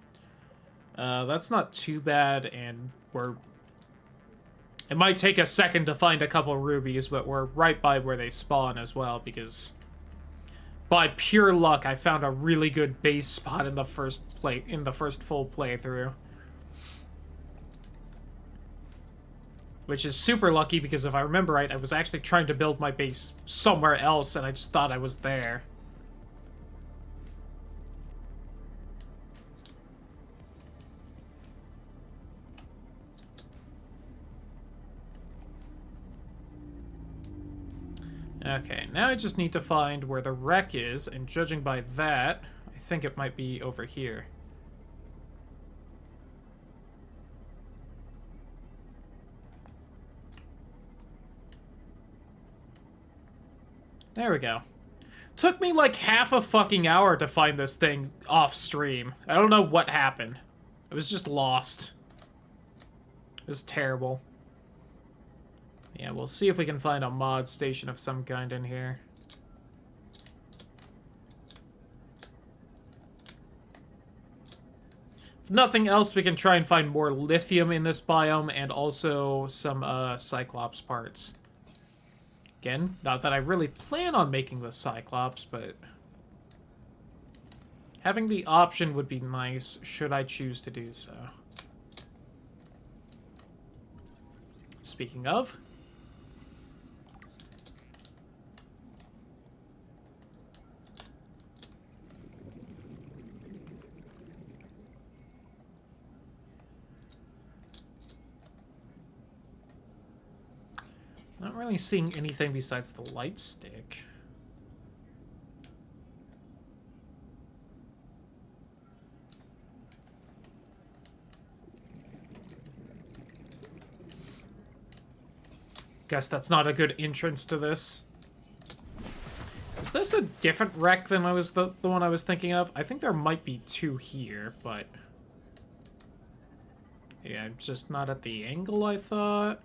S1: that's not too bad, and it might take a second to find a couple rubies, but we're right by where they spawn as well, because by pure luck, I found a really good base spot in the first full playthrough. Which is super lucky, because if I remember right, I was actually trying to build my base somewhere else, and I just thought I was there. Okay, now I just need to find where the wreck is, and judging by that, I think it might be over here. There we go. Took me like half a fucking hour to find this thing off stream. I don't know what happened. I was just lost. It was terrible. Yeah, we'll see if we can find a mod station of some kind in here. If nothing else, we can try and find more lithium in this biome and also some Cyclops parts. Again, not that I really plan on making the Cyclops, but having the option would be nice should I choose to do so. Speaking of... not really seeing anything besides the light stick. Guess that's not a good entrance to this. Is this a different wreck than the one I was thinking of? I think there might be two here, but... yeah, just not at the angle I thought.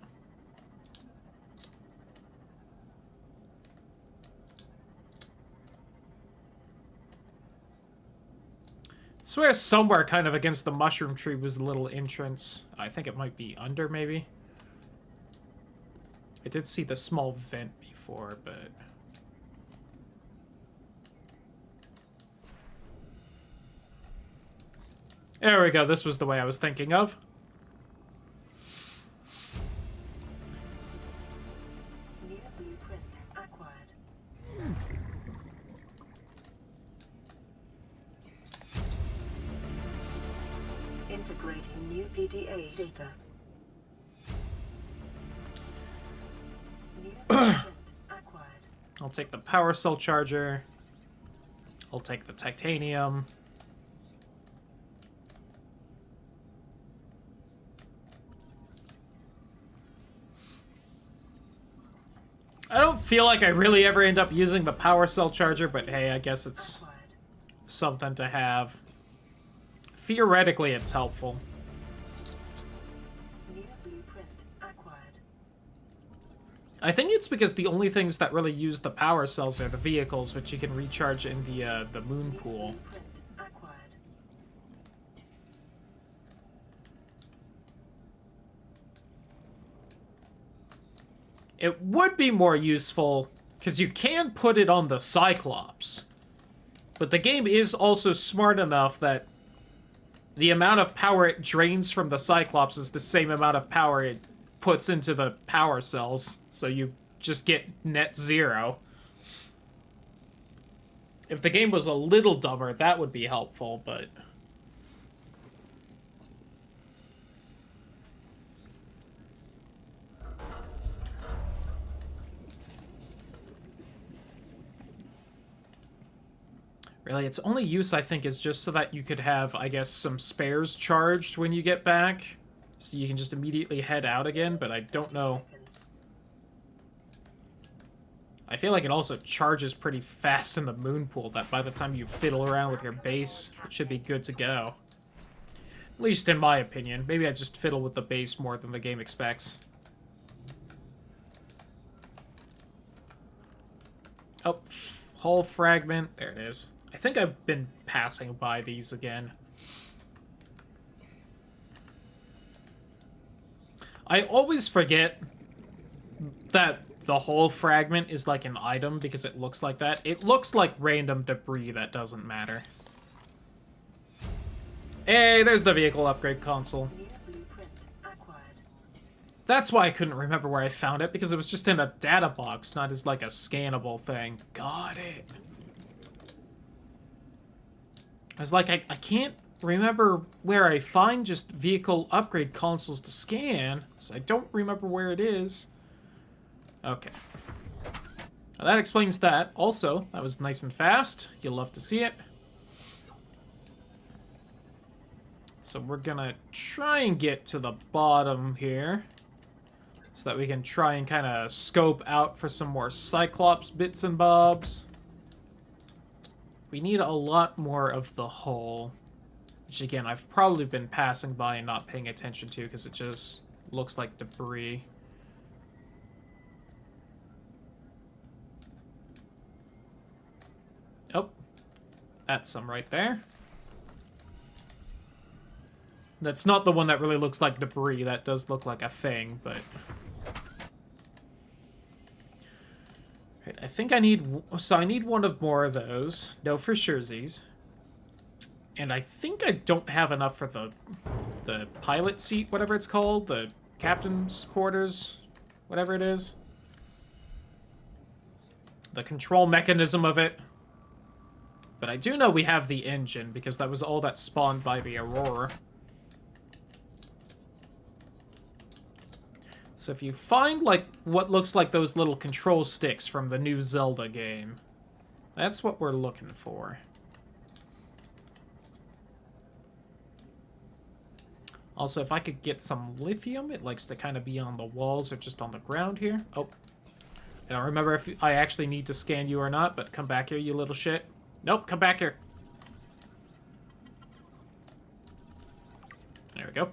S1: I swear somewhere kind of against the mushroom tree was a little entrance. I think it might be under, maybe. I did see the small vent before, but... there we go, this was the way I was thinking of.
S5: New blueprint acquired. Integrating new PDA data. New blueprint acquired.
S1: I'll take the power cell charger. I'll take the titanium. I don't feel like I really ever end up using the power cell charger, but hey, I guess it's something to have. Theoretically, it's helpful.
S5: New blueprint acquired.
S1: I think it's because the only things that really use the power cells are the vehicles, which you can recharge in the moon pool.
S5: Blueprint acquired.
S1: It would be more useful, because you can put it on the Cyclops. But the game is also smart enough that the amount of power it drains from the Cyclops is the same amount of power it puts into the power cells. So you just get net zero. If the game was a little dumber, that would be helpful, but... Really, its only use, I think, is just so that you could have, I guess, some spares charged when you get back. So you can just immediately head out again, but I don't know. I feel like it also charges pretty fast in the moon pool, that by the time you fiddle around with your base, it should be good to go. At least in my opinion. Maybe I just fiddle with the base more than the game expects. Oh, hull fragment. There it is. I think I've been passing by these again. I always forget that the whole fragment is like an item because it looks like that. It looks like random debris that doesn't matter. Hey, there's the vehicle upgrade console. That's why I couldn't remember where I found it, because it was just in a data box, not as like a scannable thing. Got it. I was like, I can't remember where I find just vehicle upgrade consoles to scan, so I don't remember where it is. Okay. Now that explains that. Also, that was nice and fast. You'll love to see it. So we're gonna try and get to the bottom here, so that we can try and kind of scope out for some more Cyclops bits and bobs. We need a lot more of the hull, which again, I've probably been passing by and not paying attention to because it just looks like debris. Oh, that's some right there. That's not the one that really looks like debris. That does look like a thing, but... Right, I think I need... So I need one of more of those. No, for surezies. And I think I don't have enough for the pilot seat, whatever it's called. The captain's quarters, whatever it is. The control mechanism of it. But I do know we have the engine, because that was all that spawned by the Aurora. So if you find, like, what looks like those little control sticks from the new Zelda game, that's what we're looking for. Also, if I could get some lithium, it likes to kind of be on the walls or just on the ground here. Oh. I don't remember if I actually need to scan you or not, but come back here, you little shit. Nope, come back here. There we go.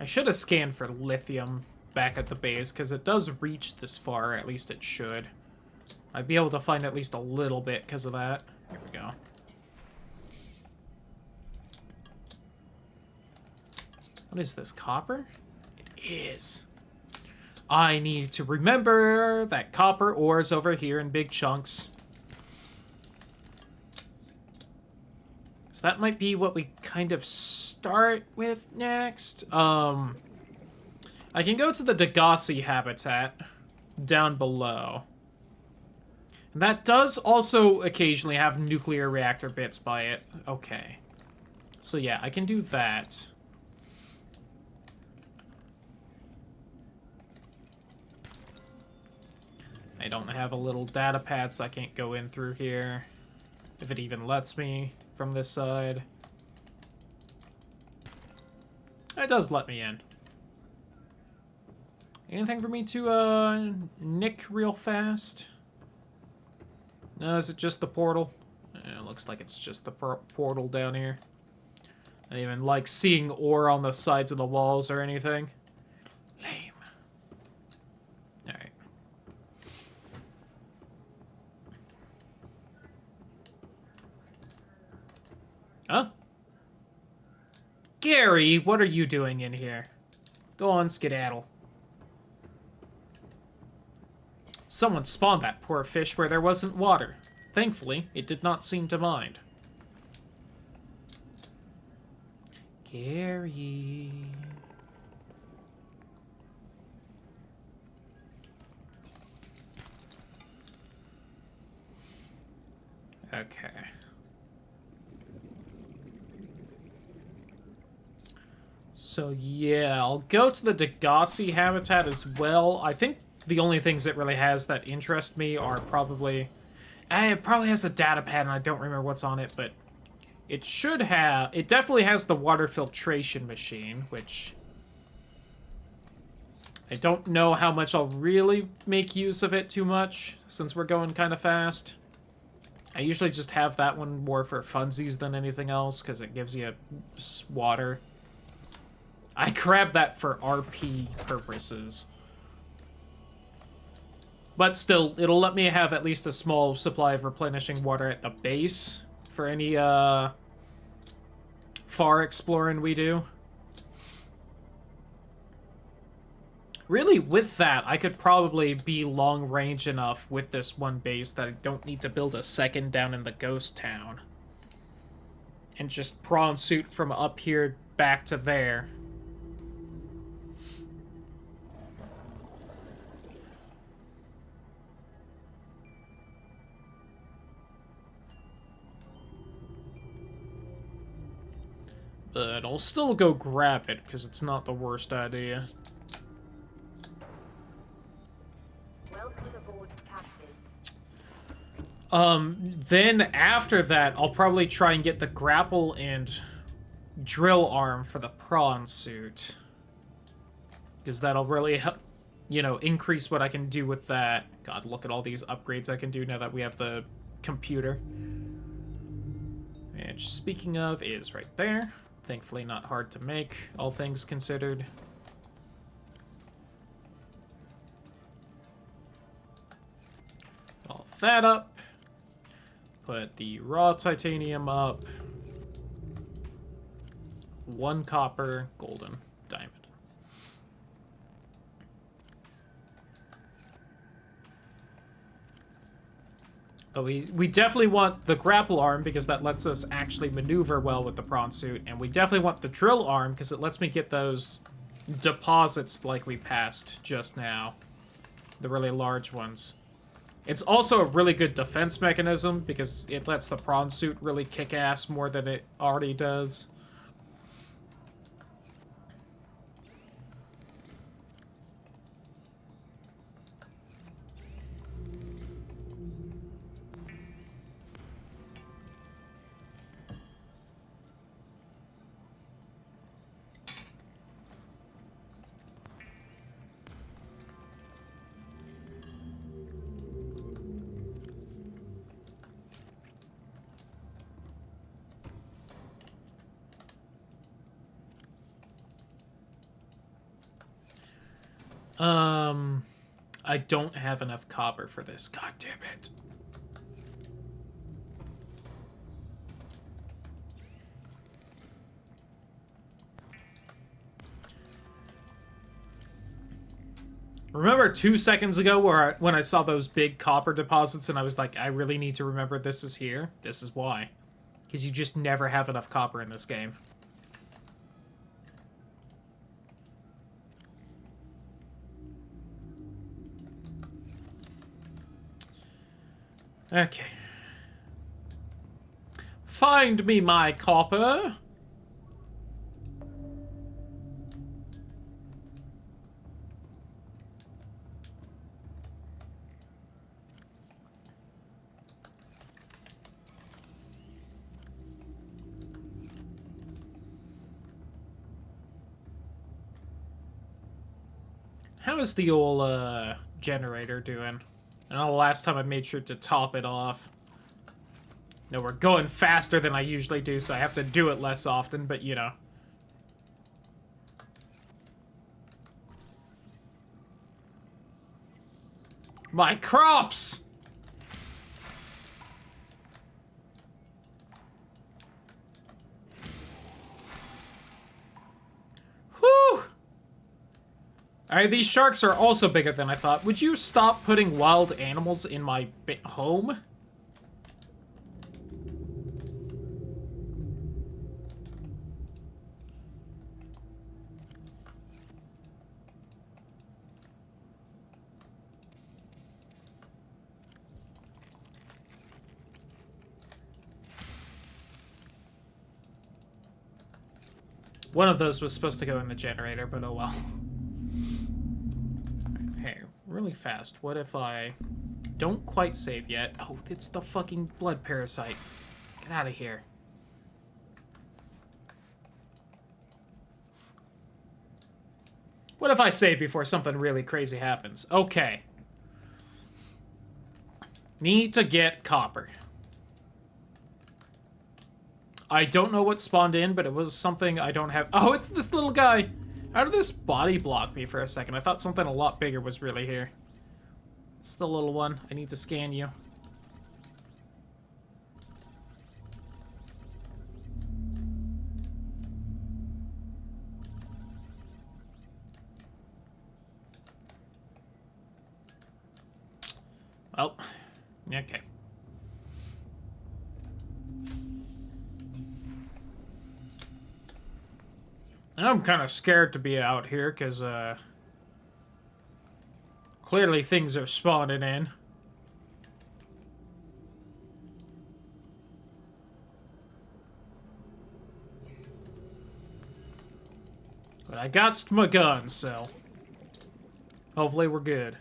S1: I should have scanned for lithium back at the base, because it does reach this far, at least it should. I'd be able to find at least a little bit because of that. Here we go. What is this, copper? It is. I need to remember that copper ore is over here in big chunks. So that might be what we kind of start with next. I can go to the Degassi habitat down below. And that does also occasionally have nuclear reactor bits by it. Okay. So yeah, I can do that. I don't have a little data pad, so I can't go in through here. If it even lets me from this side. It does let me in. Anything for me to, nick real fast? No, is it just the portal? Yeah, it looks like it's just the portal down here. I don't even like seeing ore on the sides of the walls or anything. Lame. Alright. Huh? Gary, what are you doing in here? Go on, skedaddle. Someone spawned that poor fish where there wasn't water. Thankfully, it did not seem to mind. Scary. Okay. So yeah, I'll go to the Degassi habitat as well. I think the only things it really has that interest me are probably... it probably has a data pad and I don't remember what's on it, but it should have... It definitely has the water filtration machine, which... I don't know how much I'll really make use of it too much, since we're going kind of fast. I usually just have that one more for funsies than anything else, because it gives you water. I grabbed that for RP purposes. But still, it'll let me have at least a small supply of replenishing water at the base for any, far exploring we do. Really, with that, I could probably be long range enough with this one base that I don't need to build a second down in the ghost town. And just prawn suit from up here back to there. But I'll still go grab it, because it's not the worst idea.
S9: Welcome aboard, Captain.
S1: Then after that, I'll probably try and get the grapple and drill arm for the prawn suit. Because that'll really help, you know, increase what I can do with that. God, look at all these upgrades I can do now that we have the computer. Which, speaking of, is right there. Thankfully not hard to make, all things considered. All that up. Put the raw titanium up. 1 copper, golden, diamond. But we definitely want the grapple arm because that lets us actually maneuver well with the prawn suit. And we definitely want the drill arm because it lets me get those deposits like we passed just now. The really large ones. It's also a really good defense mechanism because it lets the prawn suit really kick ass more than it already does. I don't have enough copper for this. God damn it. Remember 2 seconds ago when I saw those big copper deposits and I was like, I really need to remember this is here? This is why. Because you just never have enough copper in this game. Okay. Find me my copper. How is the old, generator doing? I know the last time I made sure to top it off. No, we're going faster than I usually do, so I have to do it less often, but you know. My crops! Whew! Alright, these sharks are also bigger than I thought. Would you stop putting wild animals in my home? One of those was supposed to go in the generator, but oh well. Hey, really fast. What if I don't quite save yet? Oh, it's the fucking blood parasite. Get out of here. What if I save before something really crazy happens? Okay. Need to get copper. I don't know what spawned in, but it was something I don't have. Oh, it's this little guy. How did this body block me for a second? I thought something a lot bigger was really here. It's the little one. I need to scan you. Well, okay. I'm kind of scared to be out here, because, clearly things are spawning in. But I got my gun, so hopefully we're good.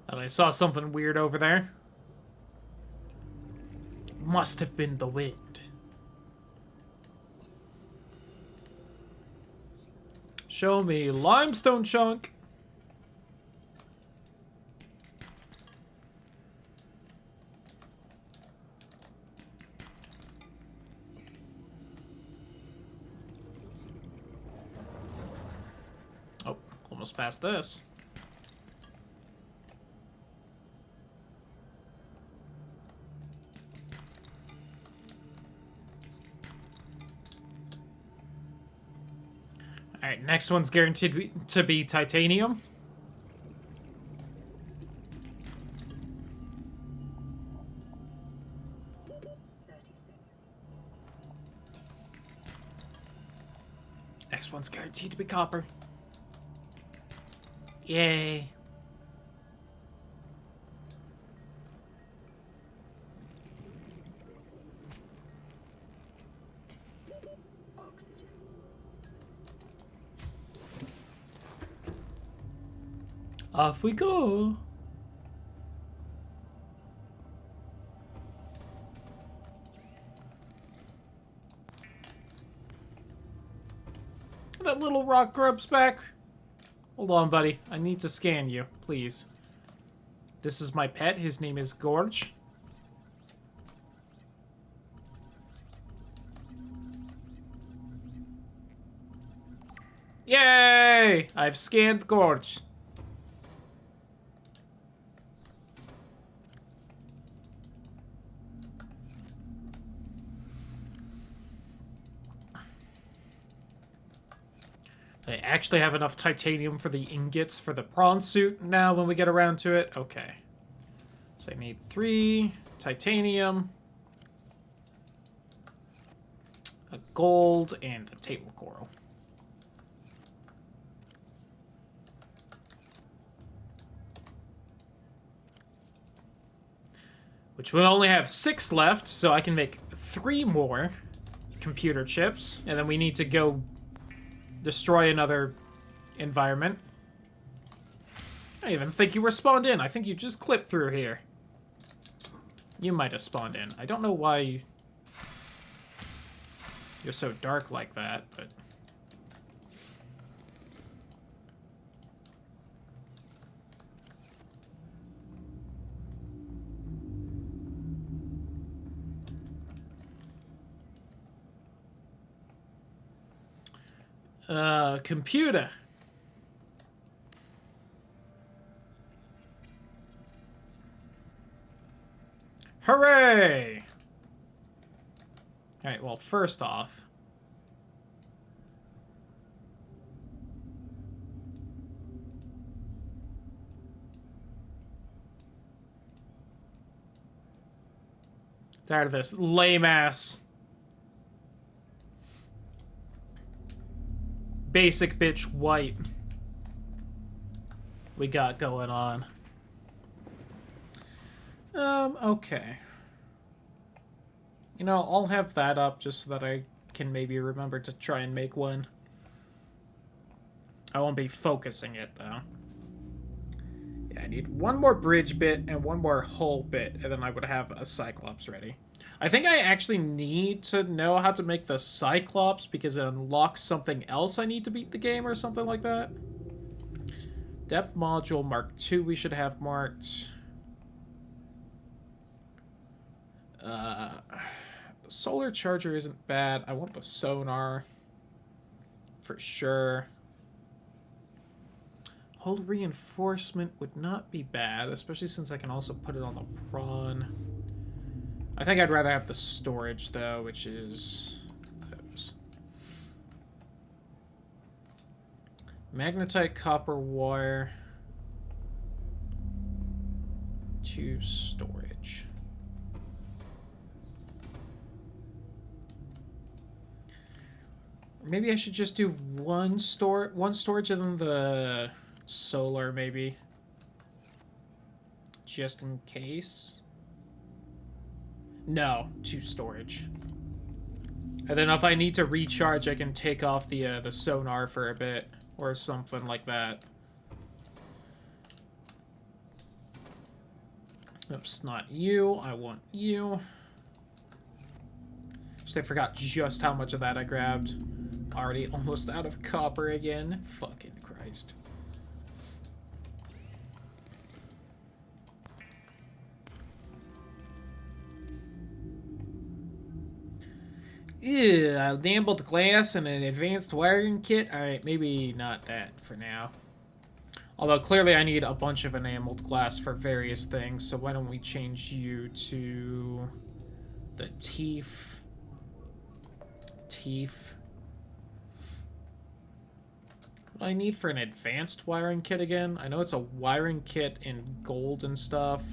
S1: And I saw something weird over there. Must have been the wind. Show me limestone chunk. Oh, almost past this. Alright, next one's guaranteed to be titanium. Next one's guaranteed to be copper. Yay. Off we go. That little rock grub's back. Hold on, buddy. I need to scan you, please. This is my pet. His name is Gorge. Yay! I've scanned Gorge. I actually have enough titanium for the ingots for the prawn suit now when we get around to it. Okay. So I need 3 titanium, a gold, and a table coral. Which we only have 6 left, so I can make 3 more computer chips, and then we need to go destroy another environment. I don't even think you were spawned in. I think you just clipped through here. You might have spawned in. I don't know why you're so dark like that, but... computer. Hooray! Alright, well, first off... tired of this lame-ass... basic bitch white we got going on. Okay. You know, I'll have that up just so that I can maybe remember to try and make one. I won't be focusing it, though. Yeah, I need one more bridge bit and one more hull bit, and then I would have a Cyclops ready. I think I actually need to know how to make the Cyclops because it unlocks something else I need to beat the game or something like that. Depth module Mark II we should have marked. The solar charger isn't bad. I want the sonar for sure. Hull reinforcement would not be bad, especially since I can also put it on the prawn. I think I'd rather have the storage, though, which is those. Magnetite copper wire to storage. Maybe I should just do one storage and then the solar, maybe. Just in case. No, 2 storage. And then if I need to recharge, I can take off the sonar for a bit. Or something like that. Oops, not you. I want you. Just I forgot just how much of that I grabbed. Already almost out of copper again. Fucking Christ. Ew, a dambled glass and an advanced wiring kit? Alright, maybe not that for now. Although clearly I need a bunch of enameled glass for various things, so why don't we change you to the teeth. What do I need for an advanced wiring kit again? I know it's a wiring kit in gold and stuff.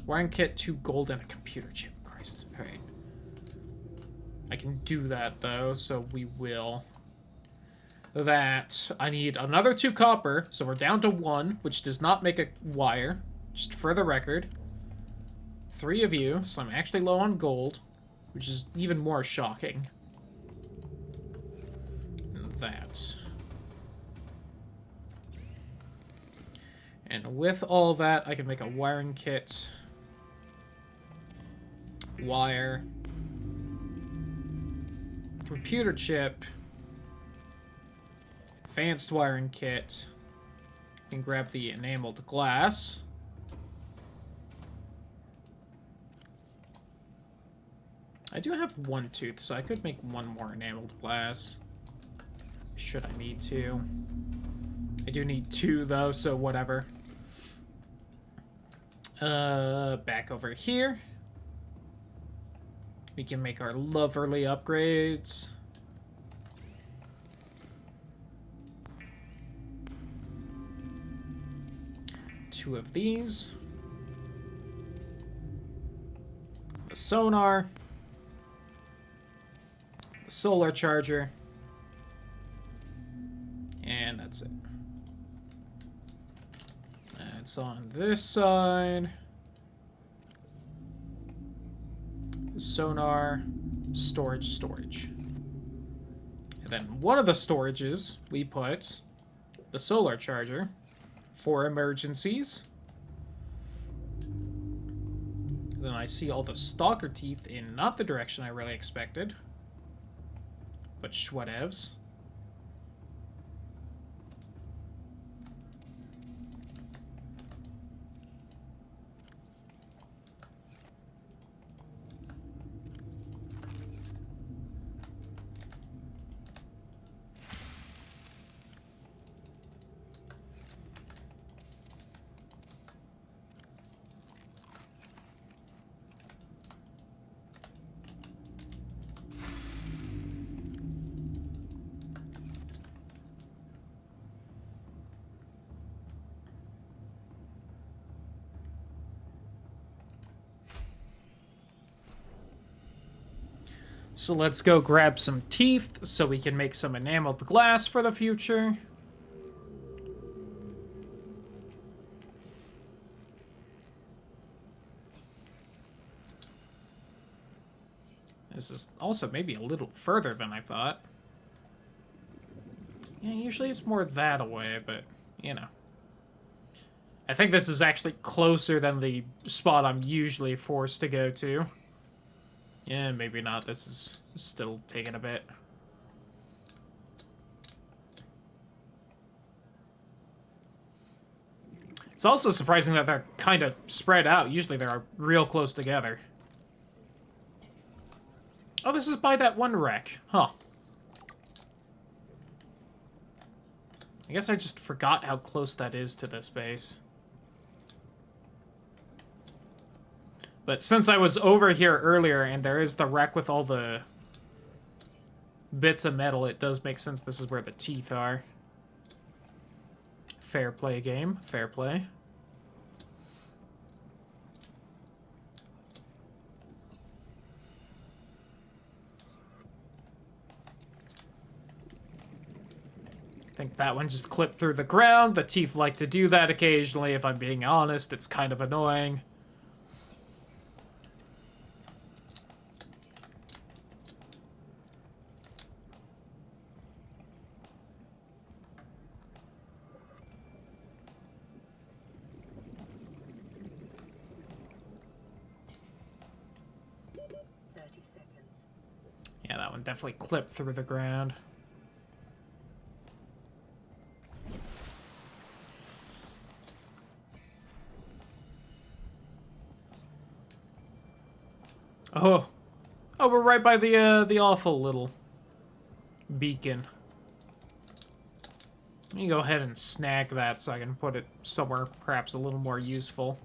S1: Wiring kit, 2 gold, and a computer chip. Christ. Alright. I can do that, though, so we will. That. I need another 2 copper, so we're down to 1, which does not make a wire. Just for the record. 3 of you, so I'm actually low on gold, which is even more shocking. And that. And with all that, I can make a wiring kit. Wire. Computer chip. Advanced wiring kit. You can grab the enameled glass. I do have 1 tooth, so I could make 1 more enameled glass. Should I need to. I do need 2, though, so whatever. Back over here. We can make our lovely upgrades. Two of these. The sonar. The solar charger. And that's it. That's on this side. Sonar, storage. And then one of the storages, we put the solar charger for emergencies. And then I see all the stalker teeth in not the direction I really expected, but schwatevs. So let's go grab some teeth so we can make some enameled glass for the future. This is also maybe a little further than I thought. Yeah, usually it's more that away, but, you know. I think this is actually closer than the spot I'm usually forced to go to. Yeah, maybe not. This is still taking a bit. It's also surprising that they're kind of spread out. Usually they're real close together. Oh, this is by that one wreck. Huh. I guess I just forgot how close that is to this base. But since I was over here earlier and there is the wreck with all the bits of metal, it does make sense this is where the teeth are. Fair play, game. Fair play. I think that one just clipped through the ground. The teeth like to do that occasionally, if I'm being honest. It's kind of annoying. Yeah, that one definitely clipped through the ground. Oh. Oh, we're right by the awful little beacon. Let me go ahead and snag that so I can put it somewhere perhaps a little more useful.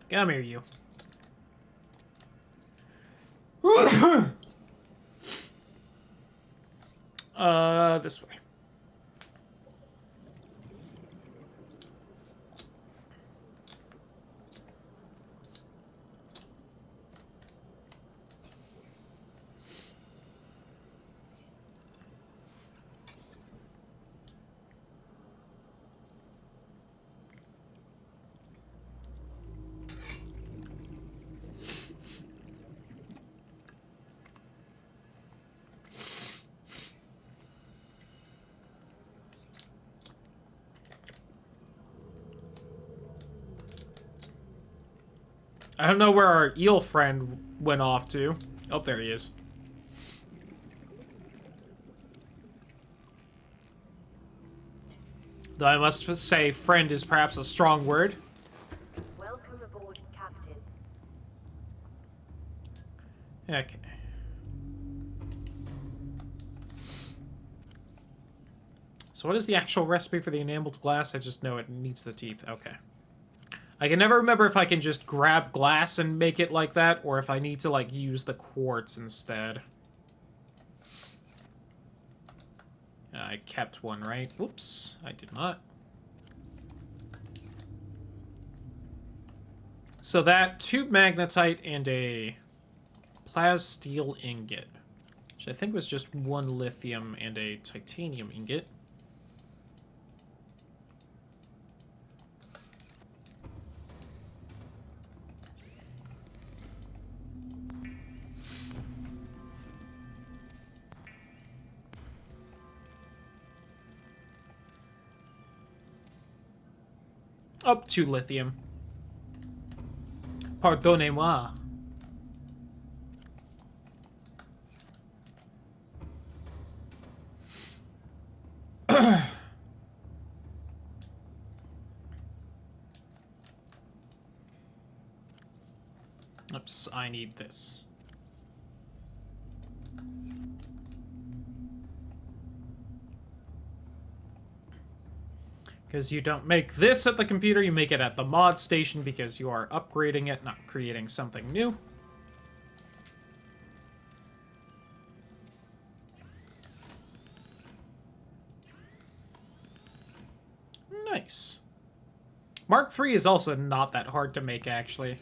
S1: Come here, you. This way. I don't know where our eel friend went off to. Oh, there he is. Though I must say, friend is perhaps a strong word.
S9: Welcome aboard, Captain.
S1: Okay. So what is the actual recipe for the enameled glass? I just know it needs the teeth. Okay. I can never remember if I can just grab glass and make it like that, or if I need to, like, use the quartz instead. I kept one, right? Whoops, I did not. So that tube magnetite and a plasteel ingot, which I think was just one lithium and a titanium ingot. Up to lithium. Pardonnez-moi. Oops, I need this. Because you don't make this at the computer, you make it at the mod station because you are upgrading it, not creating something new. Nice. Mark III is also not that hard to make, actually.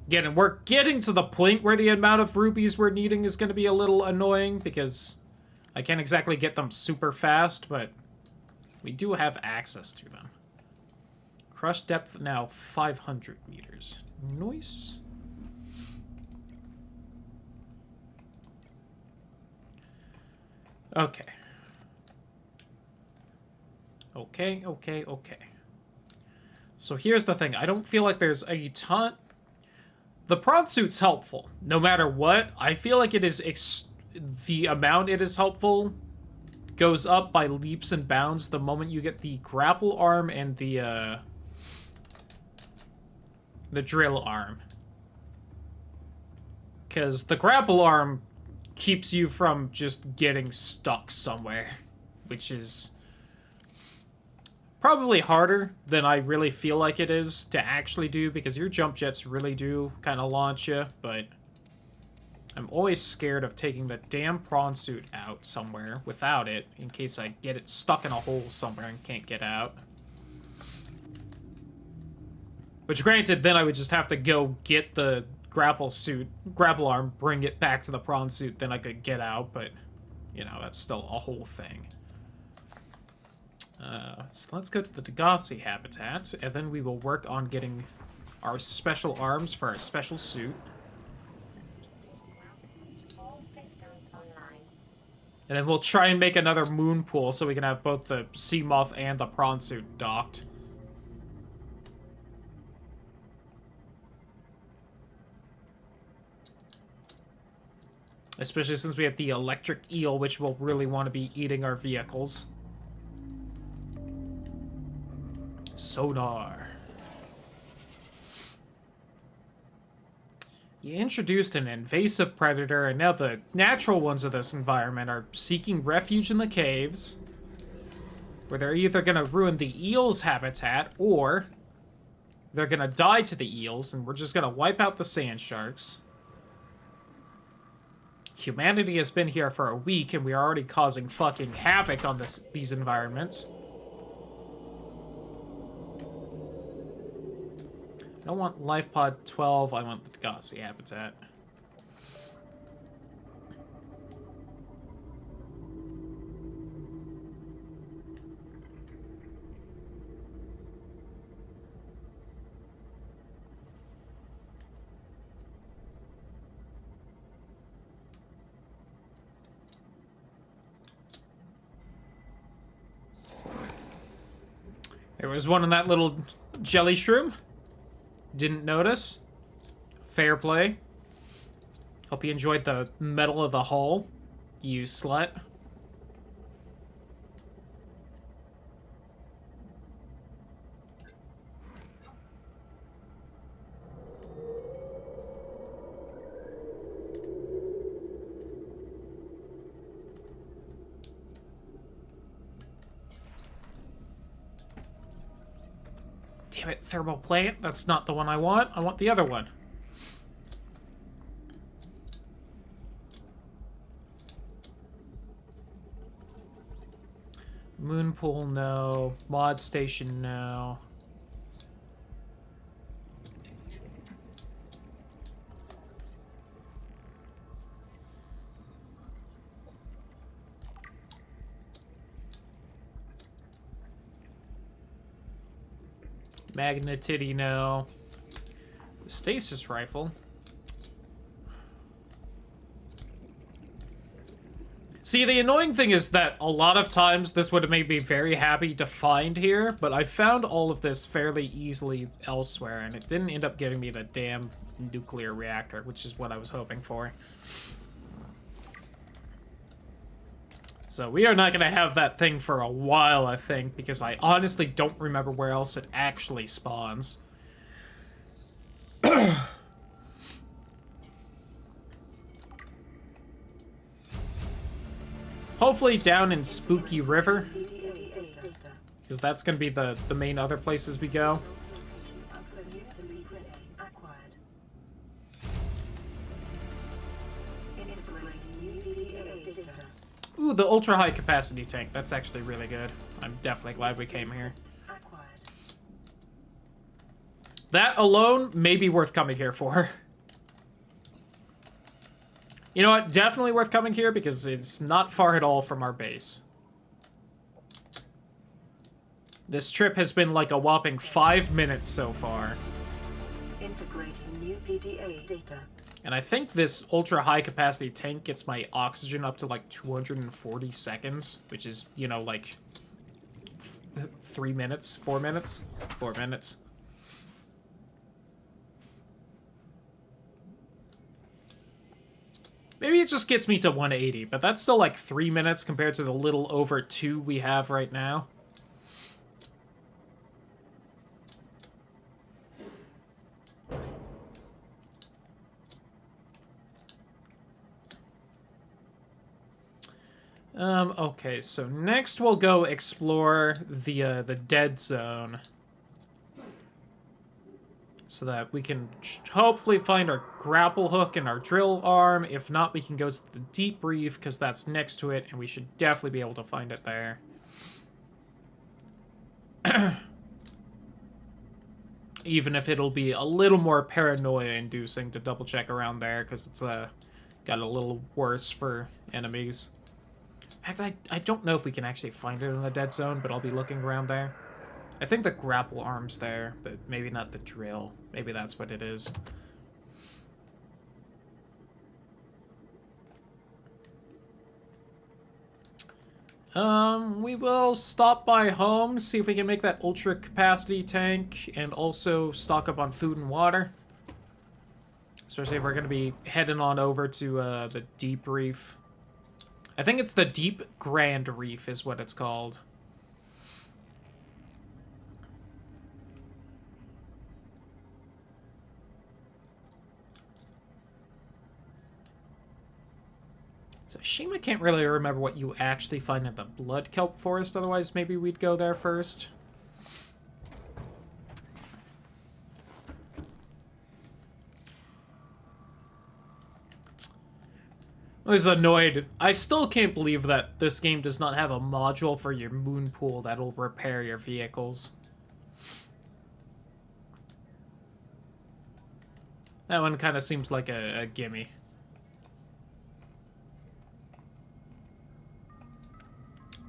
S1: Again, we're getting to the point where the amount of rubies we're needing is going to be a little annoying, because I can't exactly get them super fast, but we do have access to them. Crush depth now 500 meters. Nice. Okay. Okay. So here's the thing. I don't feel like there's a ton... The prawn suit's helpful. No matter what, I feel like it is... The amount it is helpful goes up by leaps and bounds the moment you get the grapple arm and the drill arm. Because the grapple arm keeps you from just getting stuck somewhere, which is probably harder than I really feel like it is to actually do, because your jump jets really do kind of launch you, but I'm always scared of taking the damn prawn suit out somewhere without it, in case I get it stuck in a hole somewhere and can't get out. Which, granted, then I would just have to go get the grapple arm, bring it back to the prawn suit, then I could get out, but, you know, that's still a whole thing. So let's go to the Degassi habitat, and then we will work on getting our special arms for our special suit.
S3: All systems online.
S1: And then we'll try and make another moon pool so we can have both the sea moth and the prawn suit docked. Especially since we have the electric eel, which will really want to be eating our vehicles. Sonar. You introduced an invasive predator, and now the natural ones of this environment are seeking refuge in the caves, where they're either going to ruin the eel's habitat, or they're going to die to the eels, and we're just going to wipe out the sand sharks. Humanity has been here for a week, and we are already causing fucking havoc on these environments. I don't want Life Pod 12, I want the Degassi habitat. There was one in that little jelly shroom. Didn't notice. Fair play. Hope you enjoyed the metal of the hull, you slut. Damn it, thermal plant. That's not the one I want. I want the other one. Moon pool, no. Mod station, no. Magnetity, no. Stasis rifle. See, the annoying thing is that a lot of times this would have made me very happy to find here, but I found all of this fairly easily elsewhere, and it didn't end up giving me the damn nuclear reactor, which is what I was hoping for. So we are not going to have that thing for a while, I think, because I honestly don't remember where else it actually spawns. Hopefully down in Spooky River, because that's going to be the main other places we go. Ooh, the ultra high capacity tank. That's actually really good. I'm definitely glad we came here.
S5: Acquired.
S1: That alone may be worth coming here for. You know what? Definitely worth coming here because it's not far at all from our base. This trip has been like a whopping 5 minutes so far.
S5: Integrating new PDA data.
S1: And I think this ultra high capacity tank gets my oxygen up to like 240 seconds, which is, you know, like 3 minutes, 4 minutes, 4 minutes. Maybe it just gets me to 180, but that's still like 3 minutes compared to the little over 2 we have right now. Okay, so next we'll go explore the dead zone. So that we can hopefully find our grapple hook and our drill arm. If not, we can go to the deep reef, because that's next to it, and we should definitely be able to find it there. Even if it'll be a little more paranoia-inducing to double-check around there, because it's got a little worse for enemies. In fact, I don't know if we can actually find it in the dead zone, but I'll be looking around there. I think the grapple arm's there, but maybe not the drill. Maybe that's what it is. We will stop by home, see if we can make that ultra capacity tank, and also stock up on food and water. Especially if we're going to be heading on over to the deep reef. I think it's the Deep Grand Reef is what it's called. So Shima can't really remember what you actually find in the Blood Kelp Forest, otherwise maybe we'd go there first. I was annoyed. I still can't believe that this game does not have a module for your moon pool that'll repair your vehicles. That one kind of seems like a gimme.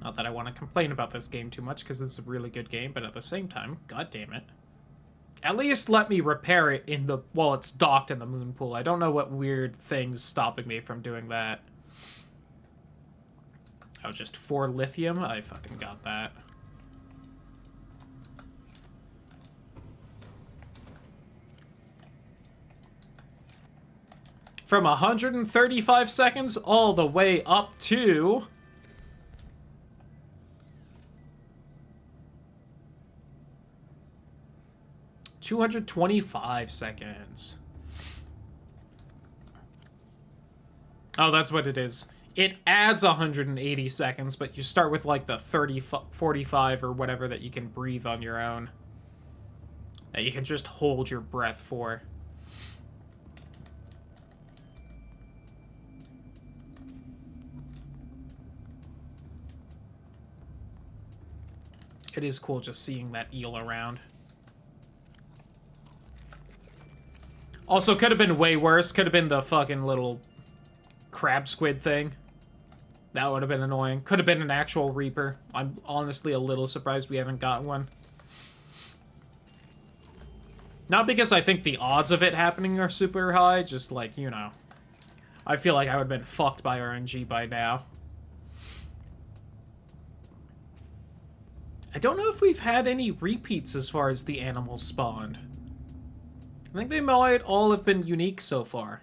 S1: Not that I want to complain about this game too much, because it's a really good game, but at the same time, god damn it. At least let me repair it in the while it's docked in the moon pool. I don't know what weird thing's stopping me from doing that. Oh, just 4 lithium? I fucking got that. From 135 seconds all the way up to... 225 seconds. Oh, that's what it is. It adds 180 seconds, but you start with like the 30, 45 or whatever that you can breathe on your own. That you can just hold your breath for. It is cool just seeing that eel around. Also, could have been way worse. Could have been the fucking little crab squid thing. That would have been annoying. Could have been an actual Reaper. I'm honestly a little surprised we haven't got one. Not because I think the odds of it happening are super high, just like, you know. I feel like I would have been fucked by RNG by now. I don't know if we've had any repeats as far as the animals spawned. I think they might all have been unique so far.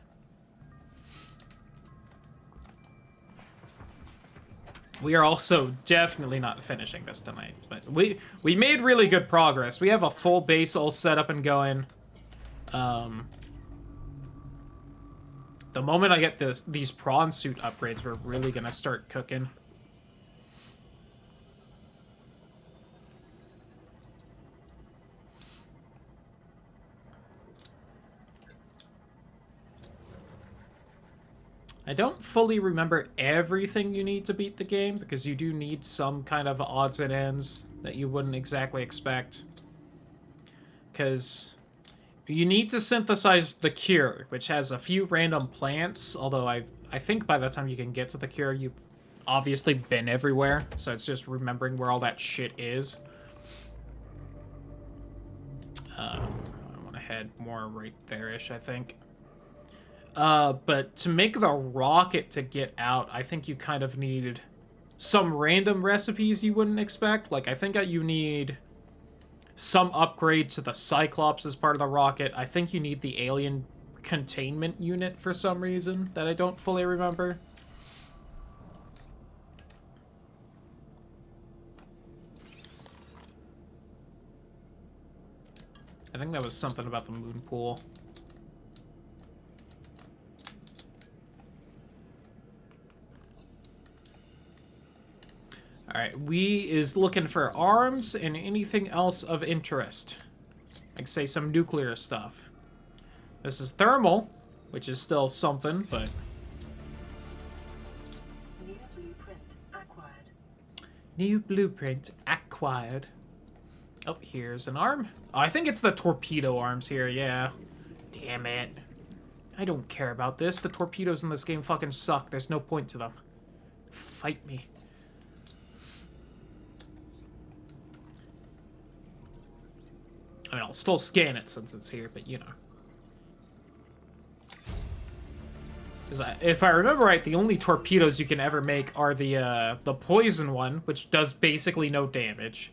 S1: We are also definitely not finishing this tonight, but we made really good progress. We have a full base all set up and going. The moment I get these prawn suit upgrades, we're really gonna start cooking. I don't fully remember everything you need to beat the game, because you do need some kind of odds and ends that you wouldn't exactly expect. Because you need to synthesize the cure, which has a few random plants, although I think by the time you can get to the cure, you've obviously been everywhere, so it's just remembering where all that shit is. I want to head more right there-ish, I think. But to make the rocket to get out, I think you kind of need some random recipes you wouldn't expect. Like, I think that you need some upgrade to the Cyclops as part of the rocket. I think you need the alien containment unit for some reason that I don't fully remember. I think that was something about the moon pool. Alright, we is looking for arms and anything else of interest. Like, say, some nuclear stuff. This is thermal, which is still something, but...
S5: New blueprint acquired.
S1: New blueprint acquired. Oh, here's an arm. Oh, I think it's the torpedo arms here, yeah. Damn it. I don't care about this. The torpedoes in this game fucking suck. There's no point to them. Fight me. I mean, I'll still scan it since it's here, but you know. If I remember right, the only torpedoes you can ever make are the poison one, which does basically no damage.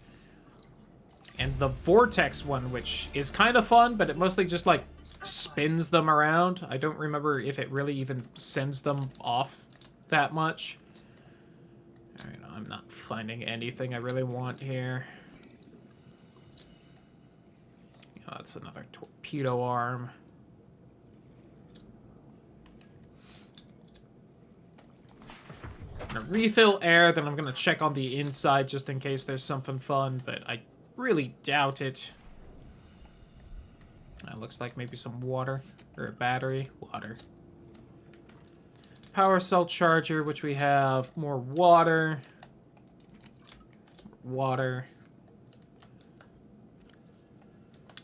S1: And the vortex one, which is kind of fun, but it mostly just, like, spins them around. I don't remember if it really even sends them off that much. Alright, I'm not finding anything I really want here. Oh, that's another torpedo arm. I'm gonna refill air, then I'm gonna check on the inside just in case there's something fun, but I really doubt it. That looks like maybe some water, or a battery. Water. Power cell charger, which we have more water. Water.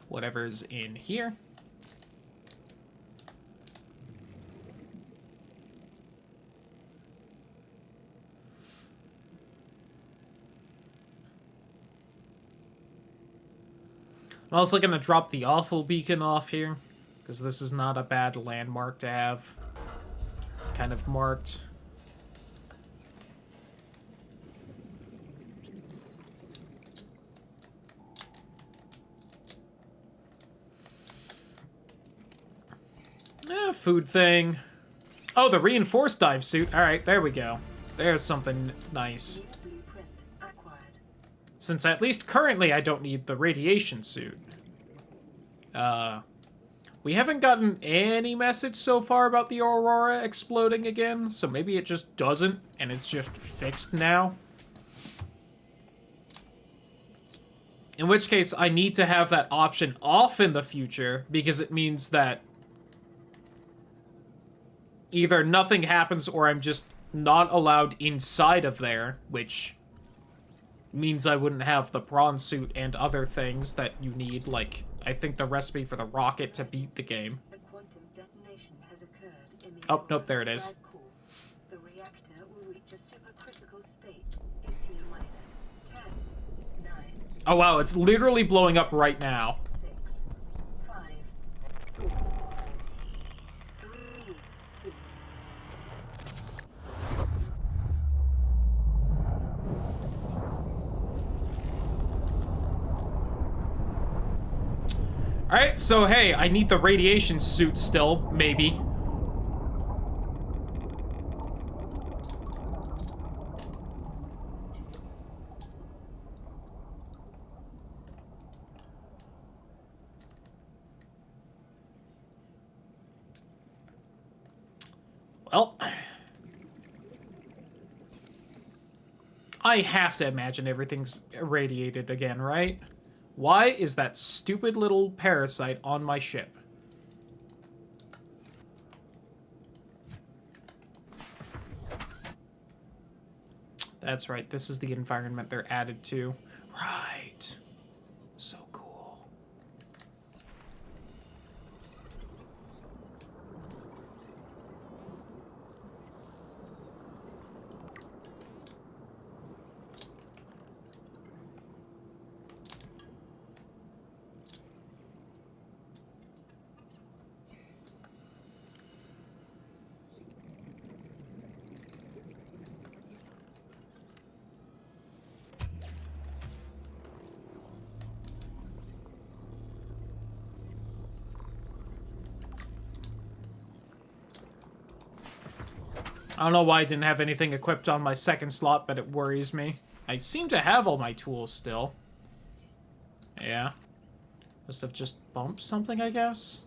S1: Whatever's in here. I'm also going to drop the awful beacon off here, because this is not a bad landmark to have kind of marked. Food thing. Oh, the reinforced dive suit. All right, there we go. There's something nice. Since at least currently I don't need the radiation suit. We haven't gotten any message so far about the Aurora exploding again, so maybe it just doesn't, and it's just fixed now. In which case, I need to have that option off in the future, because it means that either nothing happens or I'm just not allowed inside of there, which means I wouldn't have the prawn suit and other things that you need, like, I think the recipe for the rocket to beat the game.
S5: A quantum detonation has occurred in the
S1: Oh, nope, there it is.
S5: core. The reactor will reach a supercritical state in T-minus 10, 9,
S1: Oh wow, it's literally blowing up right now.
S5: 6, 5, 4, 3, 2.
S1: Alright, so hey, I need the radiation suit still, maybe. Well, I have to imagine everything's irradiated again, right? Why is that stupid little parasite on my ship? That's right, this is the environment they're added to. Right. So cool. I don't know why I didn't have anything equipped on my second slot, but it worries me. I seem to have all my tools still. Yeah. Must have just bumped something, I guess.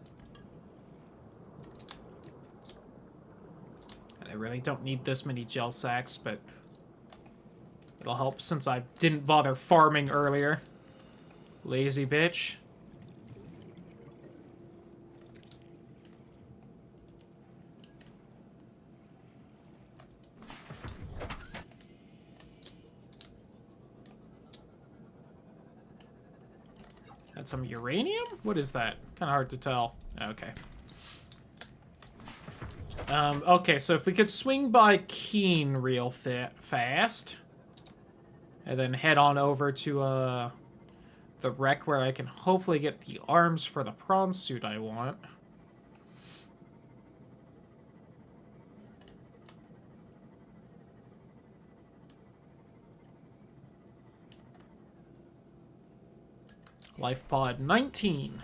S1: And I really don't need this many gel sacks, but it'll help since I didn't bother farming earlier. Lazy bitch. That's some uranium? What is that? Kind of hard to tell. Okay. Okay, so if we could swing by Keen real fast, and then head on over to, the wreck where I can hopefully get the arms for the prawn suit I want. Life pod 19.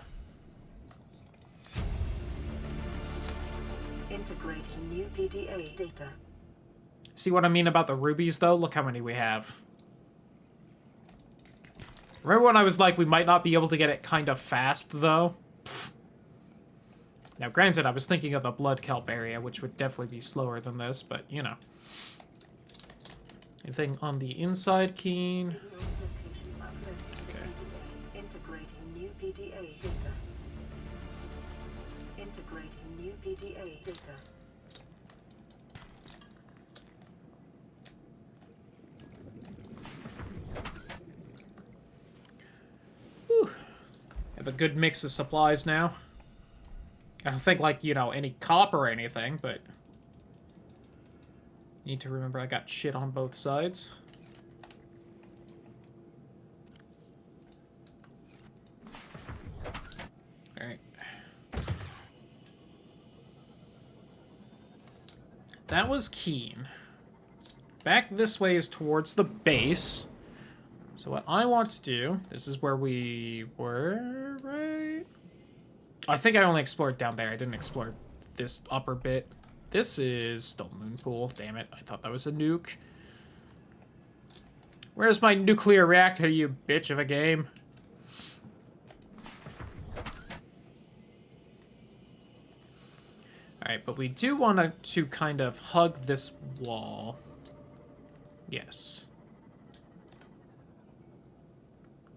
S5: Integrating new PDA data.
S1: See what I mean about the rubies, though? Look how many we have. Remember when I was like, we might not be able to get it kind of fast, though? Pfft. Now, granted, I was thinking of the blood kelp area, which would definitely be slower than this, but, you know. Anything on the inside, Keen?
S5: Okay. Integrating new PDA data. Integrating new PDA data.
S1: Whew. Have a good mix of supplies now. I don't think, like, you know, any copper or anything, but... Need to remember I got shit on both sides. Alright. That was Keen. Back this way is towards the base. So what I want to do... This is where we were, right? I think I only explored down there. I didn't explore this upper bit. This is still Moon Pool. Damn it. I thought that was a nuke. Where's my nuclear reactor, you bitch of a game? Alright, but we do want to kind of hug this wall. Yes.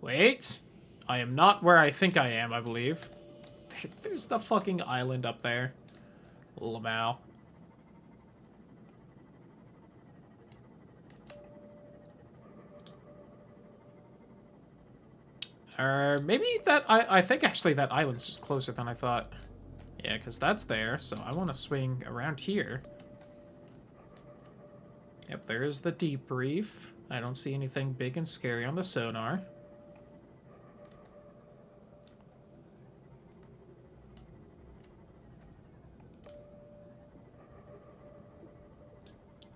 S1: Wait. I am not where I think I am, I believe. There's the fucking island up there. Lamau. Maybe that... I think actually that island's just closer than I thought. Yeah, because that's there, so I want to swing around here. Yep, there's the deep reef. I don't see anything big and scary on the sonar.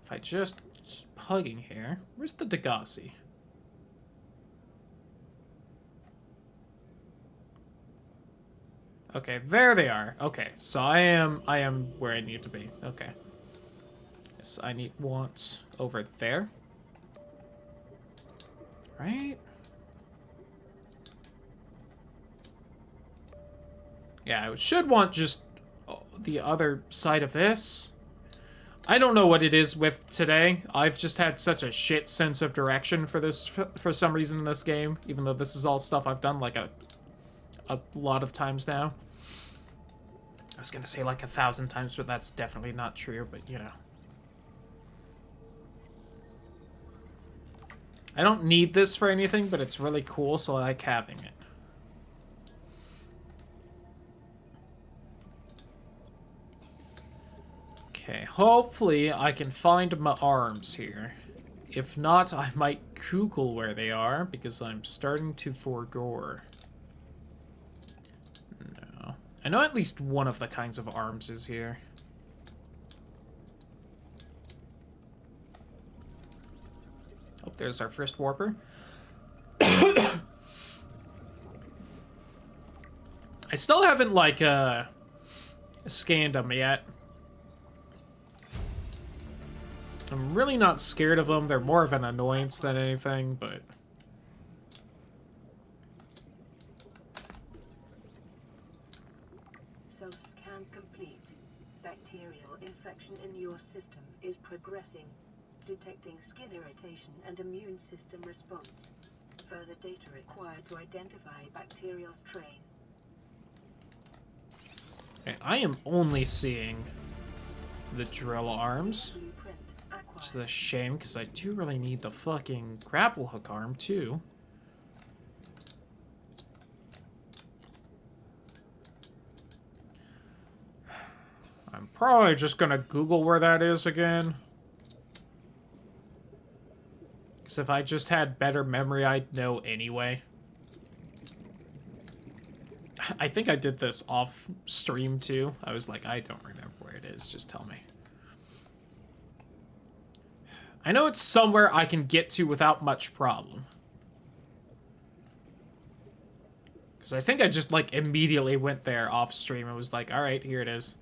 S1: If I just keep hugging here... Where's the Degassi? Okay, there they are. Okay, so I am where I need to be. Okay. Yes, I want over there. Right? Yeah, I should want just the other side of this. I don't know what it is with today. I've just had such a shit sense of direction for this, for some reason in this game, even though this is all stuff I've done like a lot of times now. I was gonna say like 1,000 times, but that's definitely not true, but you know. I don't need this for anything, but it's really cool, so I like having it. Okay, hopefully I can find my arms here. If not, I might Google where they are, because I'm starting to forego. No. I know at least one of the kinds of arms is here. Oh, there's our first warper. I still haven't, like, scanned them yet. I'm really not scared of them. They're more of an annoyance than anything, but...
S5: Self-scan complete. Bacterial infection in your system is progressing. Detecting skin irritation and immune system response. Further data required to identify bacterial strain.
S1: Okay, I am only seeing the drill arms.
S5: Blueprint
S1: Which is
S5: acquired.
S1: a shame, because I do really need the fucking grapple hook arm, too. I'm probably just gonna Google where that is again. Because if I just had better memory, I'd know anyway. I think I did this off stream, too. I was like, I don't remember where it is, just tell me. I know it's somewhere I can get to without much problem. Because I think I just, like, immediately went there off stream and was like, alright, here it is.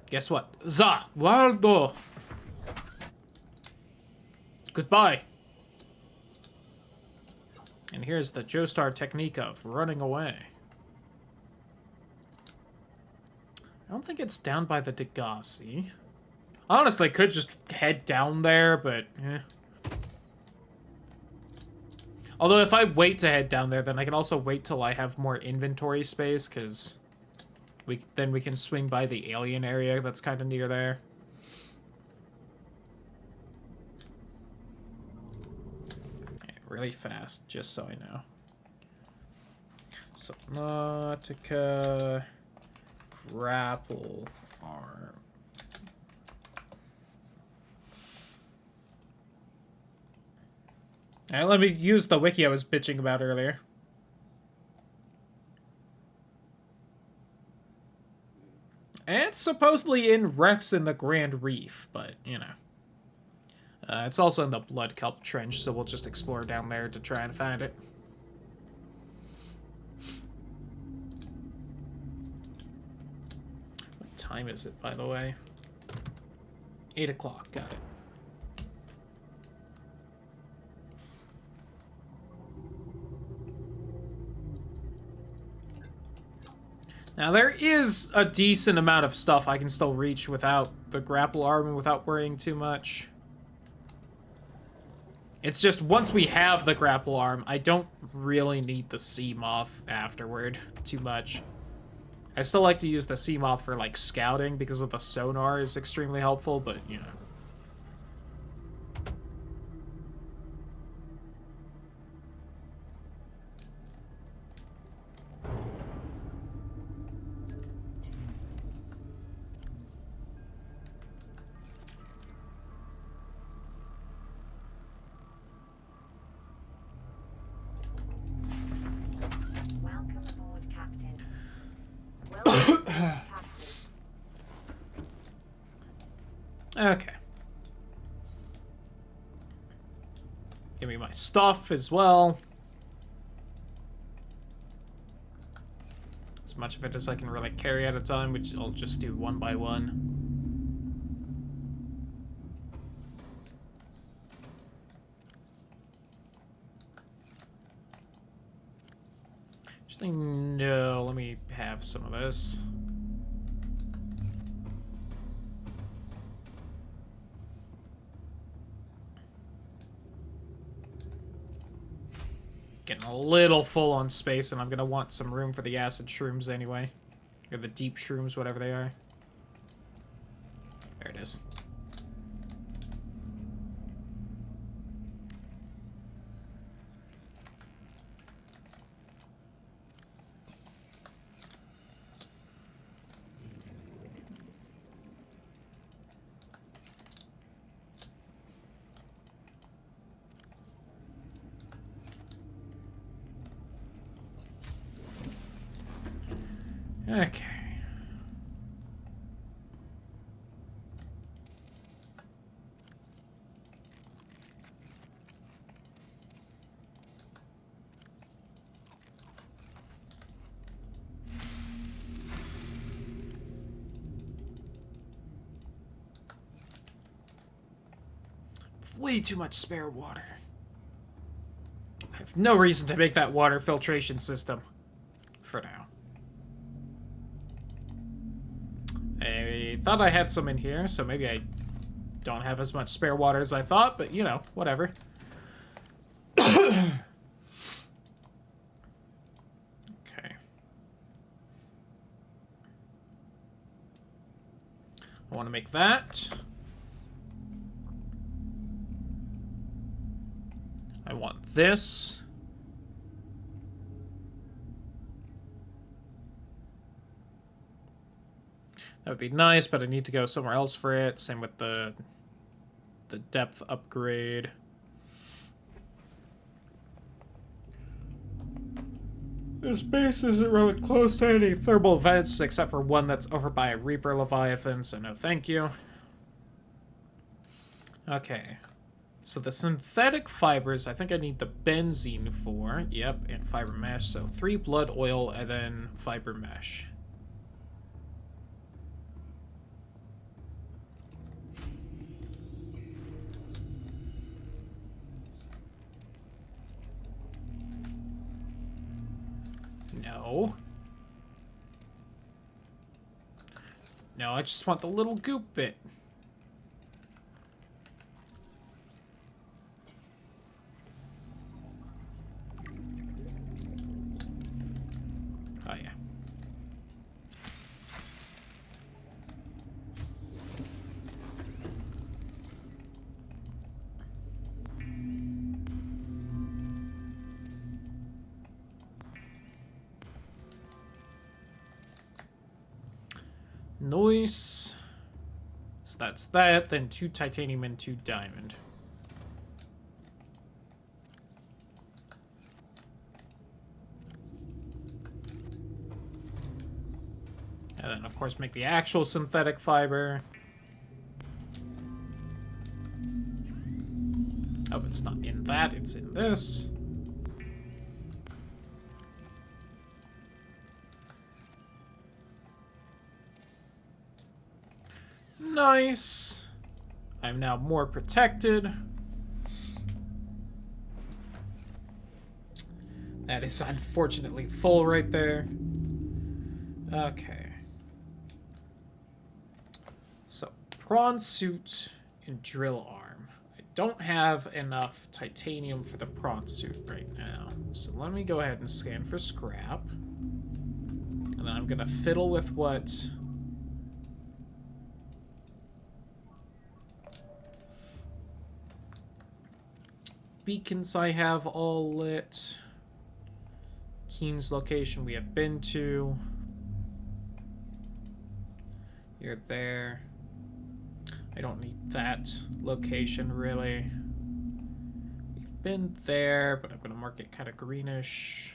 S1: Guess what? Za! Waldo! Goodbye. And here's the Joestar technique of running away. I don't think it's down by the Degassi. Honestly, I could just head down there, but eh. Although if I wait to head down there, then I can also wait till I have more inventory space, because then we can swing by the alien area that's kind of near there. Okay, really fast, just so I know. Subnautica grapple arm. Alright, let me use the wiki I was bitching about earlier. It's supposedly in Rex in the Grand Reef, but, you know. It's also in the Blood Kelp Trench, so we'll just explore down there to try and find it. What time is it, by the way? 8 o'clock, got it. Now, there is a decent amount of stuff I can still reach without the grapple arm and without worrying too much. It's just, once we have the grapple arm, I don't really need the sea moth afterward too much. I still like to use the sea moth for, like, scouting because of the sonar is extremely helpful, but, you know.
S9: Welcome aboard, Captain. Welcome aboard, Captain.
S1: Okay. Give me my stuff as well. As much of it as I can really carry at a time, which I'll just do one by one. Actually, no, let me have some of this. a little full on space, and I'm gonna want some room for the acid shrooms anyway. Or the deep shrooms, whatever they are. There it is. Okay. Way too much spare water. I have no reason to make that water filtration system. For now. I thought I had some in here, so maybe I don't have as much spare water as I thought, but you know, whatever. Okay. I want to make that. I want this. That would be nice, but I need to go somewhere else for it. Same with the depth upgrade. This base isn't really close to any thermal vents, except for one that's over by a Reaper Leviathan, so no thank you. Okay. So the synthetic fibers, I think I need the benzene for. Yep, and fiber mesh. So 3 blood oil and then fiber mesh. No. No, I just want the little goop bit. Oh, yeah. Nice. So that's that, then 2 titanium and 2 diamond. And then, of course, make the actual synthetic fiber. Oh, it's not in that, it's in this. Nice. I'm now more protected. That is unfortunately full right there. Okay. So, prawn suit and drill arm. I don't have enough titanium for the prawn suit right now. So let me go ahead and scan for scrap. And then I'm gonna fiddle with what... beacons I have all lit. Keen's location we have been to. You're there. I don't need that location really. We've been there, but I'm gonna mark it kind of greenish.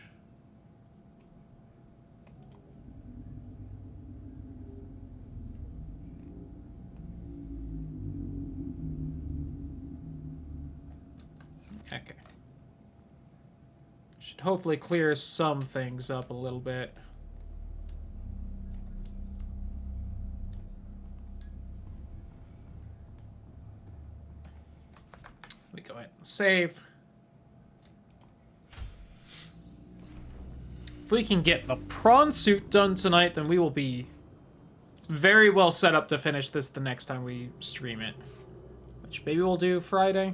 S1: Okay. Should hopefully clear some things up a little bit. Let me go ahead and save. If we can get the prawn suit done tonight, then we will be very well set up to finish this the next time we stream it. Which maybe we'll do Friday.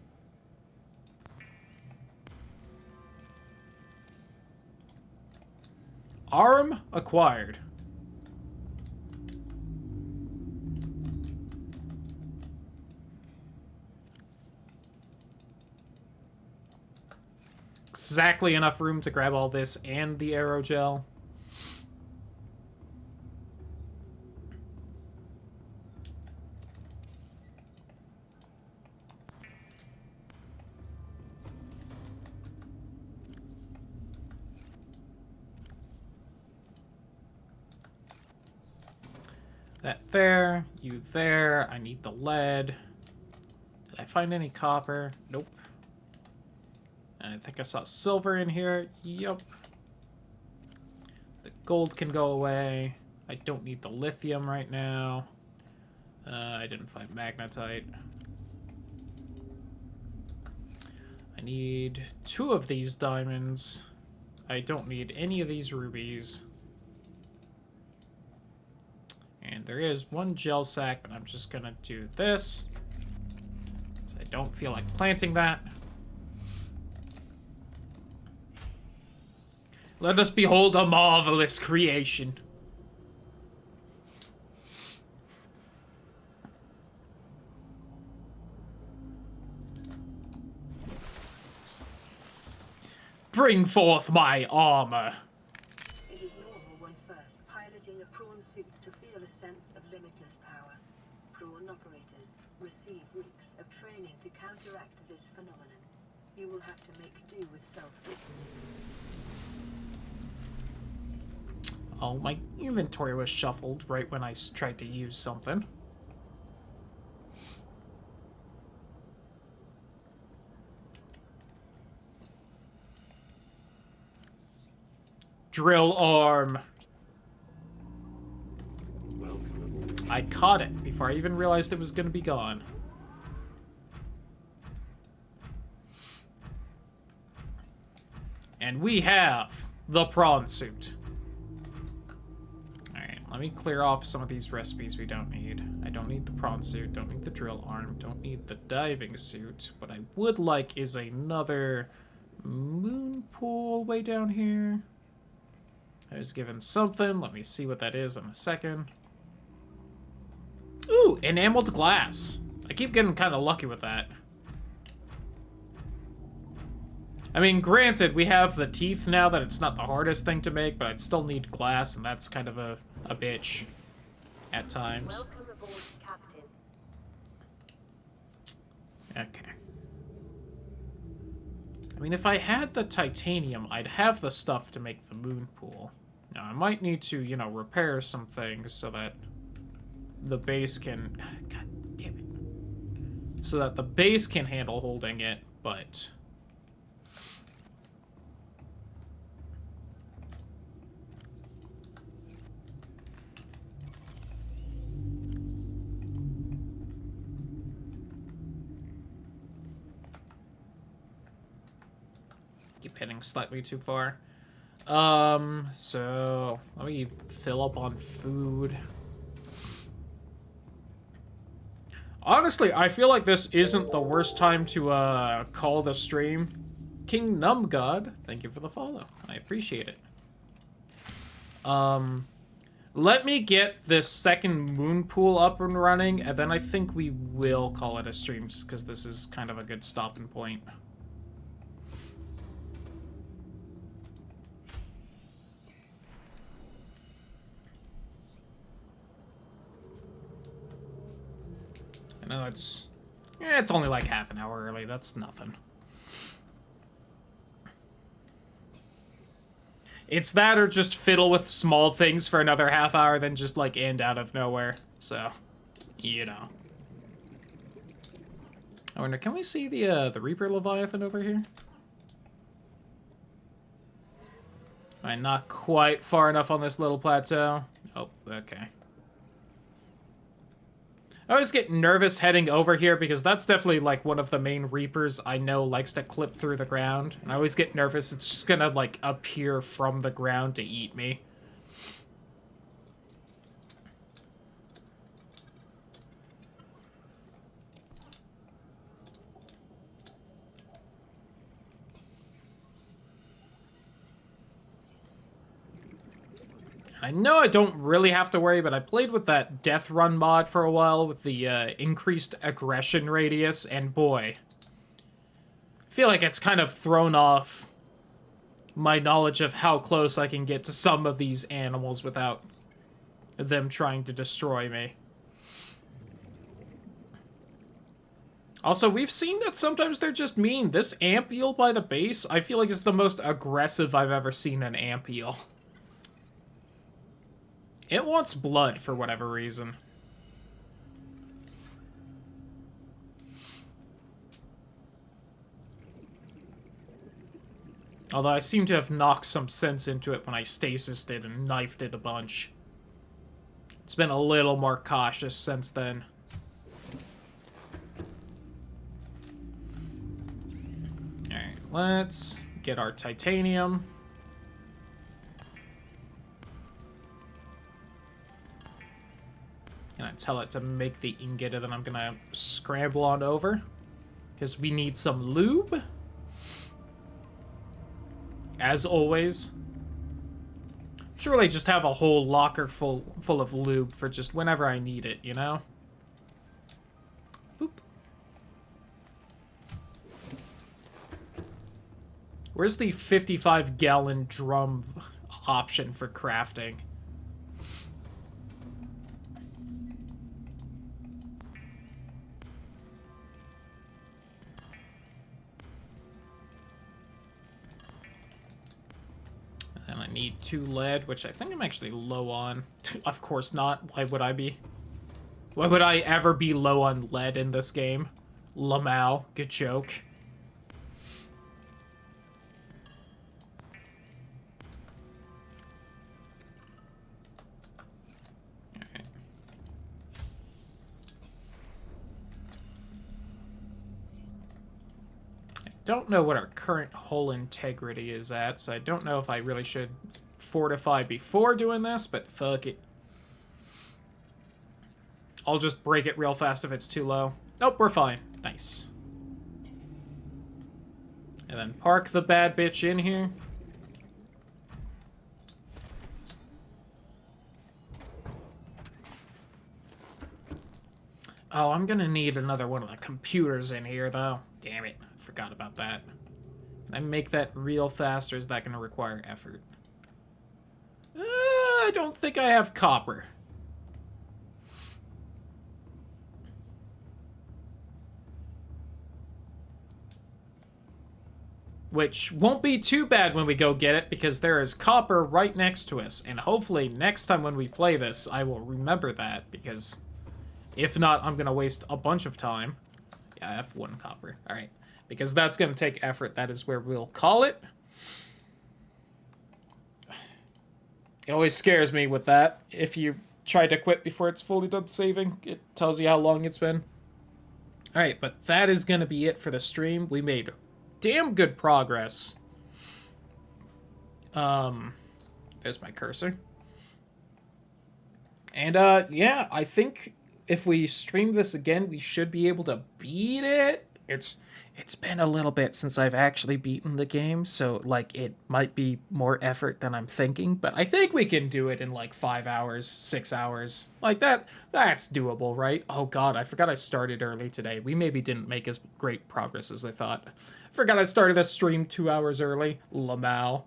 S1: Arm acquired. Exactly enough room to grab all this and the aerogel. That there, you there. I need the lead. Did I find any copper? Nope. I think I saw silver in here. Yup. The gold can go away. I don't need the lithium right now. I didn't find magnetite. I need 2 of these diamonds. I don't need any of these rubies. And there is 1 gel sack, but I'm just gonna do this. So I don't feel like planting that. Let us behold a marvelous creation. Bring forth my armor.
S5: It is normal when first piloting a prawn suit to feel a sense of limitless power. Prawn operators receive weeks of training to counteract this phenomenon. You will have to make do with self-discipline.
S1: Oh, my inventory was shuffled right when I tried to use something. Drill arm. I caught it before I even realized it was going to be gone. And we have the prawn suit. Alright, let me clear off some of these recipes we don't need. I don't need the prawn suit, don't need the drill arm, don't need the diving suit. What I would like is another moon pool way down here. I was given something. Let me see what that is in a second. Ooh, enameled glass. I keep getting kind of lucky with that. I mean, granted, we have the teeth now that it's not the hardest thing to make, but I'd still need glass, and that's kind of a bitch at times.
S5: Welcome aboard, Captain.
S1: Okay. I mean, if I had the titanium, I'd have the stuff to make the moon pool. Now, I might need to, you know, repair some things so that the base can... God damn it. So that the base can handle holding it, but... Keep hitting slightly too far. So let me fill up on food. Honestly, I feel like this isn't the worst time to call the stream. King Numgod, thank you for the follow. I appreciate it. Let me get this second moon pool up and running, and then I think we will call it a stream, just because this is kind of a good stopping point. I know it's only like half an hour early. That's nothing. It's that or just fiddle with small things for another half hour, then just like end out of nowhere. So, you know. I wonder, can we see the Reaper Leviathan over here? Am I not quite far enough on this little plateau? Oh, okay. I always get nervous heading over here because that's definitely like one of the main Reapers I know likes to clip through the ground. And I always get nervous it's just gonna like appear from the ground to eat me. I know I don't really have to worry, but I played with that Death Run mod for a while with the increased aggression radius, and boy, I feel like it's kind of thrown off my knowledge of how close I can get to some of these animals without them trying to destroy me. Also, we've seen that sometimes they're just mean. This ant eel by the base, I feel like is the most aggressive I've ever seen an ant eel. It wants blood for whatever reason. Although I seem to have knocked some sense into it when I stasised it and knifed it a bunch. It's been a little more cautious since then. Alright, let's get our titanium. And I tell it to make the ingot, and then I'm gonna scramble on over. Because we need some lube. As always. Surely just have a whole locker full of lube for just whenever I need it, you know? Boop. Where's the 55-gallon drum option for crafting? And I need 2 lead, which I think I'm actually low on. Of course not. Why would I be? Why would I ever be low on lead in this game? Lamau. Good joke. Alright. Don't know what our current hull integrity is at, so I don't know if I really should fortify before doing this, but fuck it. I'll just break it real fast if it's too low. Nope, we're fine. Nice. And then park the bad bitch in here. Oh, I'm gonna need another one of the computers in here, though. Damn it. I forgot about that. Can I make that real fast, or is that gonna require effort? I don't think I have copper. Which won't be too bad when we go get it, because there is copper right next to us. And hopefully next time when we play this, I will remember that, because if not, I'm going to waste a bunch of time. Yeah, I have 1 copper. Alright. Because that's going to take effort. That is where we'll call it. It always scares me with that. If you try to quit before it's fully done saving, it tells you how long it's been. Alright, but that is going to be it for the stream. We made damn good progress. There's my cursor. And, yeah, I think if we stream this again, we should be able to beat it. It's been a little bit since I've actually beaten the game, so, like, it might be more effort than I'm thinking, but I think we can do it in, like, 5 hours, 6 hours. Like, that's doable, right? Oh, God, I forgot I started early today. We maybe didn't make as great progress as I thought. Forgot I started the stream 2 hours early. Lamau.